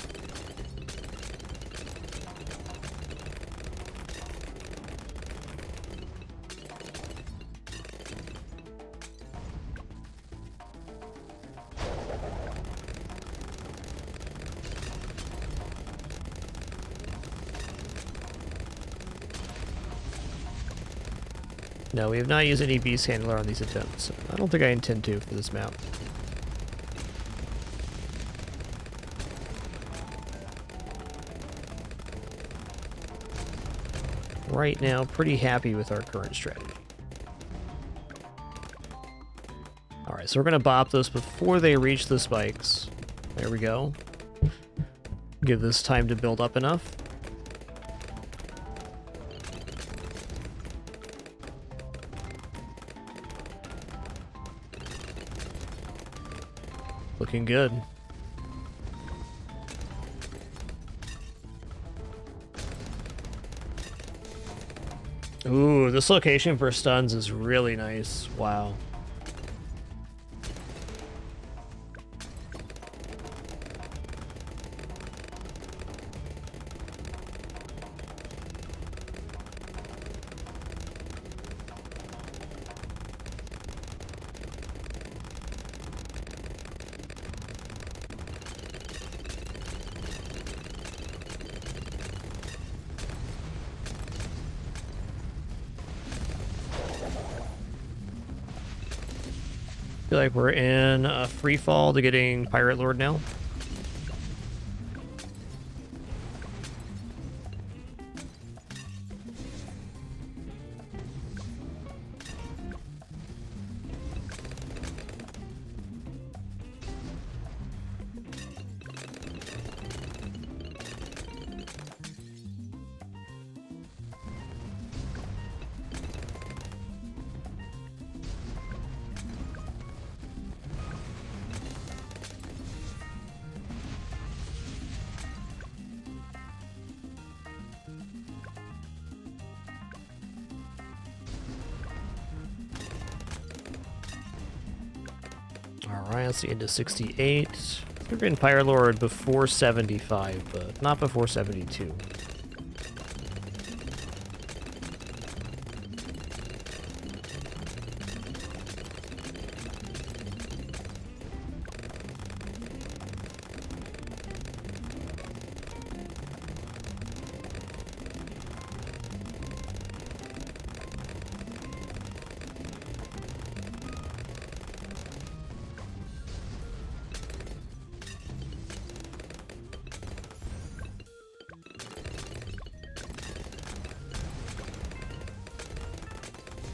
No, we have not used any beast handler on these attempts. I don't think I intend to for this map. Right now, pretty happy with our current strategy. Alright, so we're going to bop this before they reach the spikes. There we go. Give this time to build up enough. Looking good. Ooh, this location for stuns is really nice. Wow. Feel like we're in a free fall to getting Pirate Lord now. Alright, let's see, into 68. We're getting Pirate Lord before 75, but not before 72.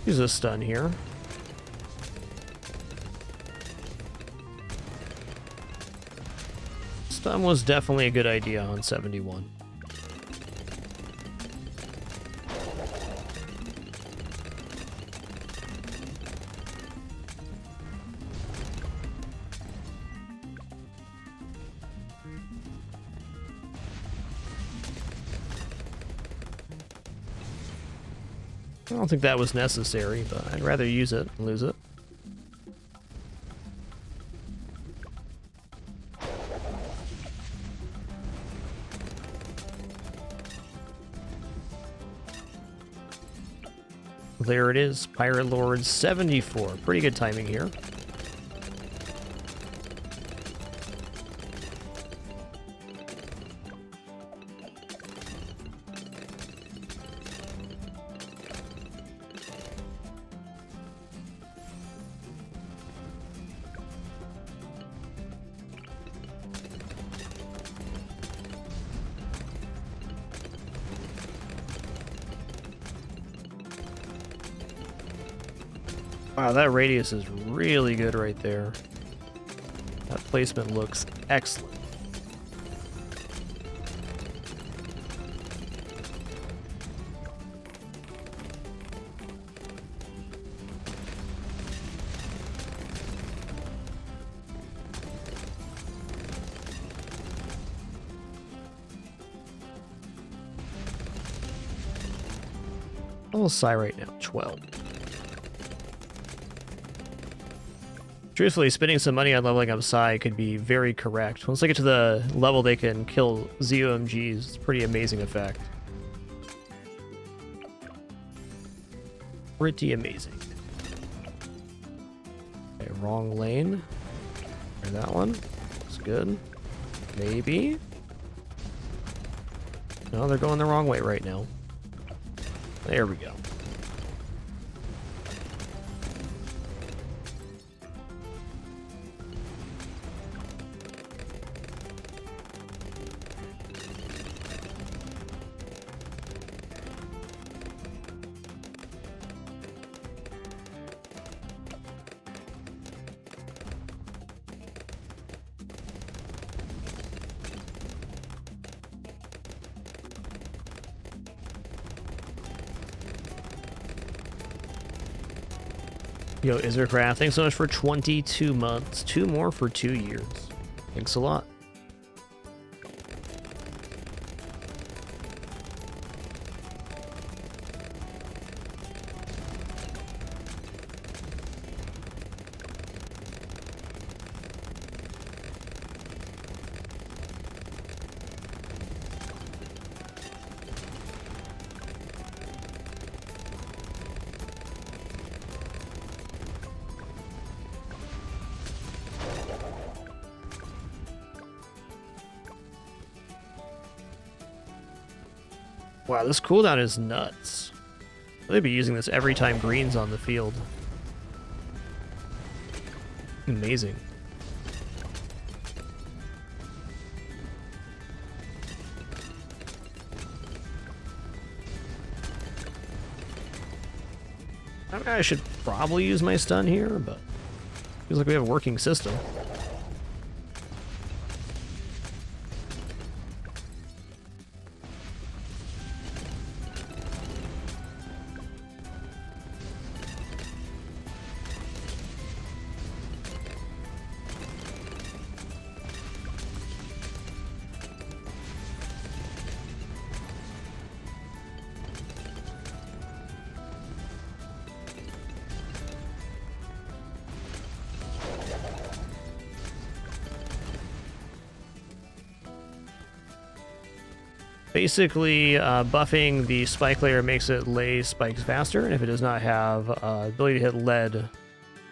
Use a stun here. Stun was definitely a good idea on 71. I don't think that was necessary, but I'd rather use it than lose it. There it is, Pirate Lord 74. Pretty good timing here. Wow, that radius is really good right there. That placement looks excellent. Level psi right now, 12. Truthfully, spending some money on leveling up psi could be very correct. Once they get to the level they can kill ZOMGs, it's a pretty amazing effect. Pretty amazing. Okay, wrong lane. Try that one. Looks good. Maybe. No, they're going the wrong way right now. There we go. Yo, Izercraft, thanks so much for 22 months. 2 more for 2 years. Thanks a lot. Wow, this cooldown is nuts. They'd be using this every time green's on the field. Amazing. I mean, I should probably use my stun here, but feels like we have a working system. Basically, buffing the spike layer makes it lay spikes faster, and if it does not have ability to hit lead,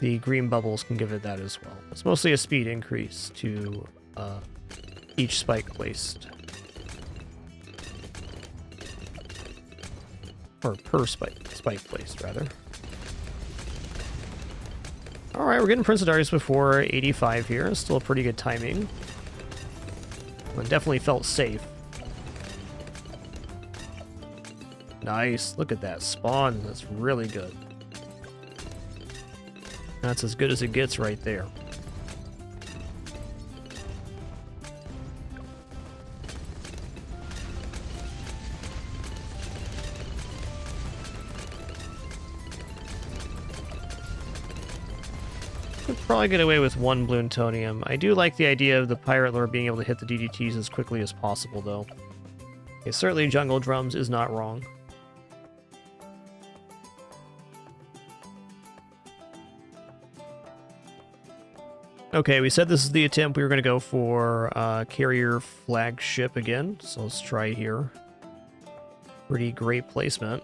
the green bubbles can give it that as well. It's mostly a speed increase to each spike placed. Or per spike placed, rather. Alright, we're getting Prince of Darkness before 85 here. Still a pretty good timing. It definitely felt safe. Nice. Look at that spawn. That's really good. That's as good as it gets right there. Could probably get away with 1 Bloomtonium. I do like the idea of the Pirate Lord being able to hit the DDTs as quickly as possible, though. Okay, certainly Jungle Drums is not wrong. Okay, we said this is the attempt. We were going to go for carrier flagship again, so let's try here. Pretty great placement.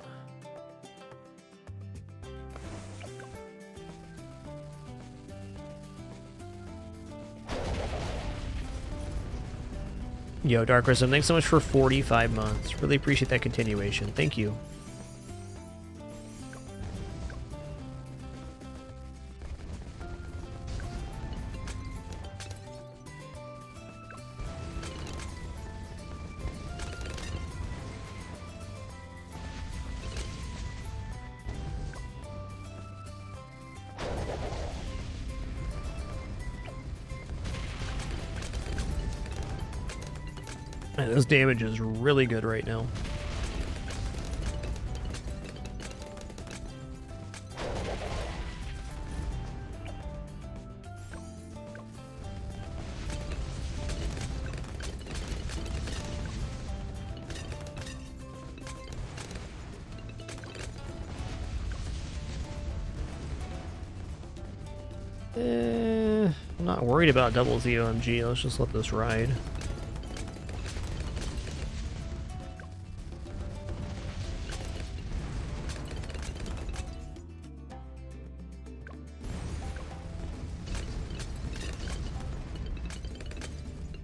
Yo, Dark Rhythm, thanks so much for 45 months. Really appreciate that continuation. Thank you. this damage is really good right now. I'm not worried about double ZOMG. Let's just let this ride.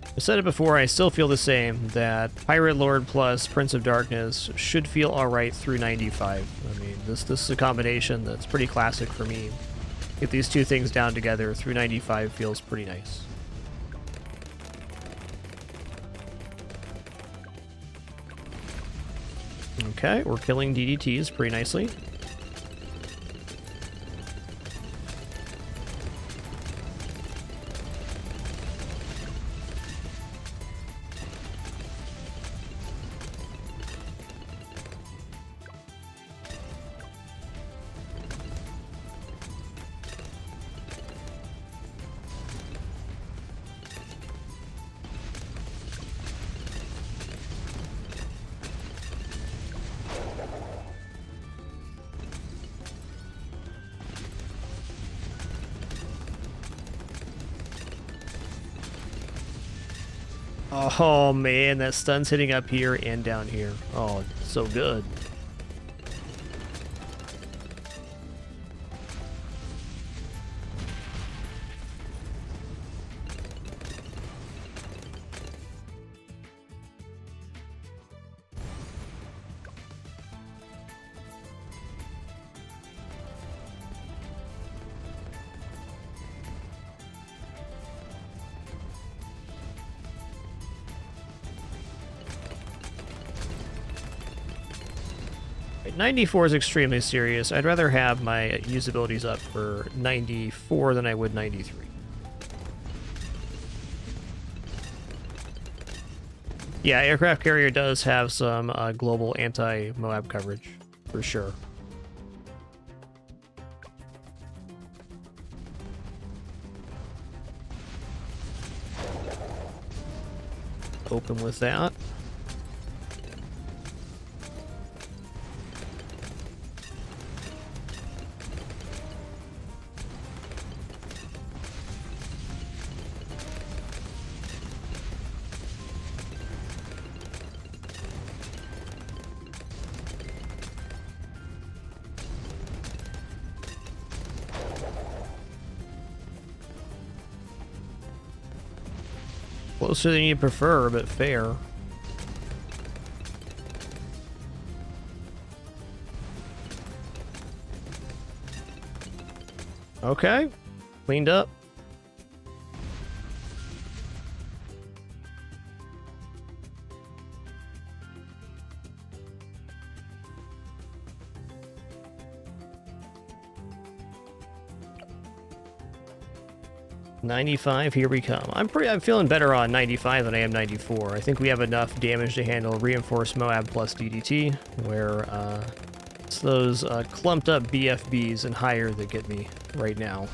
I said it before, I still feel the same, that Pirate Lord plus Prince of Darkness should feel alright through 95. I mean, this is a combination that's pretty classic for me. Get these two things down together, through 95 feels pretty nice. Okay, we're killing DDTs pretty nicely. Oh man, that stun's hitting up here and down here. Oh, so good. Right, 94 is extremely serious. I'd rather have my usabilities up for 94 than I would 93. Yeah, aircraft carrier does have some global anti-Moab coverage, for sure. Open with that. Closer than you prefer, but fair. Okay, cleaned up. $95, here we come. I'm feeling better on 95 than I am 94. I think we have enough damage to handle reinforced Moab plus DDT, where it's those clumped up BFBs and higher that get me right now.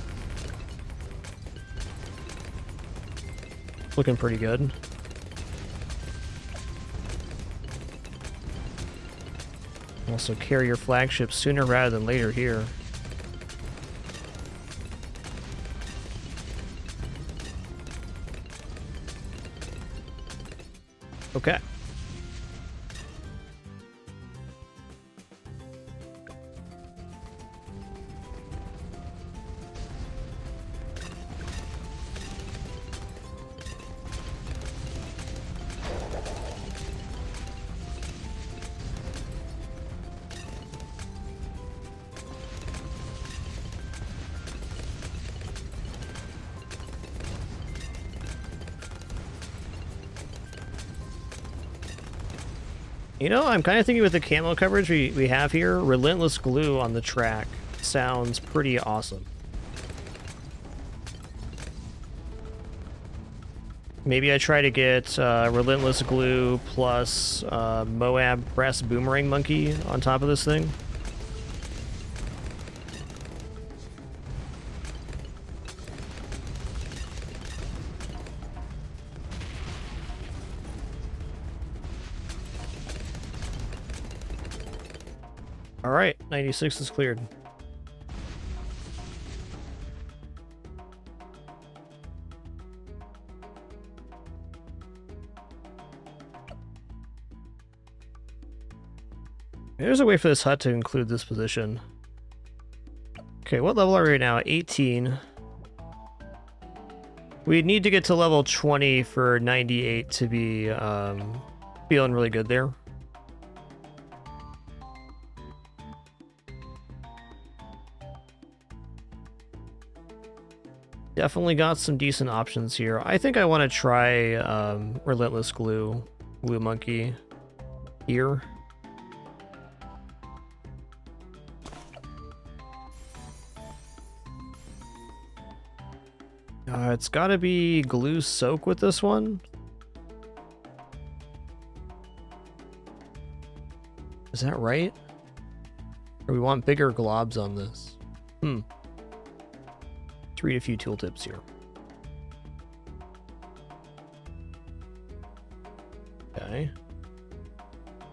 Looking pretty good. Also carry your flagship sooner rather than later here. Okay. You know, I'm kind of thinking with the camo coverage we have here, Relentless Glue on the track sounds pretty awesome. Maybe I try to get Relentless Glue plus Moab Brass Boomerang Monkey on top of this thing. All right, 96 is cleared. There's a way for this hut to include this position. Okay, what level are we right now? 18. We'd need to get to level 20 for 98 to be feeling really good there. Definitely got some decent options here. I think I want to try Relentless Glue Monkey here. It's got to be Glue Soak with this one. Is that right? Or we want bigger globs on this? Let's read a few tooltips here. Okay.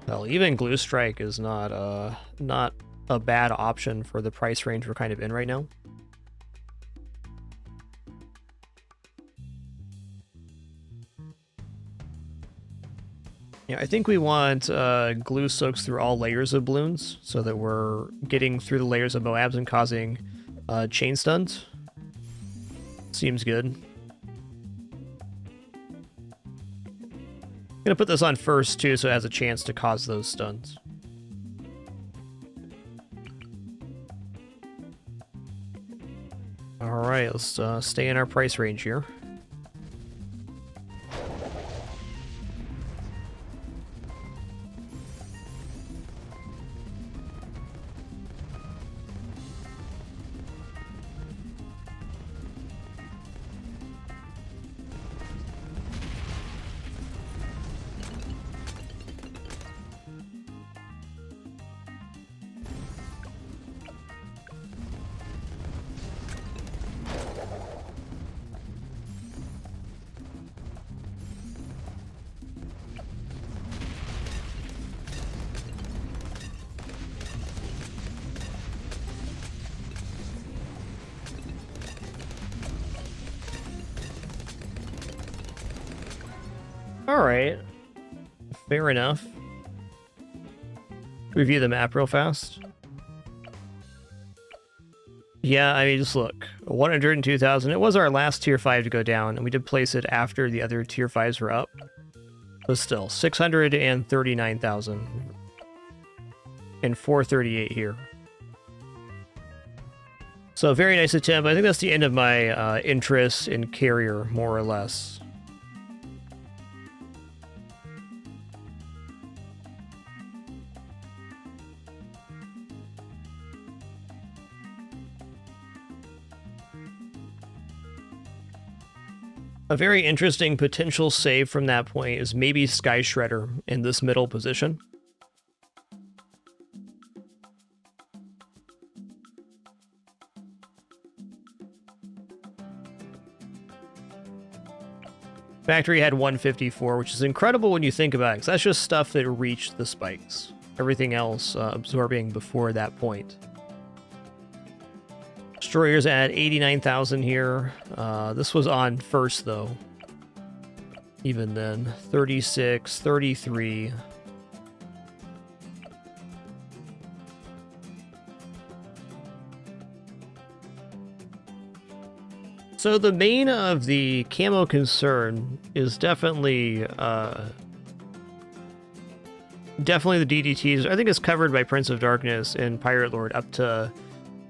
Well, even Glue Strike is not a bad option for the price range we're kind of in right now. Yeah, I think we want glue soaks through all layers of balloons so that we're getting through the layers of Moabs and causing chain stuns. Seems good. Gonna put this on first too so it has a chance to cause those stuns. Alright, let's stay in our price range here. Alright. Fair enough. Review the map real fast. Yeah, I mean, just look. 102,000. It was our last tier 5 to go down, and we did place it after the other tier 5s were up. But still, 639,000. And 438 here. So, very nice attempt. I think that's the end of my interest in Carrier, more or less. A very interesting potential save from that point is maybe Sky Shredder in this middle position. Factory had 154, which is incredible when you think about it, because that's just stuff that reached the spikes. Everything else absorbing before that point. Destroyers at 89,000 here. This was on first, though. Even then. 36, 33. So the main of the camo concern is definitely the DDTs. I think it's covered by Prince of Darkness and Pirate Lord up to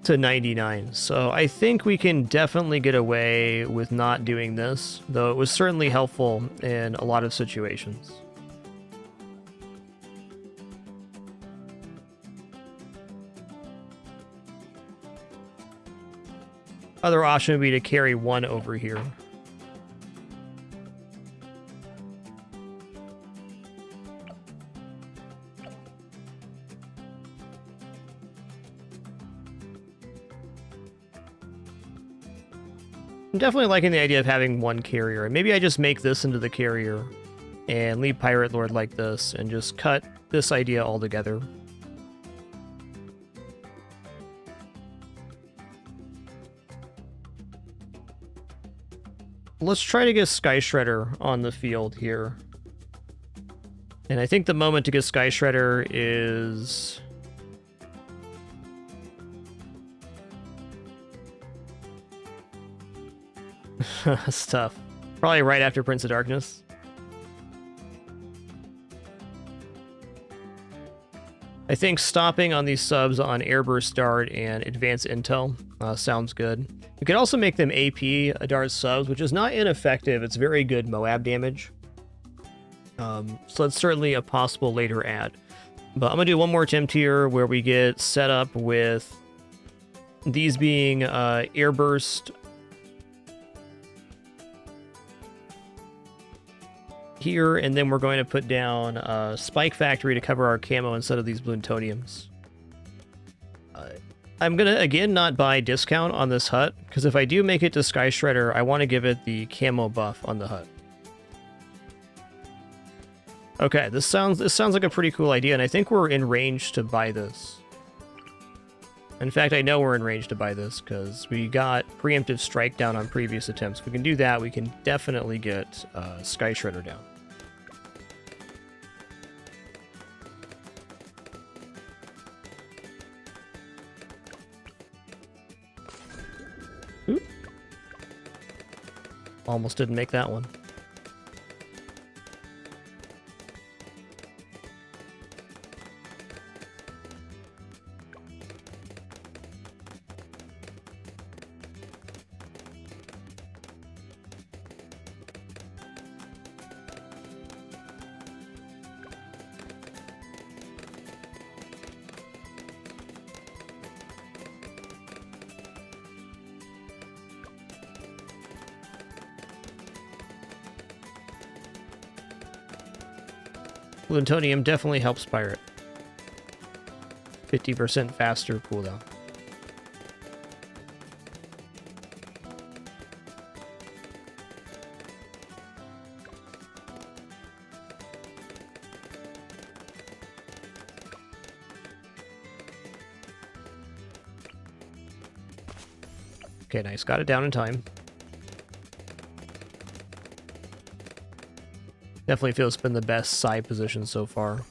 99. So I think we can definitely get away with not doing this, though it was certainly helpful in a lot of situations. Other option would be to carry one over here. I'm definitely liking the idea of having one carrier. And maybe I just make this into the carrier and leave Pirate Lord like this and just cut this idea altogether. Let's try to get Sky Shredder on the field here. And I think the moment to get Sky Shredder is... That's tough. Probably right after Prince of Darkness. I think stopping on these subs on Airburst Dart and Advanced Intel sounds good. We could also make them AP Dart subs, which is not ineffective. It's very good Moab damage. So that's certainly a possible later add. But I'm going to do one more attempt here where we get set up with these being Airburst here, and then we're going to put down Spike Factory to cover our camo instead of these Plutoniums. I'm going to, again, not buy discount on this hut, because if I do make it to Sky Shredder, I want to give it the camo buff on the hut. Okay, this sounds like a pretty cool idea, and I think we're in range to buy this. In fact, I know we're in range to buy this, because we got Preemptive Strike down on previous attempts. If we can do that, we can definitely get Sky Shredder down. Oop. Almost didn't make that one. Plutonium definitely helps Pirate. 50% faster cooldown. Okay, nice. Got it down in time. Definitely feels it's been the best side position so far.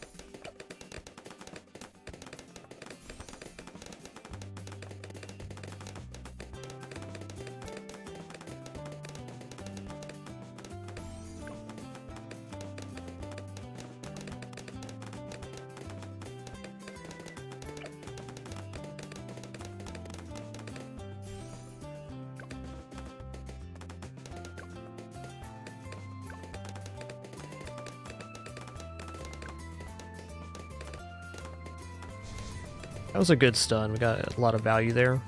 That was a good stun. We got a lot of value there.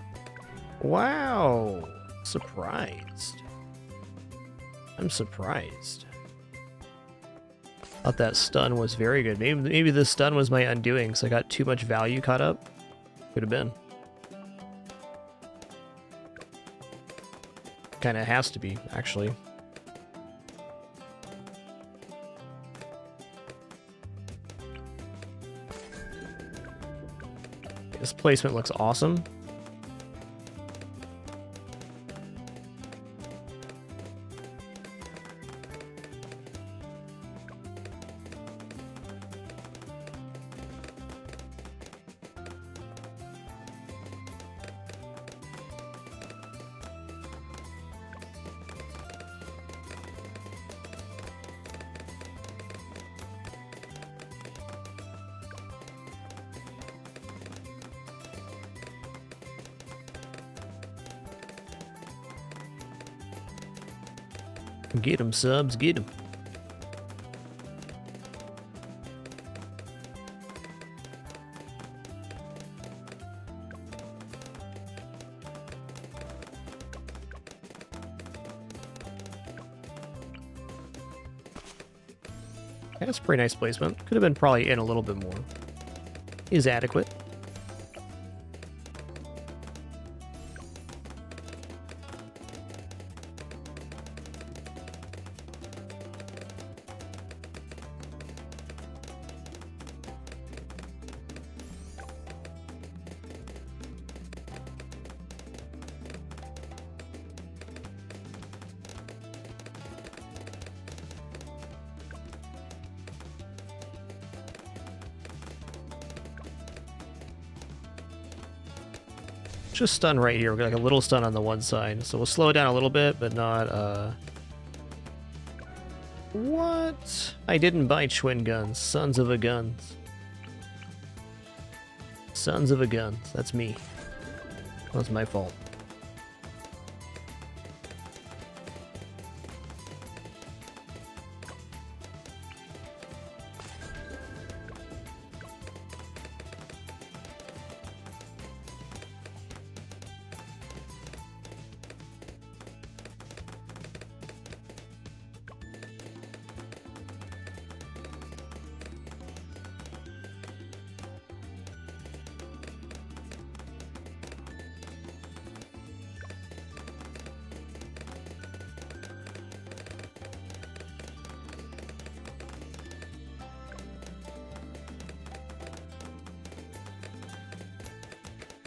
Wow. Surprised. I'm surprised. Thought that stun was very good. Maybe this stun was my undoing because I got too much value caught up. Could have been. Kind of has to be, actually. This placement looks awesome. Get them, subs, get them. That's a pretty nice placement. Could have been probably in a little bit more. Is adequate. just stun right here. We've got like a little stun on the one side. So we'll slow it down a little bit, but not, What? I didn't buy twin guns. Sons of a guns. Sons of a guns. That's me. That's my fault.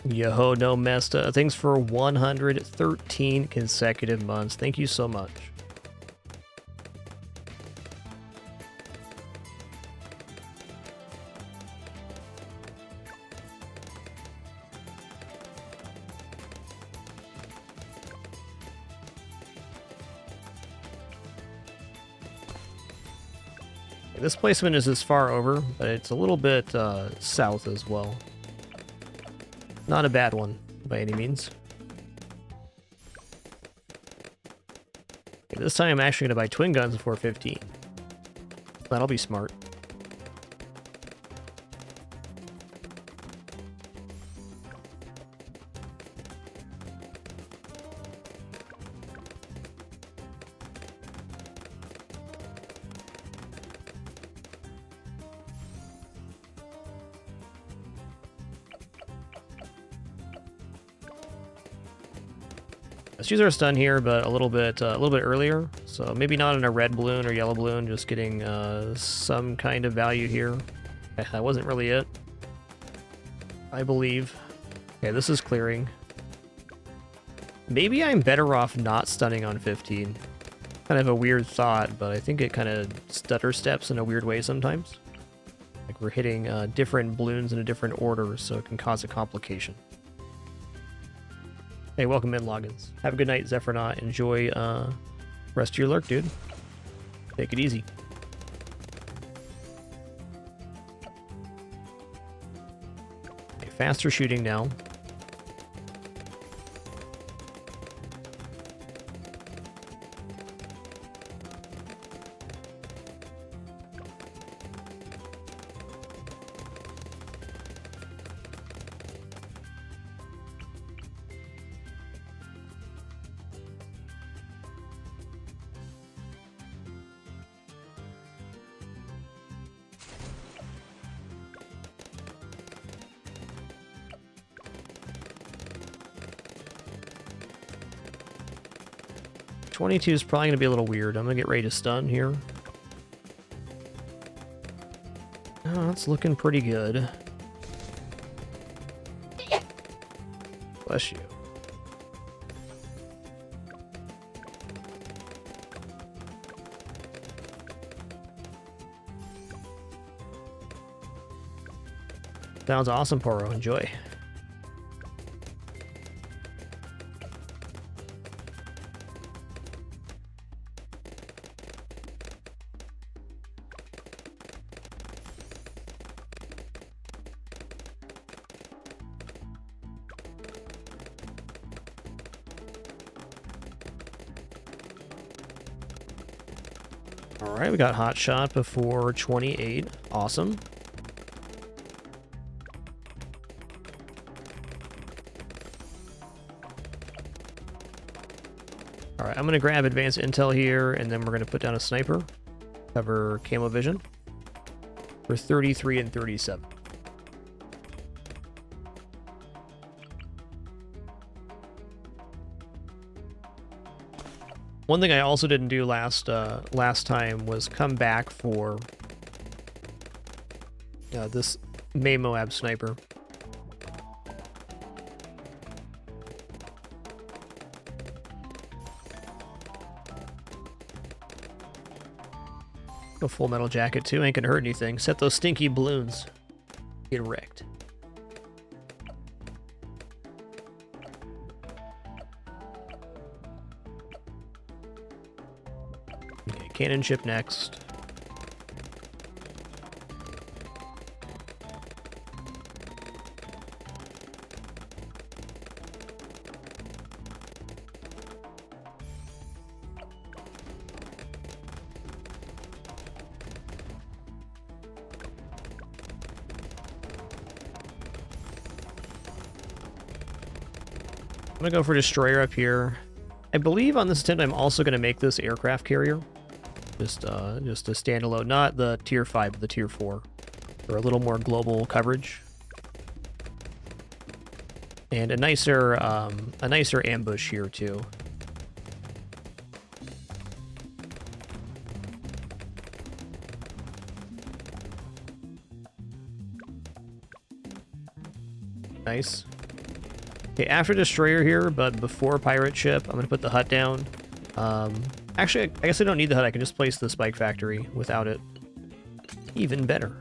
Yo, no Mesta. Thanks for 113 consecutive months. Thank you so much. This placement is as far over, but it's a little bit south as well. Not a bad one, by any means. Okay, this time I'm actually going to buy twin guns for 15. That'll be smart. Let's use our stun here, but a little bit earlier. So maybe not in a red balloon or yellow balloon, just getting some kind of value here. Okay, that wasn't really it, I believe. Okay, this is clearing. Maybe I'm better off not stunning on 15. Kind of a weird thought, but I think it kind of stutter steps in a weird way sometimes. Like we're hitting different balloons in a different order, so it can cause a complication. Hey, welcome in, Loggins. Have a good night, Zephyronaut. Enjoy rest of your lurk, dude. Take it easy. Okay, faster shooting now. .22 is probably going to be a little weird. I'm going to get ready to stun here. Oh, that's looking pretty good. Bless you. Sounds awesome, Poro. Enjoy. Alright, we got Hot Shot before 28. Awesome. Alright, I'm going to grab Advanced Intel here, and then we're going to put down a Sniper. Cover Camo Vision. For 33 and 37. One thing I also didn't do last time was come back for this May Moab Sniper. Go Full Metal Jacket too, ain't gonna hurt anything. Set those stinky balloons. Get wrecked. cannon ship next. I'm gonna go for destroyer up here. I believe on this attempt I'm also gonna make this aircraft carrier. Just a standalone, not the tier 5, but the tier 4. For a little more global coverage. And a nicer ambush here too. Nice. Okay, after destroyer here, but before pirate ship, I'm gonna put the hut down. Actually, I guess I don't need the hut. I can just place the spike factory without it. Even better.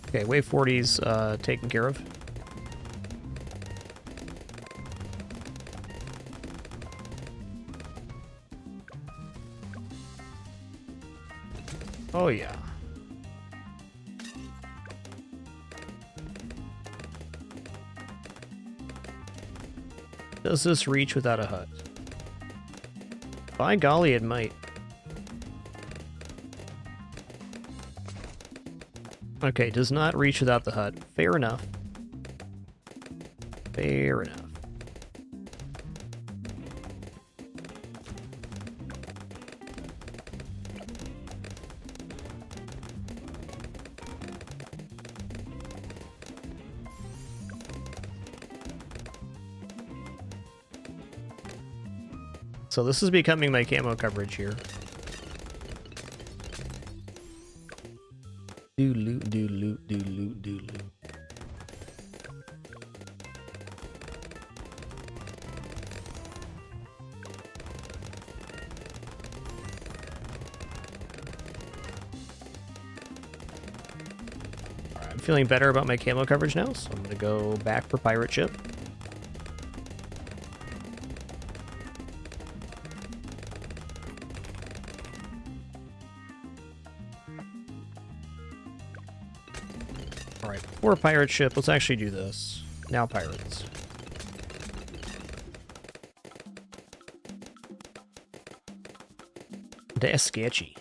Okay, wave 40's taken care of. Oh yeah. Does this reach without a hut? By golly, it might. Okay, does not reach without the hut. Fair enough. Fair enough. So this is becoming my camo coverage here. Do loot, do loot, do loot, do loot. Alright, I'm feeling better about my camo coverage now, so I'm gonna go back for pirate ship. Alright, before pirate ship, let's actually do this. Now pirates. That's sketchy.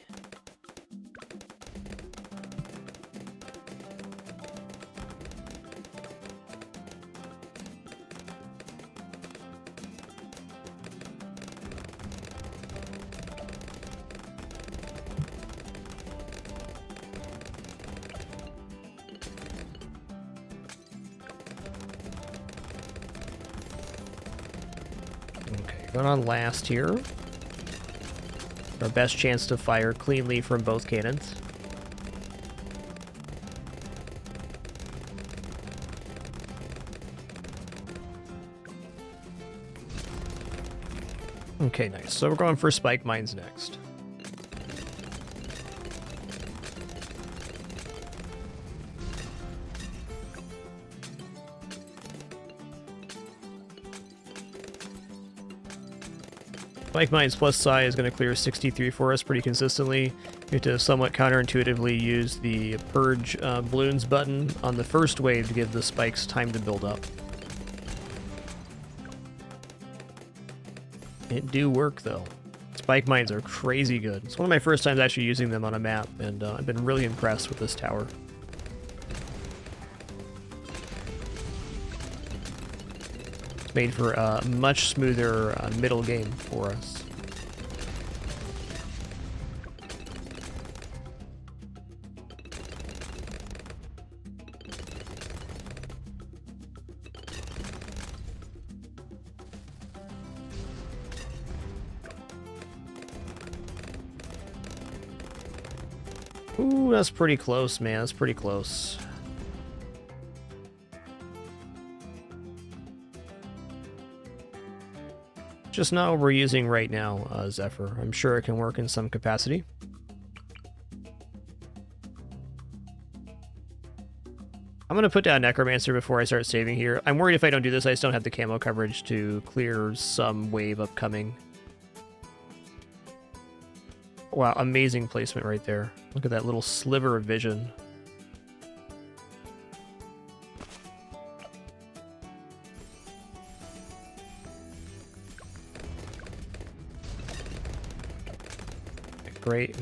Going on last here. Our best chance to fire cleanly from both cannons. Okay, nice. So we're going for spike mines next. Spike Mines plus Psi is going to clear 63 for us pretty consistently. You have to somewhat counterintuitively use the Purge Balloons button on the first wave to give the spikes time to build up. It do work though. Spike Mines are crazy good. It's one of my first times actually using them on a map, and I've been really impressed with this tower. Made for a much smoother middle game for us. Ooh, that's pretty close, man. That's pretty close. Just not what we're using right now, Zephyr. I'm sure it can work in some capacity. I'm going to put down Necromancer before I start saving here. I'm worried if I don't do this, I just don't have the camo coverage to clear some wave upcoming. Wow, amazing placement right there. Look at that little sliver of vision.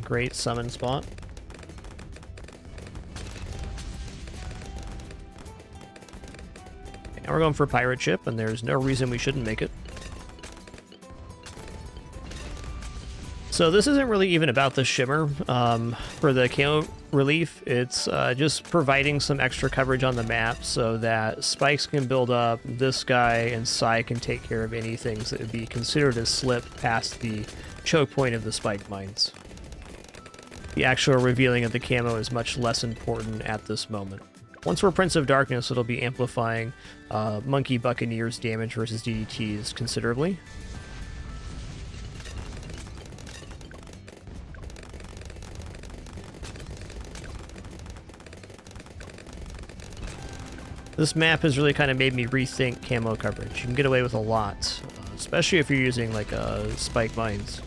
Great summon spot. Now we're going for Pirate Ship, and there's no reason we shouldn't make it. So this isn't really even about the shimmer for the camo relief. It's just providing some extra coverage on the map so that spikes can build up, this guy and Sai can take care of any things that would be considered a slip past the choke point of the spike mines. The actual revealing of the camo is much less important at this moment. Once we're Prince of Darkness, it'll be amplifying Monkey Buccaneer's damage versus DDTs considerably. This map has really kind of made me rethink camo coverage. You can get away with a lot, especially if you're using like spike mines.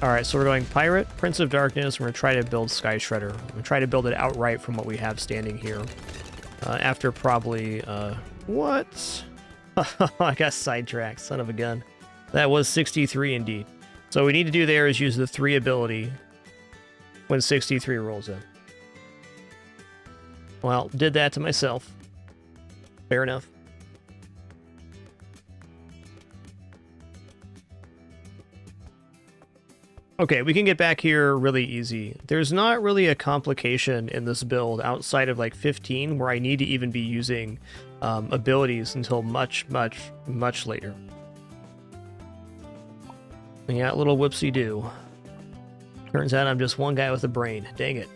Alright, so we're going Pirate, Prince of Darkness, and we're going to try to build Sky Shredder. We're going to try to build it outright from what we have standing here. After probably, what? I got sidetracked, son of a gun. That was 63 indeed. So what we need to do there is use the 3 ability when 63 rolls in. Well, did that to myself. Fair enough. Okay, we can get back here really easy. There's not really a complication in this build outside of like 15 where I need to even be using abilities until much later. Yeah, little whoopsie-doo. Turns out I'm just one guy with a brain. Dang it.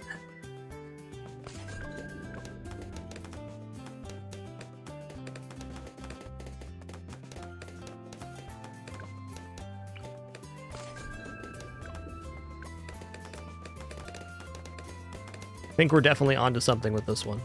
I think we're definitely onto something with this one.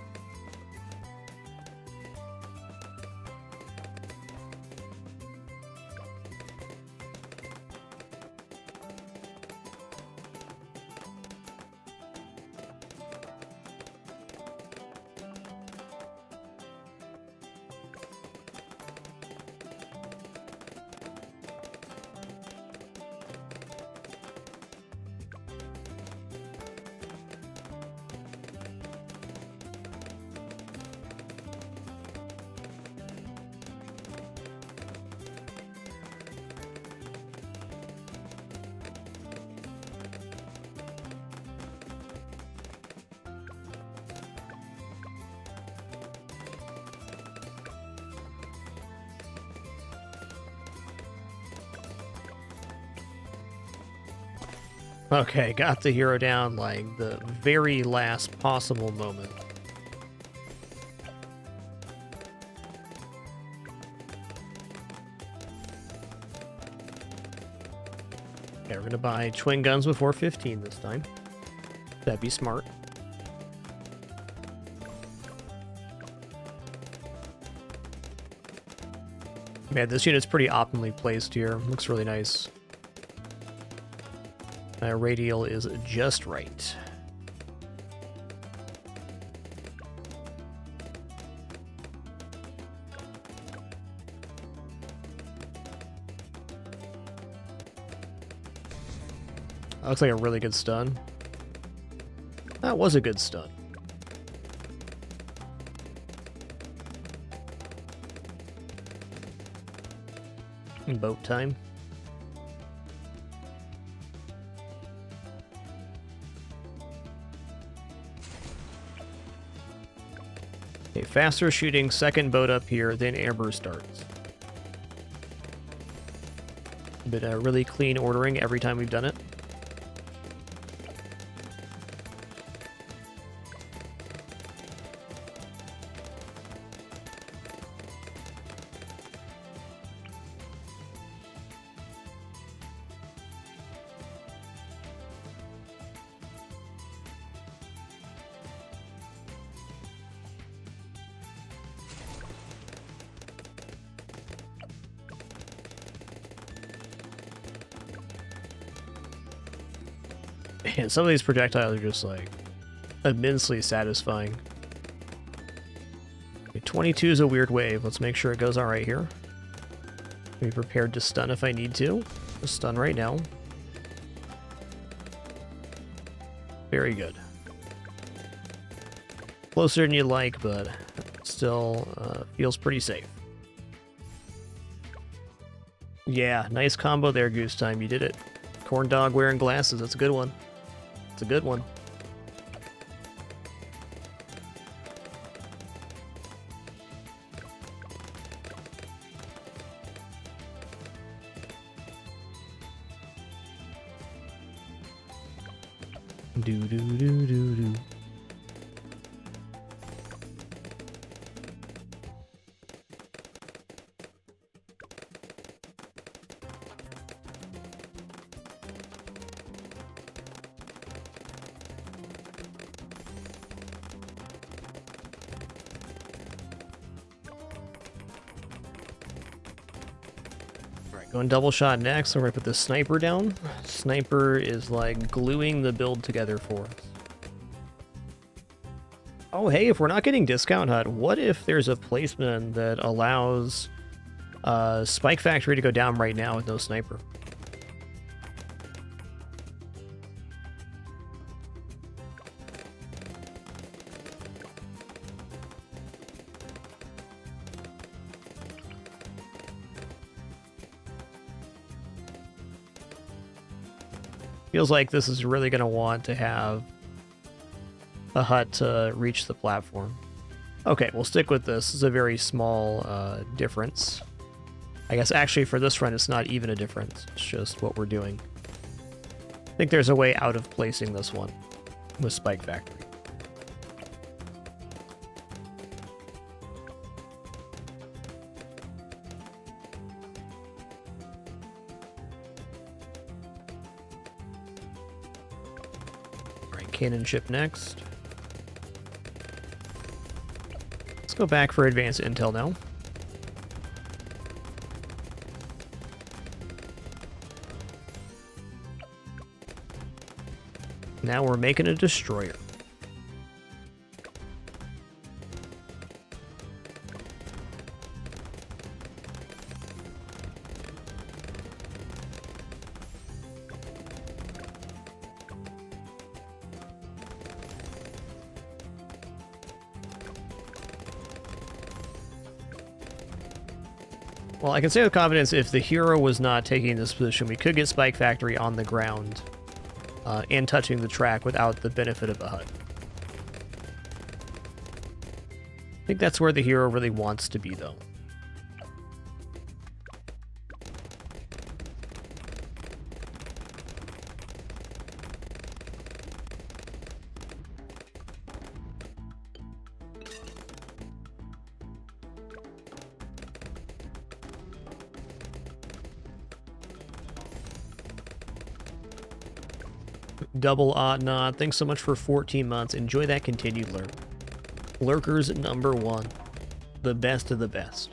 Okay, got the hero down like the very last possible moment. Okay, we're gonna buy twin guns before 15 this time. That'd be smart. Man, this unit's pretty optimally placed here. Looks really nice. Radial is just right. That looks like a really good stun. That was a good stun. Boat time. Okay, faster shooting, second boat up here, then Amber starts. But really clean ordering every time we've done it. Man, some of these projectiles are just like immensely satisfying. Okay, 22 is a weird wave. Let's make sure it goes all right here. Be prepared to stun if I need to. Just stun right now. Very good. Closer than you like, but still feels pretty safe. Yeah, nice combo there, Goose Time. You did it. Corn dog wearing glasses. That's a good one. It's a good one. Do do do do do. Going double shot next, so we're gonna put the sniper down. Sniper is like gluing the build together for us. Oh hey, if we're not getting Discount Hut, what if there's a placement that allows Spike Factory to go down right now with no sniper? Feels like this is really going to want to have a hut to reach the platform. Okay, we'll stick with this. This is a very small difference. I guess actually for this run it's not even a difference. It's just what we're doing. I think there's a way out of placing this one with Spike Factory. Cannon ship next. Let's go back for advanced intel now. Now we're making a destroyer. Well, I can say with confidence, if the hero was not taking this position, we could get Spike Factory on the ground and touching the track without the benefit of a hut. I think that's where the hero really wants to be, though. Double odd nod. Thanks so much for 14 months. Enjoy that continued lurk. Lurkers #1. The best of the best.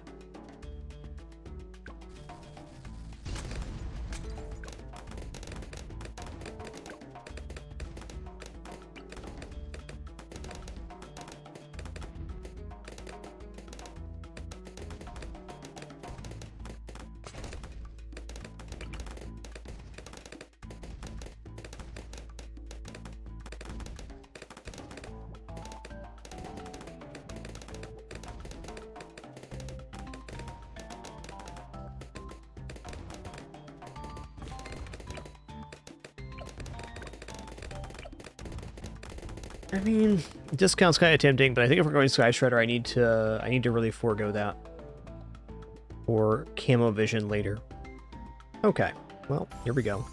I mean, discount's kind of tempting, but I think if we're going Sky Shredder, I need to really forego that for camo vision later. Okay, well, here we go.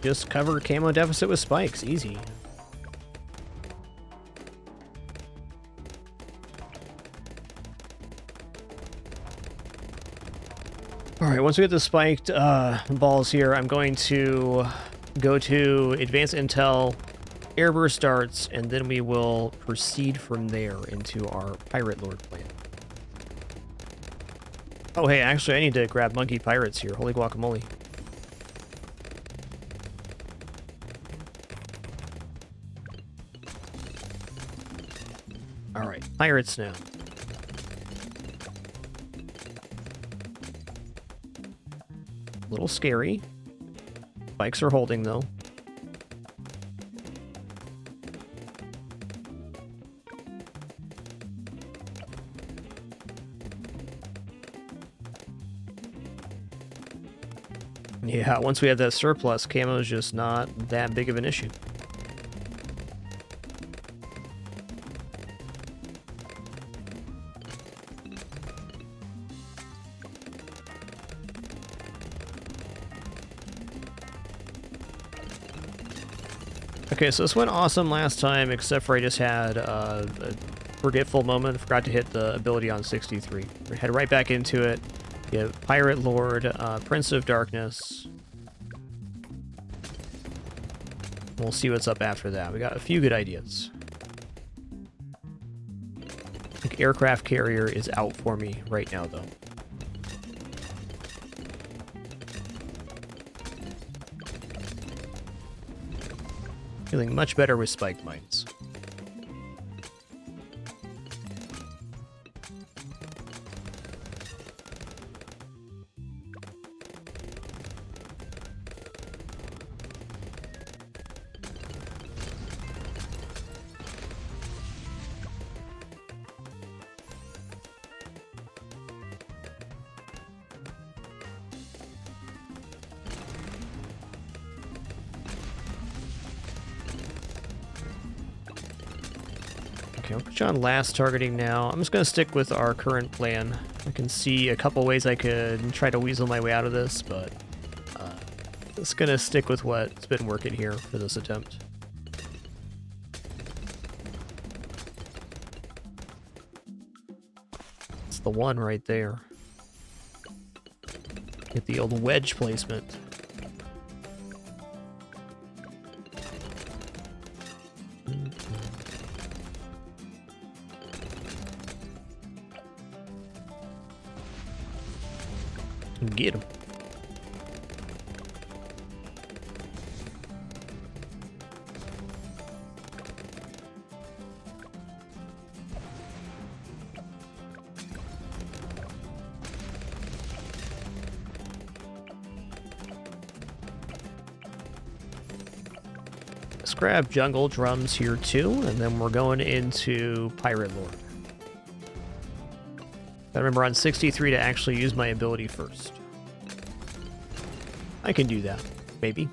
Just cover camo deficit with spikes, easy. Alright, once we get the spiked balls here, I'm going to go to Advanced Intel, Airburst Darts, and then we will proceed from there into our Pirate Lord plan. Oh, hey, actually, I need to grab monkey pirates here. Holy guacamole. All right, pirates now. Little scary. Bikes are holding, though. Yeah, once we have that surplus, camo is just not that big of an issue. Okay, so this went awesome last time, except for I just had a forgetful moment. Forgot to hit the ability on 63. We head right back into it. You have Pirate Lord, Prince of Darkness. We'll see what's up after that. We got a few good ideas. I think Aircraft Carrier is out for me right now, though. Feeling much better with spike mines. Okay, I'll put you on last targeting now. I'm just going to stick with our current plan. I can see a couple ways I could try to weasel my way out of this, but just going to stick with what's been working here for this attempt. It's the one right there. Get the old wedge placement. Get him. Let's grab jungle drums here too, and then we're going into Pirate Lord. Gotta remember on 63 to actually use my ability first. I can do that, maybe.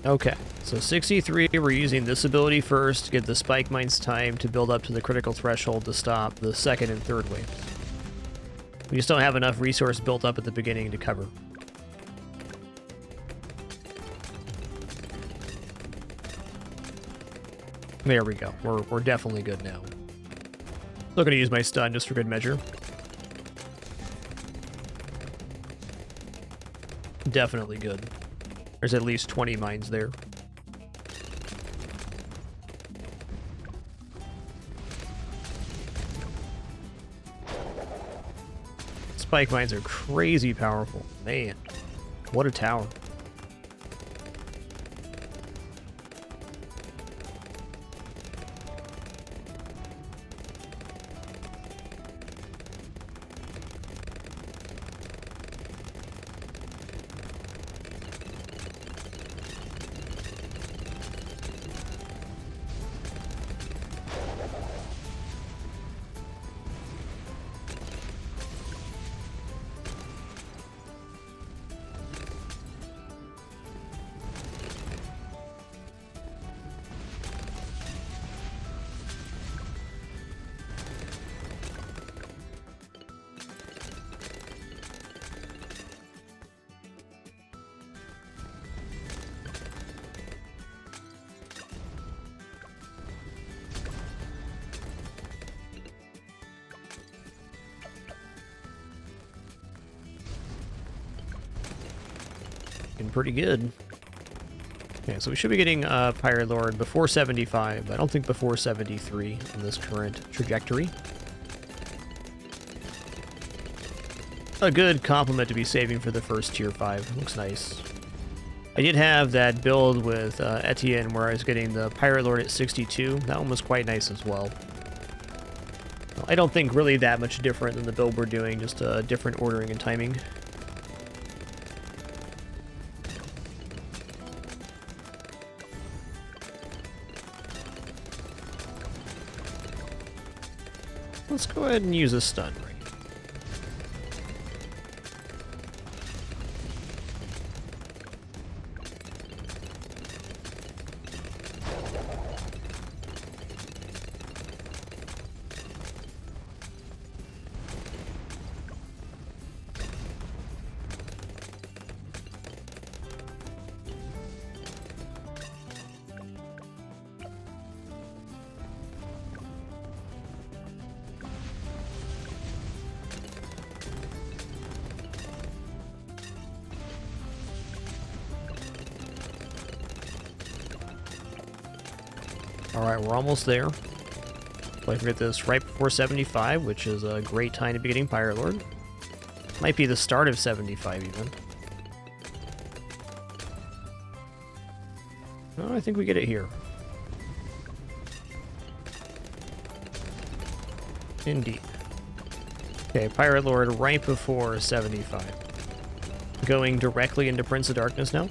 Okay, so 63, we're using this ability first to get the spike mines time to build up to the critical threshold to stop the second and third waves. We just don't have enough resource built up at the beginning to cover. There we go. We're definitely good now. Still gonna use my stun just for good measure. Definitely good. There's at least 20 mines there. Spike mines are crazy powerful. Man, what a tower. pretty good. Okay, so we should be getting Pirate Lord before 75, but I don't think before 73 on this current trajectory. A good compliment to be saving for the first tier 5. Looks nice. I did have that build with Etienne where I was getting the Pirate Lord at 62. That one was quite nice as well. I don't think really that much different than the build we're doing, just a different ordering and timing. Let's go ahead and use a stun ring. Alright, we're almost there. Like we get this right before 75, which is a great time to be getting Pirate Lord. Might be the start of 75 even. No, I think we get it here. Indeed. Okay, Pirate Lord right before 75. Going directly into Prince of Darkness now.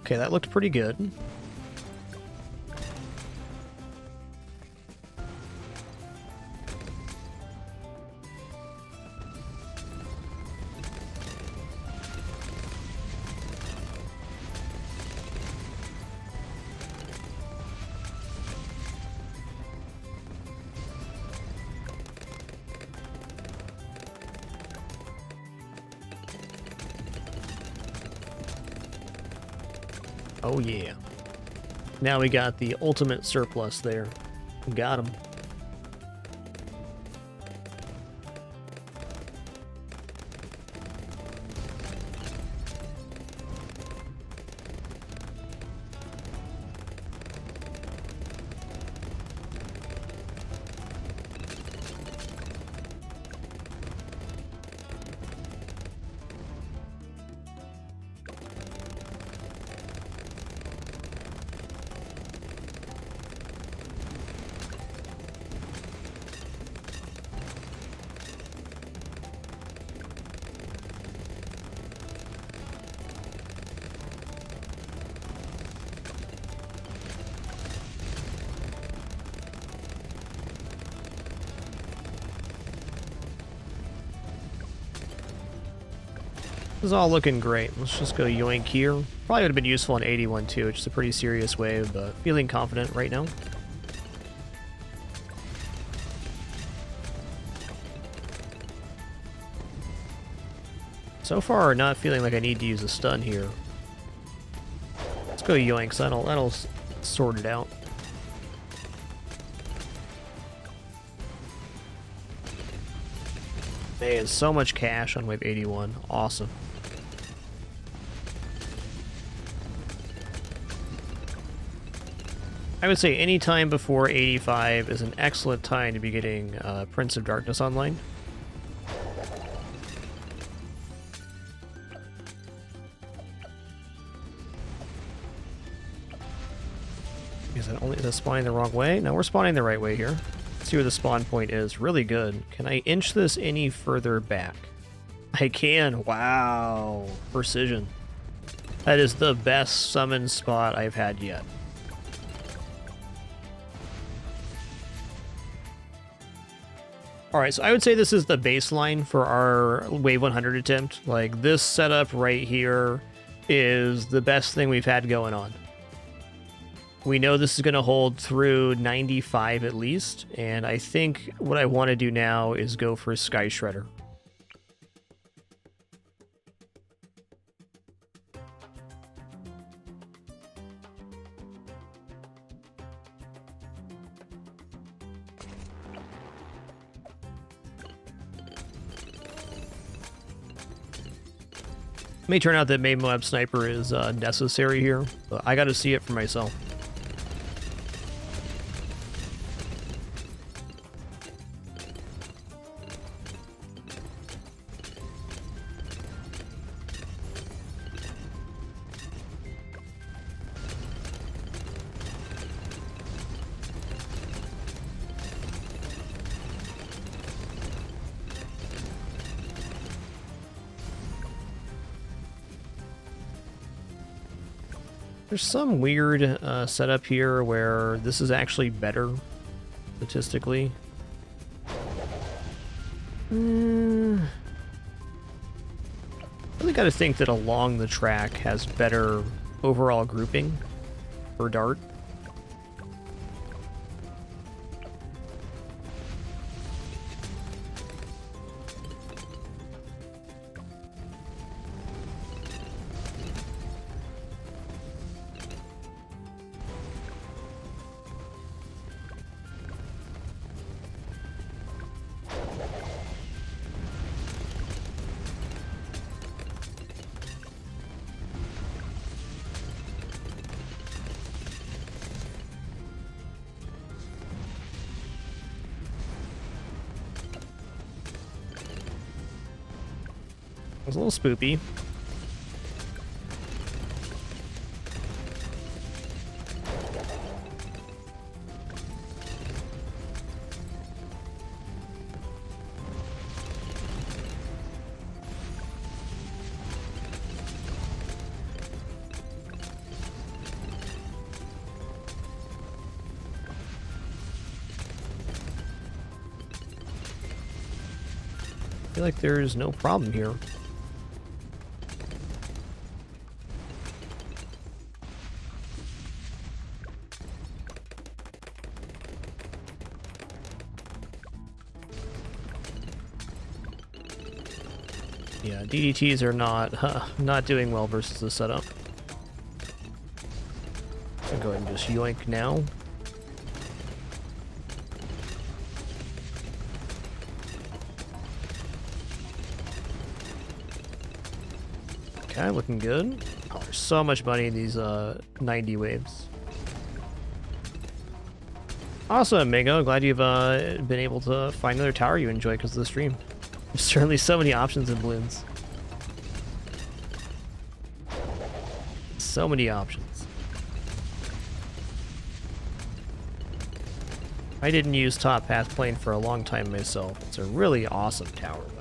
Okay, that looked pretty good. Oh yeah. Now we got the ultimate surplus there. Got him. This is all looking great. Let's just go yoink here. Probably would have been useful in 81 too, which is a pretty serious wave, but feeling confident right now. So far, not feeling like I need to use a stun here. Let's go yoink, so that'll sort it out. Man, so much cash on wave 81. Awesome. I would say any time before 85 is an excellent time to be getting Prince of Darkness online. Is that spawning the wrong way? No, we're spawning the right way here. Let's see where the spawn point is. Really good. Can I inch this any further back? I can. Wow. Precision. That is the best summon spot I've had yet. Alright, so I would say this is the baseline for our Wave 100 attempt. Like, this setup right here is the best thing we've had going on. We know this is going to hold through 95 at least, and I think what I want to do now is go for Sky Shredder. may turn out that Maid Moab Sniper is necessary here, but I gotta see it for myself. There's some weird setup here where this is actually better statistically. I really got to think that along the track has better overall grouping for dart. It was a little spoopy. I feel like there's no problem here. Yeah, DDTs are not doing well versus the setup. I'll go ahead and just yoink now. Okay, looking good. Oh, there's so much money in these 90 waves. Awesome, Mango. Glad you've been able to find another tower you enjoy because of the stream. There's certainly so many options in balloons. So many options. I didn't use Top Path Plane for a long time myself. It's a really awesome tower, though.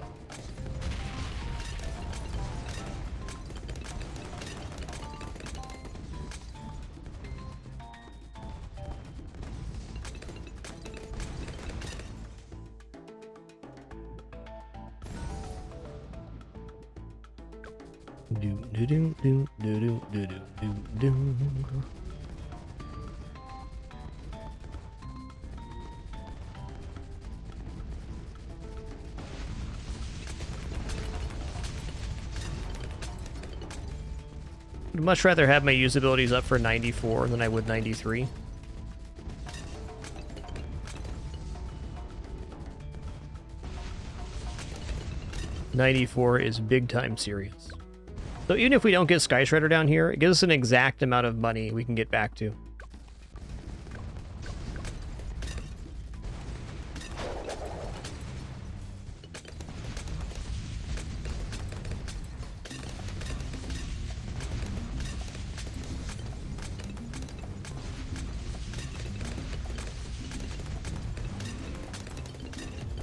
I'd much rather have my usabilities up for 94 than I would 93. '94 is big time serious. So even if we don't get Sky Shredder down here, it gives us an exact amount of money we can get back to.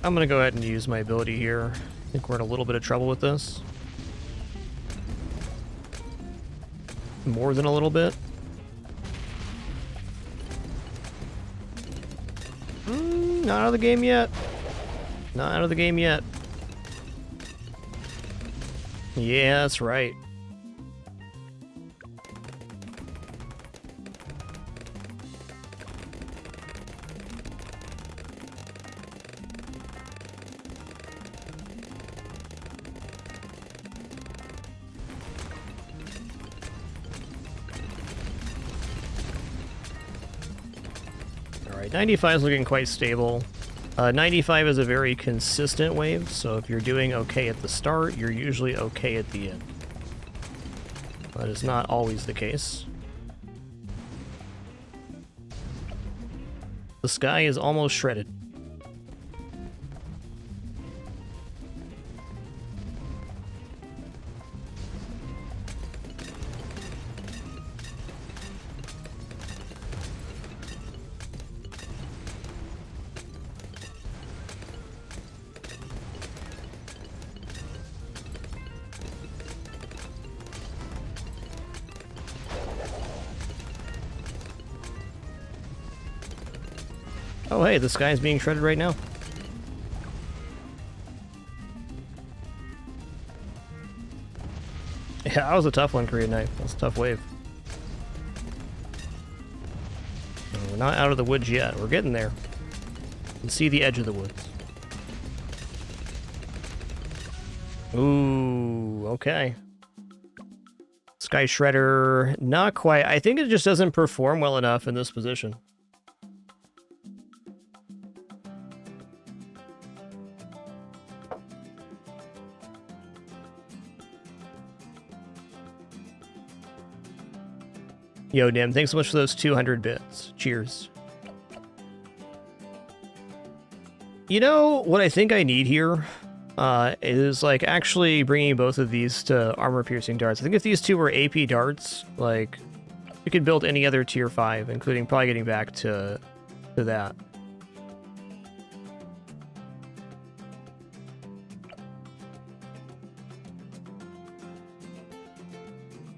I'm gonna go ahead and use my ability here. I think we're in a little bit of trouble with this. More than a little bit. Not out of the game yet. Not out of the game yet. Yeah, that's right. Alright, 95 is looking quite stable. 95 is a very consistent wave, so if you're doing okay at the start, you're usually okay at the end. That is not always the case. The sky is almost shredded. Oh hey, the sky is being shredded right now. Yeah, that was a tough one, Korean Knife. That was a tough wave. And we're not out of the woods yet. We're getting there. You can see the edge of the woods. Ooh, okay. Sky Shredder, not quite. I think it just doesn't perform well enough in this position. Yo, Nim, thanks so much for those 200 bits. Cheers. You know, what I think I need here is, like, actually bringing both of these to armor-piercing darts. I think if these two were AP darts, like, we could build any other tier 5, including probably getting back to that.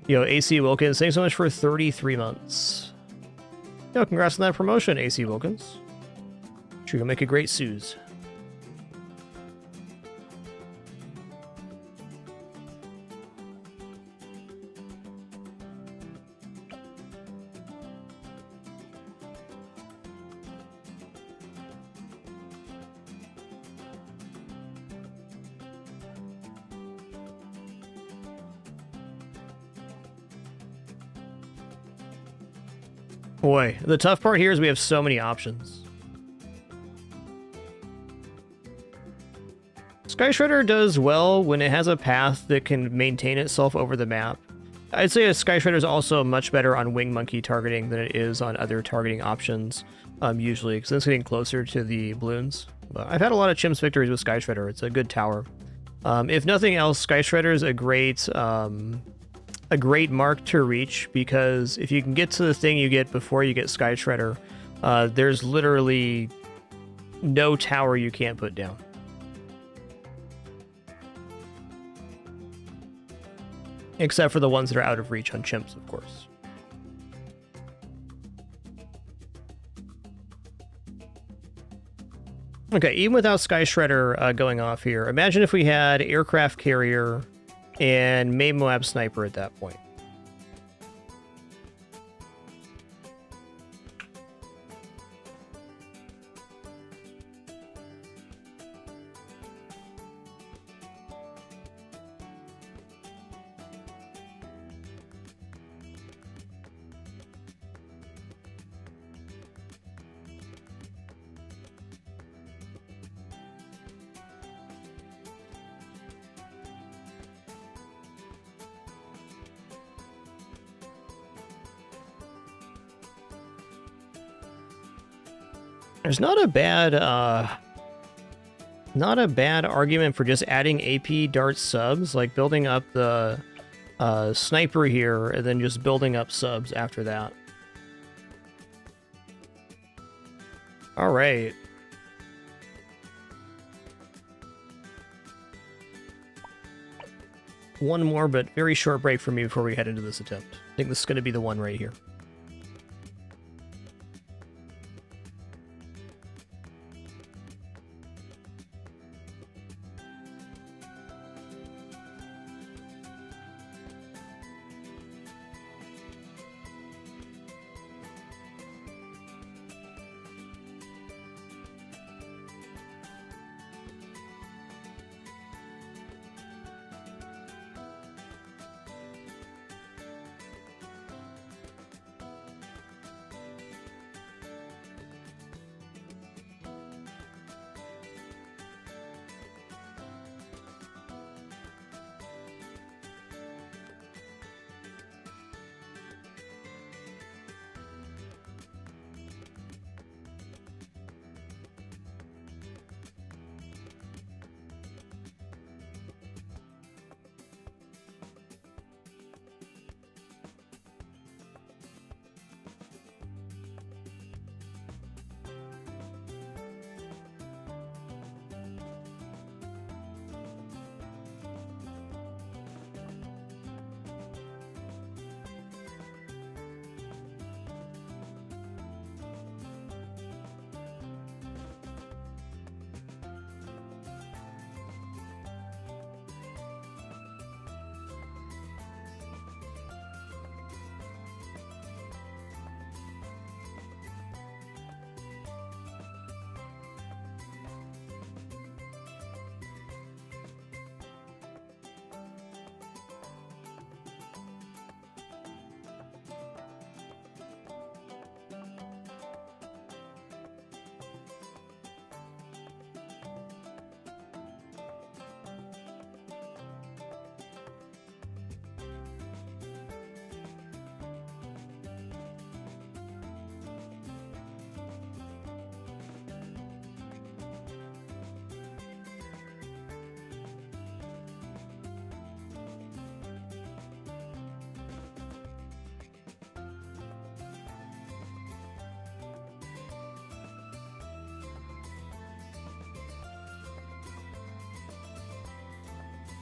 Yo, AC Wilkins, thanks so much for 33 months. Yo, congrats on that promotion, AC Wilkins. Sure, you'll make a great Suze. Boy, the tough part here is we have so many options. Sky Shredder does well when it has a path that can maintain itself over the map. I'd say a Sky Shredder is also much better on Wing Monkey targeting than it is on other targeting options, usually, because it's getting closer to the balloons. But I've had a lot of Chimps victories with Sky Shredder. It's a good tower. If nothing else, Sky Shredder is a great mark to reach, because if you can get to the thing you get before you get Sky Shredder, there's literally no tower you can't put down. Except for the ones that are out of reach on Chimps, of course. Okay, even without Sky Shredder going off here, imagine if we had Aircraft Carrier and May Moab Sniper at that point. There's not a bad argument for just adding AP dart subs, like building up the sniper here and then just building up subs after that. All right. One more, but very short break for me before we head into this attempt. I think this is going to be the one right here.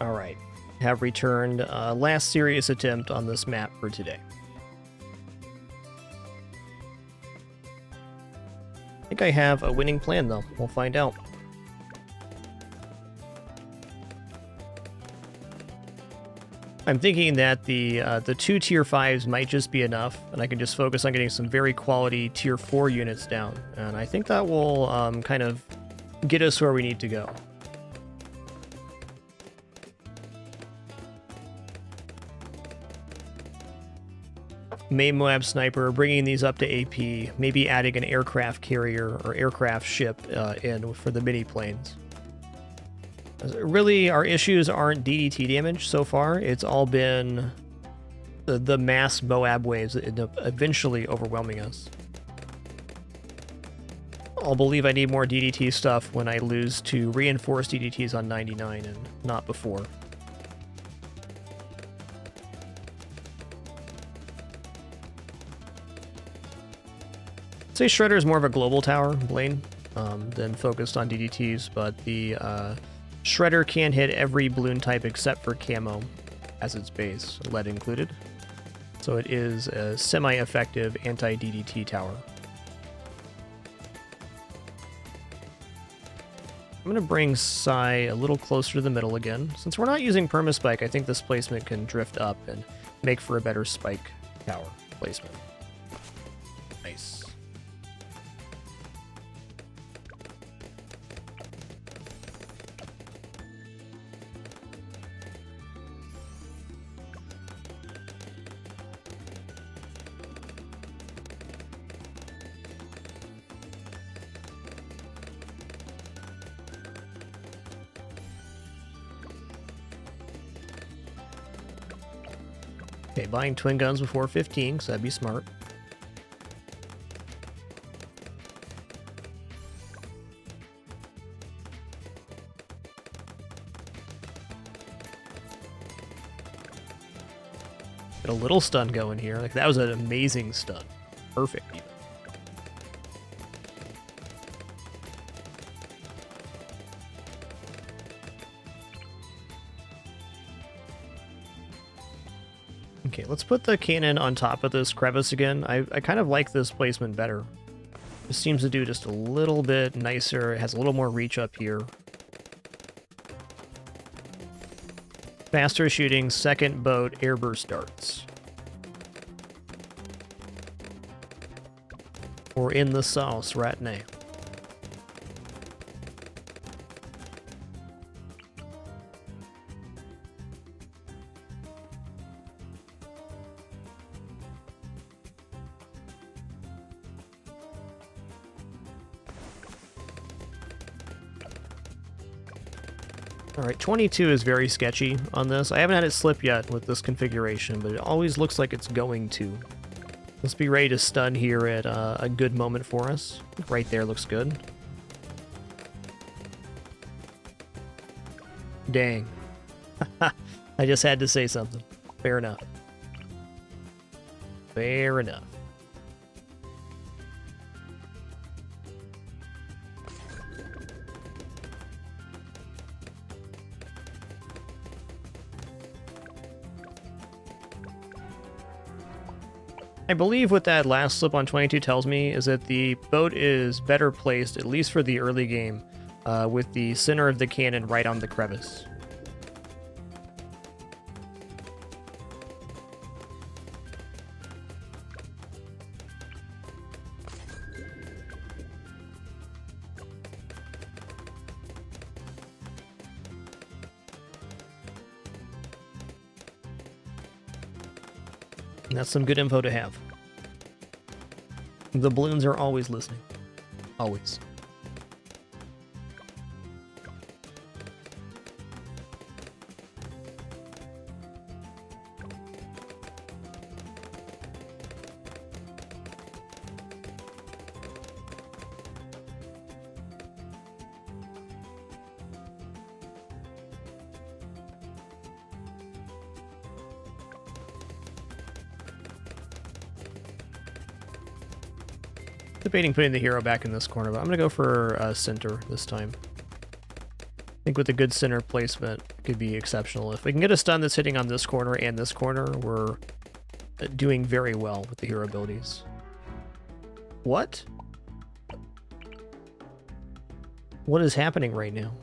Alright. Have returned last serious attempt on this map for today. I think I have a winning plan, though. We'll find out. I'm thinking that the 2 tier 5s might just be enough, and I can just focus on getting some very quality tier 4 units down. And I think that will kind of get us where we need to go. Main Moab Sniper, bringing these up to AP, maybe adding an aircraft carrier or aircraft ship in for the mini planes. Really, our issues aren't DDT damage so far. It's all been the mass Moab waves that end up eventually overwhelming us. I'll believe I need more DDT stuff when I lose to reinforced DDTs on 99 and not before. I'd say Shredder is more of a global tower, Blaine, than focused on DDTs, but the Shredder can hit every balloon type except for camo as its base, lead included. So it is a semi-effective anti-DDT tower. I'm going to bring Psy a little closer to the middle again. Since we're not using Permaspike, I think this placement can drift up and make for a better spike tower placement. Nice. Okay, buying twin guns before 15, because that'd be smart. Get a little stun going here. Like, that was an amazing stun. Perfect, even. Okay, let's put the cannon on top of this crevice again. I kind of like this placement better. This seems to do just a little bit nicer. It has a little more reach up here. Faster shooting, second boat, airburst darts. Or in the sauce right now. Alright, 22 is very sketchy on this. I haven't had it slip yet with this configuration, but it always looks like it's going to. Let's be ready to stun here at a good moment for us. Right there looks good. Dang. I just had to say something. Fair enough. Fair enough. I believe what that last slip on 22 tells me is that the boat is better placed, at least for the early game, with the center of the cannon right on the crevice. And that's some good info to have. The balloons are always listening. Always. Debating putting the hero back in this corner, but I'm going to go for center this time. think with a good center placement, it could be exceptional. If we can get a stun that's hitting on this corner and this corner, we're doing very well with the hero abilities. What? What is happening right now?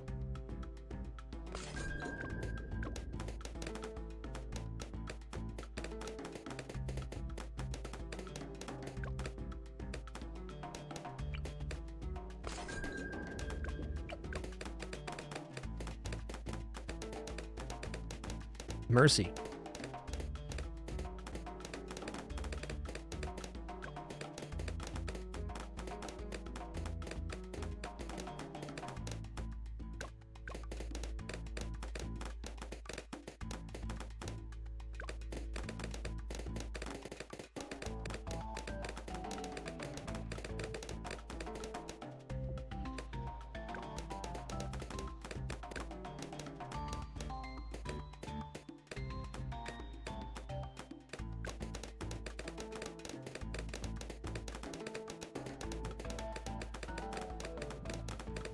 Mercy.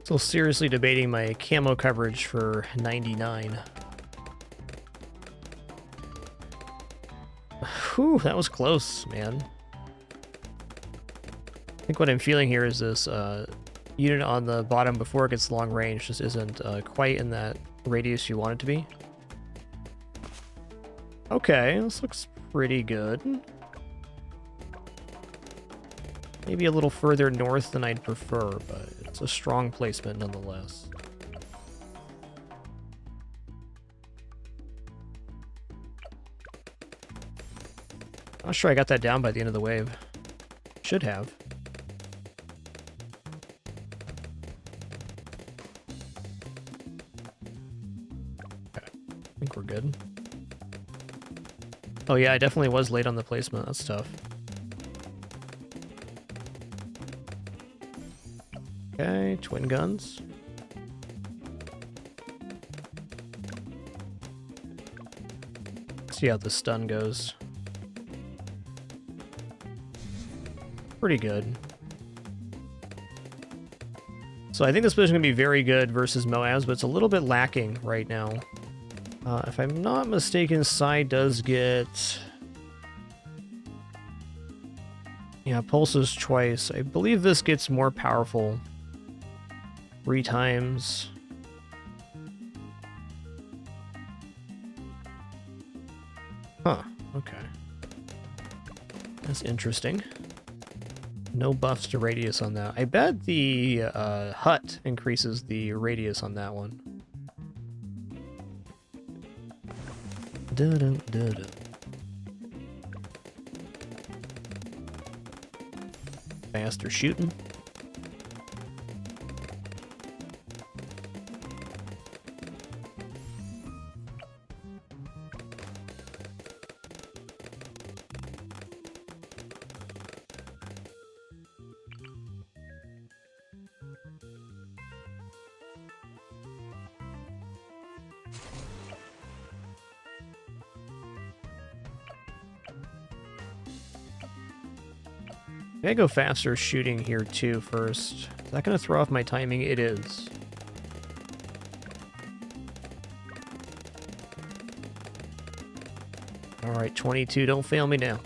Still seriously debating my camo coverage for 99. Whew, that was close, man. I think what I'm feeling here is this unit on the bottom before it gets long range just isn't quite in that radius you want it to be. Okay, this looks pretty good. Maybe a little further north than I'd prefer, but it's a strong placement nonetheless. Not sure I got that down by the end of the wave. Should have. Okay, I think we're good. Oh yeah, I definitely was late on the placement. That's tough. Okay, twin guns. See how the stun goes. Pretty good. So I think this position is going to be very good versus Moabs, but it's a little bit lacking right now. If I'm not mistaken, Psy does get... yeah, pulses twice. I believe this gets more powerful 3 times. Huh, okay. That's interesting. No buffs to radius on that. I bet the hut increases the radius on that one. Da-dum-da-dum. Faster shooting. I go faster shooting here too first. Is that going to throw off my timing? It is. Alright, 22, don't fail me now.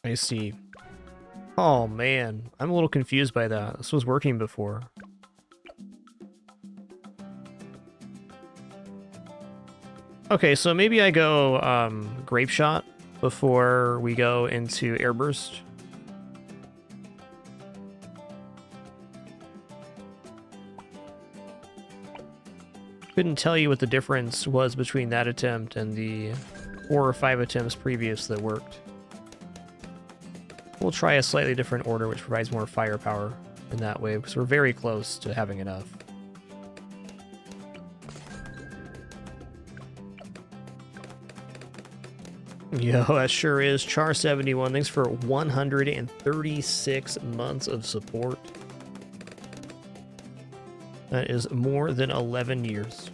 I see. Oh man, I'm a little confused by that. This was working before. Okay, so maybe I go Grape Shot before we go into Airburst. Couldn't tell you what the difference was between that attempt and the 4 or 5 attempts previous that worked. We'll try a slightly different order which provides more firepower in that way because we're very close to having enough. Yo, that sure is. Char71, thanks for 136 months of support. That is more than 11 years.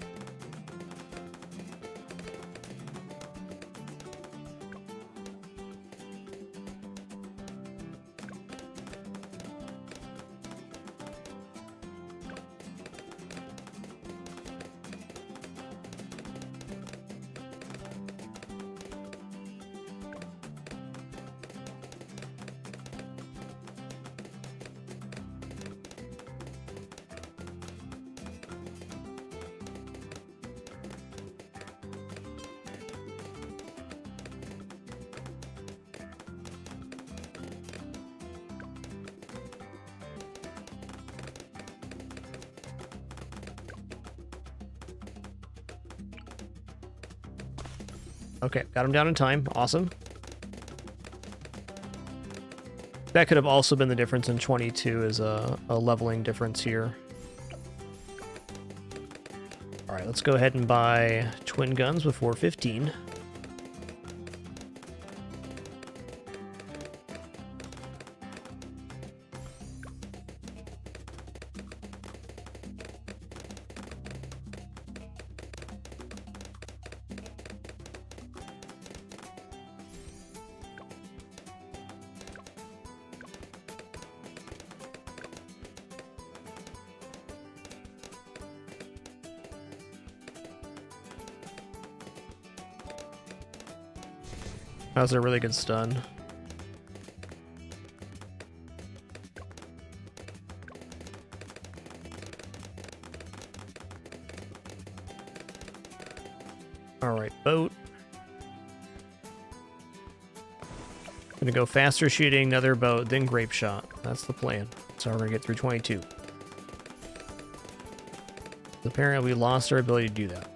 Okay, got him down in time. Awesome. That could have also been the difference in 22 as a leveling difference here. All right, let's go ahead and buy twin guns before 15. That was a really good stun. Alright, boat. Gonna go faster shooting, another boat, then grape shot. That's the plan. So we're gonna get through 22. Apparently we lost our ability to do that.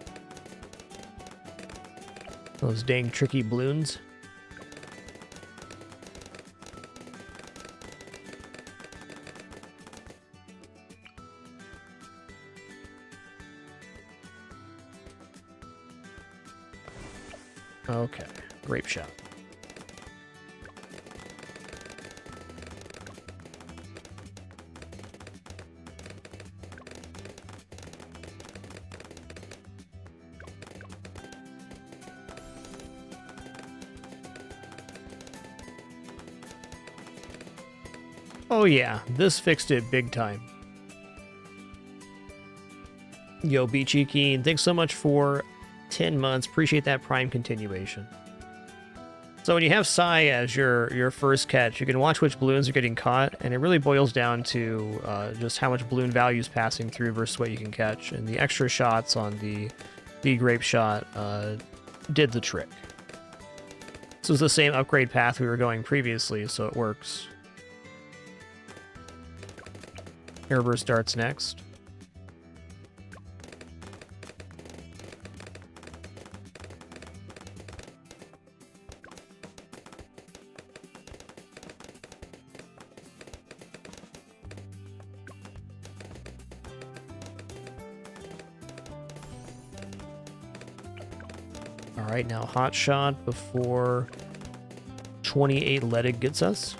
Those dang tricky balloons. Okay, grape shot. Oh yeah, this fixed it big time. Yo, Be Cheeky, and thanks so much for 10 months. Appreciate that Prime continuation. So when you have Psy as your first catch, you can watch which balloons are getting caught, and it really boils down to just how much balloon value is passing through versus what you can catch. And the extra shots on the grape shot did the trick. This was the same upgrade path we were going previously, so it works. Airburst darts next. Alright, now hot shot before 28 Ledig gets us.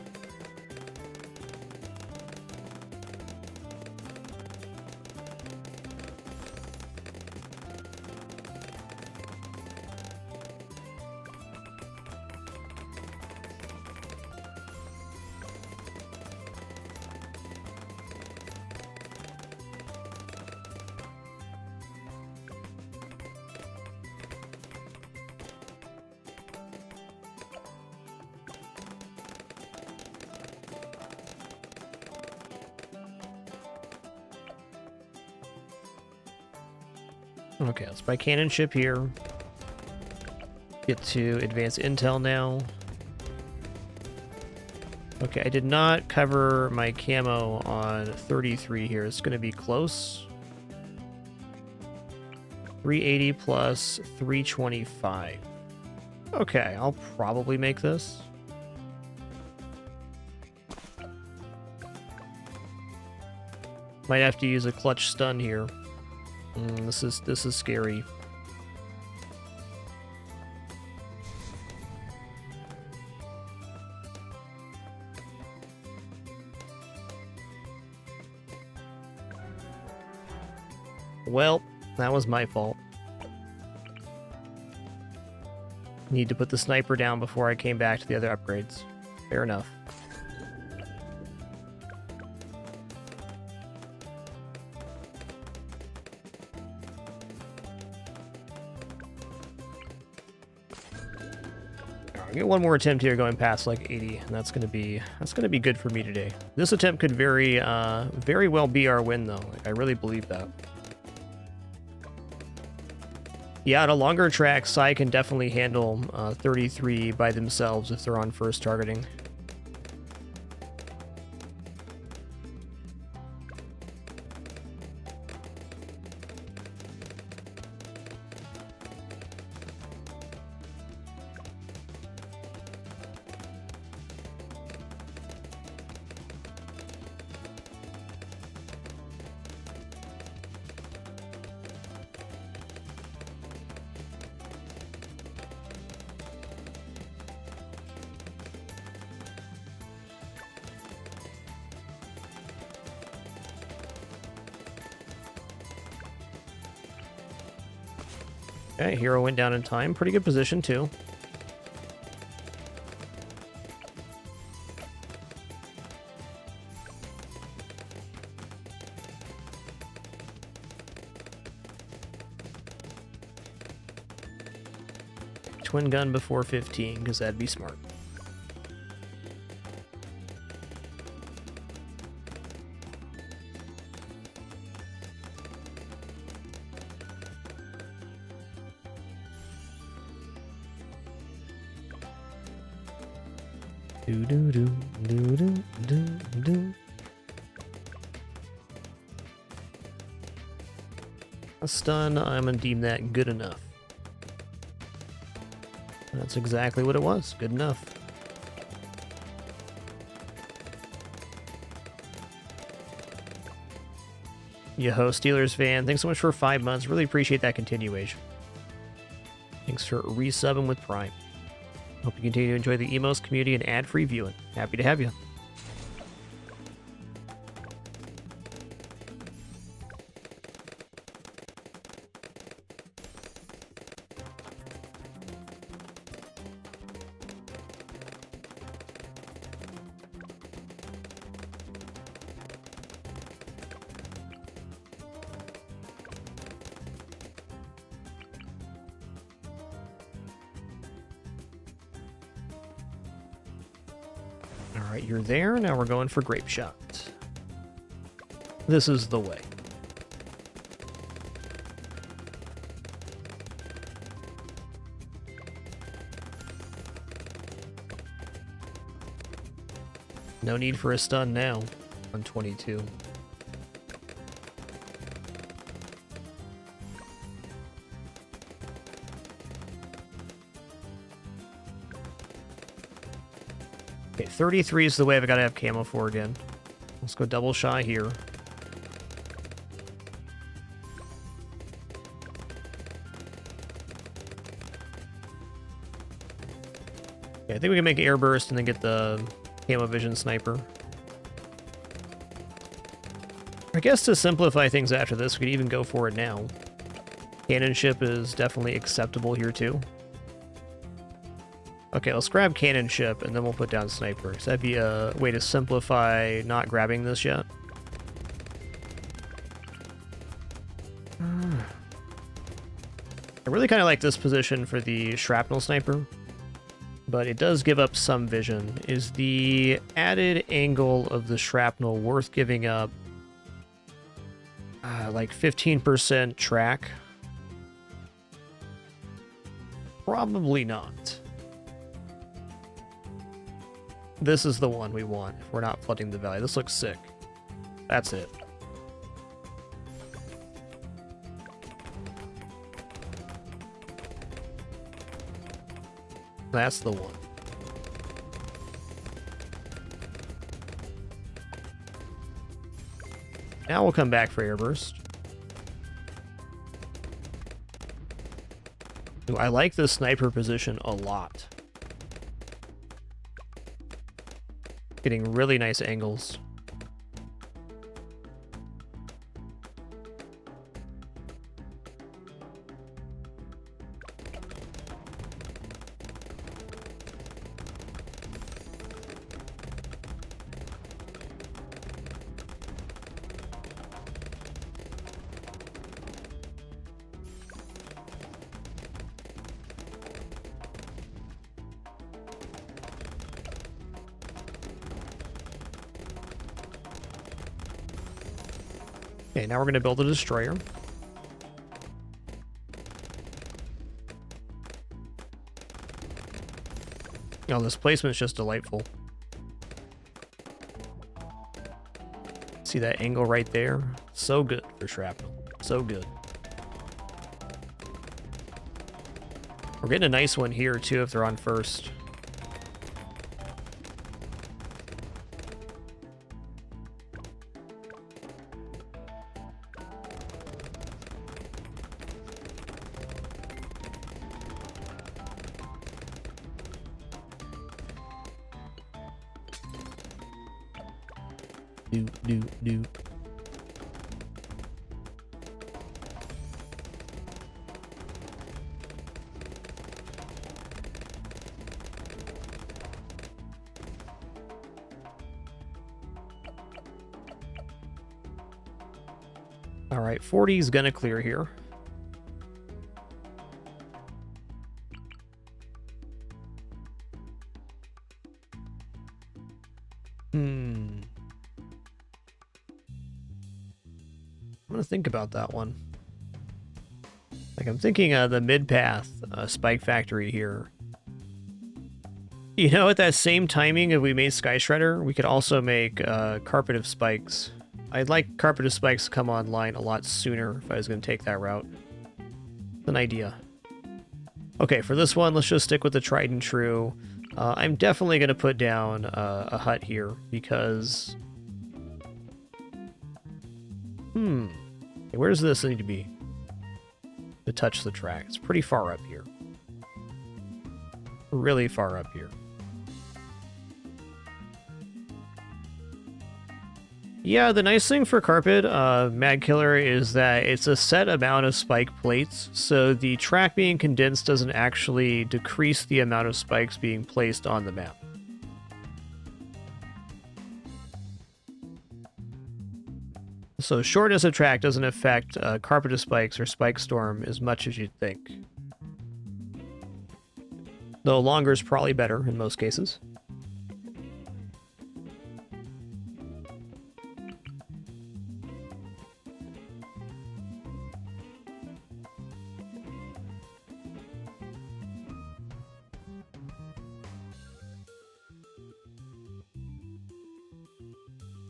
Okay, let's buy cannon ship here. Get to advanced intel now. Okay, I did not cover my camo on 33 here. It's going to be close. 380 plus 325. Okay, I'll probably make this. Might have to use a clutch stun here. This is scary. Well, that was my fault. Need to put the sniper down before I came back to the other upgrades. Fair enough. I'll get one more attempt here going past like 80, and that's gonna be good for me today. This attempt could very well be our win though. Like, I really believe that. Yeah, at a longer track, Psy can definitely handle 33 by themselves if they're on first targeting. Okay, hero went down in time. Pretty good position, too. Twin gun before 15, because that'd be smart. Do do do do do do do. A stun, I'm gonna deem that good enough. That's exactly what it was. Good enough. Yo-ho, Steelers fan. Thanks so much for 5 months. Really appreciate that continuation. Thanks for resubbing with Prime. Hope you continue to enjoy the Emos community and ad-free viewing. Happy to have you. Alright, you're there. Now we're going for Grape Shot. This is the way. No need for a stun now on 22. Okay, 33 is the wave I gotta have camo for again. Let's go double shy here. Okay, I think we can make air burst and then get the camo vision sniper. I guess to simplify things after this, we could even go for it now. Cannon ship is definitely acceptable here too. Okay, let's grab cannon ship and then we'll put down sniper. So that'd be a way to simplify not grabbing this yet. I really kind of like this position for the shrapnel sniper, but it does give up some vision. Is the added angle of the shrapnel worth giving up like 15% track? Probably not. This is the one we want if we're not flooding the valley. This looks sick. That's it. That's the one. Now we'll come back for airburst. Ooh, I like this sniper position a lot. Getting really nice angles. Okay, now we're going to build a destroyer. Oh, this placement's just delightful. See that angle right there? So good for shrapnel. So good. We're getting a nice one here, too, if they're on first. Do. All right, 40 is gonna clear here. I'm gonna think about that one. Like, I'm thinking the mid-path spike factory here. You know, at that same timing, if we made Sky Shredder, we could also make Carpet of Spikes. I'd like Carpet of Spikes to come online a lot sooner if I was going to take that route. It's an idea. Okay, for this one, let's just stick with the tried and true. I'm definitely going to put down a hut here because... Where does this need to be to touch the track? It's pretty far up here. Really far up here. Yeah, the nice thing for Carpet, Mad Killer, is that it's a set amount of spike plates, so the track being condensed doesn't actually decrease the amount of spikes being placed on the map. So shortness of track doesn't affect Carpet of Spikes or Spike Storm as much as you'd think. Though longer is probably better in most cases.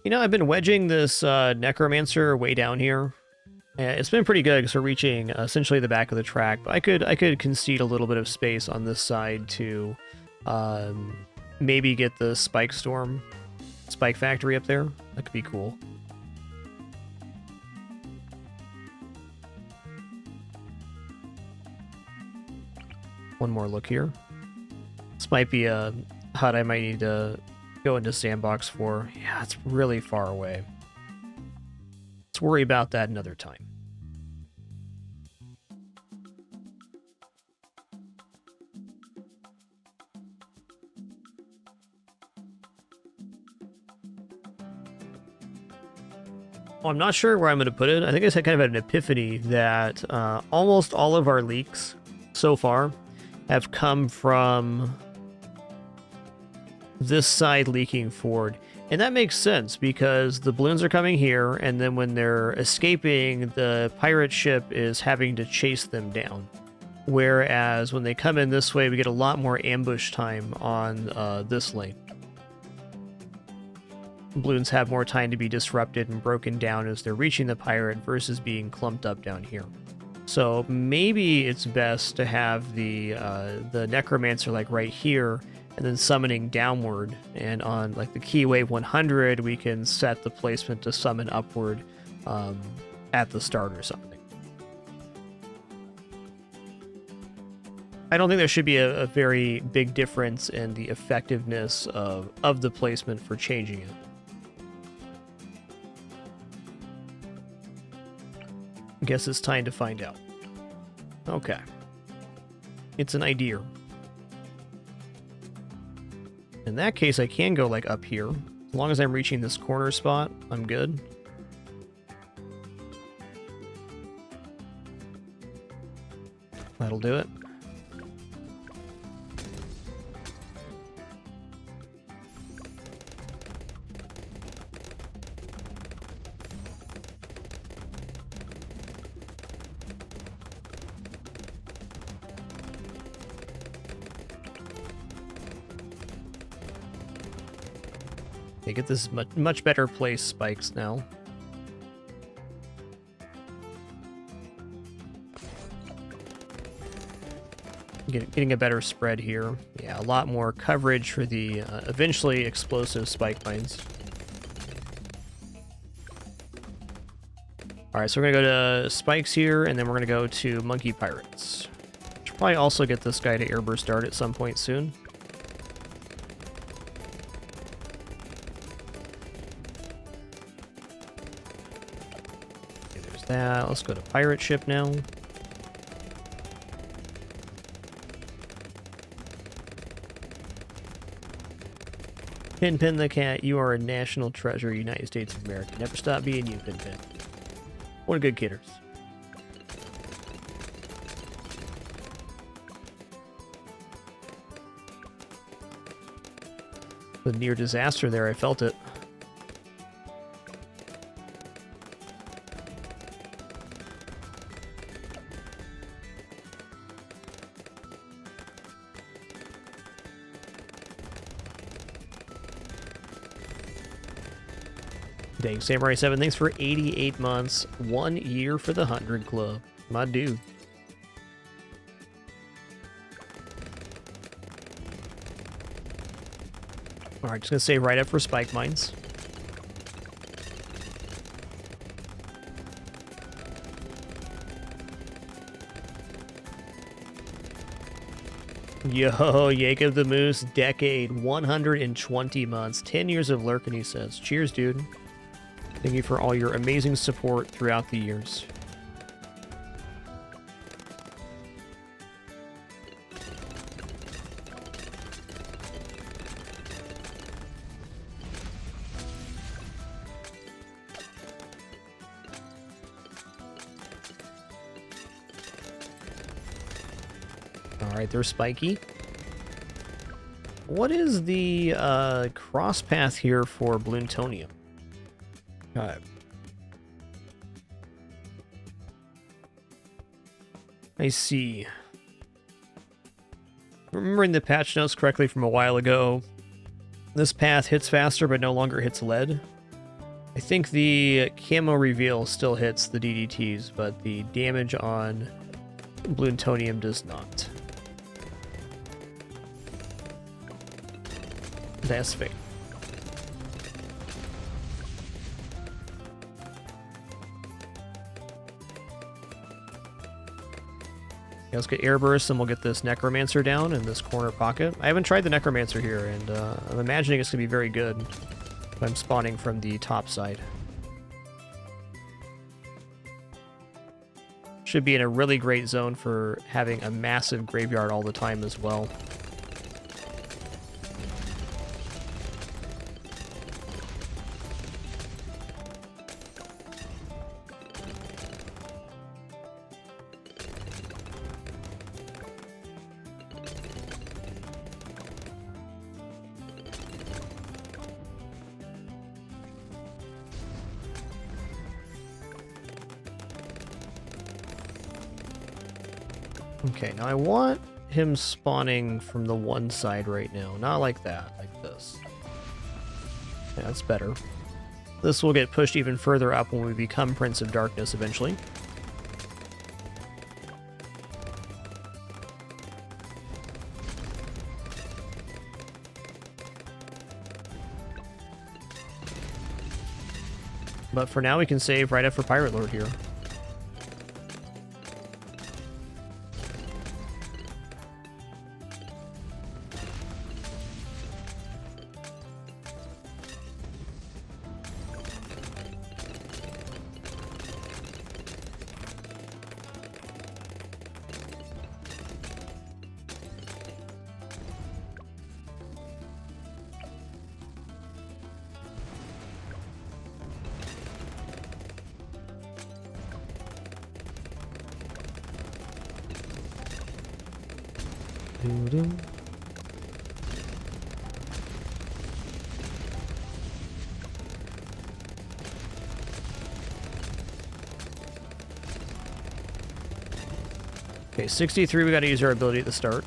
You know, I've been wedging this Necromancer way down here. It's been pretty good because we're reaching essentially the back of the track, but I could concede a little bit of space on this side to maybe get the Spike Storm, Spike Factory up there. That could be cool. One more look here. This might be a hut I might need to go into Sandbox for. Yeah, it's really far away. Let's worry about that another time. Well, I'm not sure where I'm going to put it. I think I kind of had an epiphany that almost all of our leaks so far have come from this side leaking forward. And that makes sense because the balloons are coming here, and then when they're escaping, the pirate ship is having to chase them down. Whereas when they come in this way, we get a lot more ambush time on this lane. Balloons have more time to be disrupted and broken down as they're reaching the pirate versus being clumped up down here. So maybe it's best to have the Necromancer like right here, and then summoning downward, and on like the key wave 100 we can set the placement to summon upward at the start or something. I don't think there should be a very big difference in the effectiveness of the placement for changing it. I guess it's time to find out. Okay. It's an idea. In that case, I can go like up here. As long as I'm reaching this corner spot, I'm good. That'll do it. Okay, get this much better place spikes now. Getting a better spread here. Yeah, a lot more coverage for the eventually explosive spike mines. Alright, so we're going to go to spikes here, and then we're going to go to monkey pirates. Should probably also get this guy to airburst dart at some point soon. Okay, there's that. Let's go to pirate ship now. Pin the cat, you are a national treasure, United States of America. Never stop being you, Pin. One of good kidders. The near disaster there, I felt it. Dang, Samurai 7, thanks for 88 months. 1 year for the 100 Club. My dude. Alright, just gonna save right up for spike mines. Yo, Jacob the Moose, decade, 120 months, 10 years of lurking, he says. Cheers, dude. Thank you for all your amazing support throughout the years. Alright, there's Spiky. What is the cross path here for Bloontonium? I see. Remembering the patch notes correctly from a while ago, this path hits faster but no longer hits lead. I think the camo reveal still hits the DDTs, but the damage on Bloontonium does not. That's fake. Yeah, let's get Airburst, and we'll get this Necromancer down in this corner pocket. I haven't tried the Necromancer here, and I'm imagining it's going to be very good if I'm spawning from the top side. Should be in a really great zone for having a massive graveyard all the time as well. Okay, now I want him spawning from the one side right now. Not like that, like this. Yeah, that's better. This will get pushed even further up when we become Prince of Darkness eventually. But for now, we can save right up for Pirate Lord here. Okay, 63, we gotta use our ability at the start.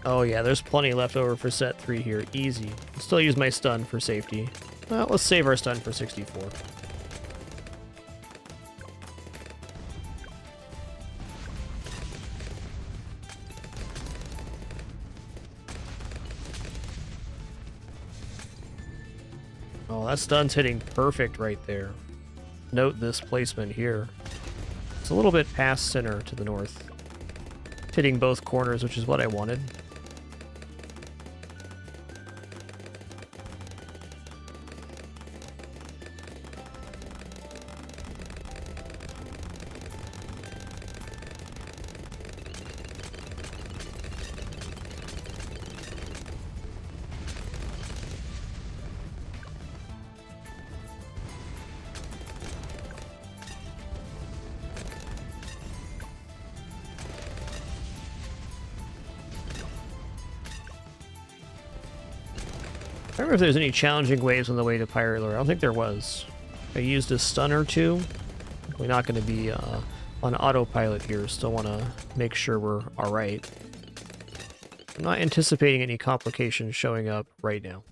Oh yeah, there's plenty left over for set 3 here. Easy. Still use my stun for safety. Well, let's save our stun for 64. Oh, that stun's hitting perfect right there. Note this placement here. It's a little bit past center to the north. It's hitting both corners, which is what I wanted. remember if there's any challenging waves on the way to Pirate Lord. I don't think there was. I used a stun or two. We're not going to be on autopilot here. Still want to make sure we're alright. I'm not anticipating any complications showing up right now.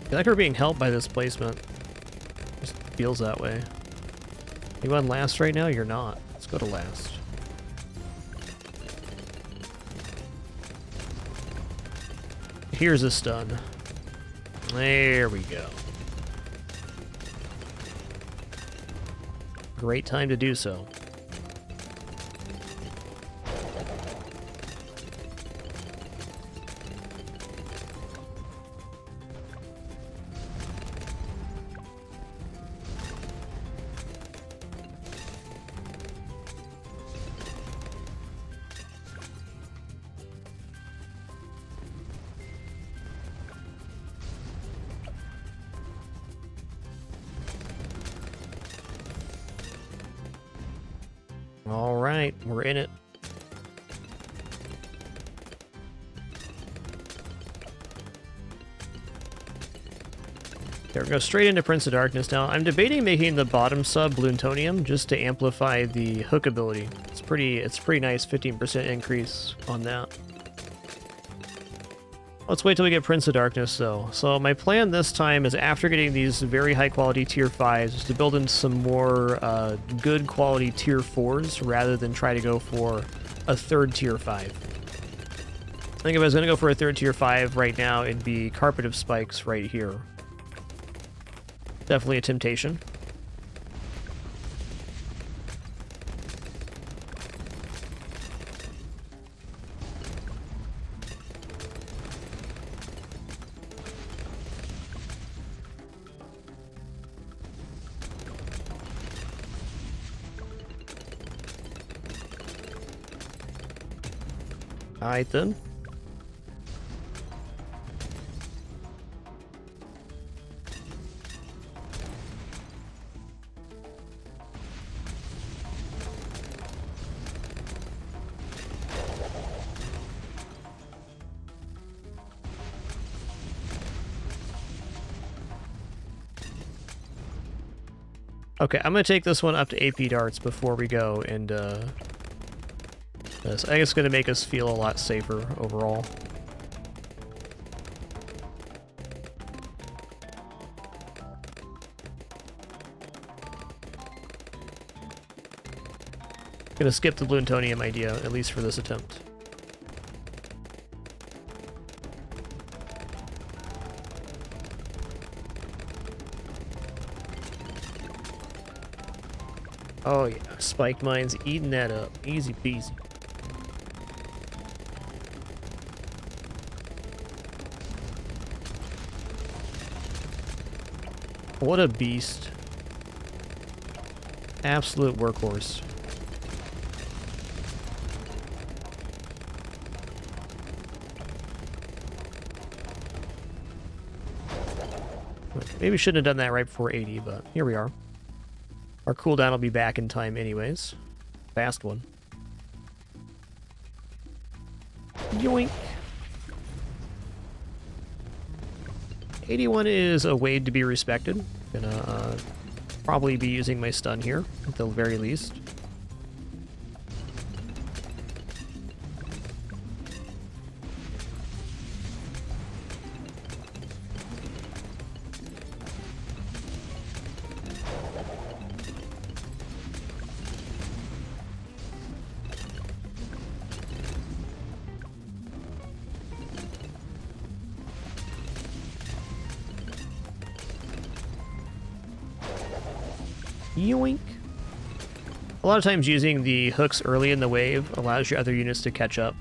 I feel like we're being helped by this placement. Just feels that way. You on last right now? You're not. Let's go to last. Here's a stun. There we go. Great time to do so. All right, we're in it. There we go, straight into Prince of Darkness now. I'm debating making the bottom sub Bloontonium just to amplify the hook ability. It's pretty nice, 15% increase on that. Let's wait till we get Prince of Darkness, though. So my plan this time is, after getting these very high-quality Tier 5s, is to build in some more good quality Tier 4s, rather than try to go for a third Tier 5. I think if I was going to go for a third Tier 5 right now, it'd be Carpet of Spikes right here. Definitely a temptation. Alright then. Okay, I'm gonna take this one up to AP darts before we go, and I guess it's going to make us feel a lot safer overall. Gonna skip the Bloontonium idea, at least for this attempt. Oh yeah, Spike Mine's eating that up. Easy peasy. What a beast. Absolute workhorse. Maybe we shouldn't have done that right before 80, but here we are. Our cooldown will be back in time anyways. Fast one. Yoink. 81 is a Wade to be respected. Gonna probably be using my stun here, at the very least. Yoink. A lot of times using the hooks early in the wave allows your other units to catch up.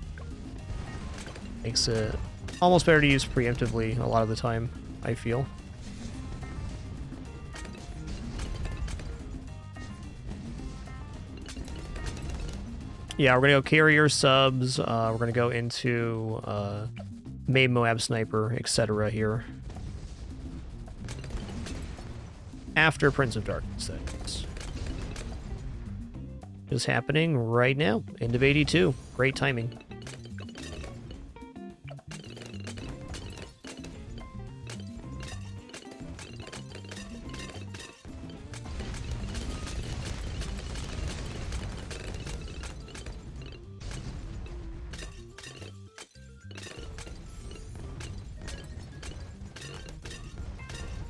Makes it almost better to use preemptively a lot of the time, I feel. Yeah, we're going to go carrier subs, we're going to go into main Moab sniper, etc. here. After Prince of Darkness, that is. Is happening right now, end of 82. Great timing.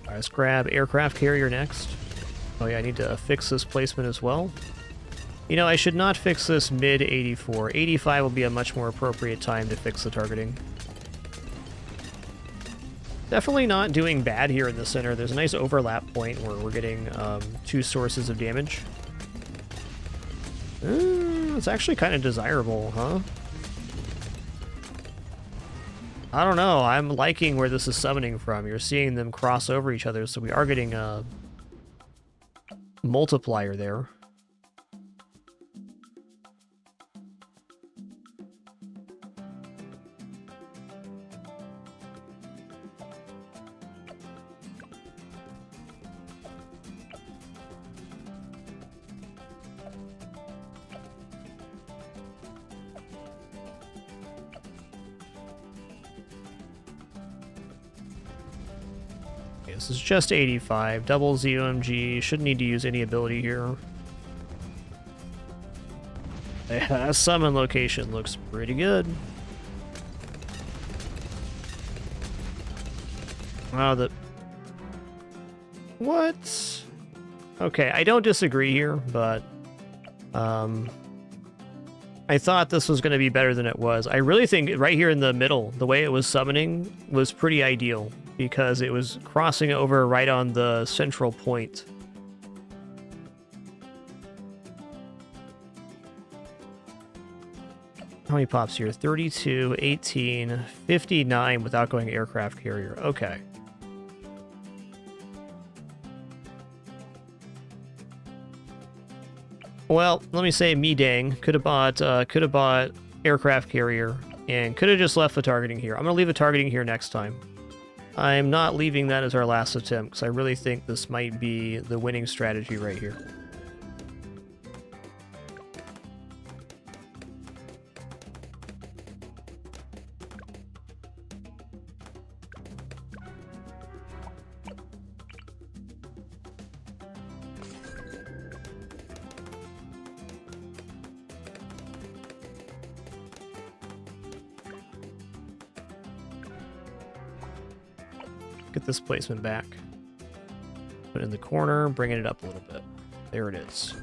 All right, let's grab aircraft carrier next. Oh yeah, I need to fix this placement as well. You know, I should not fix this mid 84. 85 will be a much more appropriate time to fix the targeting. Definitely not doing bad here in the center. There's a nice overlap point where we're getting 2 sources of damage. It's actually kind of desirable, huh? I don't know. I'm liking where this is summoning from. You're seeing them cross over each other, so we are getting a multiplier there. This is just 85. Double ZOMG. Shouldn't need to use any ability here. Yeah, summon location looks pretty good. Wow, what? Okay, I don't disagree here, but I thought this was going to be better than it was. I really think right here in the middle, the way it was summoning was pretty ideal because it was crossing over right on the central point. How many pops here? 32, 18, 59 without going aircraft carrier. Okay. Well, let me say me dang. Could have bought aircraft carrier and could have just left the targeting here. I'm going to leave the targeting here next time. I'm not leaving that as our last attempt because I really think this might be the winning strategy right here. Get this placement back. Put it in the corner, bringing it up a little bit. There it is.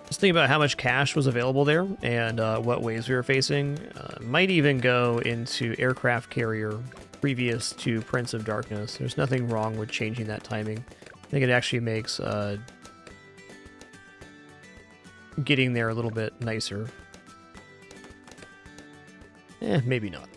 Just think about how much cash was available there and what waves we were facing. Might even go into aircraft carrier previous to Prince of Darkness. There's nothing wrong with changing that timing. I think it actually makes getting there a little bit nicer. Maybe not.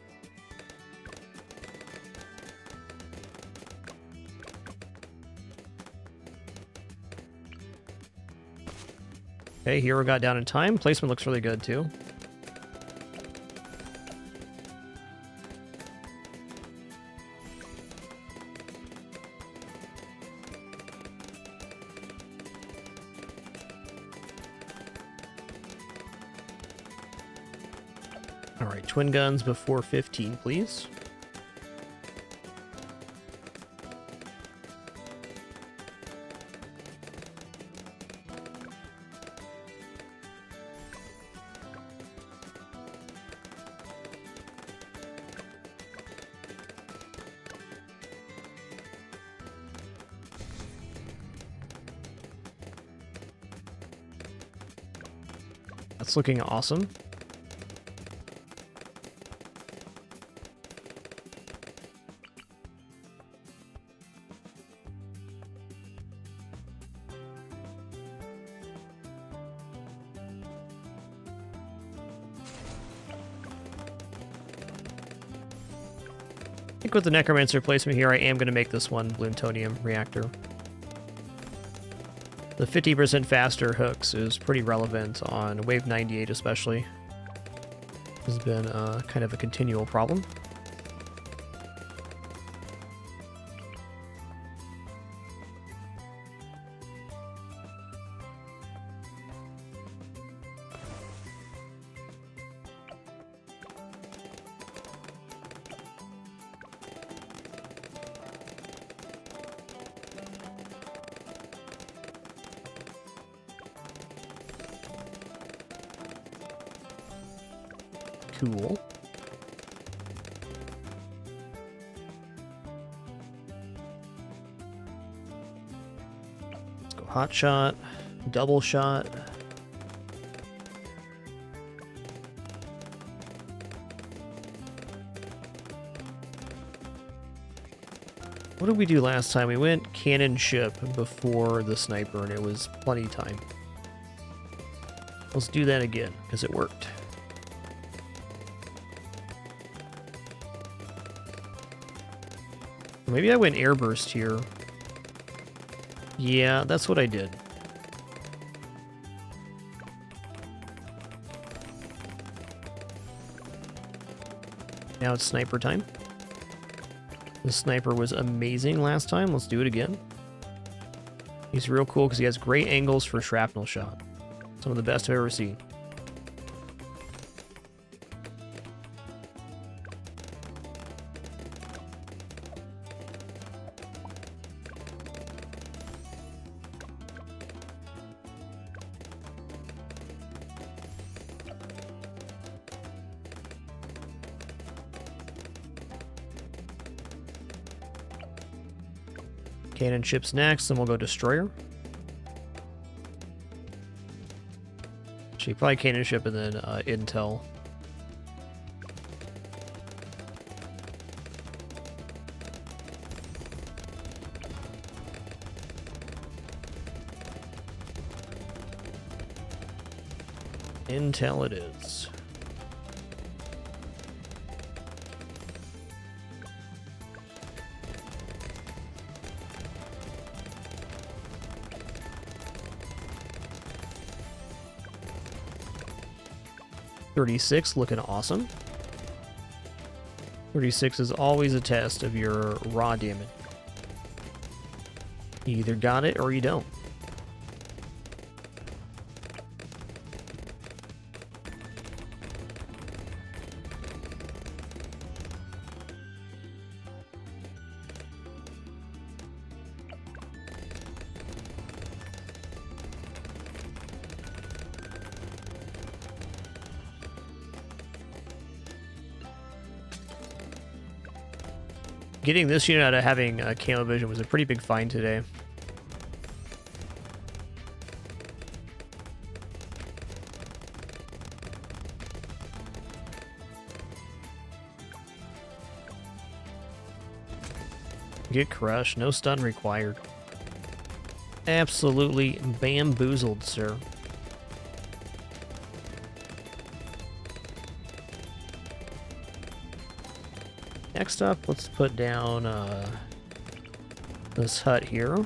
Okay, hero got down in time. Placement looks really good too. All right, twin guns before 15, please. That's looking awesome. I think with the Necromancer placement here, I am going to make this one Plutonium reactor. The 50% faster hooks is pretty relevant on Wave 98 especially. Has been kind of a continual problem. Cool. Let's go hot shot, double shot. What did we do last time? We went cannon ship before the sniper and it was plenty time. Let's do that again because it worked. Maybe I went airburst here. Yeah, that's what I did. Now it's sniper time. The sniper was amazing last time. Let's do it again. He's real cool because he has great angles for shrapnel shot. Some of the best I've ever seen. Cannon ships next, then we'll go destroyer. Actually, probably cannon ship and then intel. Intel it is. .36 looking awesome. 36 is always a test of your raw damage. You either got it or you don't. Getting this unit out of having camo vision was a pretty big find today. Get crushed, no stun required. Absolutely bamboozled, sir. Next up, let's put down this hut here.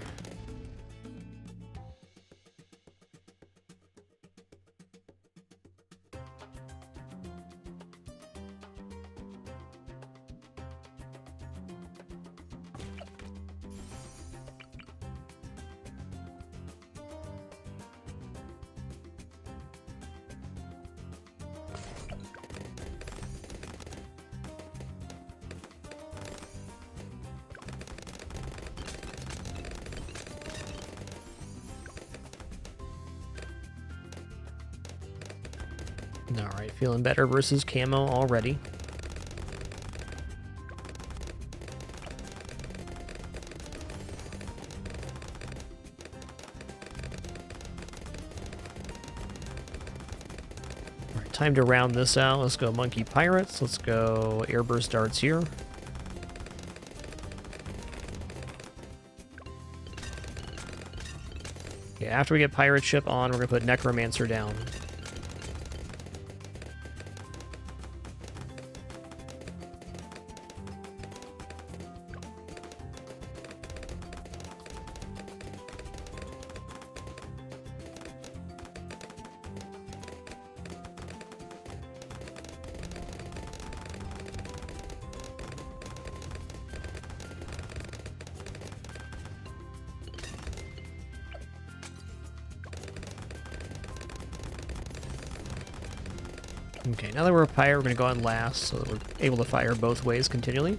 Alright, feeling better versus camo already. Alright, time to round this out. Let's go Monkey Pirates. Let's go Airburst Darts here. Yeah, after we get Pirate Ship on, we're going to put Necromancer down. Okay, now that we're a pirate, we're going to go on last so that we're able to fire both ways continually.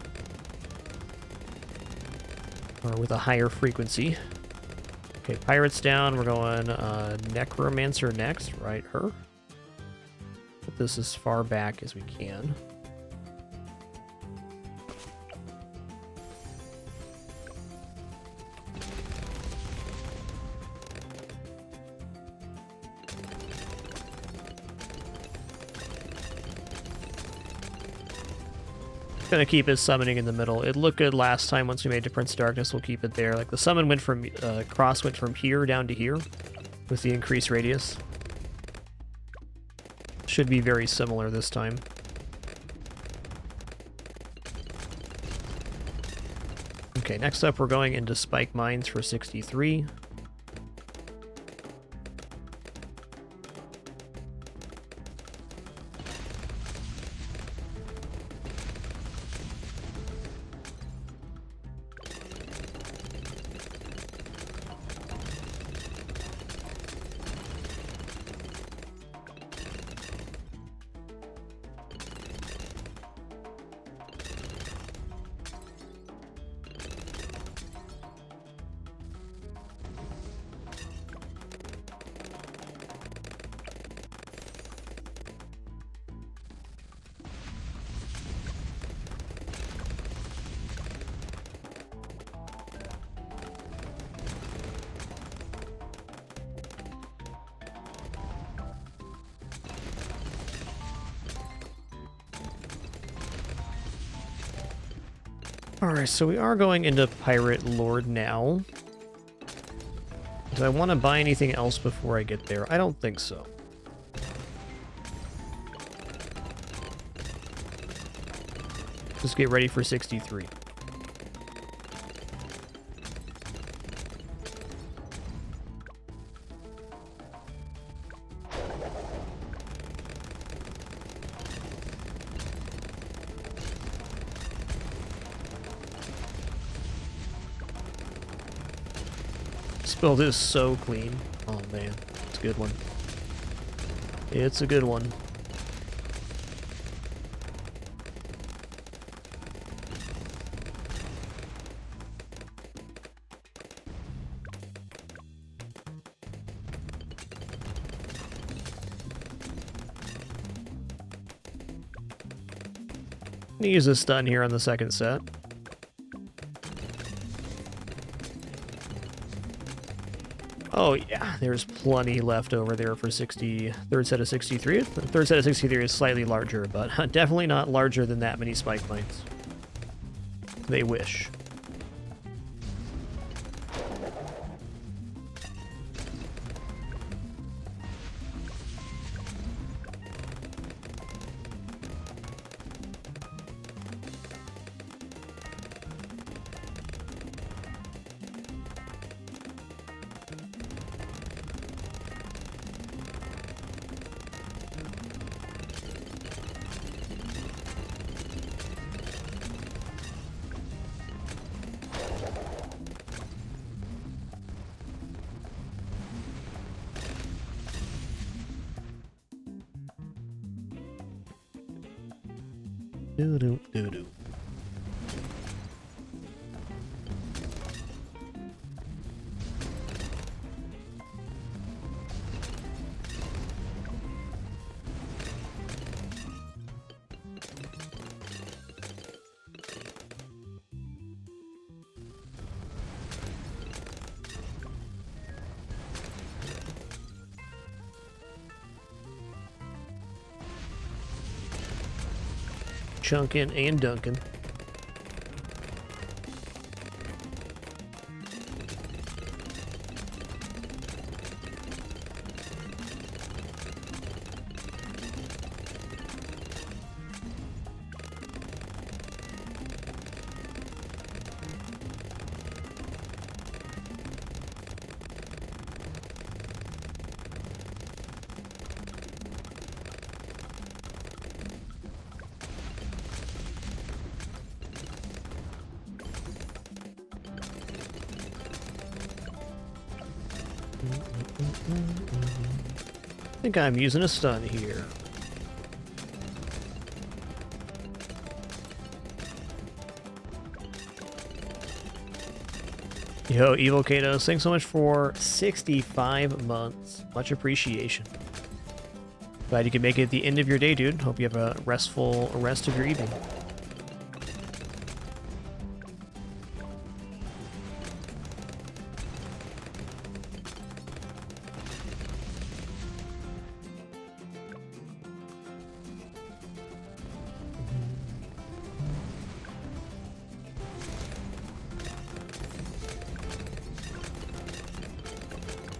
Or with a higher frequency. Okay, pirates down. We're going Necromancer next, right? Her. Put this as far back as we can. Gonna keep his summoning in the middle. It looked good last time once we made to Prince of Darkness. We'll keep it there. Like the summon went from cross went from here down to here with the increased radius. Should be very similar this time. Okay, next up we're going into Spike Mines for 63. Alright, so we are going into Pirate Lord now. Do I want to buy anything else before I get there? I don't think so. Just get ready for 63. This build is so clean. Oh man, it's a good one. It's a good one. I'm gonna use a stun here on the second set. Oh yeah, there's plenty left over there for 60. Third set of 63. The third set of 63 is slightly larger, but definitely not larger than that many spike mines. They wish. Doo-doo-doo-doo. chunking and dunking. I think I'm using a stun here. Yo, Evil Kato, thanks so much for 65 months. Much appreciation. Glad you can make it at the end of your day, dude. Hope you have a restful rest of your evening.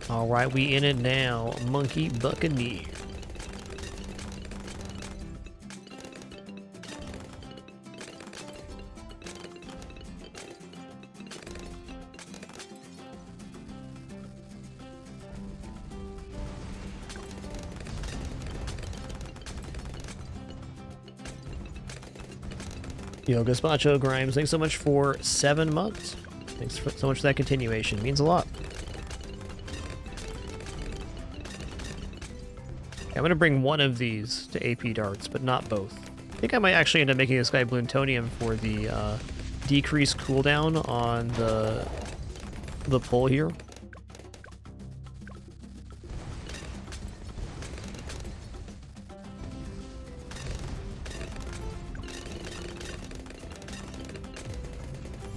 All right, we in it now. Monkey Buccaneer. Yo, Gazpacho Grimes, thanks so much for 7 months. Thanks so much for that continuation. It means a lot. I'm going to bring one of these to AP darts, but not both. I think I might actually end up making this guy Bloontonium for the decreased cooldown on the pull here.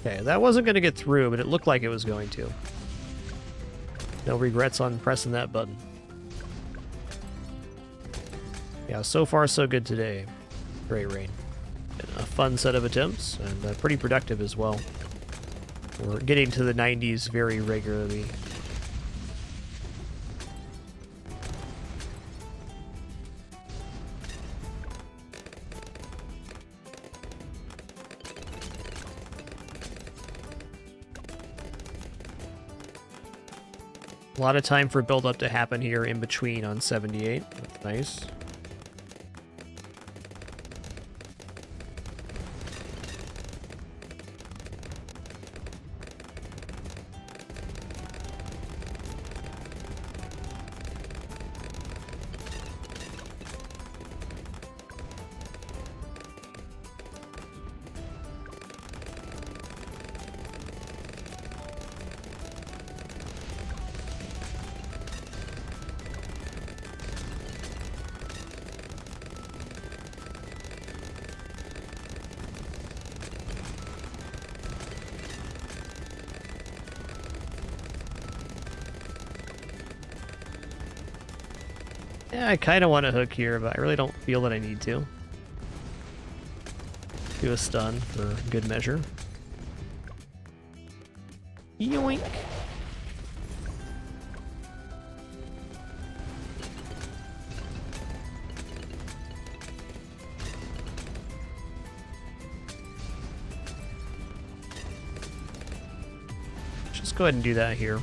Okay, that wasn't going to get through, but it looked like it was going to. No regrets on pressing that button. Yeah, so far so good today. Great rain. Been a fun set of attempts, and pretty productive as well. We're getting to the 90s very regularly. A lot of time for build-up to happen here in between on 78. That's nice. Yeah, I kind of want to hook here, but I really don't feel that I need to. Do a stun for good measure. Yoink! Just go ahead and do that here.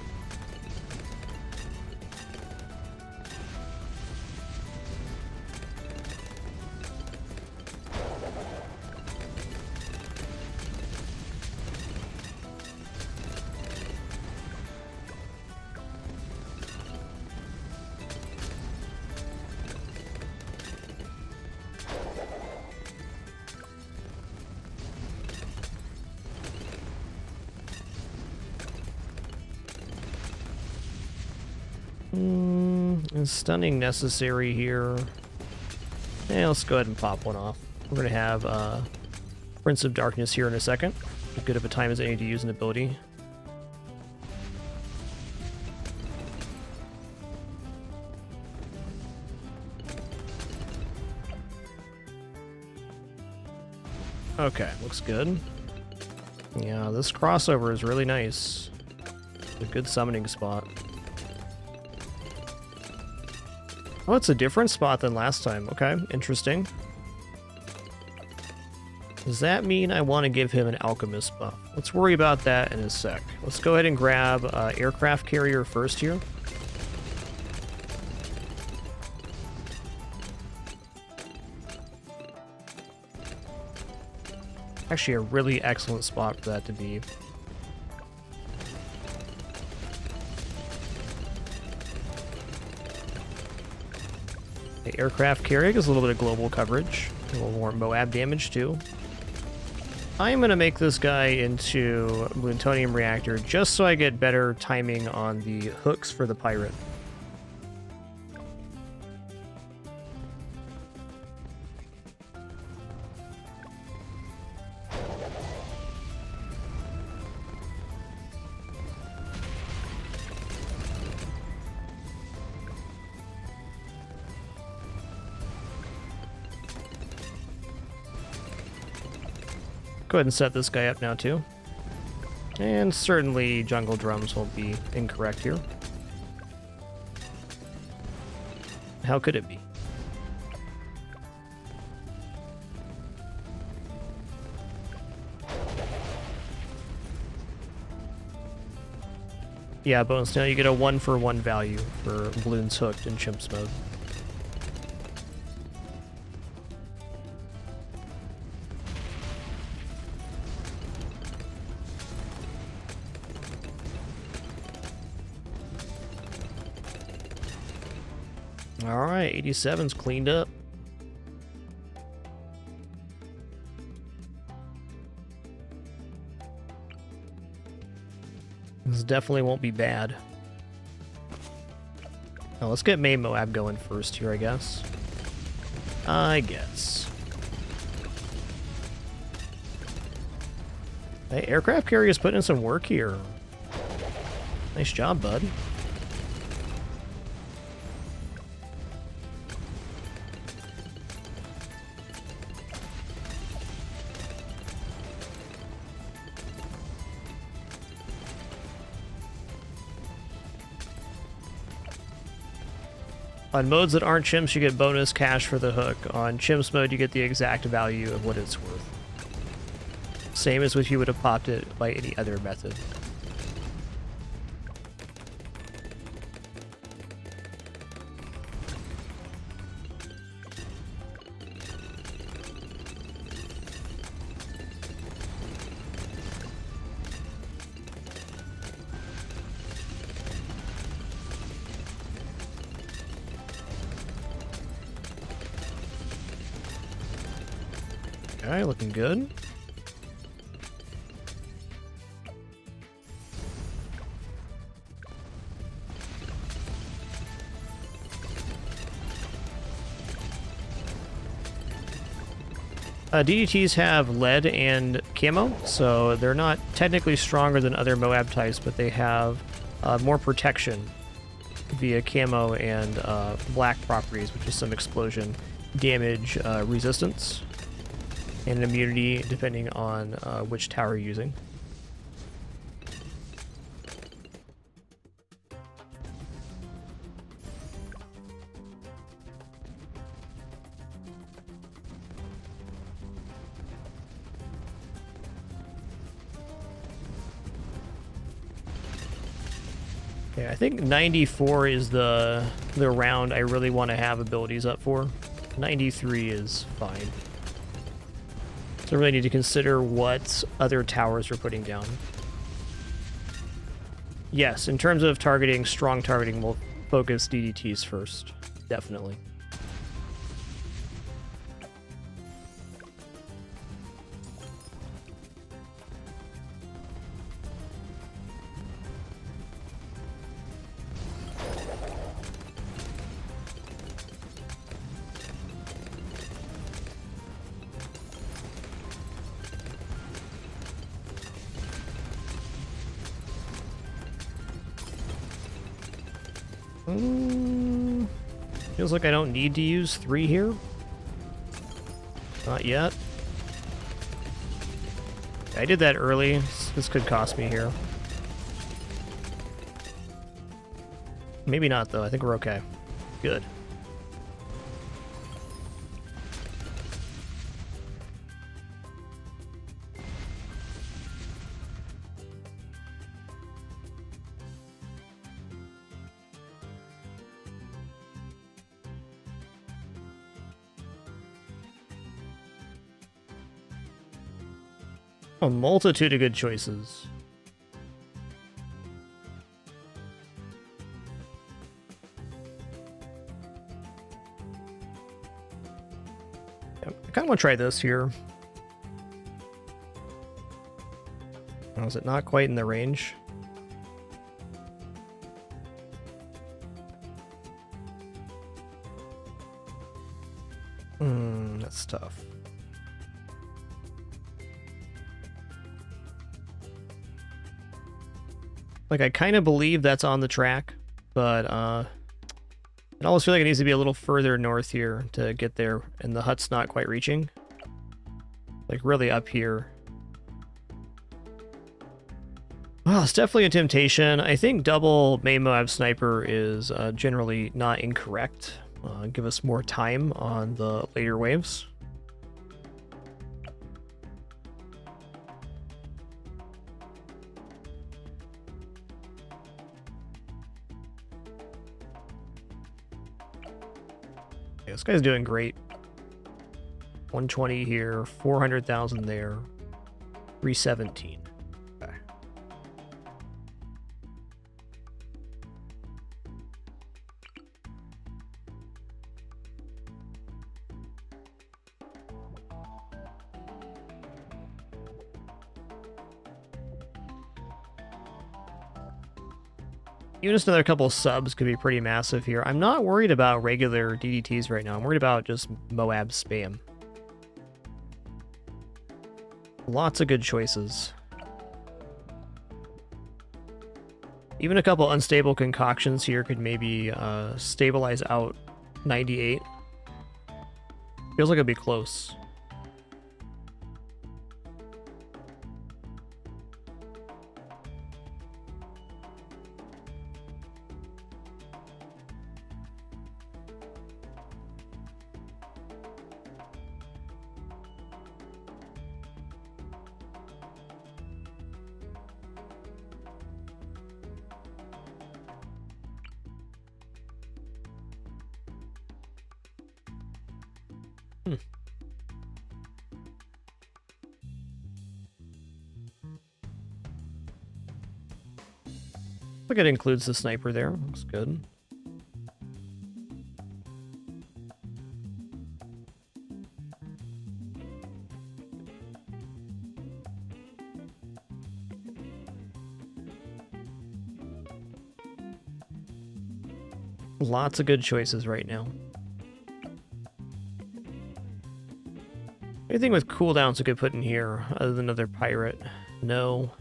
Is stunning necessary here? Yeah, let's go ahead and pop one off. We're going to have Prince of Darkness here in a second. As good of a time as any to use an ability. Okay, looks good. Yeah, this crossover is really nice. A good summoning spot. Oh, it's a different spot than last time. Okay, interesting. Does that mean I want to give him an alchemist buff? Let's worry about that in a sec. Let's go ahead and grab aircraft carrier first here. Actually, a really excellent spot for that to be. The aircraft carrier gets a little bit of global coverage. A little more Moab damage, too. I'm going to make this guy into a plutonium reactor just so I get better timing on the hooks for the pirate. Go ahead and set this guy up now, too. And certainly jungle drums won't be incorrect here. How could it be? Yeah, Bones, now you get a 1-for-1 value for balloons hooked in Chimps mode. Alright, 87's cleaned up. This definitely won't be bad. Now let's get main Moab going first here, I guess. Hey, aircraft carrier's putting in some work here. Nice job, bud. On modes that aren't chimps, you get bonus cash for the hook. On chimps mode, you get the exact value of what it's worth. Same as if you would have popped it by any other method. Alright, looking good. DDTs have lead and camo, so they're not technically stronger than other Moab types, but they have more protection via camo and black properties, which is some explosion damage resistance and an immunity depending on which tower you're using. Yeah, I think 94 is the round I really want to have abilities up for. 93 is fine. So I really need to consider what other towers we're putting down. Yes, in terms of targeting, strong targeting, we'll focus DDTs first. Definitely. Feels like I don't need to use 3 here. Not yet. I did that early. This could cost me here. Maybe not, though. I think we're okay. Good. A multitude of good choices. I kind of want to try this here. Oh, is it not quite in the range? That's tough. Like, I kind of believe that's on the track, but I almost feel like it needs to be a little further north here to get there, and the hut's not quite reaching. Like, really up here. Well, it's definitely a temptation. I think double main Moab sniper is generally not incorrect. Give us more time on the later waves. Yeah, this guy's doing great. 120 here, 400,000 there, 317. Okay. Even just another couple subs could be pretty massive here. I'm not worried about regular DDTs right now. I'm worried about just Moab spam. Lots of good choices. Even a couple unstable concoctions here could maybe stabilize out 98. Feels like it'd be close. Look, it includes the sniper there. Looks good. Lots of good choices right now. Anything with cooldowns I could put in here other than another pirate? No.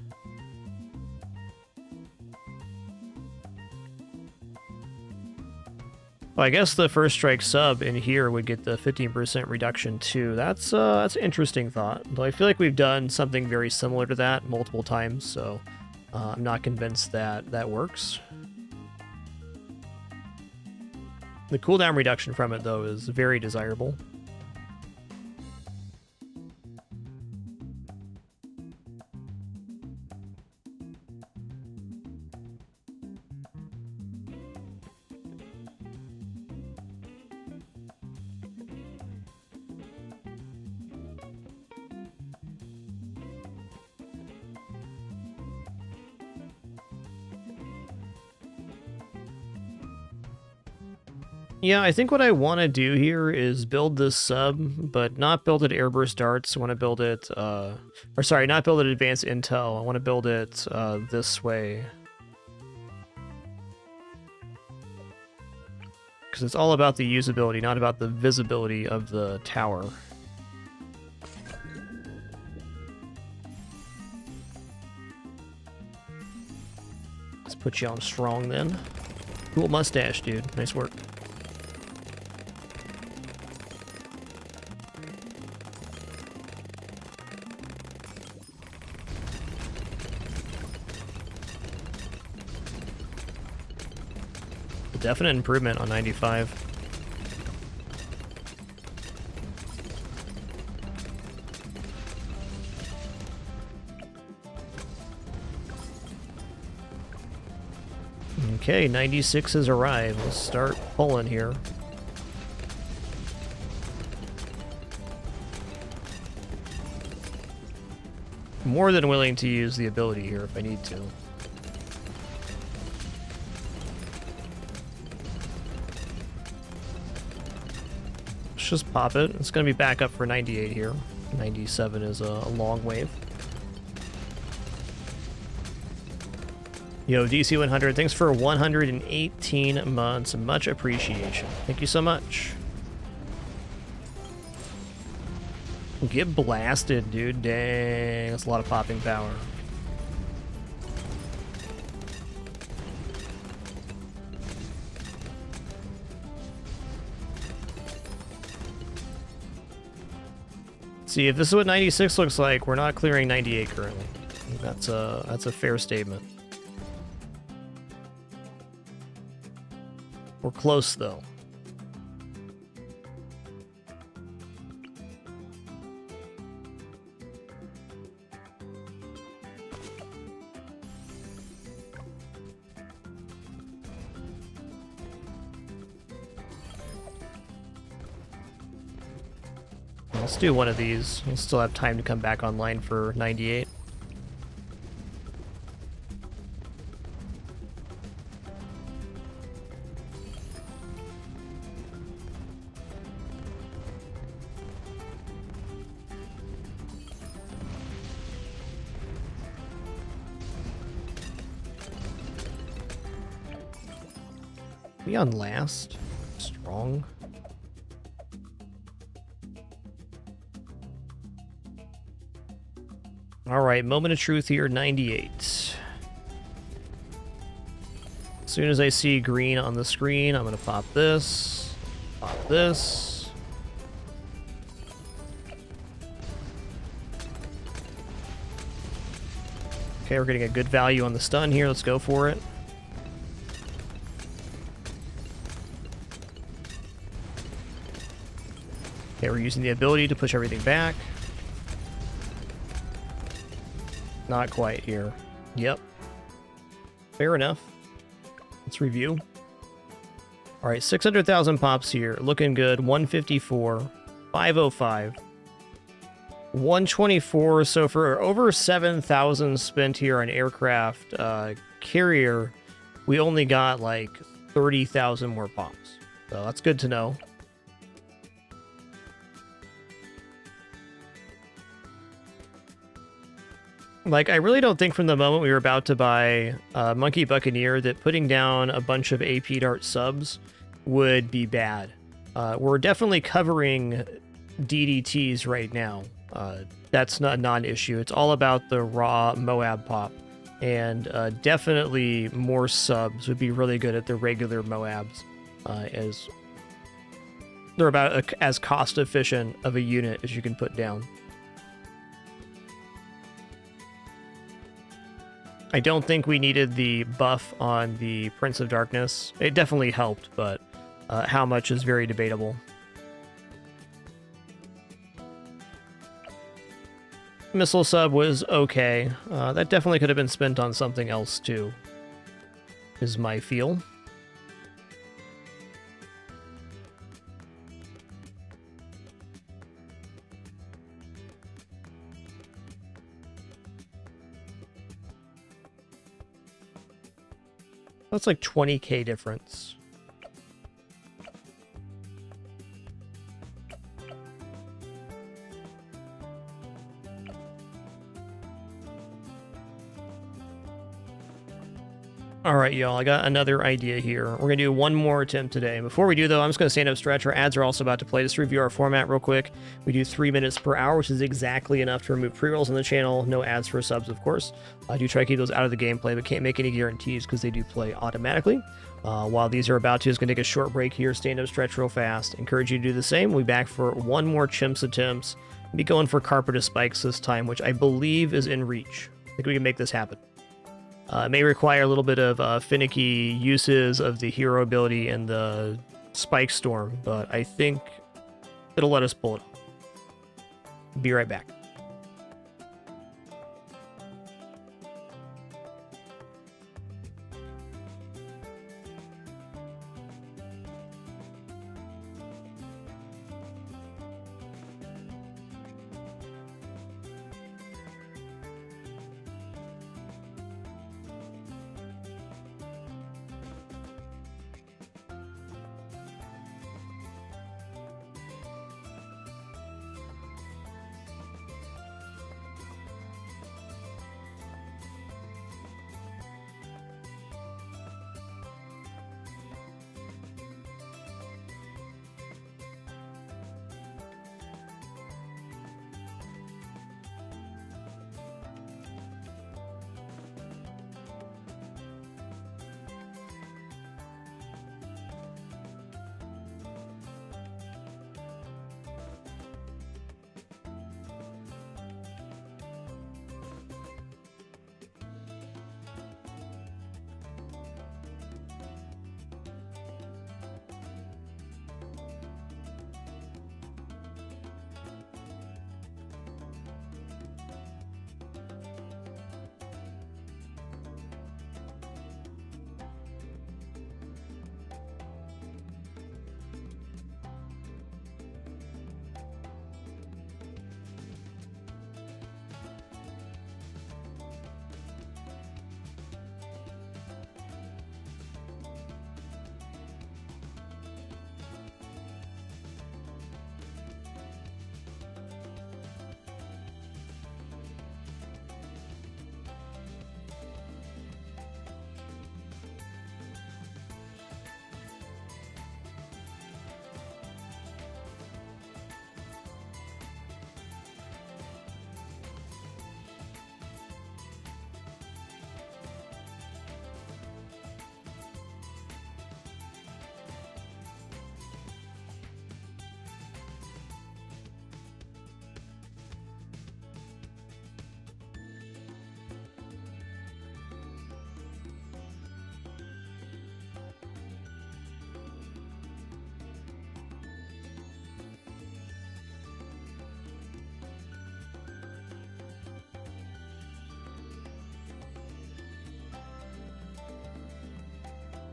Well, I guess the first strike sub in here would get the 15% reduction too. That's an interesting thought. Though I feel like we've done something very similar to that multiple times, so I'm not convinced that that works. The cooldown reduction from it, though, is very desirable. Yeah, I think what I want to do here is build this sub, but not build it airburst darts. I want to build it, or sorry, not build it advanced intel. I want to build it this way. Because it's all about the usability, not about the visibility of the tower. Let's put you on strong then. Cool mustache, dude. Nice work. definite improvement on 95. Okay, 96 has arrived. Let's start pulling here. More than willing to use the ability here if I need to. Let's just pop it. It's going to be back up for 98 here. 97 is a long wave. Yo, DC 100, thanks for 118 months. Much appreciation. Thank you so much. Get blasted, dude. Dang, that's a lot of popping power. See, if this is what 96 looks like, we're not clearing 98 currently. That's a fair statement. We're close, though. Let's do one of these. We'll still have time to come back online for 98. We on last? Strong. All right, moment of truth here, 98. As soon as I see green on the screen, I'm going to pop this, pop this. Okay, we're getting a good value on the stun here. Let's go for it. Okay, we're using the ability to push everything back. Not quite here. Yep. Fair enough. Let's review. All right, 600,000 pops here. Looking good. 154. 505. 124. So for over 7,000 spent here on aircraft carrier, we only got like 30,000 more pops. So that's good to know. Like, I really don't think from the moment we were about to buy Monkey Buccaneer that putting down a bunch of AP Dart subs would be bad. We're definitely covering DDTs right now. That's not a non-issue. It's all about the raw Moab pop. And definitely more subs would be really good at the regular Moabs, as they're about as cost-efficient of a unit as you can put down. I don't think we needed the buff on the Prince of Darkness. It definitely helped, but how much is very debatable. Missile sub was okay. That definitely could have been spent on something else too, is my feel. That's like 20k difference. All right, y'all, I got another idea here. We're going to do one more attempt today. Before we do, though, I'm just going to stand up stretch. Our ads are also about to play. Just review our format real quick. We do 3 minutes per hour, which is exactly enough to remove pre-rolls on the channel. No ads for subs, of course. I do try to keep those out of the gameplay, but can't make any guarantees because they do play automatically. While these are about to, just going to take a short break here, stand up stretch real fast. Encourage you to do the same. We'll be back for one more chimps attempts. We'll be going for Carpet of Spikes this time, which I believe is in reach. I think we can make this happen. It may require a little bit of finicky uses of the hero ability and the Spike Storm, but I think it'll let us pull it off. Be right back.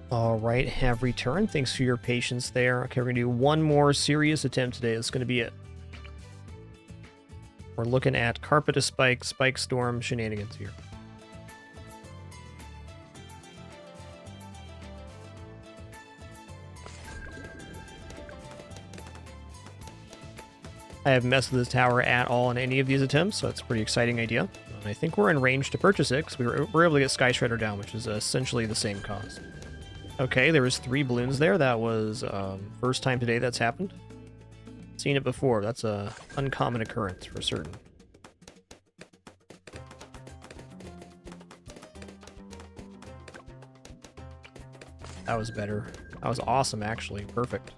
All right, have returned. Thanks for your patience there. Okay, we're gonna do one more serious attempt today. That's gonna be it. We're looking at Carpet to Spike, Spike Storm shenanigans here. I haven't messed with this tower at all in any of these attempts, so it's a pretty exciting idea. And I think we're in range to purchase it, because we're able to get Sky Shredder down, which is essentially the same cost. Okay, there was 3 balloons there. That was first time today that's happened. Seen it before. That's a uncommon occurrence for certain. That was better. That was awesome, actually. Perfect.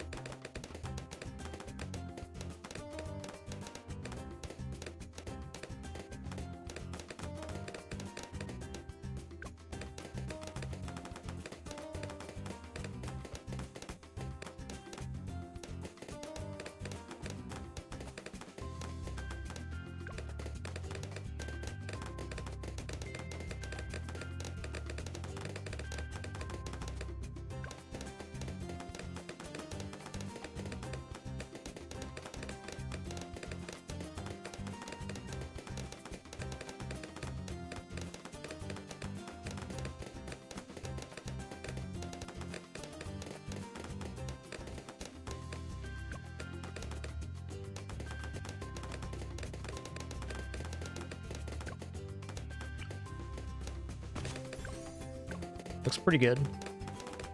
Looks pretty good.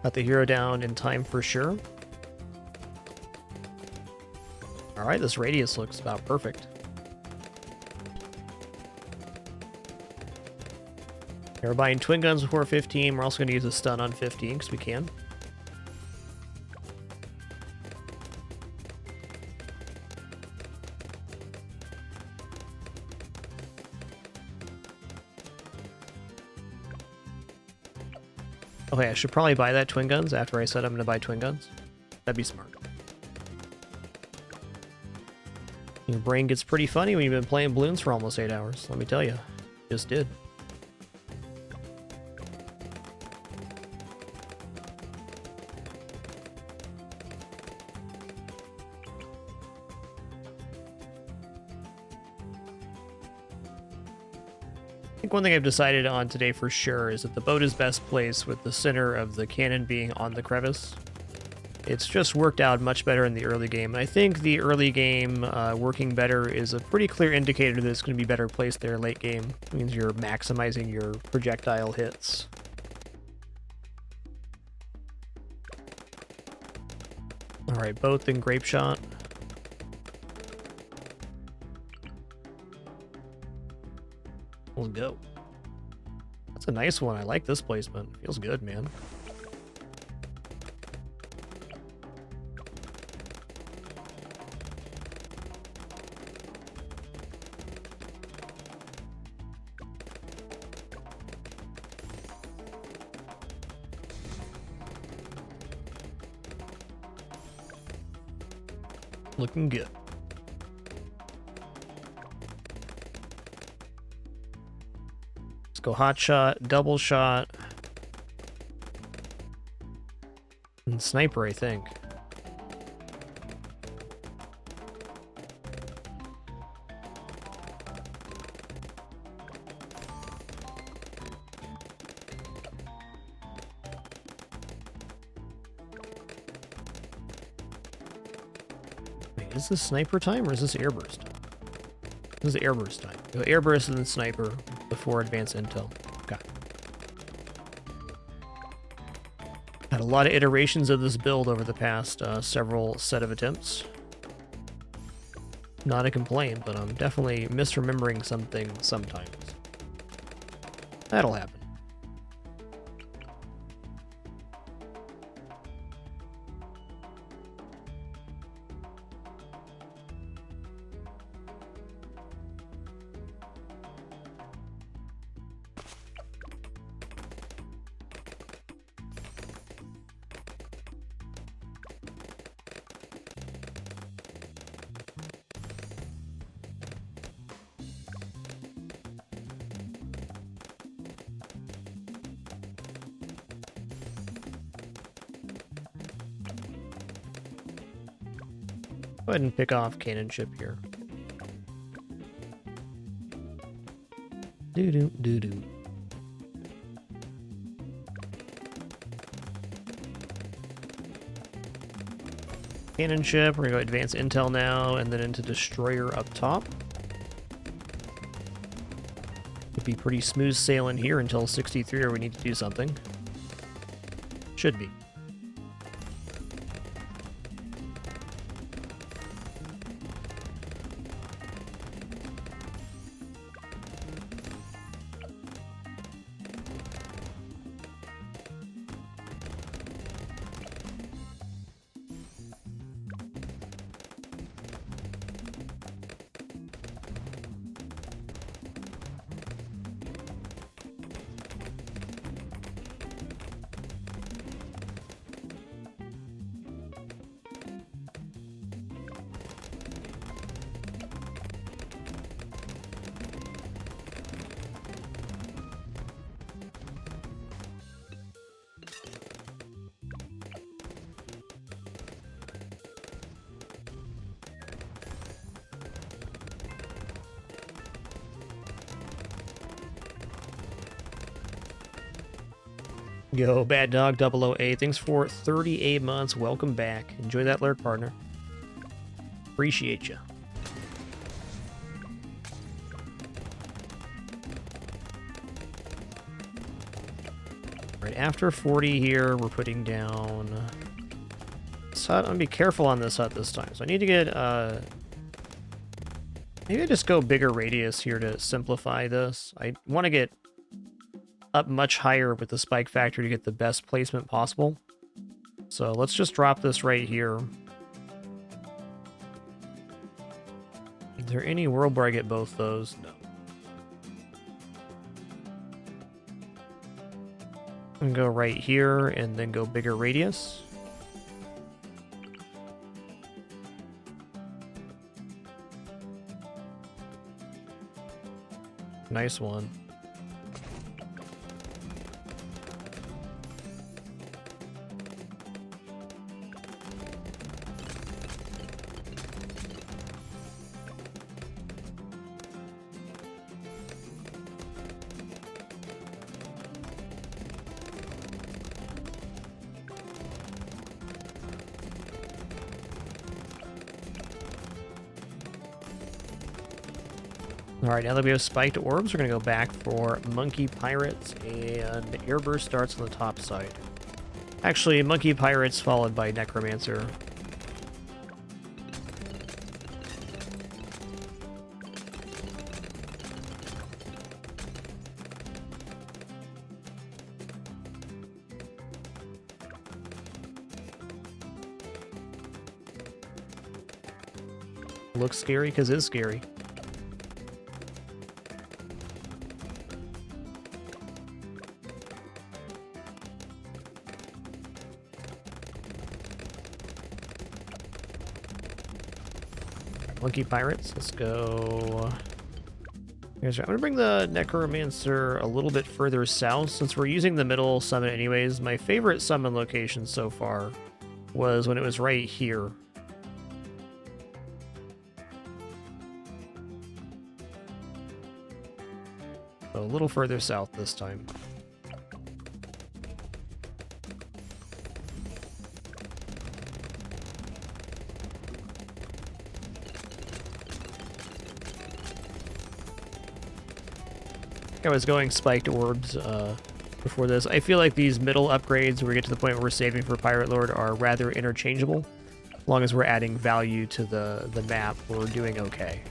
Got the hero down in time for sure. Alright, this radius looks about perfect. We're buying twin guns before 15. We're also going to use a stun on 15 because we can. Okay, I should probably buy that twin guns after I said I'm going to buy twin guns. That'd be smart. Your brain gets pretty funny when you've been playing balloons for almost 8 hours, let me tell you. Just did. I think one thing I've decided on today for sure is that the boat is best placed with the center of the cannon being on the crevice. It's just worked out much better in the early game. And I think the early game working better is a pretty clear indicator that it's going to be better placed there late game. It means you're maximizing your projectile hits. Alright, both in grape shot. Let's go. That's a nice one. I like this placement. Feels good, man. Looking good. Let's go hot shot, double shot, and sniper, I think. Is this sniper time or is this airburst? This is airburst time. Go airburst and then sniper before advanced intel. Okay. Had a lot of iterations of this build over the past several set of attempts. Not a complaint, but I'm definitely misremembering something sometimes. That'll happen. Go ahead and pick off cannon ship here. Doo-doo, doo-doo. Cannon ship, we're gonna go advance intel now, and then into destroyer up top. Could be pretty smooth sailing here until 63, or we need to do something. Should be. Yo, Bad Dog 008, thanks for 38 months. Welcome back. Enjoy that alert, partner. Appreciate you. Right, after 40 here, we're putting down this hut. I'm gonna be careful on this hut this time. So I need to get, maybe I just go bigger radius here to simplify this. I want to get up much higher with the spike factor to get the best placement possible. So let's just drop this right here. Is there any world where I get both those? No. And go right here and then go bigger radius. Nice one. Alright, now that we have spiked orbs, we're going to go back for Monkey Pirates and Airburst Darts on the top side. Actually, Monkey Pirates followed by Necromancer. Looks scary because it's scary. Monkey Pirates, let's go. I'm gonna bring the Necromancer a little bit further south since we're using the middle summon anyways. My favorite summon location so far was when it was right here. So a little further south this time. I was going spiked orbs before this. I feel like these middle upgrades where we get to the point where we're saving for Pirate Lord are rather interchangeable. As long as we're adding value to the map, we're doing okay.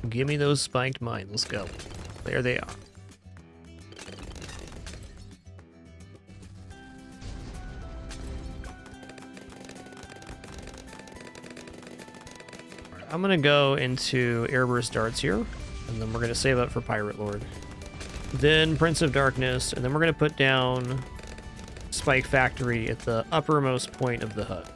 Give me those spiked mines. Let's go. There they are. I'm going to go into Airburst Darts here, and then we're going to save up for Pirate Lord. Then Prince of Darkness, and then we're going to put down Spike Factory at the uppermost point of the hut.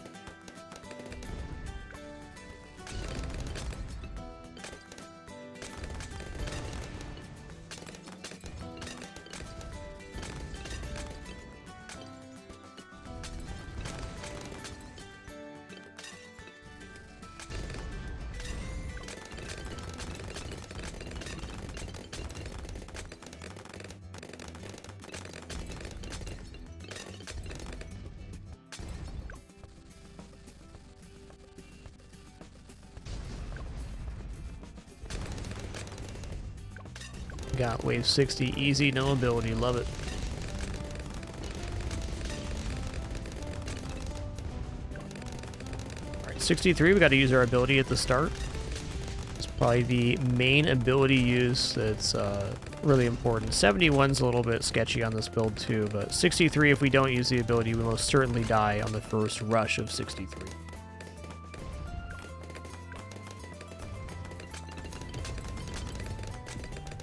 Got wave 60 easy, no ability, love it. Alright, 63, we got to use our ability at the start. It's probably the main ability use that's really important. 71's a little bit sketchy on this build too, but 63, if we don't use the ability, we most certainly die on the first rush of 63.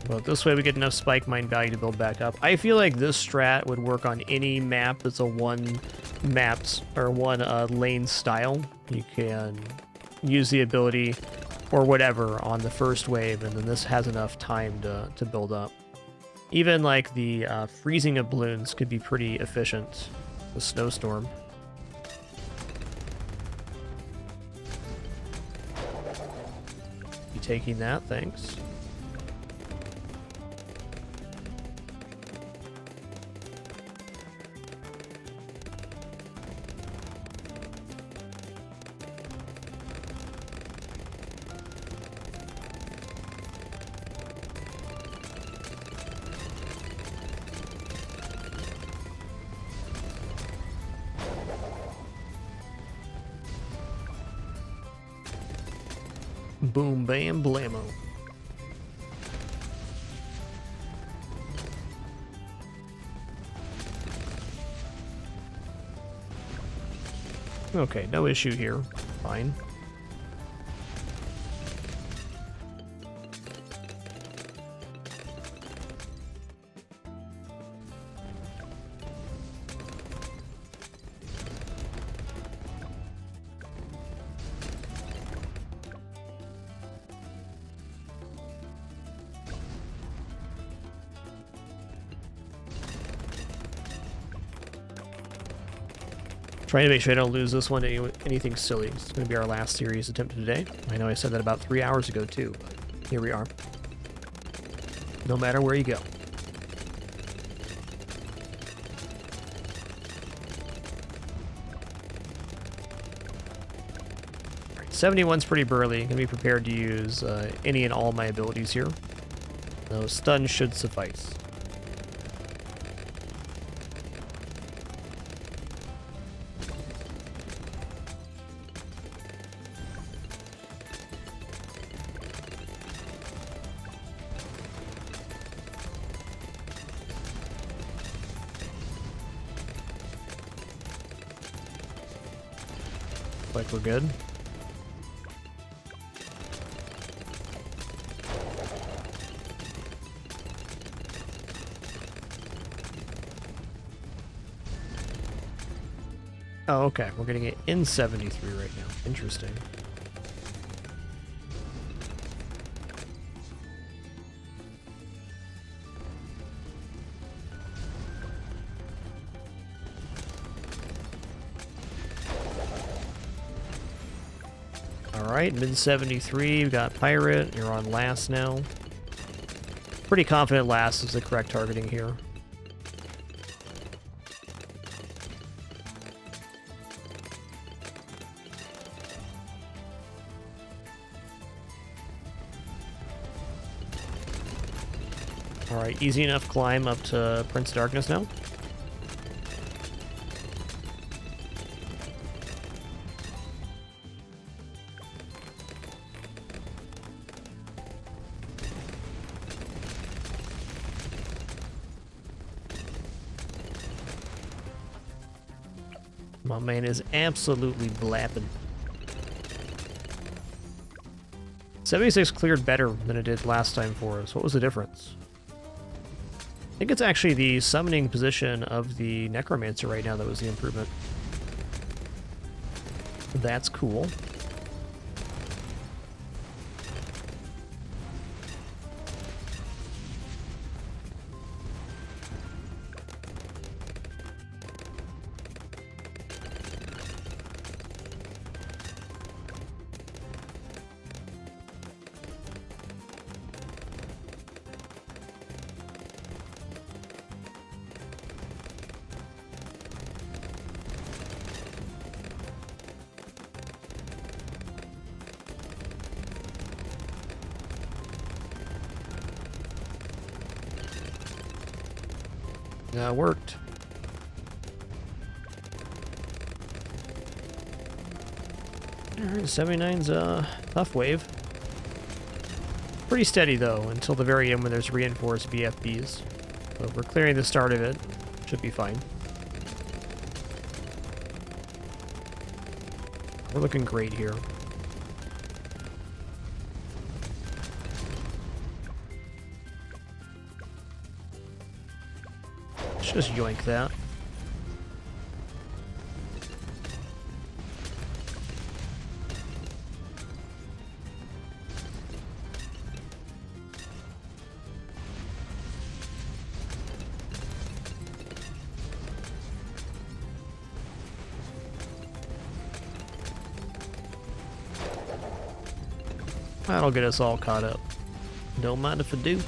But this way we get enough spike mine value to build back up. I feel like this strat would work on any map that's a one lane style. You can use the ability or whatever on the first wave, and then this has enough time to build up. Even like the freezing of balloons could be pretty efficient. The snowstorm. taking that, thanks. Boom, bam, blammo. Okay, no issue here. Fine. Trying to make sure I don't lose this one to anything silly. It's going to be our last series attempt today. I know I said that about 3 hours ago too, but here we are. No matter where you go. Alright, 71's pretty burly. Gonna be prepared to use any and all my abilities here. So stun should suffice. Like we're good. Oh, okay. We're getting it in 73 right now. Interesting. Alright, mid 73, we got Pirate, you're on last now. Pretty confident last is the correct targeting here. Alright, easy enough climb up to Prince of Darkness now. My man is absolutely blapping. 76 cleared better than it did last time for us. What was the difference? I think it's actually the summoning position of the Necromancer right now that was the improvement. That's cool. That worked. Alright, 79's a tough wave. Pretty steady though, until the very end when there's reinforced BFBs. So if we're clearing the start of it, should be fine. We're looking great here. Let's just yoink that. That'll get us all caught up. Don't mind if I do.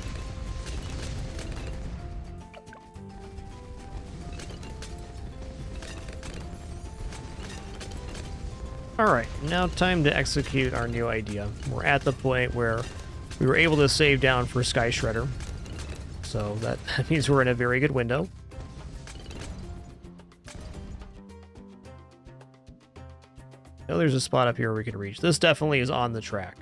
Alright, now time to execute our new idea. We're at the point where we were able to save down for Sky Shredder. So that means we're in a very good window. Oh, there's a spot up here we can reach. This definitely is on the track.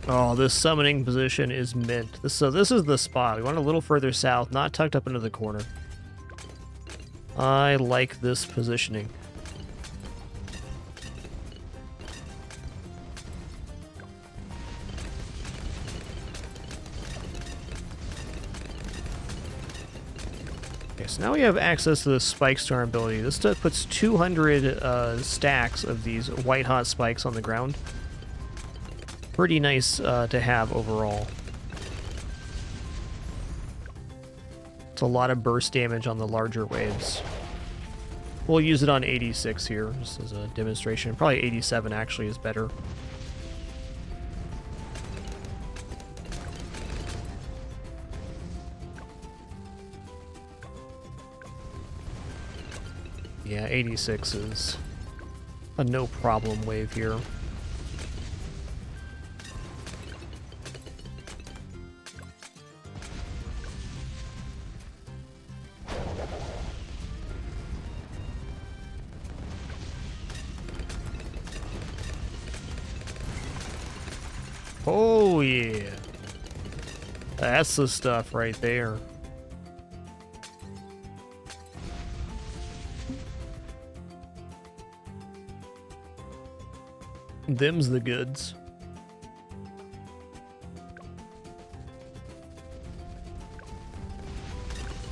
Oh, this summoning position is mint. So this is the spot. We want a little further south, not tucked up into the corner. I like this positioning. Okay, so now we have access to the Spike Storm ability. This puts 200 stacks of these white hot spikes on the ground. Pretty nice to have overall. It's a lot of burst damage on the larger waves. We'll use it on 86 here, just as a demonstration. Probably 87 actually is better. Yeah, 86 is a no problem wave here. Oh, yeah. That's the stuff right there. Them's the goods.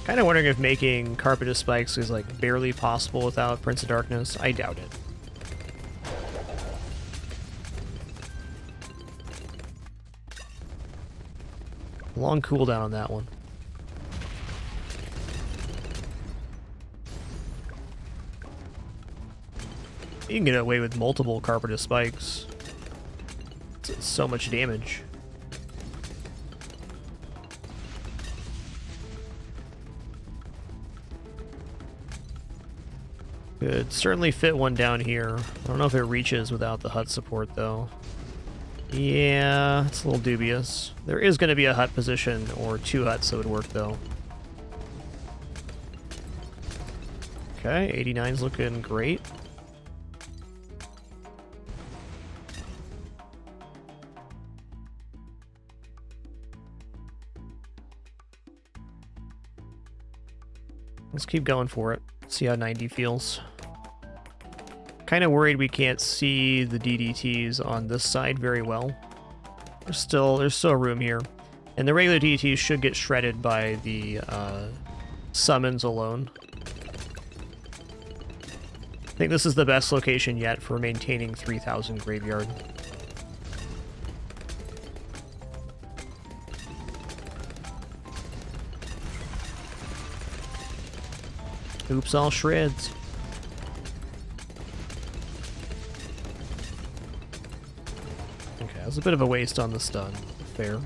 Kind of wondering if making Carpet of Spikes is like barely possible without Prince of Darkness. I doubt it. Long cooldown on that one. You can get away with multiple Carpet of Spikes. It's so much damage. Could certainly fit one down here. I don't know if it reaches without the hut support, though. Yeah, it's a little dubious. There is going to be a hut position, or two huts that would work, though. Okay, 89's looking great. Let's keep going for it. See how 90 feels. Kind of worried we can't see the DDTs on this side very well. There's still room here. And the regular DDTs should get shredded by the summons alone. I think this is the best location yet for maintaining 3000 Graveyard. Oops, all shreds. Okay, that was a bit of a waste on the stun. Fair.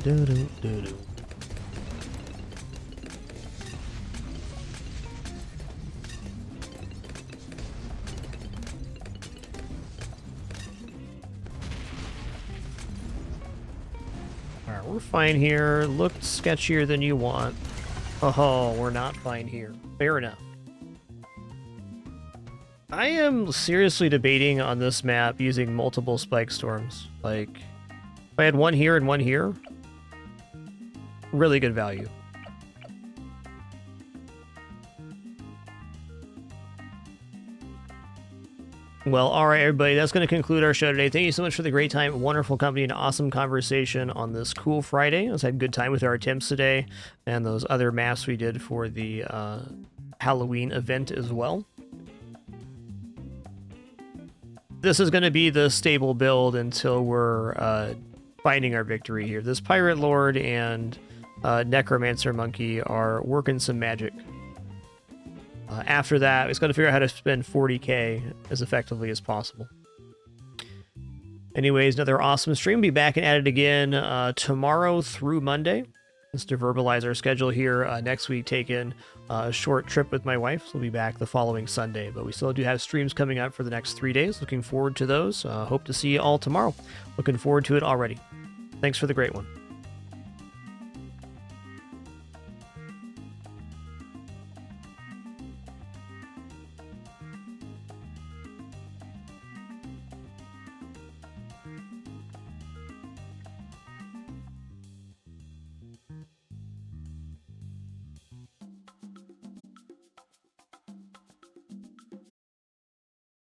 Do-do-do-do. we're fine here. Looked sketchier than you want. Oh, we're not fine here. Fair enough. I am seriously debating on this map using multiple spike storms. Like, if I had one here and one here, really good value. Well, all right, everybody, that's going to conclude our show today. Thank you so much for the great time, wonderful company, and awesome conversation on this cool Friday. I had a good time with our attempts today and those other maps we did for the Halloween event as well. This is going to be the stable build until we're finding our victory here. This Pirate Lord and Necromancer Monkey are working some magic. After that, it's going to figure out how to spend 40k as effectively as possible. Anyways, another awesome stream. Be back and at it again tomorrow through Monday. Just to verbalize our schedule here. Next week, taking a short trip with my wife. So we'll be back the following Sunday. But we still do have streams coming up for the next 3 days. Looking forward to those. Hope to see you all tomorrow. Looking forward to it already. Thanks for the great one.